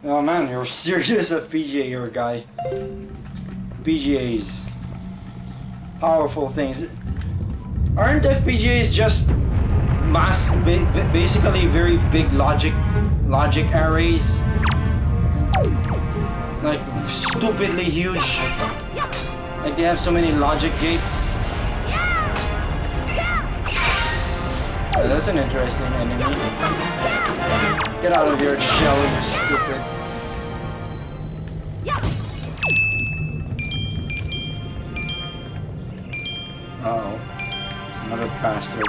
Oh man, you're serious at PGA, you're a guy. PGAs. Powerful things. Aren't FPGAs just basically very big logic arrays? Like stupidly huge. Like they have so many logic gates. Oh, that's an interesting enemy. Get out of here, shell, you stupid. Uh-oh. It's another bastard.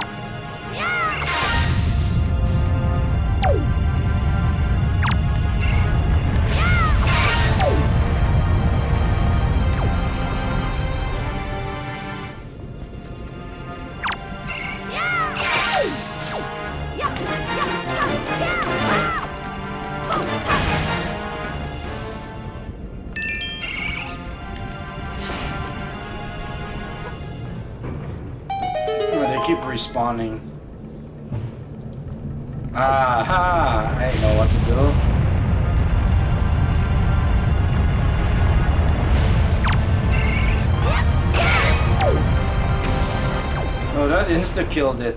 Respawning. Aha! I know what to do. Oh, that insta-killed it.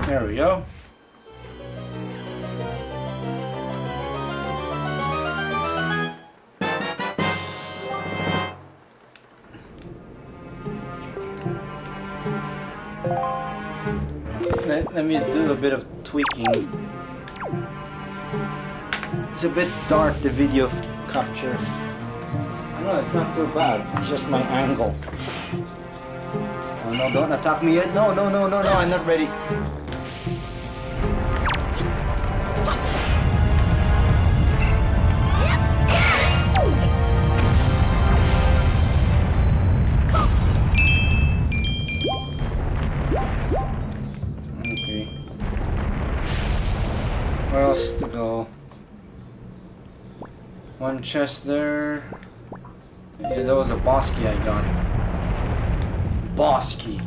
There we go. Let me do a bit of tweaking. It's a bit dark, the video capture. I know, it's not too bad. It's just my angle. Oh no, don't attack me yet. No, I'm not ready. Okay. Where else to go? One chest there. Yeah, that was a boss key I got. boss key.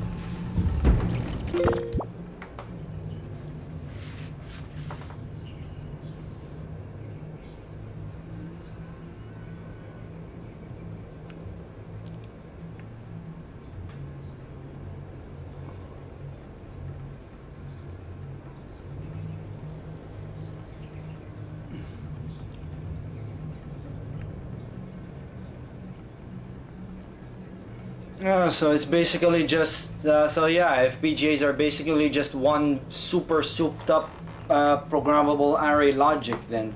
So it's basically just FPGAs are basically just one super souped up programmable array logic then,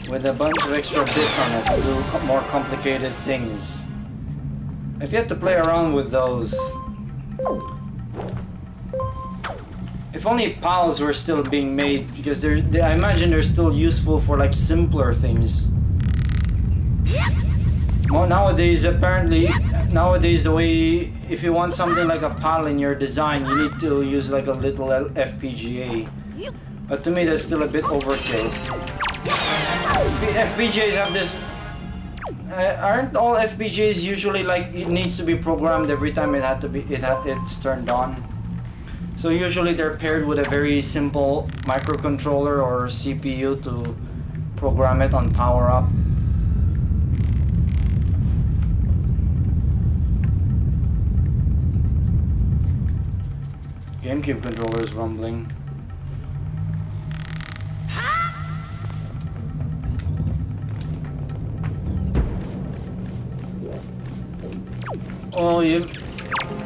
with a bunch of extra bits on it to do more complicated things. I've yet to play around with those. If only PALs were still being made, because I imagine they're still useful for like simpler things. Well, nowadays, apparently, the way, if you want something like a PAL in your design, you need to use like a little FPGA. But to me, that's still a bit overkill. FPGAs have this... aren't all FPGAs usually like, it needs to be programmed every time it's turned on? So usually they're paired with a very simple microcontroller or CPU to program it on power up. GameCube controller is rumbling. Oh,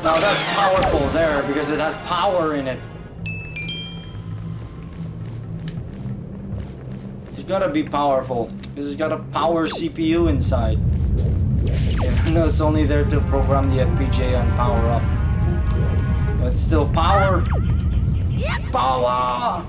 now that's powerful there because it has power in it. It's gotta be powerful because it's got a power CPU inside. Even though it's only there to program the FPGA on power up. But still power! Power!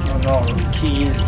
Oh no, keys.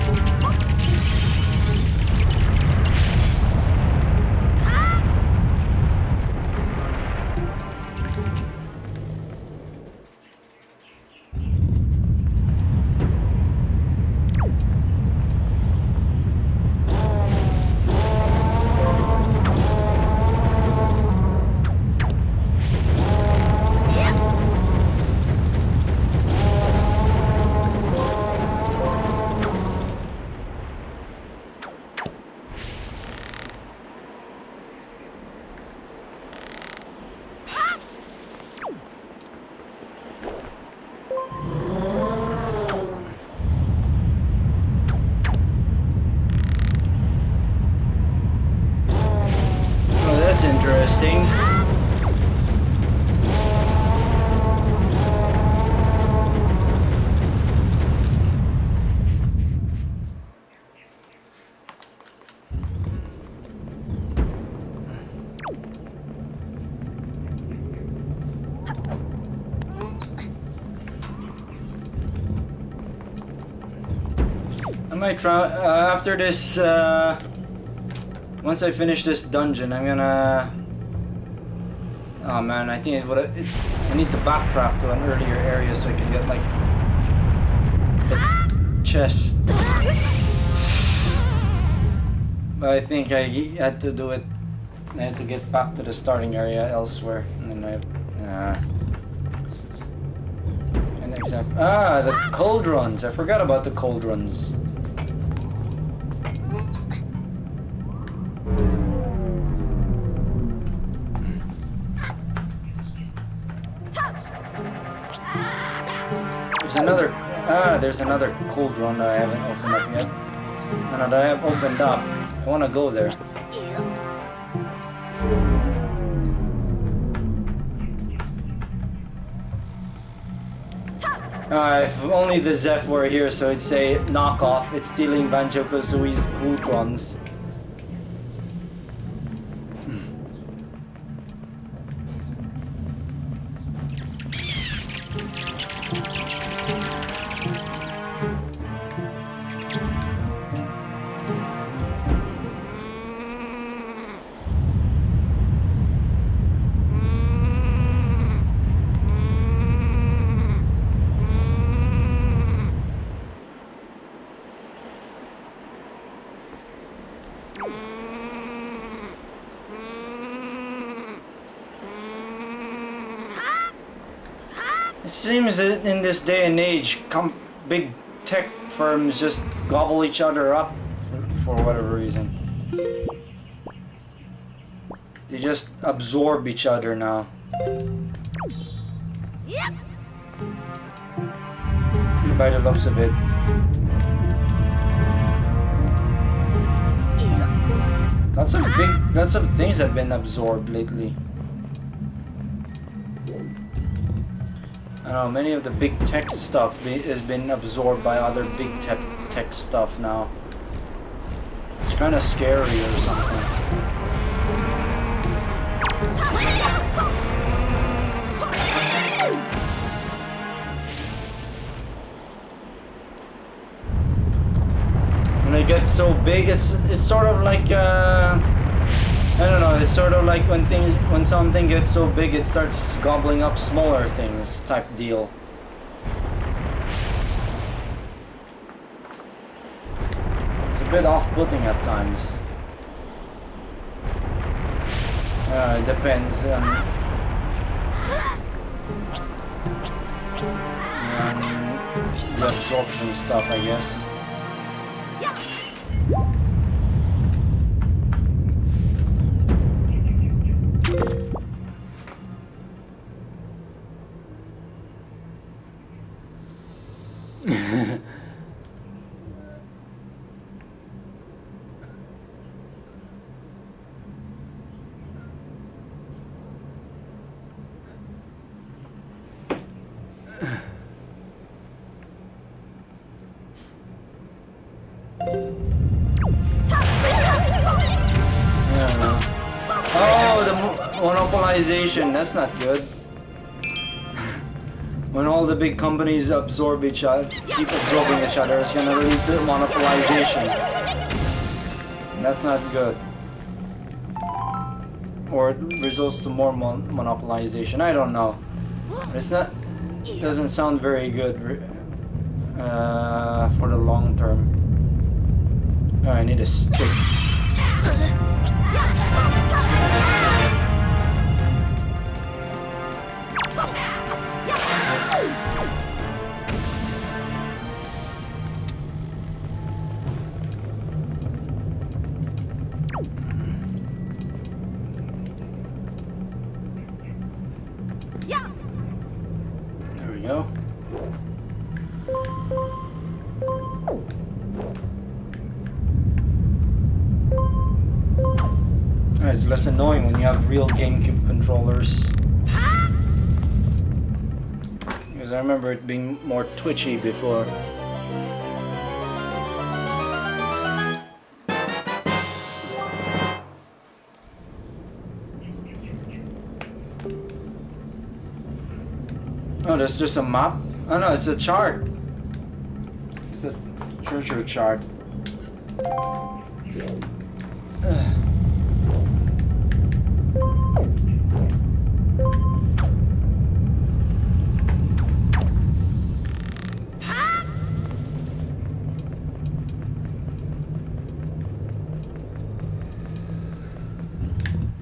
Interesting. I might try after this. Once I finish this dungeon, I'm gonna. Oh man, I think I need to backtrack to an earlier area so I can get like the chest. But I think I had to do it. I had to get back to the starting area elsewhere, and then an example. The cauldrons. I forgot about the cauldrons. There's another cauldron that I haven't opened up yet. And that I have opened up. I want to go there. If only the Zeph were here, so it'd say knockoff. It's stealing Banjo-Kazooie's cool drums. It seems that in this day and age, big tech firms just gobble each other up for whatever reason. They just absorb each other now. Yep. By the looks of it. Lots of things have been absorbed lately. I don't know, many of the big tech stuff has been absorbed by other big tech stuff now. It's kind of scary or something. When they get so big, it's sort of like I don't know. It's sort of like when something gets so big, it starts gobbling up smaller things, type deal. It's a bit off-putting at times. It depends on the absorption stuff, I guess. Monopolization, that's not good. When all the big companies absorb each other, keep absorbing each other, it's gonna lead to monopolization. That's not good. Or it results to more monopolization. I don't know. It's not. It doesn't sound very good for the long term. Oh, I need a stick. There we go. It's less annoying when you have real GameCube controllers. Because I remember it being more twitchy before. Oh, that's just a map? Oh no, it's a chart. It's a treasure chart.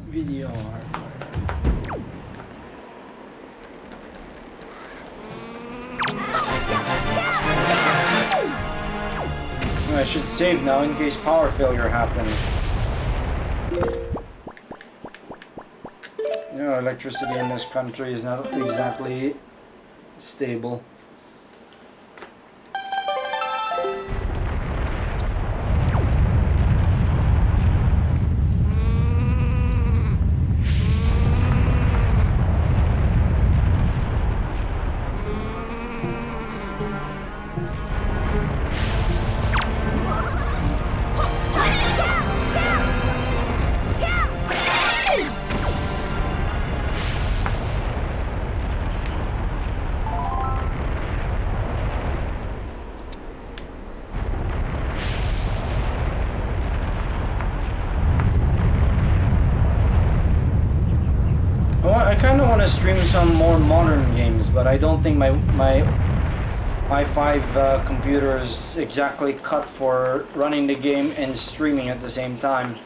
Video hardware. I should save now in case power failure happens. You know, electricity in this country is not exactly stable. to stream some more modern games, but I don't think my i5 computer is exactly cut for running the game and streaming at the same time.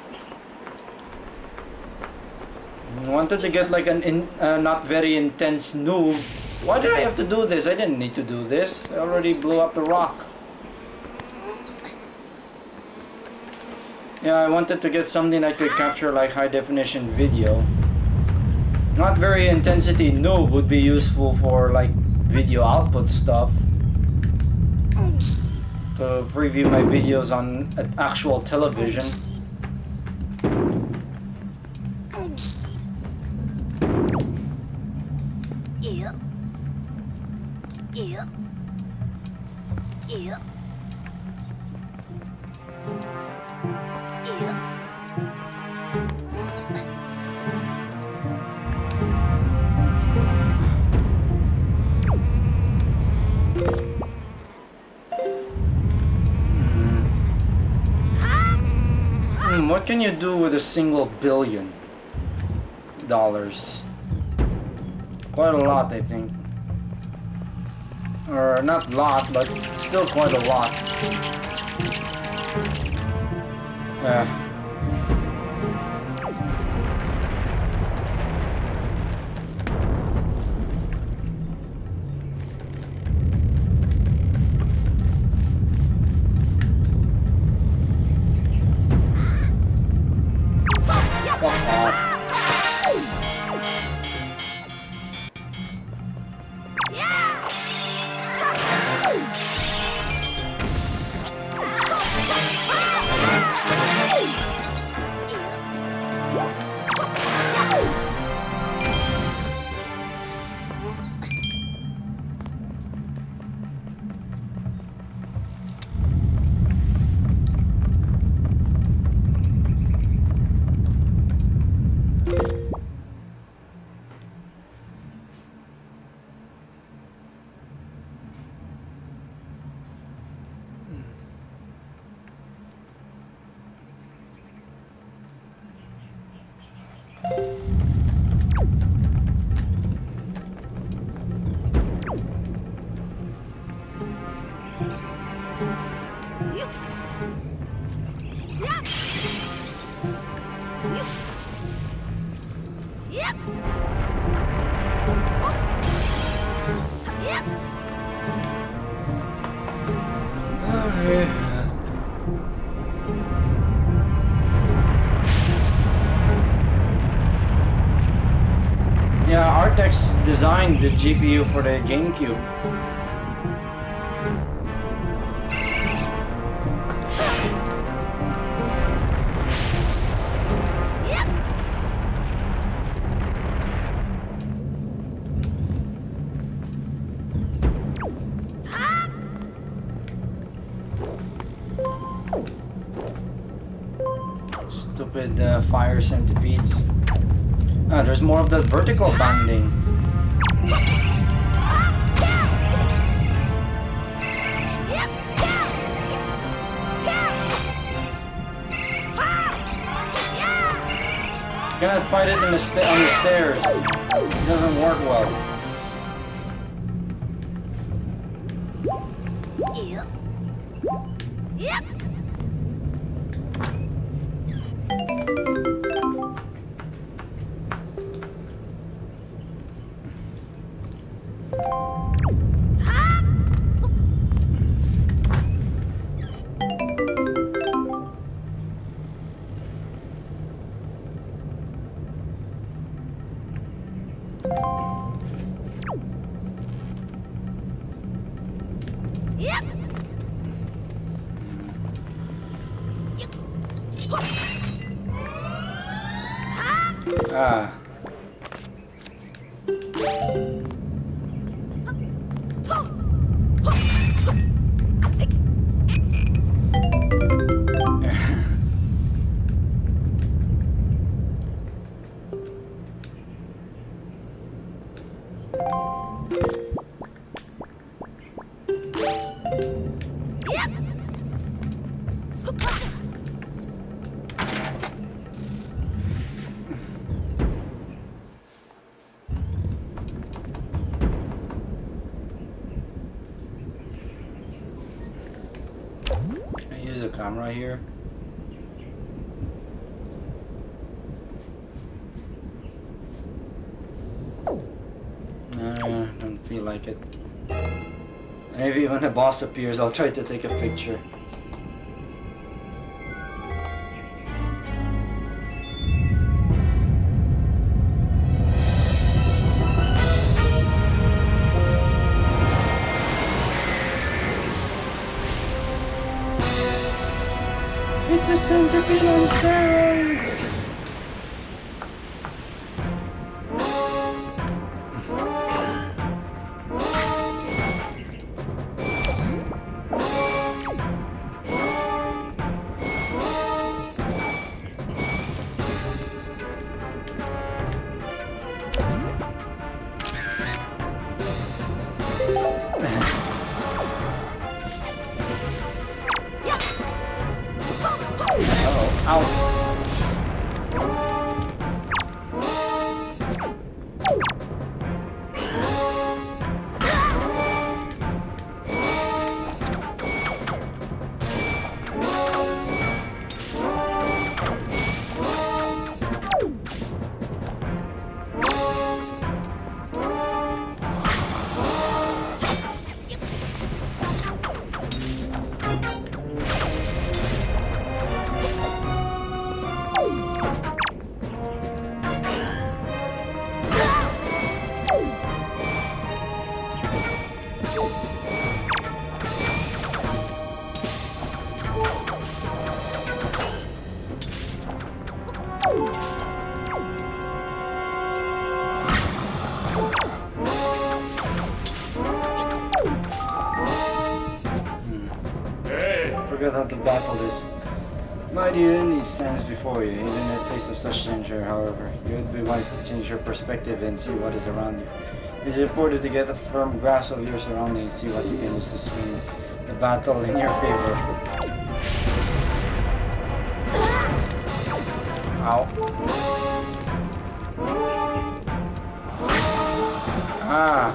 I wanted to get like an not very intense noob. Why did I have to do this? I didn't need to do this. I already blew up the rock. Yeah, I wanted to get something that could capture like high definition video. Not very intensity noob would be useful for like video output stuff. To preview my videos on actual television. What can you do with $1 billion? Quite a lot, I think. Or not lot, but still quite a lot. Yeah, Artex designed the GPU for the GameCube. Stupid fire centipedes. Ah, there's more of the vertical banding. You cannot fight it in the on the stairs. It doesn't work well. Ah. camera here. Don't feel like it. Maybe when the boss appears, I'll try to take a picture. It's a centipede on steroids! Forgot how to battle this. Mighty enemy stands before you, even in the face of such danger, however. You would be wise to change your perspective and see what is around you. It is important to get a firm grasp of your surroundings and see what you can use to swing the battle in your favor. Ow. Ah.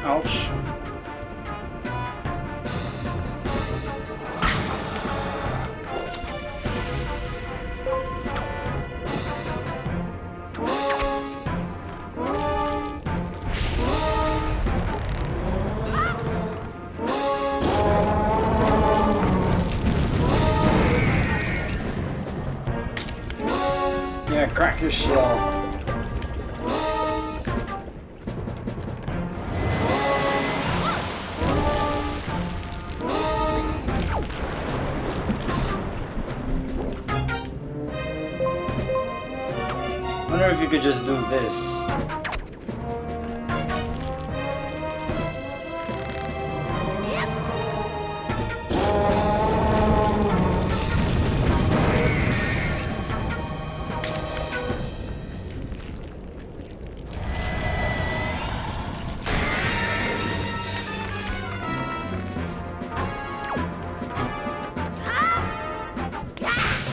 Ouch. Yeah, crack your shell. I wonder if you could just do this.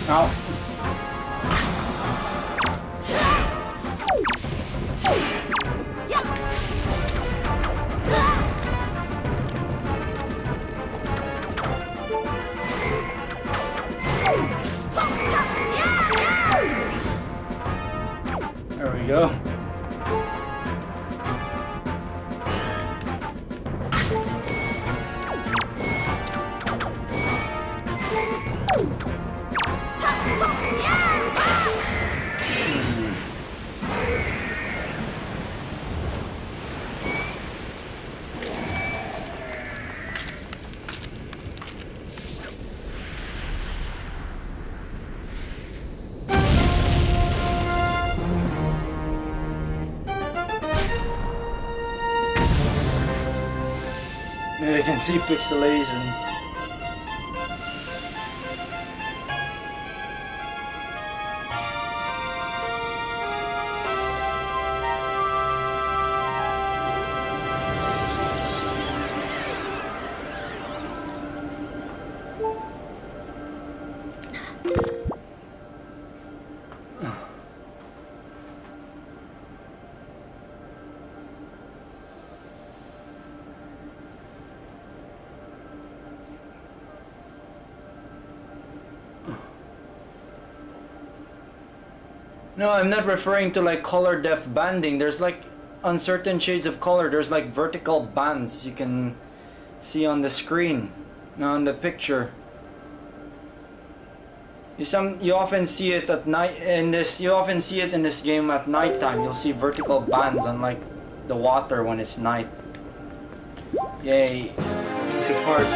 Ow. Yeah, you can see pixelation. No, I'm not referring to like color depth banding. There's like on certain shades of color, there's like vertical bands you can see on the screen, on the picture. You often see it at night in this. You often see it in this game at nighttime. You'll see vertical bands on like the water when it's night. Yay! It's a heart.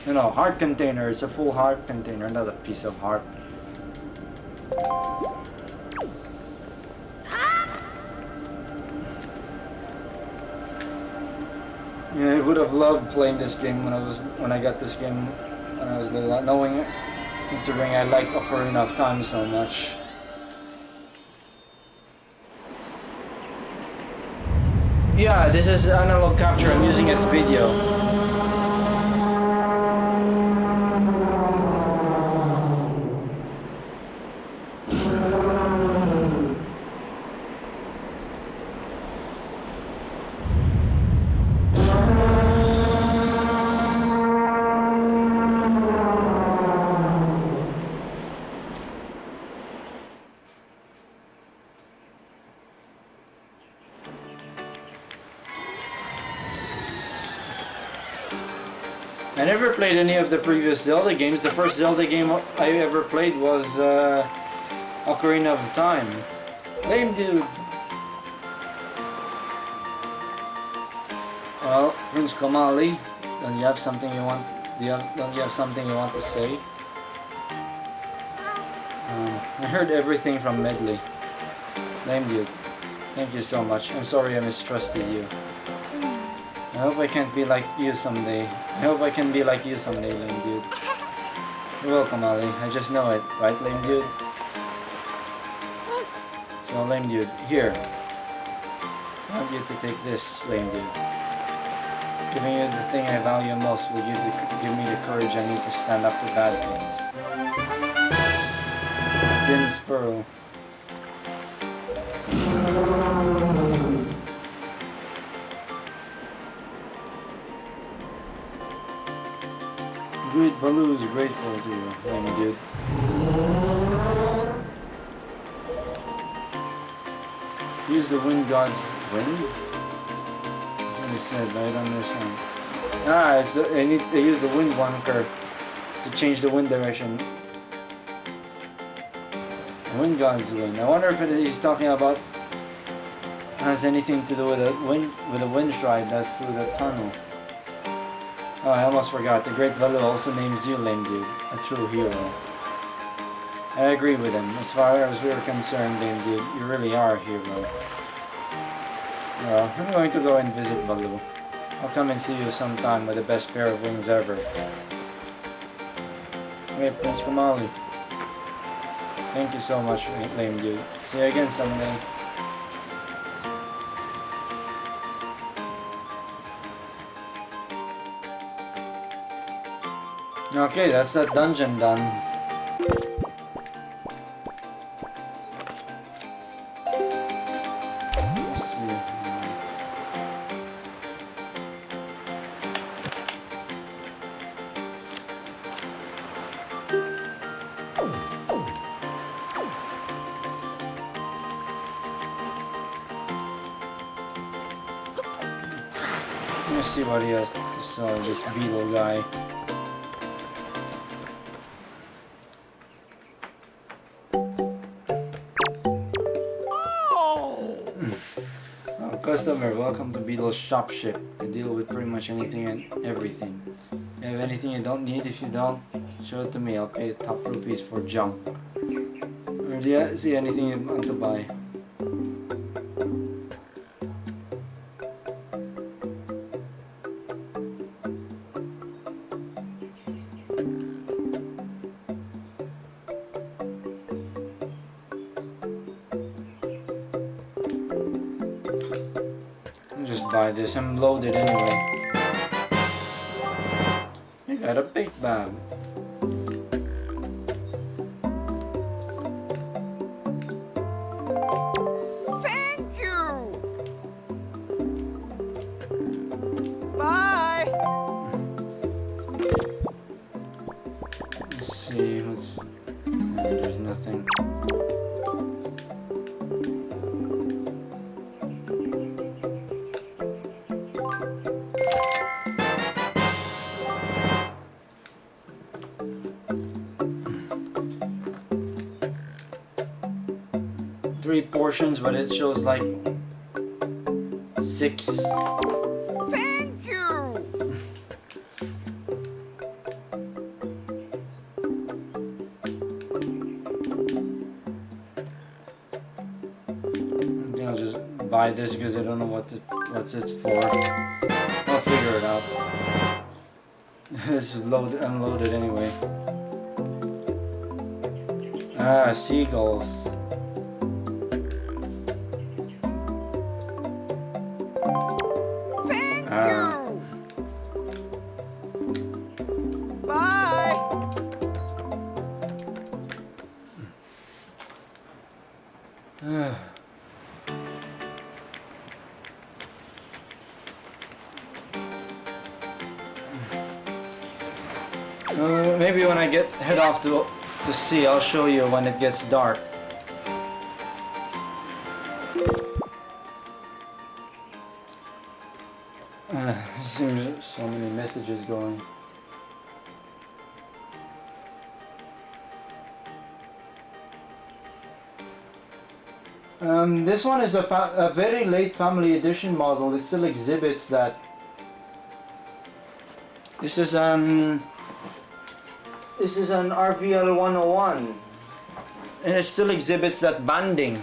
No, heart container. It's a full heart container, not a piece of heart. Yeah, I would have loved playing this game when I got this game when I was little, knowing it, considering I like Ocarina of Time so much. Yeah, this is analog capture. I'm using as video. I never played any of the previous Zelda games. The first Zelda game I ever played was Ocarina of Time. Lame dude. Well, Prince Kamali, don't you have something you want? Don't you have something you want to say? I heard everything from Medley. Lame dude. Thank you so much. I'm sorry I mistrusted you. I hope I can't be like you someday. I hope I can be like you someday, lame dude. You're welcome, Ali. I just know it, right, lame dude? So, lame dude, here. I want you to take this, lame dude. Giving you the thing I value most will give me the courage I need to stand up to bad things. Din's Pearl. Great Baloo is grateful to you, lame dude. Use the wind god's wind? That's what he said, but I don't understand. I use the Windwaker to change the wind direction. The wind god's wind. I wonder if he's talking about has anything to do with the wind stride that's through the tunnel. Oh, I almost forgot. The Great Baloo also names you, lame dude, a true hero. I agree with him. As far as we're concerned, lame dude, you really are a hero. Well, I'm going to go and visit Baloo. I'll come and see you sometime with the best pair of wings ever. Okay, Prince Kamali. Thank you so much, lame dude. See you again someday. Okay, that's that dungeon done. Let's see. Let's see what he has to sell, this beetle guy. Customer, welcome to Beetle's Shop Ship. I deal with pretty much anything and everything. You have anything you don't need? If you don't, show it to me. I'll pay top rupees for junk. Or do you see anything you want to buy? just buy this. I'm loaded anyway. I got a big bag. Thank you. Bye. Let's see what's. There's nothing. Three portions, but it shows like 6. Thank you. Maybe I'll just buy this because I don't know what's it for. I'll figure it out. It's unloaded anyway. Ah, seagulls. Thank Ah. you. Bye. Maybe when I head off to sea, I'll show you when it gets dark. Seems so many messages going. This one is a very late family edition model. It still exhibits that. This is an RVL 101, and it still exhibits that banding.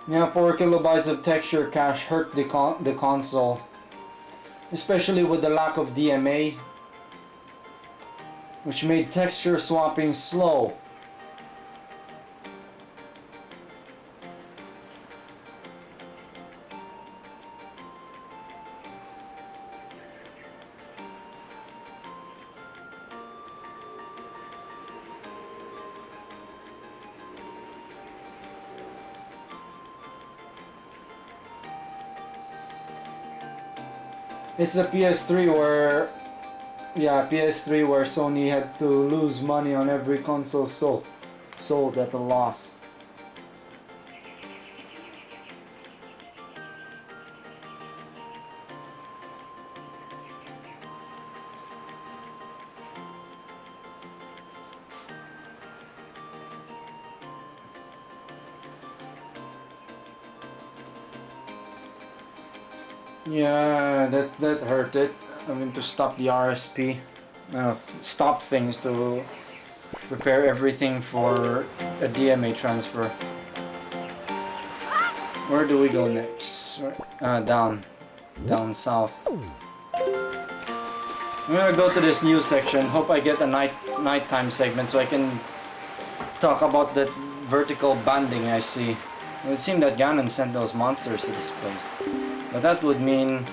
Yeah, 4 kilobytes of texture cache hurt the console, especially with the lack of DMA, which made texture swapping slow. It's the PS3 where Sony had to lose money on every console sold at a loss. Yeah, that hurt it. I mean, to stop the RSP, stop things to prepare everything for a DMA transfer. Where do we go next? Down south. I'm gonna go to this news section. Hope I get a nighttime segment so I can talk about that vertical banding I see. It would seem that Ganon sent those monsters to this place. But that would mean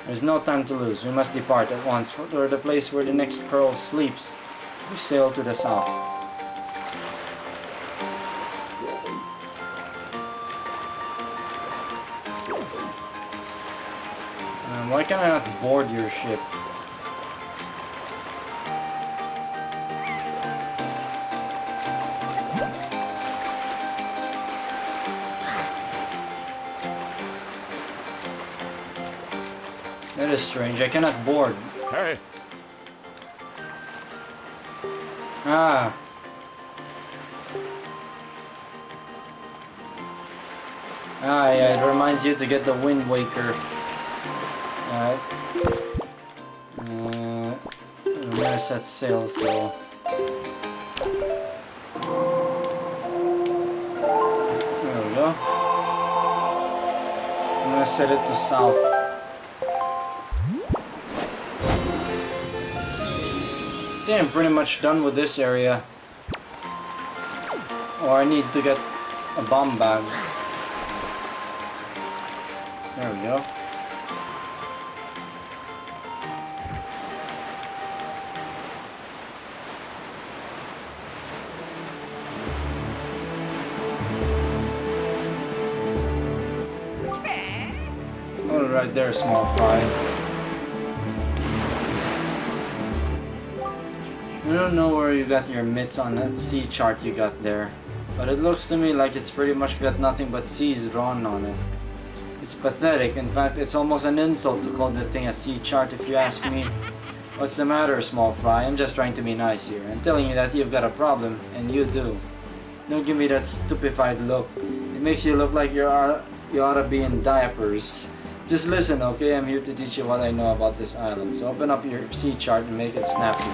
there's no time to lose. We must depart at once for the place where the next pearl sleeps. We sail to the south. Why can I not board your ship? That is strange. I cannot board. Hey, Ah. Ah, yeah, it reminds you to get the Windwaker. I'm gonna set sail, so... There we go. I'm gonna set it to south. I think I'm pretty much done with this area. Or I need to get a bomb bag. There we go. Alright there, small fry. I don't know where you got your mitts on that sea chart you got there, but it looks to me like it's pretty much got nothing but seas drawn on it. It's pathetic. In fact, it's almost an insult to call the thing a sea chart if you ask me. What's the matter, small fry? I'm just trying to be nice here. I'm telling you that you've got a problem, and you do. Don't give me that stupefied look. It makes you look like you ought to be in diapers. Just listen, okay? I'm here to teach you what I know about this island. So open up your sea chart and make it snappy.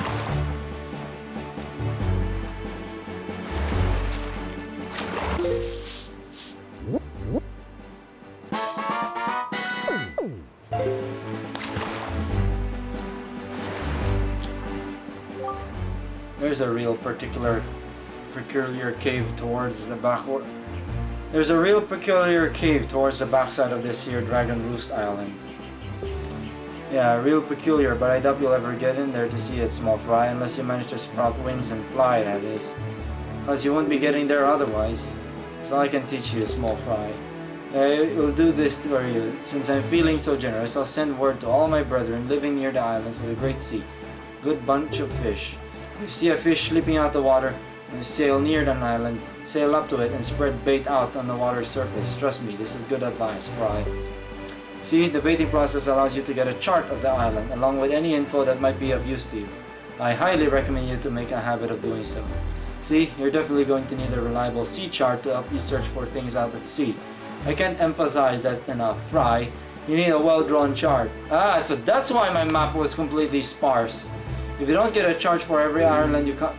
There's a real peculiar cave towards the backward. There's a real peculiar cave towards the backside of this here Dragon Roost Island. Yeah, real peculiar, but I doubt you'll ever get in there to see it, small fry, unless you manage to sprout wings and fly, that is. Plus you won't be getting there otherwise. So I can teach you, small fry. I'll do this for you. Since I'm feeling so generous, I'll send word to all my brethren living near the islands of the Great Sea. Good bunch of fish. If you see a fish slipping out the water, and you sail near an island, sail up to it and spread bait out on the water's surface. Trust me, this is good advice, Fry. See, the baiting process allows you to get a chart of the island, along with any info that might be of use to you. I highly recommend you to make a habit of doing so. See, you're definitely going to need a reliable sea chart to help you search for things out at sea. I can't emphasize that enough, Fry. You need a well-drawn chart. Ah, so that's why my map was completely sparse. If you don't get a chart for every island you come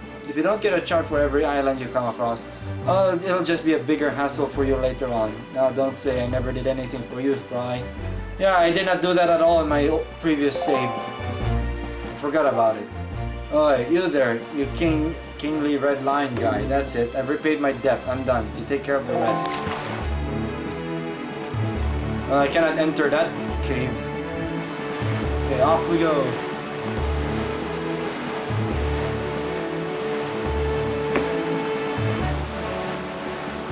across, it'll just be a bigger hassle for you later on. Now don't say I never did anything for you, Fry. Yeah, I did not do that at all in my previous save. Forgot about it. Oh, you there, you kingly red lion guy. That's it. I've repaid my debt. I'm done. You take care of the rest. Well, I cannot enter that cave. Okay, off we go.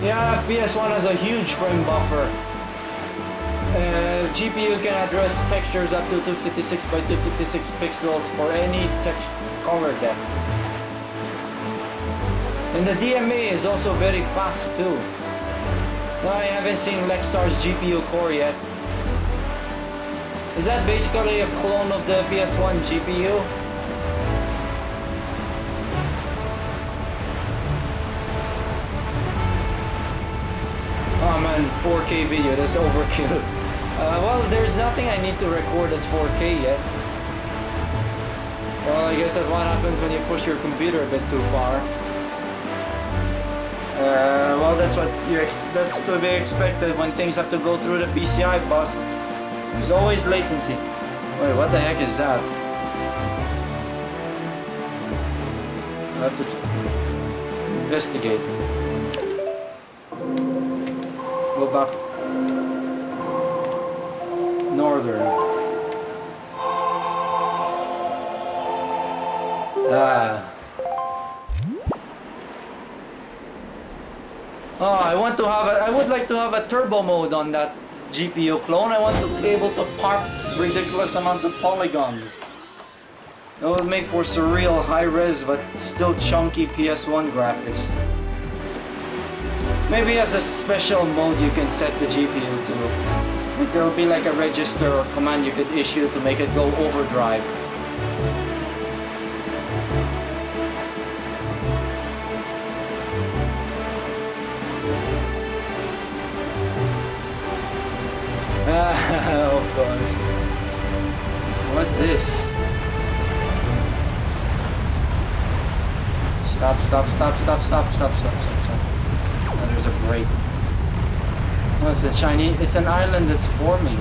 Yeah, PS1 has a huge frame buffer. GPU can address textures up to 256 by 256 pixels for any color depth. And the DMA is also very fast too. I haven't seen Lexar's GPU core yet. Is that basically a clone of the PS1 GPU? Oh man, 4K video, that's overkill. Well, there's nothing I need to record that's 4K yet. Well, I guess that's what happens when you push your computer a bit too far. Well, that's to be expected when things have to go through the PCI bus. There's always latency. Wait, what the heck is that? I have to investigate. Go back. Northern. Oh, I would like to have a turbo mode on that GPU clone. I want to be able to park ridiculous amounts of polygons. That would make for surreal high-res but still chunky PS1 graphics. Maybe as a special mode you can set the GPU to. There'll be like a register or command you could issue to make it go overdrive. Oh gosh. What's this? Stop. Oh, there's a break. What's it, shiny? It's an island that's forming.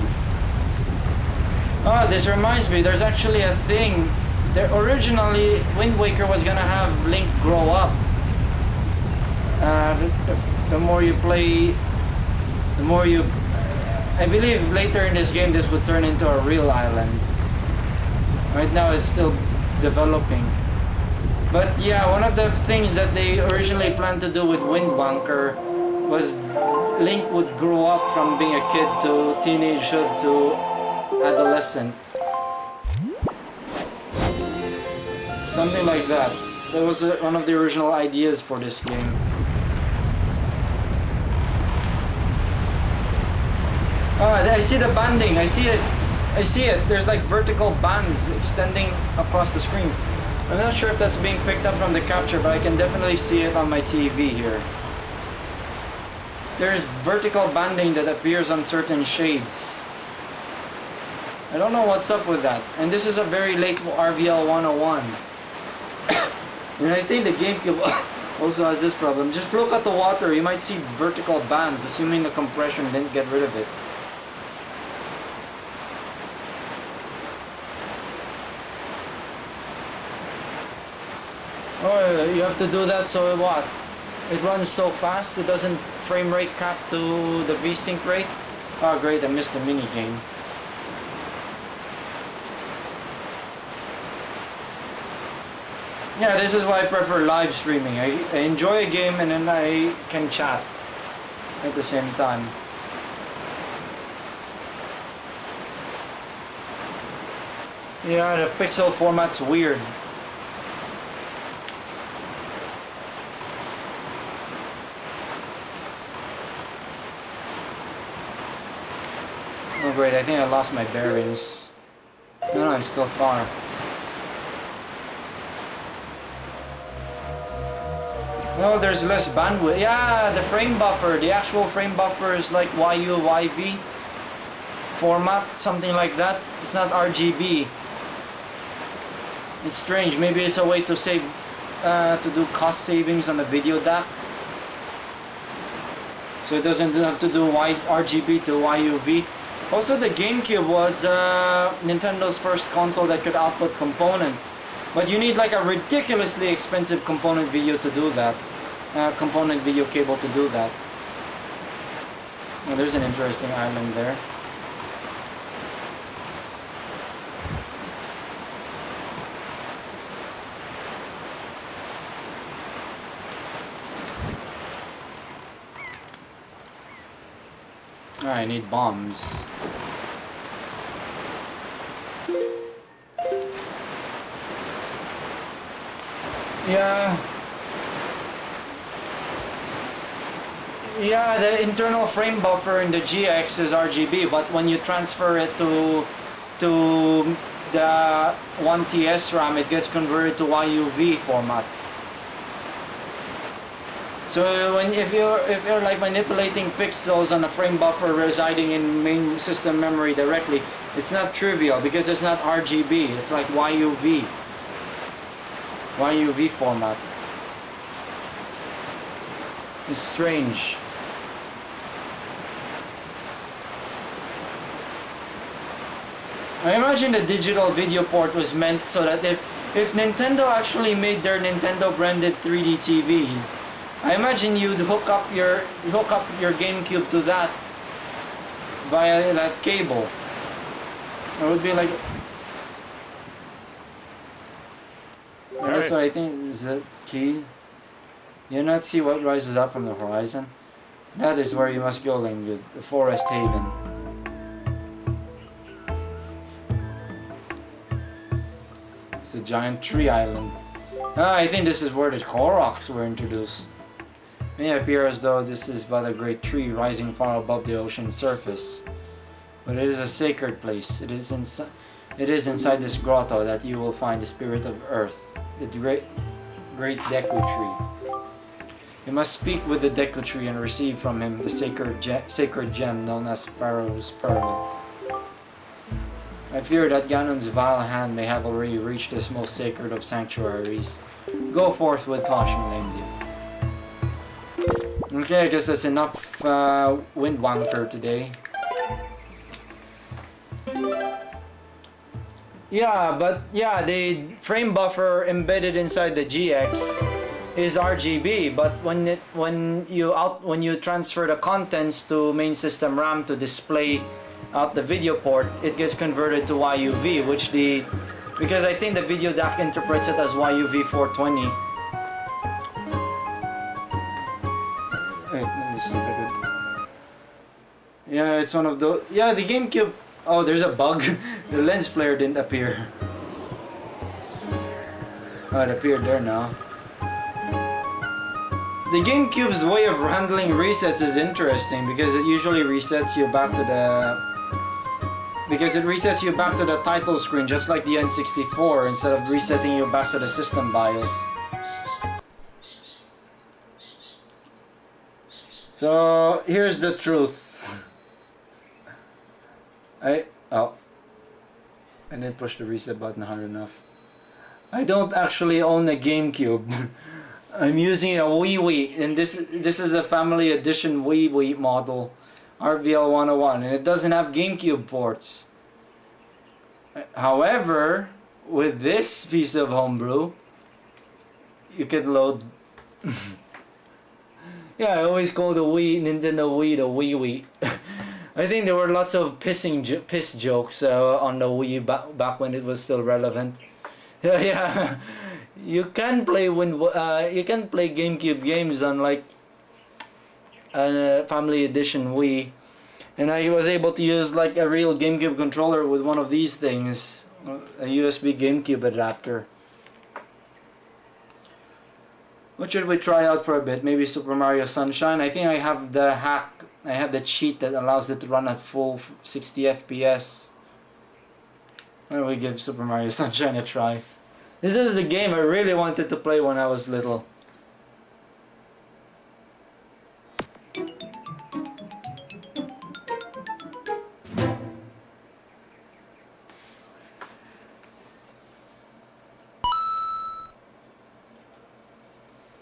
Oh, this reminds me, there's actually a thing. There, originally, Wind Waker was gonna have Link grow up. The more you play, the more you... I believe later in this game this would turn into a real island. Right now it's still developing. But yeah, one of the things that they originally planned to do with Windwaker was Link would grow up from being a kid to teenagehood to adolescent. Something like that. That was one of the original ideas for this game. Oh, I see the banding. I see it. There's like vertical bands extending across the screen. I'm not sure if that's being picked up from the capture, but I can definitely see it on my TV here. There's vertical banding that appears on certain shades. I don't know what's up with that. And this is a very late RVL 101. And I think the GameCube also has this problem. Just look at the water, you might see vertical bands, assuming the compression didn't get rid of it. Oh, you have to do that so what? It runs so fast it doesn't frame rate cap to the VSync rate? Oh great, I missed the mini game. Yeah, this is why I prefer live streaming. I enjoy a game and then I can chat at the same time. Yeah, the pixel format's weird. Oh great, I think I lost my bearings. No, I'm still far. No, there's less bandwidth. Yeah, the frame buffer, the actual frame buffer is like YUYV format, something like that. It's not RGB. It's strange. Maybe it's a way to save, to do cost savings on the video DAC. So it doesn't have to do RGB to YUV. Also, the GameCube was Nintendo's first console that could output component. But you need like a ridiculously expensive component video to do that. Component video cable to do that. Well, there's an interesting island there. I need bombs. Yeah, the internal frame buffer in the GX is RGB, but when you transfer it to the 1TS RAM, it gets converted to YUV format. So if you're like manipulating pixels on a frame buffer residing in main system memory directly, it's not trivial because it's not RGB. It's like YUV format. It's strange. I imagine the digital video port was meant so that if Nintendo actually made their Nintendo branded 3D TVs, I imagine you'd hook up your GameCube to that via that cable. It would be like. That's what I think is the key. You not see what rises up from the horizon? That is where you must go, Lingwood, the Forest Haven. It's a giant tree island. I think this is where the Koroks were introduced. It may appear as though this is but a great tree rising far above the ocean's surface. But it is a sacred place. It is inside this grotto that you will find the spirit of Earth, the great Deku tree. You must speak with the Deku tree and receive from him the sacred gem known as Pharaoh's Pearl. I fear that Ganon's vile hand may have already reached this most sacred of sanctuaries. Go forth with caution, Lame Dew. Okay, I guess that's enough Windwaker today. Yeah, but yeah, the frame buffer embedded inside the GX is RGB, but when you transfer the contents to main system RAM to display out the video port, it gets converted to YUV, because I think the video DAC interprets it as YUV 420. Wait, let me see if I could. Yeah, it's one of those. Yeah, the GameCube. Oh, there's a bug. The lens flare didn't appear. Oh, it appeared there now. The GameCube's way of handling resets is interesting because it usually resets you back to the title screen, just like the N64, instead of resetting you back to the system BIOS. So here's the truth. I didn't push the reset button hard enough. I don't actually own a GameCube. I'm using a Wii, and this is a family edition Wii model, RBL 101, and it doesn't have GameCube ports. However, with this piece of homebrew, you can load. Yeah, I always call the Nintendo Wii the Wii. I think there were lots of piss jokes on the Wii back when it was still relevant. Yeah, you can play GameCube games on like a family edition Wii, and I was able to use like a real GameCube controller with one of these things, a USB GameCube adapter. What should we try out for a bit? Maybe Super Mario Sunshine. I think I have the hack. I have the cheat that allows it to run at full 60 FPS. Why don't we give Super Mario Sunshine a try? This is the game I really wanted to play when I was little.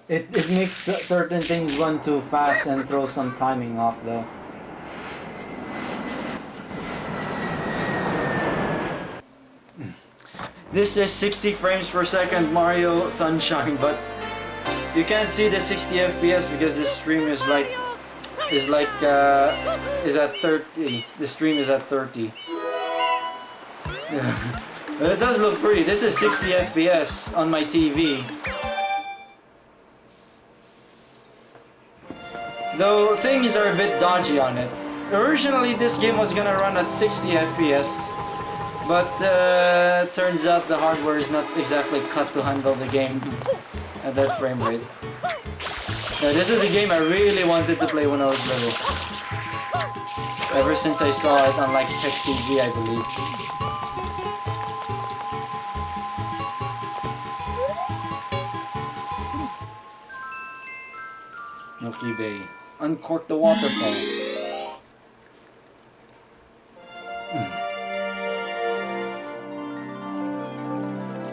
It makes certain things run too fast and throws some timing off though. This is 60 frames per second Mario Sunshine, but you can't see the 60 FPS because the stream is at 30. The stream is at 30. Yeah. But it does look pretty. This is 60 FPS on my TV. Though things are a bit dodgy on it. Originally this game was gonna run at 60 FPS, but turns out the hardware is not exactly cut to handle the game at that frame rate. This is the game I really wanted to play when I was little. Ever since I saw it on like Tech TV, I believe. Milky Bay. Uncork the waterfall.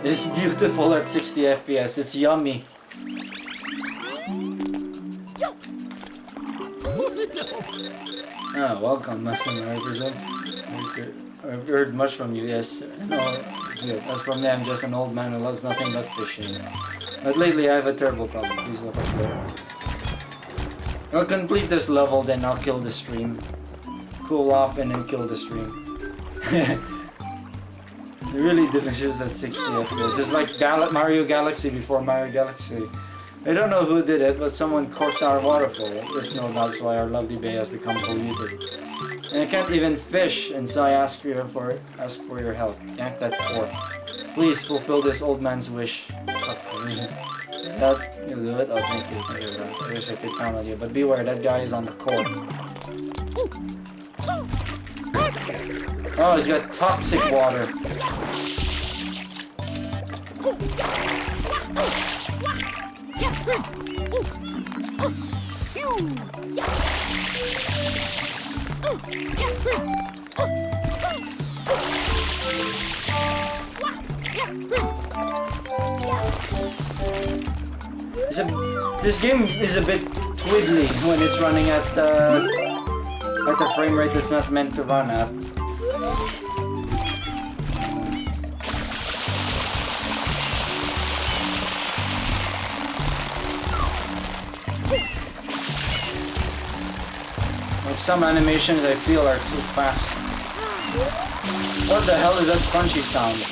It's beautiful at 60 FPS. It's yummy. Ah, welcome, Master, I presume. I've heard much from you, yes. No, it's good. As for me, I'm just an old man who loves nothing but fishing. But lately, I have a terrible problem. Please look up there. I'll complete this level, then I'll kill the stream. Cool off and then kill the stream. Really delicious at 60 FPS. It's like Mario Galaxy before Mario Galaxy. I don't know who did it, but someone corked our waterfall. There's no doubt why our lovely bay has become polluted. And I can't even fish, and so I ask for your help. Yank that cork. Please fulfill this old man's wish. That you'll do it? Oh, thank you. I wish I could count on you. But beware, that guy is on the cork. Oh, he's got toxic water. This game is a bit twiddly when it's running at a frame rate that's not meant to run at. Like some animations I feel are too fast. What the hell is that crunchy sound?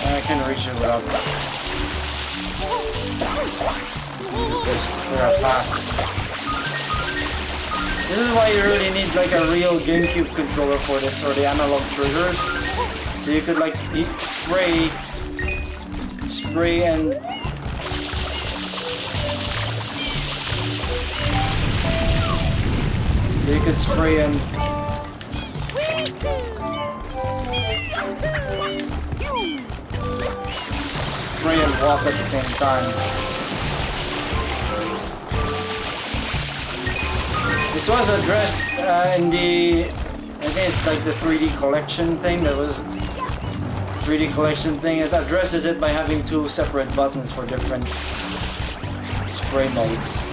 I can reach it without just clear a path. This is why you really need like a real GameCube controller for this, or the analog triggers. So you could like spray and spray and walk at the same time. This was addressed in the, I think it's like the 3D collection thing. That was 3D collection thing. It addresses it by having two separate buttons for different spray modes.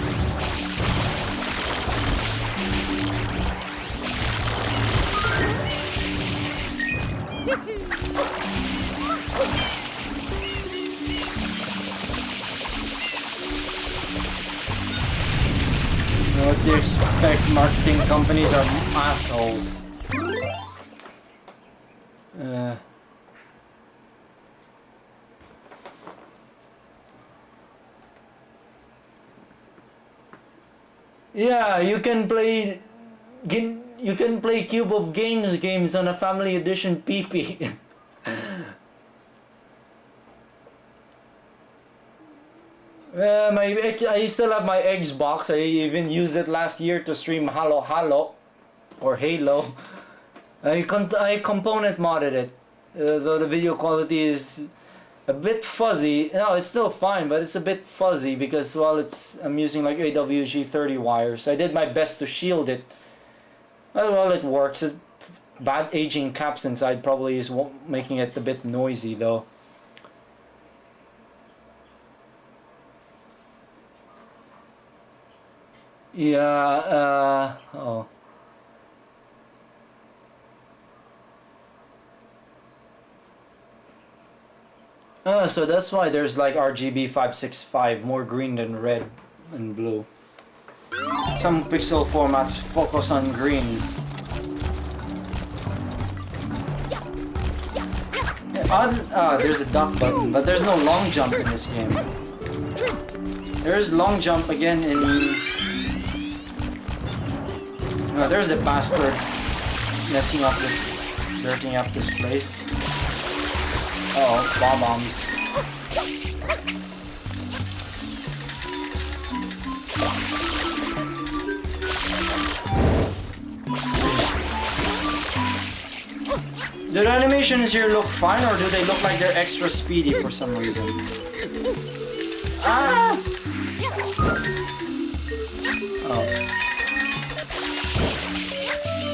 What do you expect? Marketing companies are assholes. Yeah, you can play Cube of games on a family edition PP. I still have my Xbox. I even used it last year to stream Halo. I component modded it. Though the video quality is a bit fuzzy. No, it's still fine, but it's a bit fuzzy because, well, I'm using like AWG30 wires. I did my best to shield it. Well, it works. Bad aging caps inside probably is making it a bit noisy though. Yeah, oh. So that's why there's like RGB 565, more green than red and blue. Some pixel formats focus on green. There's a duck button, but there's no long jump in this game. There's long jump again in... No, there's a bastard messing up this, dirtying up this place. Oh, bombs. Do the animations here look fine, or do they look like they're extra speedy for some reason? Ah! Oh.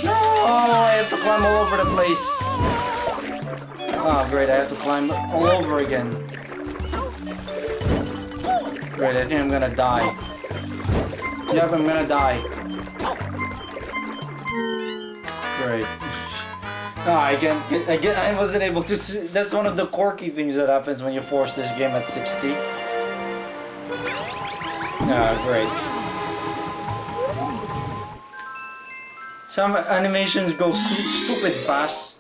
No! I have to climb all over the place. Oh, great, I have to climb all over again. Great, I think I'm gonna die. Yep, I'm gonna die. Great. No, I wasn't able to see. That's one of the quirky things that happens when you force this game at 60. Ah, great. Some animations go stupid fast.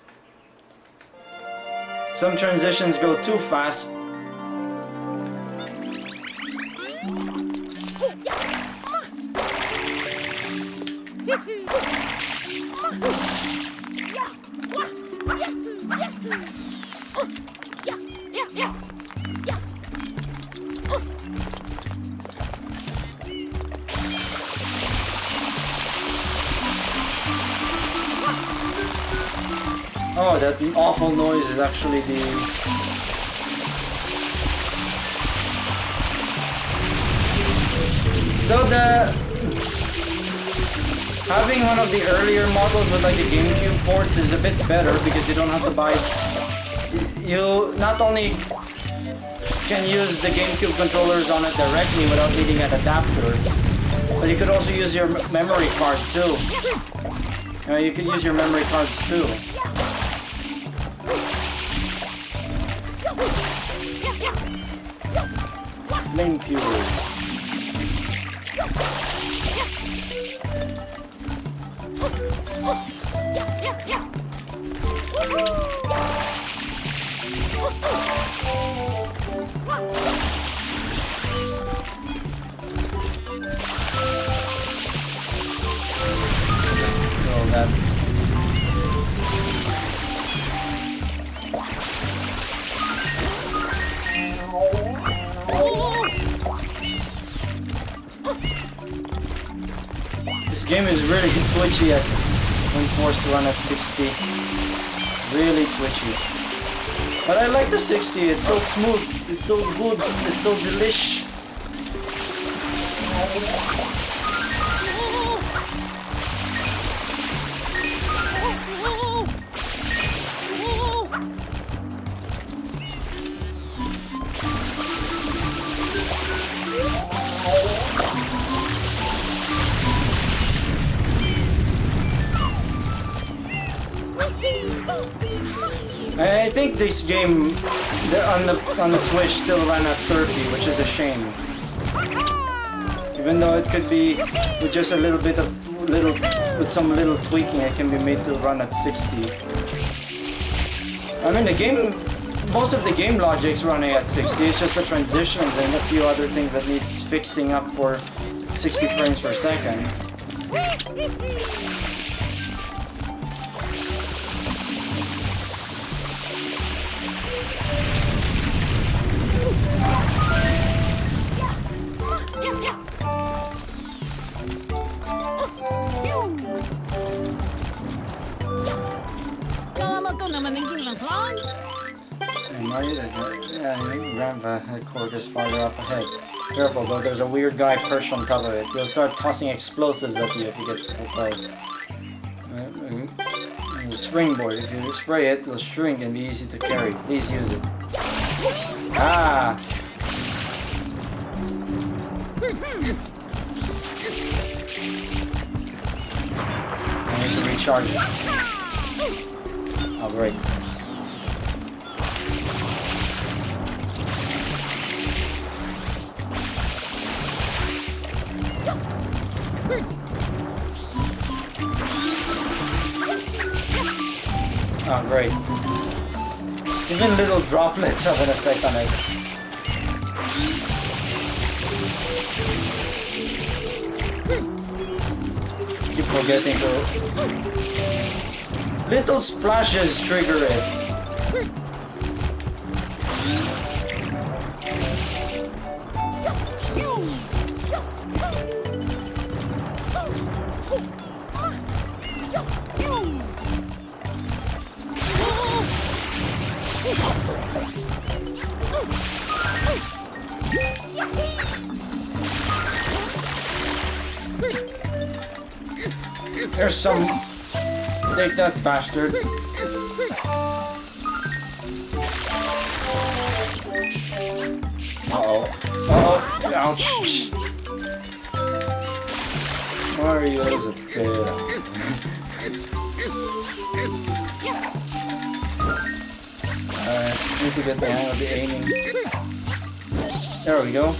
Some transitions go too fast. Oh, that awful noise is actually the... Though having one of the earlier models with like the GameCube ports is a bit better because you don't have to buy... You not only can use the GameCube controllers on it directly without needing an adapter, but you could also use your memory card too. You could use your memory cards too. Flame Pewers. Roll that. This game is really twitchy when forced to run at 60. Really twitchy. But I like the 60, it's so smooth, it's so good, it's so delish. I think this game on the Switch still ran at 30, which is a shame. Even though it could be with just a little bit of with some little tweaking, it can be made to run at 60. I mean, the game, most of the game logic's running at 60. It's just the transitions and a few other things that need fixing up for 60 frames per second. Grandpa, the cork is farther up ahead. Careful though, there's a weird guy perched on top of it. He'll start tossing explosives at you if you get too close. The springboard, if you spray it, it'll shrink and be easy to carry. Please use it. Ah! I need to recharge it. Oh, great. Oh, great. Even little droplets have an effect on it. Keep forgetting to... Little splashes trigger it. There's some... Take that, bastard. Uh-oh. Uh-oh. Ouch. Mario is a fail. Need to get the hang of the aiming. There we go.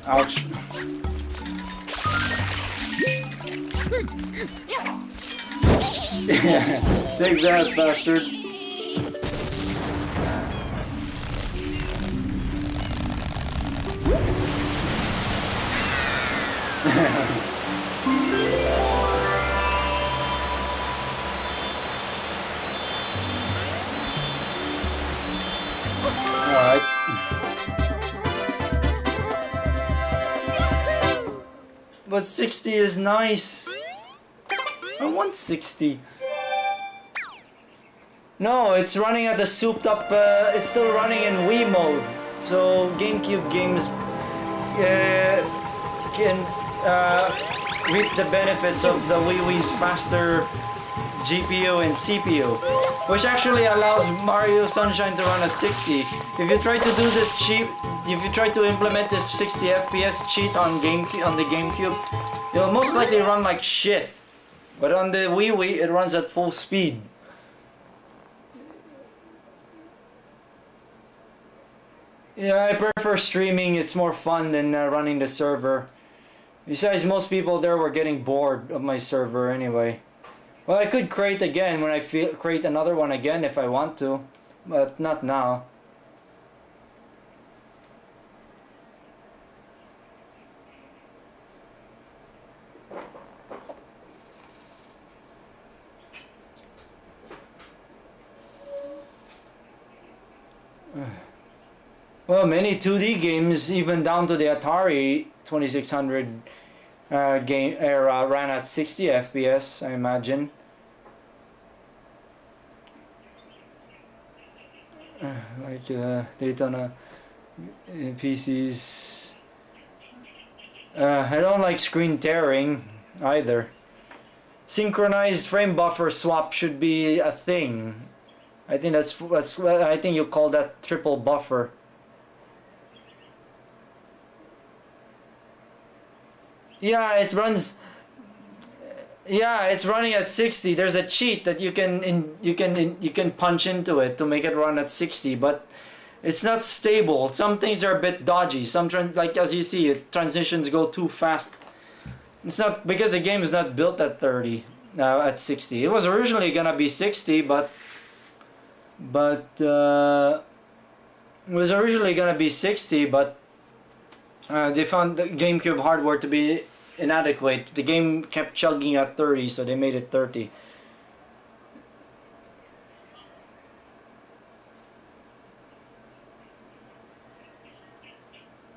Ouch. Take that, bastard. Alright. But 60 is nice. I want 60. No, it's running at the souped up, it's still running in Wii mode. So GameCube games can reap the benefits of the Wii's faster GPU and CPU, which actually allows Mario Sunshine to run at 60. If you try to do this if you try to implement this 60 FPS cheat on the GameCube, it'll most likely run like shit. But on the Wii, it runs at full speed. Yeah, I prefer streaming. It's more fun than running the server. Besides, most people there were getting bored of my server anyway. Well, I could create again when I create another one again if I want to, but not now. Well, many 2D games, even down to the Atari 2600 game era, ran at 60 FPS, I imagine. Like Daytona PCs. I don't like screen tearing either. Synchronized frame buffer swap should be a thing. I think that's I think you call that triple buffer. Yeah, it runs. Yeah, it's running at 60. There's a cheat that you can punch into it to make it run at 60, but it's not stable. Some things are a bit dodgy. Like as you see, transitions go too fast. It's not because the game is not built at 30, at 60. It was originally gonna be 60, but it was originally gonna be 60, but they found the GameCube hardware to be inadequate. The game kept chugging at 30, so they made it 30.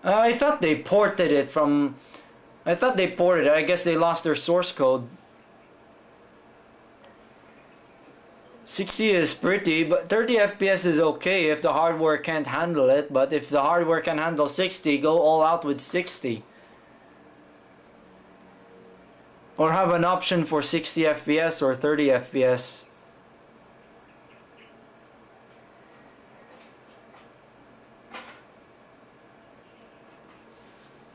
I thought they ported it from... I thought they ported it. I guess they lost their source code. 60 is pretty, but 30 FPS is okay if the hardware can't handle it. But if the hardware can handle 60, go all out with 60. Or have an option for 60 FPS or 30 FPS.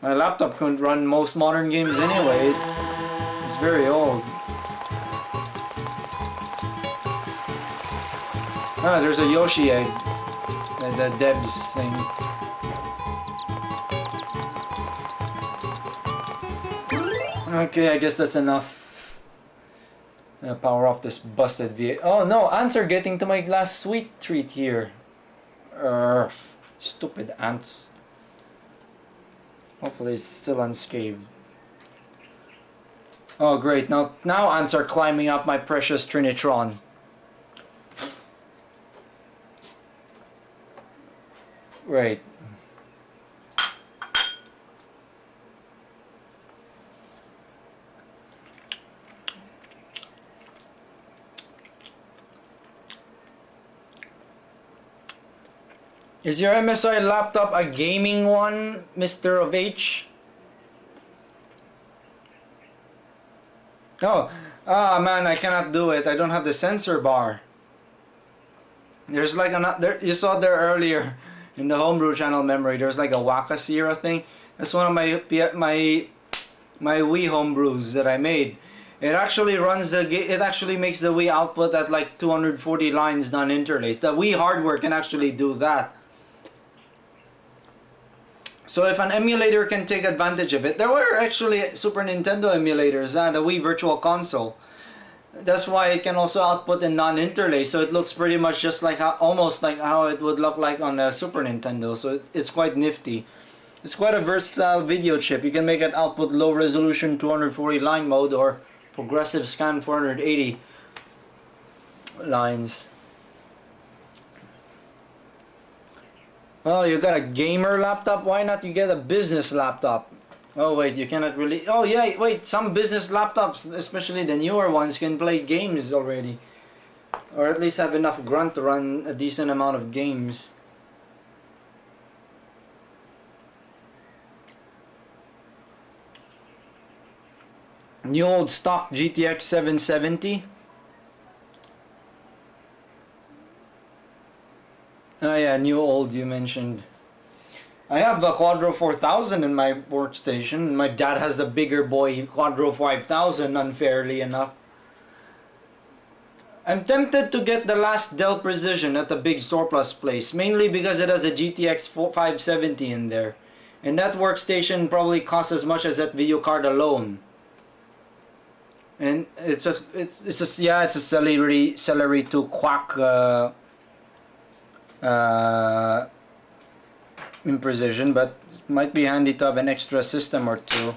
My laptop couldn't run most modern games anyway. It's very old. Ah, there's a Yoshi egg. The Debs thing. Okay, I guess that's enough. Power off this busted VA. Oh no, ants are getting to my last sweet treat here. Stupid ants. Hopefully it's still unscathed. Oh great, now ants are climbing up my precious Trinitron. Right. Is your MSI laptop a gaming one, Mr. of H? Oh, man, I cannot do it. I don't have the sensor bar. There's like another. You saw there earlier in the homebrew channel memory. There's like a Waka Sierra thing. That's one of my Wii homebrews that I made, It actually runs it actually makes the Wii output at like 240 lines non-interlaced. The Wii hardware can actually do that. So if an emulator can take advantage of it, there were actually Super Nintendo emulators and the Wii Virtual Console. That's why it can also output in non-interlace, so it looks pretty much just like almost like how it would look like on a Super Nintendo. So it's quite nifty. It's quite a versatile video chip. You can make it output low resolution 240 line mode or progressive scan 480 lines. Oh, you got a gamer laptop? Why not you get a business laptop? Oh wait, you cannot really... Oh yeah, wait, some business laptops, especially the newer ones, can play games already. Or at least have enough grunt to run a decent amount of games. New old stock GTX 770. Oh yeah, new old you mentioned. I have a Quadro 4000 in my workstation. My dad has the bigger boy Quadro 5000, unfairly enough. I'm tempted to get the last Dell Precision at the big Surplus place, mainly because it has a GTX 570 in there. And that workstation probably costs as much as that video card alone. And it's a celery to quack imprecision, but it might be handy to have an extra system or two.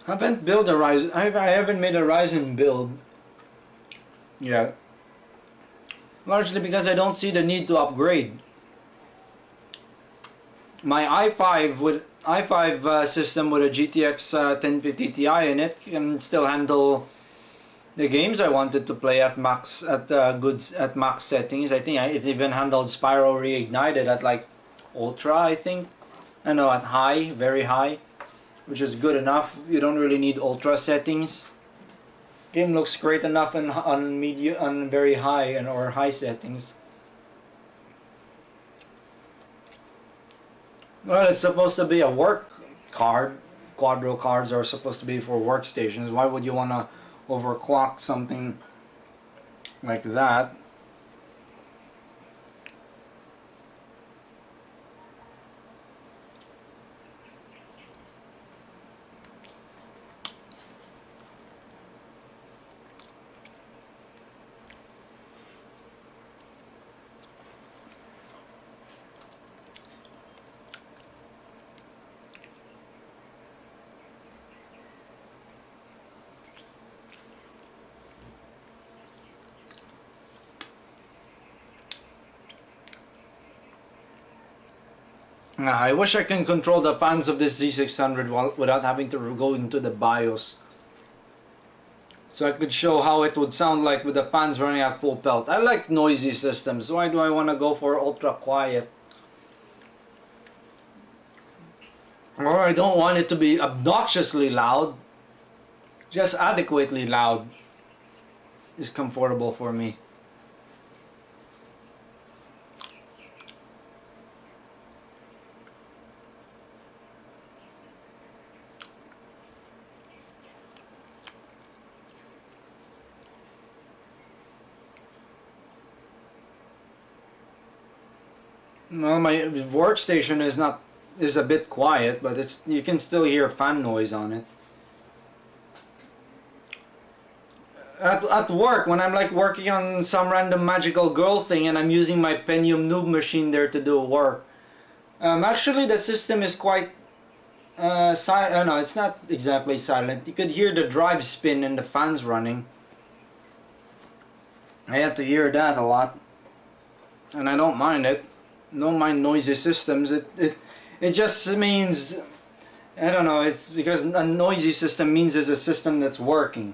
I haven't built a Ryzen. I haven't made a Ryzen build yet. Largely because I don't see the need to upgrade. My i5 system with a GTX 1050 Ti in it can still handle the games I wanted to play at max max settings. I think it even handled Spyro Reignited at like Ultra. I think. I know at high, very high, which is good enough. You don't really need ultra settings. Game looks great enough on medium, on very high or high settings. Well, it's supposed to be a work card. Quadro cards are supposed to be for workstations. Why would you want to overclock something like that? I wish I can control the fans of this Z600 without having to go into the BIOS. So I could show how it would sound like with the fans running at full pelt. I like noisy systems. Why do I want to go for ultra quiet? Or I don't want it to be obnoxiously loud. Just adequately loud is comfortable for me. Well, my workstation is a bit quiet, but you can still hear fan noise on it. At work, when I'm like working on some random magical girl thing and I'm using my Pentium Noob machine there to do work, actually the system is quite silent. No, it's not exactly silent. You could hear the drive spin and the fans running. I had to hear that a lot, and I don't mind it. Don't mind noisy systems. It just means, I don't know, it's because a noisy system means it's a system that's working.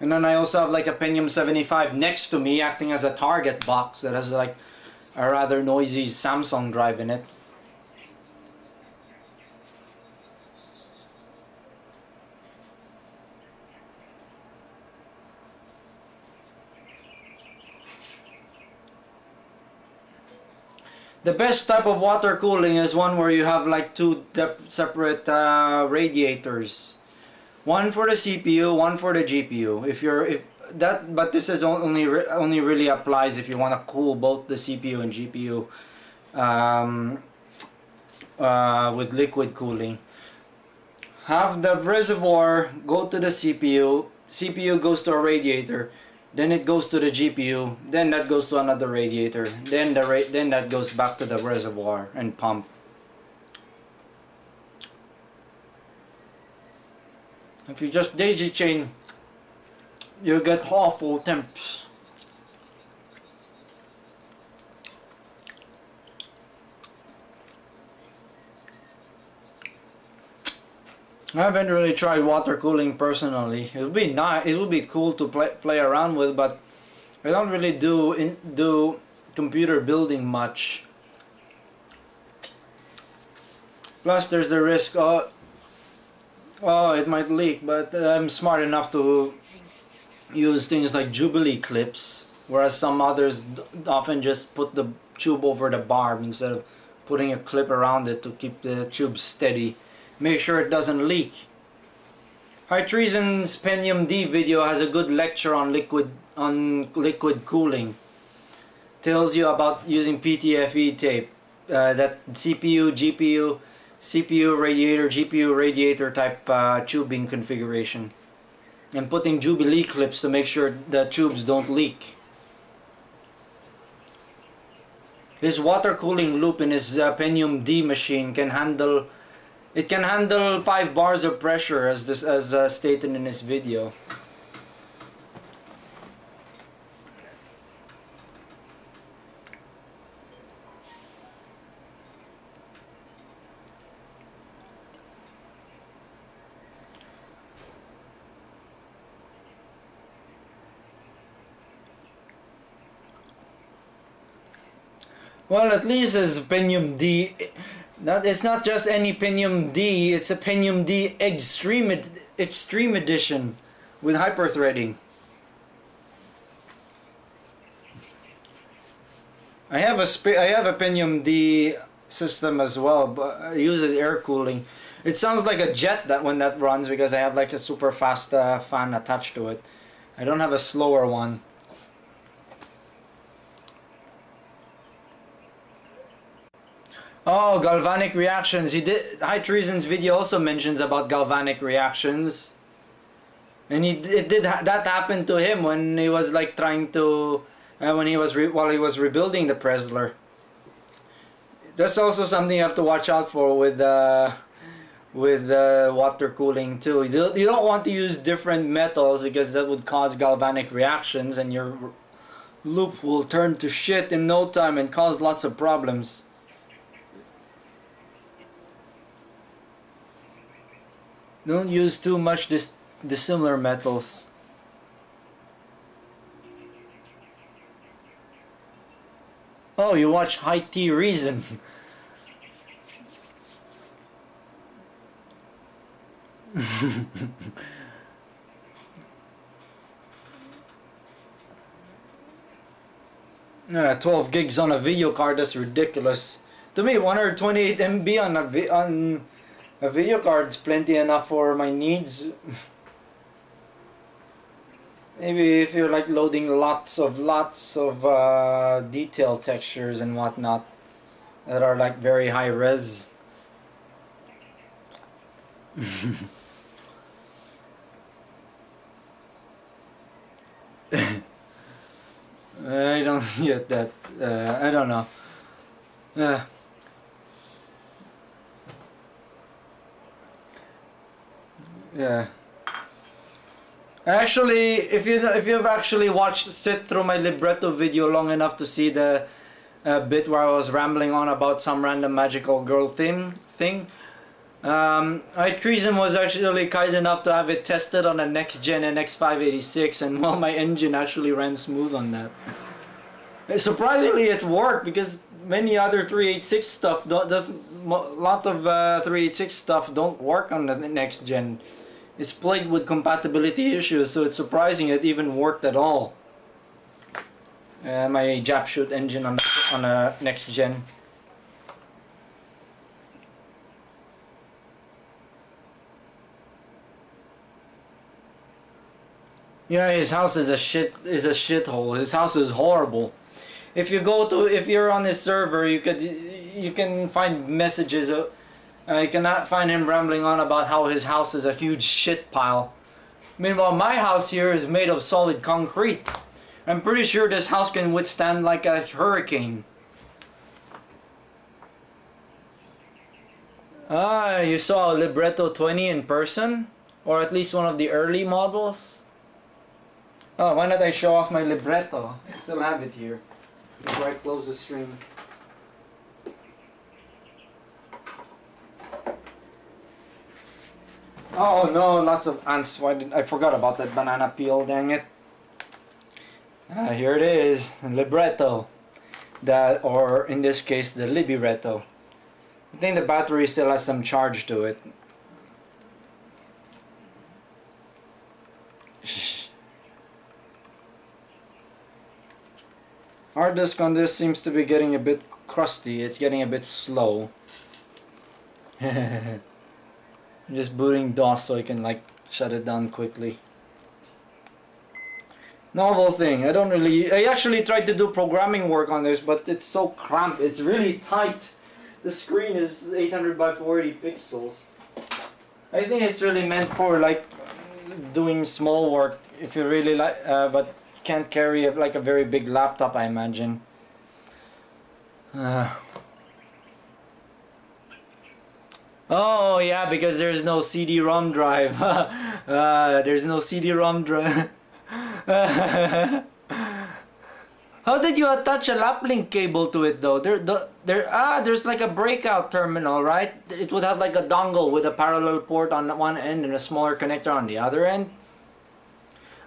And then I also have like a Pentium 75 next to me acting as a target box that has like a rather noisy Samsung drive in it. The best type of water cooling is one where you have like two separate radiators. One for the CPU, one for the GPU. But this is only really applies if you want to cool both the CPU and GPU with liquid cooling. Have the reservoir go to the CPU. CPU goes to a radiator. Then it goes to the GPU, then that goes to another radiator, then that goes back to the reservoir and pump. If you just daisy chain, you get awful temps. I haven't really tried water cooling personally. It would be nice. It would be cool to play around with, but I don't really do computer building much. Plus, there's the risk. Oh, it might leak. But I'm smart enough to use things like Jubilee clips, whereas some others often just put the tube over the barb instead of putting a clip around it to keep the tube steady. Make sure it doesn't leak. High Treason's Pentium D video has a good lecture on liquid cooling. Tells you about using PTFE tape, that CPU, GPU, CPU radiator, GPU radiator type tubing configuration, and putting Jubilee clips to make sure the tubes don't leak. His water cooling loop in his Pentium D machine can handle 5 bars of pressure, as stated in this video. Well, at least his Pentium D. It's not just any Pentium D, it's a Pentium D Extreme Edition with hyperthreading. I have a Pentium D system as well, but it uses air cooling. It sounds like a jet when that runs, because I have like a super fast fan attached to it. I don't have a slower one. Oh, galvanic reactions. High Treason's video also mentions about galvanic reactions, and that happened to him when he was like trying to while he was rebuilding the Presler. That's also something you have to watch out for with water cooling too. You don't want to use different metals, because that would cause galvanic reactions, and your loop will turn to shit in no time and cause lots of problems. Don't use too much dissimilar metals. Oh, you watch High T Reason. 12 gigs on a video card, that's ridiculous. To me, 128 MB on a video card's plenty enough for my needs. Maybe if you're like loading lots of detail textures and whatnot that are like very high res. I don't get that. I don't know. Yeah. Actually, if you've actually sit through my Libretto video long enough to see the bit where I was rambling on about some random magical girl thing, iTreason was actually kind enough to have it tested on a next gen NX586, and well, my engine actually ran smooth on that. Surprisingly, it worked because many other 386 stuff doesn't. A lot of 386 stuff don't work on the next gen. It's plagued with compatibility issues, so it's surprising it even worked at all. My Jap shoot engine on a next gen. Yeah, his house is a shithole. His house is horrible. If you're on his server, you can find messages. You cannot find him rambling on about how his house is a huge shit pile. Meanwhile, my house here is made of solid concrete. I'm pretty sure this house can withstand like a hurricane. Ah, you saw a Libretto 20 in person? Or at least one of the early models? Oh, why not I show off my Libretto? I still have it here. Before I close the stream. Oh no, lots of ants. I forgot about that banana peel, dang it. Here it is, Libretto. Or in this case, the Libretto. I think the battery still has some charge to it. Hard disk on this seems to be getting a bit crusty. It's getting a bit slow. I'm just booting DOS so I can like shut it down quickly. Novel thing. I actually tried to do programming work on this, but it's so cramped. It's really tight. The screen is 800 by 480 pixels. I think it's really meant for like doing small work if you really like, but can't carry like a very big laptop, I imagine. Oh yeah, because there's no CD-ROM drive. There's no CD-ROM drive. How did you attach a laplink cable to it though? There's like a breakout terminal, right? It would have like a dongle with a parallel port on one end and a smaller connector on the other end.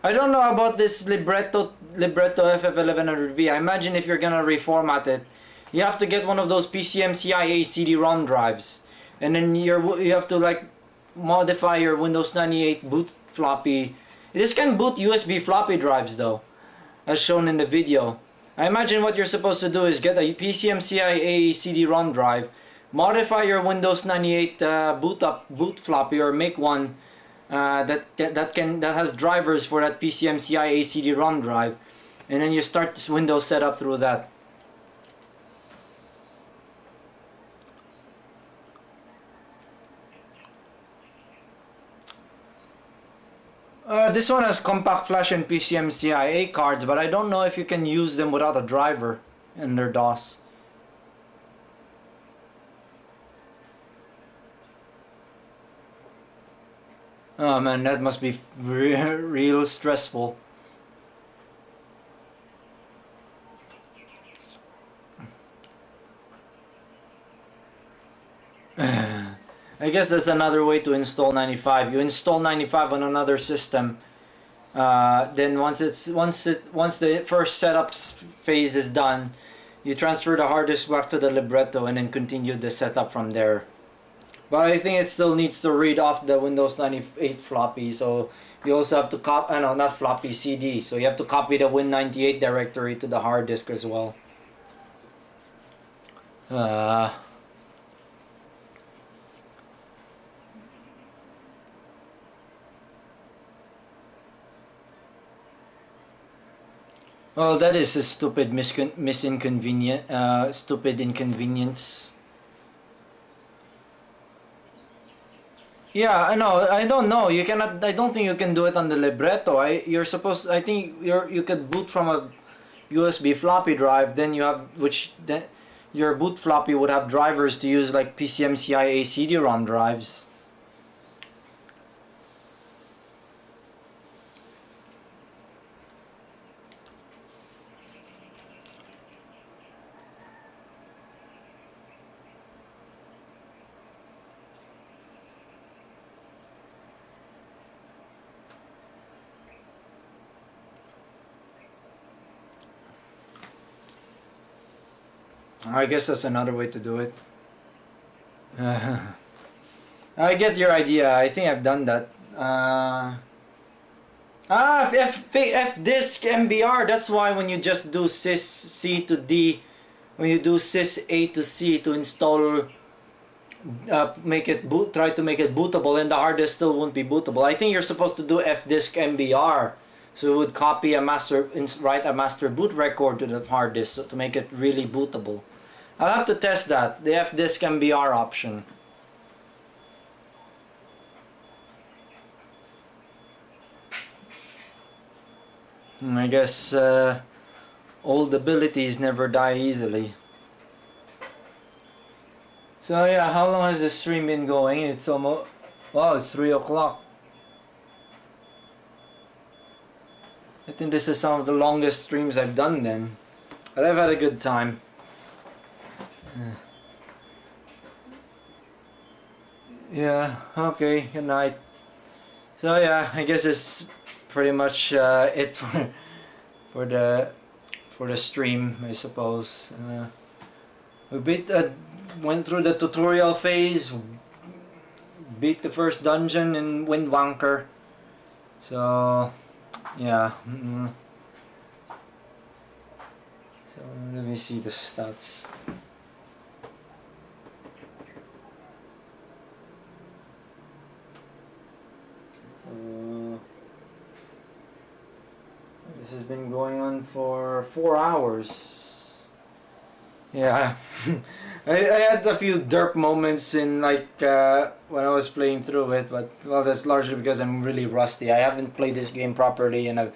I don't know about this Libretto FF1100V. I imagine if you're gonna reformat it, you have to get one of those PCMCIA CD-ROM drives, and then you have to like modify your Windows 98 boot floppy. This can boot USB floppy drives though, as shown in the video. I imagine what you're supposed to do is get a PCMCIA CD-ROM drive, modify your Windows 98 boot floppy, or make one that has drivers for that PCMCIA CD-ROM drive, and then you start this Windows setup through that. This one has compact flash and PCMCIA cards, but I don't know if you can use them without a driver in their DOS. Oh man, that must be real stressful. I guess that's another way to install 95. You install 95 on another system. Then once the first setup phase is done, you transfer the hard disk back to the Libretto and then continue the setup from there. But I think it still needs to read off the Windows 98 floppy, so you also have to copy, no, not floppy, CD. So you have to copy the Win98 directory to the hard disk as well. Well, that is a stupid stupid inconvenience. Yeah, I know. I don't know. You cannot. I don't think you can do it on the Libretto. You're supposed. I think you could boot from a USB floppy drive. Then you have then your boot floppy would have drivers to use like PCMCIA CD-ROM drives. I guess that's another way to do it. I get your idea. I think I've done that. F disk MBR. That's why when you just do sys C to D, when you do sys A to C to install, try to make it bootable, and the hard disk still won't be bootable. I think you're supposed to do F disk MBR. So it would copy write a master boot record to the hard disk to make it really bootable. I'll have to test that, the F disk MBR option. I guess old abilities never die easily. So yeah, how long has the stream been going? It's almost, wow, it's 3 o'clock. I think this is some of the longest streams I've done then. But I've had a good time. Yeah, okay, good night. So yeah, I guess it's pretty much it for the stream, I suppose. We went through the tutorial phase, beat the first dungeon in Windwaker. So yeah. So let me see the stats. So this has been going on for 4 hours. Yeah. I had a few derp moments in when I was playing through it, but well, that's largely because I'm really rusty. I haven't played this game properly in a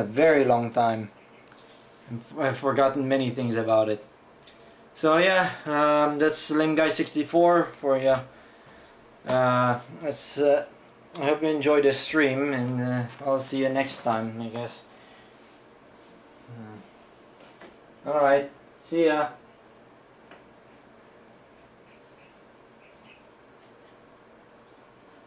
very long time. I've forgotten many things about it. So yeah, that's LameGuy64 for you. I hope you enjoyed this stream, and I'll see you next time, I guess. Alright, see ya.